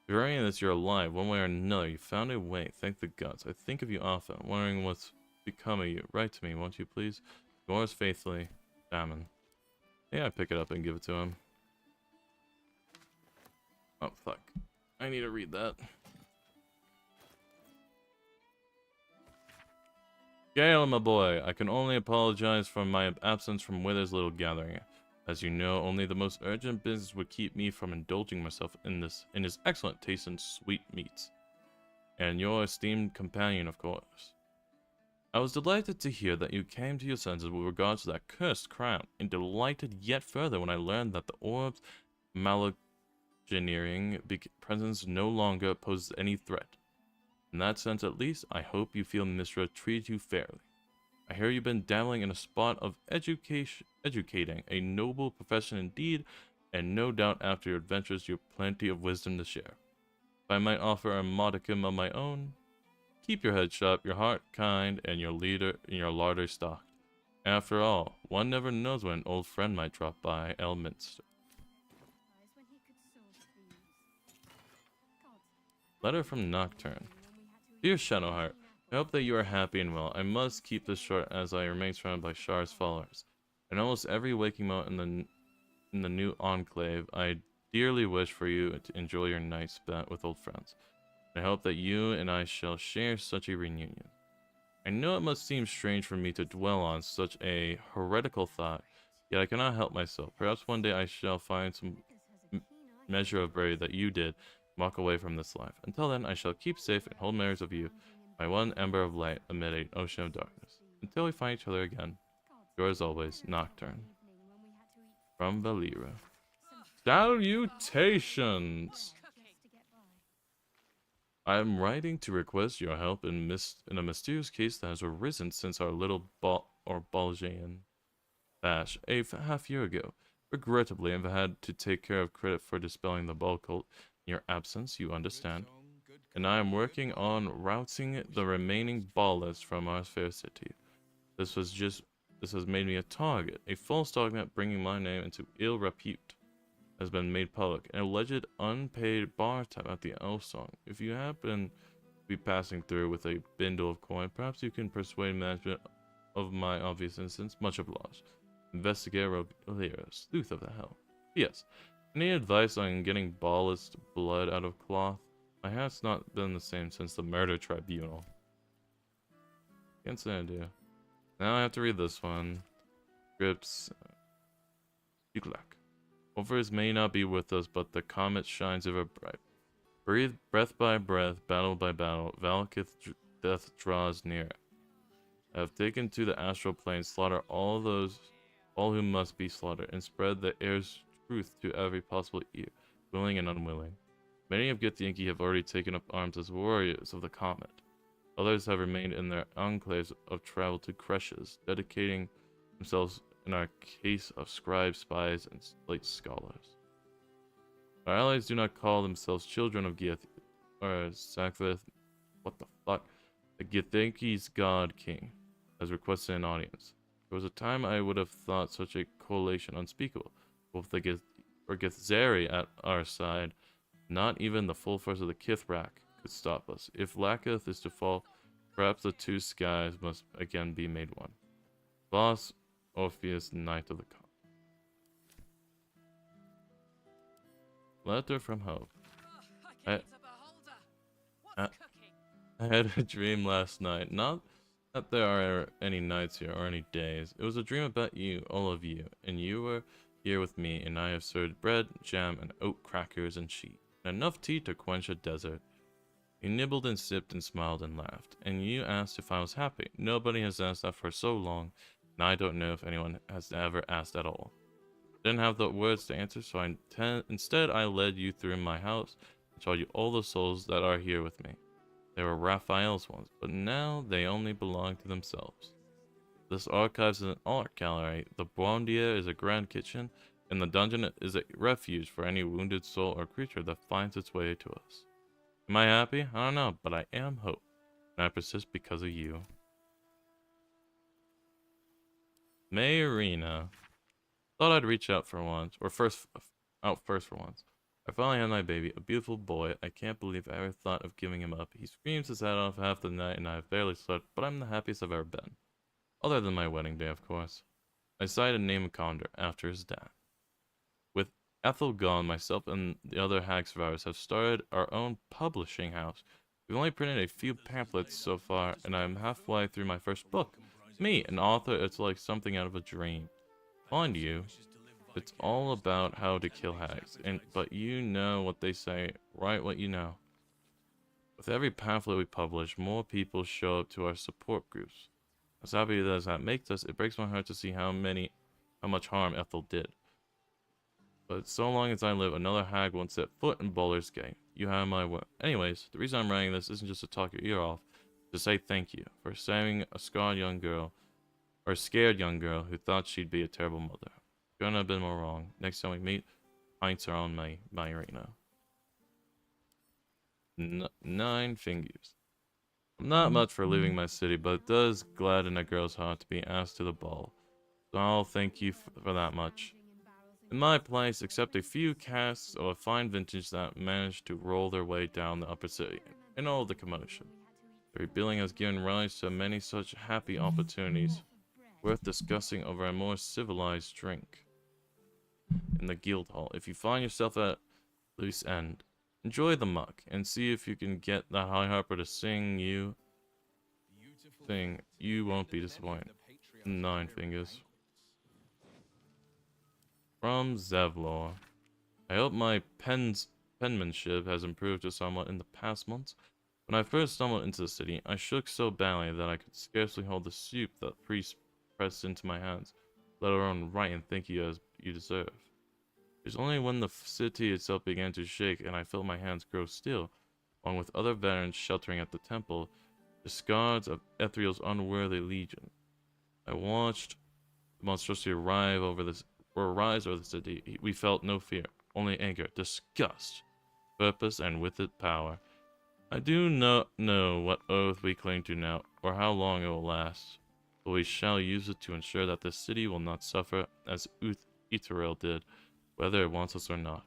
If you're writing this, you're alive. One way or another, you found a way. Thank the gods. I think of you often, wondering what's become of you. Write to me, won't you please? Yours faithfully, Damon. Yeah, I pick it up and give it to him. Oh, fuck. I need to read that. Gale, my boy, I can only apologize for my absence from Wither's little gathering. As you know, only the most urgent business would keep me from indulging myself in his excellent taste in sweet meats. And your esteemed companion, of course. I was delighted to hear that you came to your senses with regards to that cursed crown, and delighted yet further when I learned that the orb's maligneering presence no longer poses any threat. In that sense, at least, I hope you feel Mishra treated you fairly. I hear you've been dabbling in a spot of educating, a noble profession indeed, and no doubt after your adventures you have plenty of wisdom to share. If I might offer a modicum of my own, keep your head sharp, your heart kind, and your larder stocked. After all, one never knows when an old friend might drop by Elminster. Letter from Nocturne. Dear Shadowheart, I hope that you are happy and well. I must keep this short as I remain surrounded by Shar's followers. In almost every waking moment in the new enclave, I dearly wish for you to enjoy your night spent with old friends. I hope that you and I shall share such a reunion. I know it must seem strange for me to dwell on such a heretical thought, yet I cannot help myself. Perhaps one day I shall find some measure of bravery that you did, walk away from this life. Until then, I shall keep safe and hold memories of you, my one ember of light amid an ocean of darkness. Until we find each other again, yours always, Nocturne. From Valera. Salutations! I am writing to request your help in a mysterious case that has arisen since our little Baljian bash a half year ago. Regrettably, I've had to take care of credit for dispelling the ball cult in your absence, you understand. And I am working on routing the remaining ballists from our fair city. This has made me a target. A false document bringing my name into ill repute has been made public. An alleged unpaid bar tab at the Elf Song. If you happen to be passing through with a bindle of coin, perhaps you can persuade management of my obvious innocence. Much obliged. Investigator Valera, sleuth of the hell. Yes. Any advice on getting ballist blood out of cloth? My hat's not been the same since the murder tribunal. Can't say I do. Now I have to read this one. Scripts. Yuklak. Orpheus may not be with us, but the comet shines ever bright. Breathe breath by breath, battle by battle, Valakith death draws near. I have taken to the astral plane, slaughter all who must be slaughtered, and spread the air's truth to every possible ear, willing and unwilling. Many of Githyanki have already taken up arms as warriors of the comet. Others have remained in their enclaves of travel to creches, dedicating themselves in our case of scribes, spies, and late scholars. Our allies do not call themselves children of Gith or Sakvith. What the fuck? The Githyanki's god king has requested an audience. There was a time I would have thought such a collation unspeakable. With the Githzeri at our side, not even the full force of the Kithrak could stop us. If Lakith is to fall, perhaps the two skies must again be made one. Boss Orpheus, Knight of the Comet. Letter from Hope. I had a dream last night. Not Not there are any nights here or any days. It was a dream about you, all of you, and you were here with me, and I have served bread, jam, and oat crackers and cheese, and enough tea to quench a desert. You nibbled and sipped and smiled and laughed, and you asked if I was happy. Nobody has asked that for so long, and I don't know if anyone has ever asked at all. I didn't have the words to answer, so instead I led you through my house and showed you all the souls that are here with me. They were Raphael's ones, but now they only belong to themselves. This archive is an art gallery, the Bondier is a grand kitchen, and the dungeon is a refuge for any wounded soul or creature that finds its way to us. Am I happy? I don't know, but I am hope, and I persist because of you. Mayarina. Thought I'd reach out for once, or out first for once. I finally had my baby, a beautiful boy. I can't believe I ever thought of giving him up. He screams his head off half the night, and I have barely slept, but I'm the happiest I've ever been. Other than my wedding day, of course. I decided to name Condor after his dad. With Ethel gone, myself and the other hag survivors have started our own publishing house. We've only printed a few pamphlets so far, and I'm halfway through my first book. Me, an author, it's like something out of a dream. Mind you, it's all about how to kill hags, but you know what they say, write what you know. With every pamphlet we publish, more people show up to our support groups. As happy as that makes us, it breaks my heart to see how much harm Ethel did. But so long as I live, another hag won't set foot in Baldur's Gate. You have my word. Anyways, the reason I'm writing this isn't just to talk your ear off, to say thank you for saving a scared young girl who thought she'd be a terrible mother. Couldn't have been more wrong. Next time we meet, pints are on my arena. 9 fingers. I'm not much for leaving my city, but it does gladden a girl's heart to be asked to the ball. So I'll thank you for that much. In my place, except a few casks of a fine vintage that managed to roll their way down the upper city, in all the commotion. The rebuilding has given rise to many such happy opportunities, worth discussing over a more civilized drink. In the guild hall, if you find yourself at loose end, enjoy the muck, and see if you can get that high harper to sing. You won't be disappointed. 9 fingers. From Zevlor. I hope my penmanship has improved somewhat in the past months. When I first stumbled into the city, I shook so badly that I could scarcely hold the soup that the priest pressed into my hands, let alone write and thank you as you deserve. It was only when the city itself began to shake and I felt my hands grow still, along with other veterans sheltering at the temple, the scars of Ethriel's unworthy legion. I watched the monstrosity rise over the city. We felt no fear, only anger, disgust, purpose, and with it power. I do not know what oath we cling to now, or how long it will last, but we shall use it to ensure that the city will not suffer as Ithariel did, whether it wants us or not.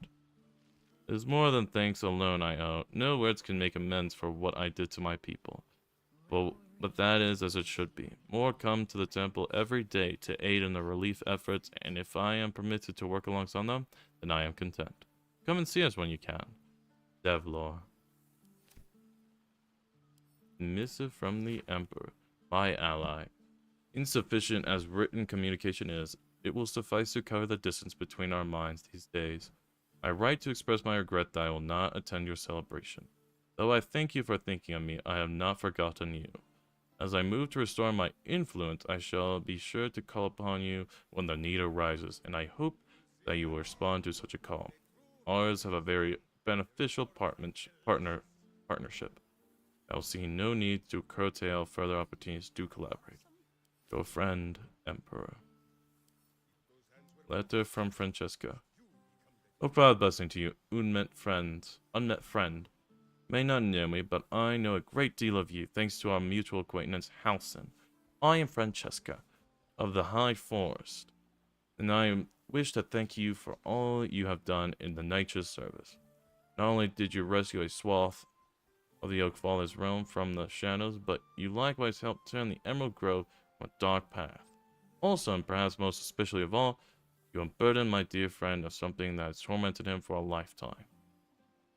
It is more than thanks alone I owe. No words can make amends for what I did to my people. But that is as it should be. More come to the temple every day to aid in the relief efforts, and if I am permitted to work alongside them, then I am content. Come and see us when you can. Devlor. Missive from the Emperor, my ally. Insufficient as written communication is, it will suffice to cover the distance between our minds these days. I write to express my regret that I will not attend your celebration. Though I thank you for thinking of me, I have not forgotten you. As I move to restore my influence, I shall be sure to call upon you when the need arises, and I hope that you will respond to such a call. Ours have a very beneficial partnership. I will see no need to curtail further opportunities to collaborate. Your friend, Emperor. Letter from Francesca. A proud blessing to you, unmet friend. You may not know me, but I know a great deal of you, thanks to our mutual acquaintance, Halcyon. I am Francesca, of the High Forest, and I wish to thank you for all you have done in the Nature's service. Not only did you rescue a swath of the Oakfaller's realm from the shadows, but you likewise helped turn the Emerald Grove on a dark path. Also, and perhaps most especially of all, you unburdened my dear friend of something that has tormented him for a lifetime.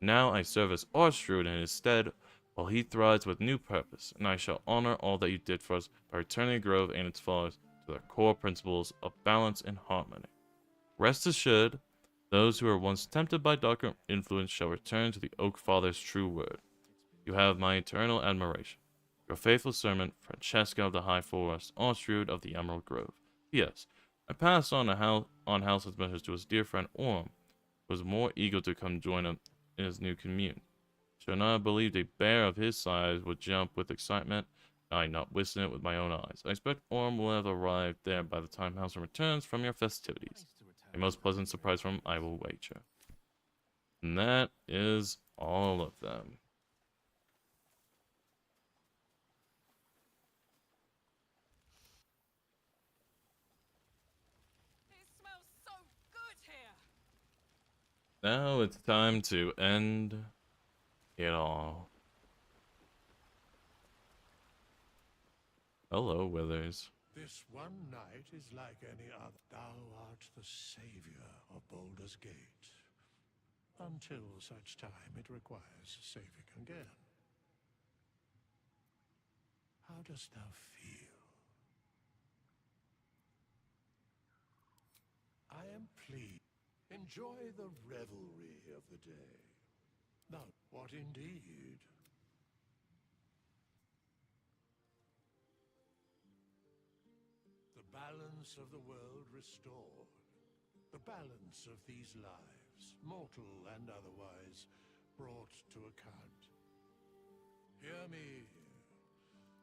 Now I serve as Archduke in his stead, while he thrives with new purpose, and I shall honor all that you did for us by returning the Grove and its followers to their core principles of balance and harmony. Rest assured, those who were once tempted by darker influence shall return to the Oak Father's true word. You have my eternal admiration. Your faithful servant, Francesca of the High Forest, Ortrud of the Emerald Grove. P.S. I passed on Hal's message to his dear friend Orm, who was more eager to come join him in his new commune. Should not have believed a bear of his size would jump with excitement, I not witnessed it with my own eyes. I expect Orm will have arrived there by the time Halcyon returns from your festivities. A most pleasant surprise from him, I will wager. And that is all of them. It smells so good here. Now it's time to end it all. Hello, Withers. This one night is like any other. Thou art the savior of Baldur's Gate. Until such time it requires saving again. How dost thou feel? I am pleased. Enjoy the revelry of the day. Now, what indeed? The balance of the world restored. The balance of these lives, mortal and otherwise, brought to account. Hear me,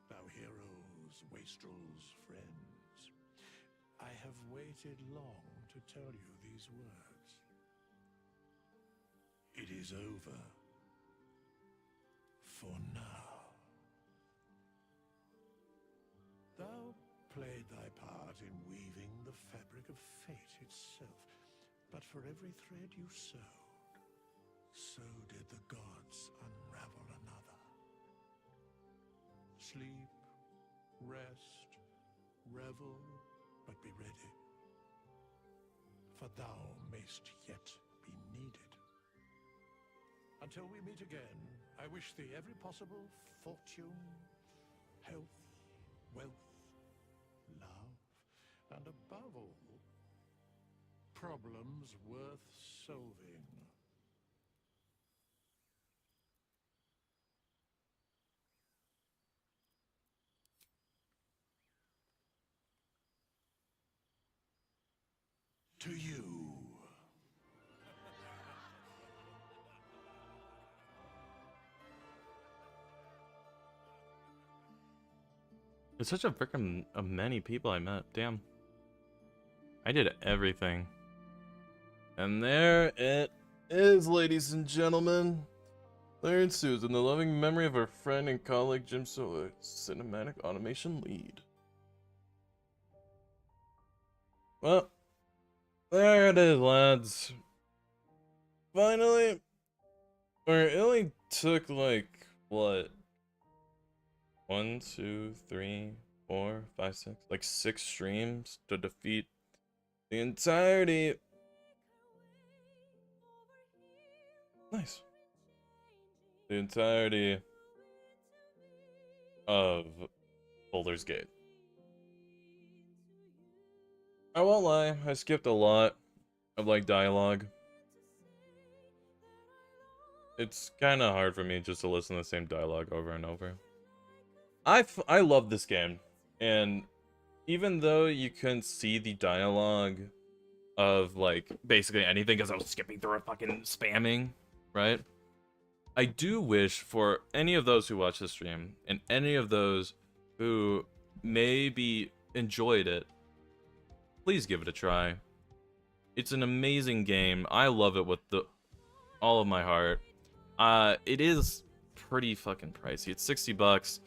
thou heroes, wastrels, friends. I have waited long to tell you these words. It is over. For now. Thou played thy part in weaving the fabric of fate itself, but for every thread you sewed, so did the gods unravel another. Sleep, rest, revel, but be ready, for thou mayst yet be needed. Until we meet again, I wish thee every possible fortune, health, wealth, love, and above all, problems worth solving. To you. It's such a freaking many people I met. Damn. I did everything. And there it is, ladies and gentlemen. Larry and Susan, the loving memory of our friend and colleague Jim Solar, cinematic automation lead. Well, there it is, lads. Finally, or it only took like, what? 1, 2, 3, 4, 5, 6, like 6 streams to defeat the entirety. Nice. The entirety of Baldur's Gate. I won't lie, I skipped a lot of like dialogue. It's kind of hard for me just to listen to the same dialogue over and over. I love this game, and even though you couldn't see the dialogue of like basically anything because I was skipping through it, fucking spamming, right? I do wish for any of those who watch the stream and any of those who maybe enjoyed it, please give it a try. It's an amazing game. I love it with all of my heart. It is pretty fucking pricey. It's $60.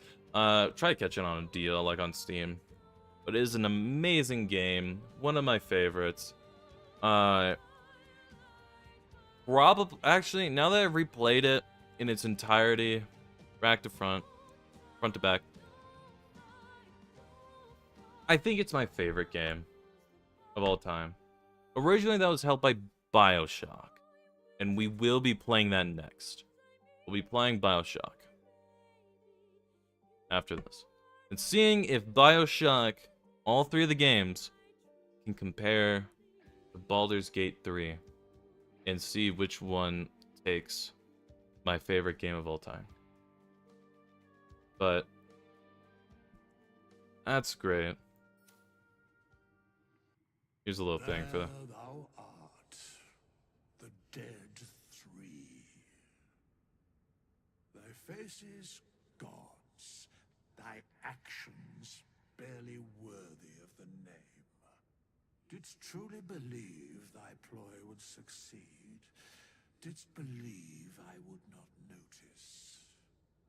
Try catching on a deal like on Steam. But it is an amazing game. One of my favorites. Probably, actually, now that I've replayed it in its entirety, back to front to back, I think it's my favorite game of all time. Originally, that was held by BioShock, and we will be playing that next. We'll be playing BioShock. after this. And seeing if Bioshock, all 3 of the games, can compare to Baldur's Gate 3 and see which one takes my favorite game of all time. But that's great. Here's a little thing for There the... thou art, the dead 3. Thy faces gods, thy actions barely worthy of the name. Didst truly believe thy ploy would succeed? Didst believe I would not notice?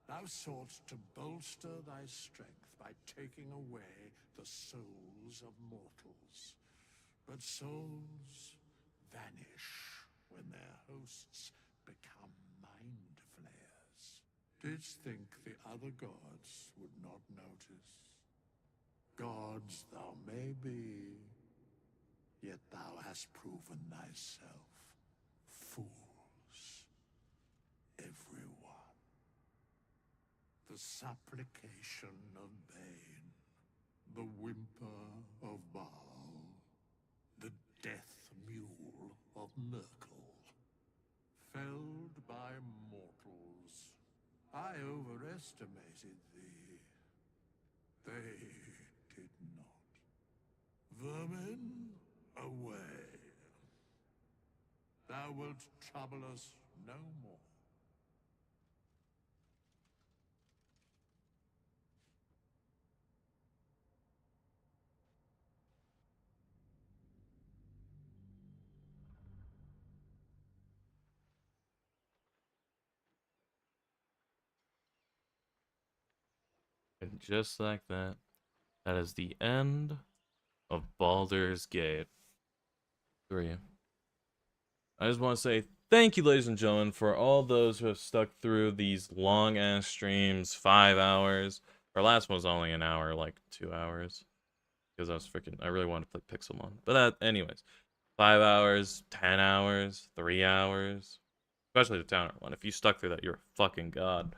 Thou soughtst to bolster thy strength by taking away the souls of mortals. But souls vanish when their hosts become mind flayers. Didst think the other gods would not notice? Gods thou may be, yet thou hast proven thyself fools, everyone. The supplication of Bane, the whimper of Baal, the death mule of Merkel. Felled by mortals, I overestimated thee. They did not. Vermin, away. Thou wilt trouble us no more. And just like that, that is the end of Baldur's Gate 3. I just want to say thank you, ladies and gentlemen, for all those who have stuck through these long-ass streams, 5 hours. Our last one was only an hour, like 2 hours. Because I really wanted to play Pixelmon. But anyways, 5 hours, 10 hours, 3 hours. Especially the Towner one. If you stuck through that, you're a fucking god.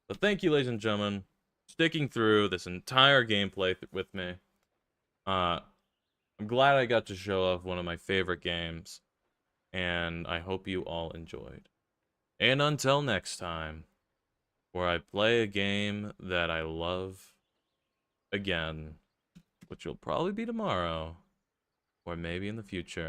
But thank you, ladies and gentlemen, sticking through this entire gameplay with me. I'm glad I got to show off one of my favorite games. And I hope you all enjoyed. And until next time, where I play a game that I love again, which will probably be tomorrow, or maybe in the future.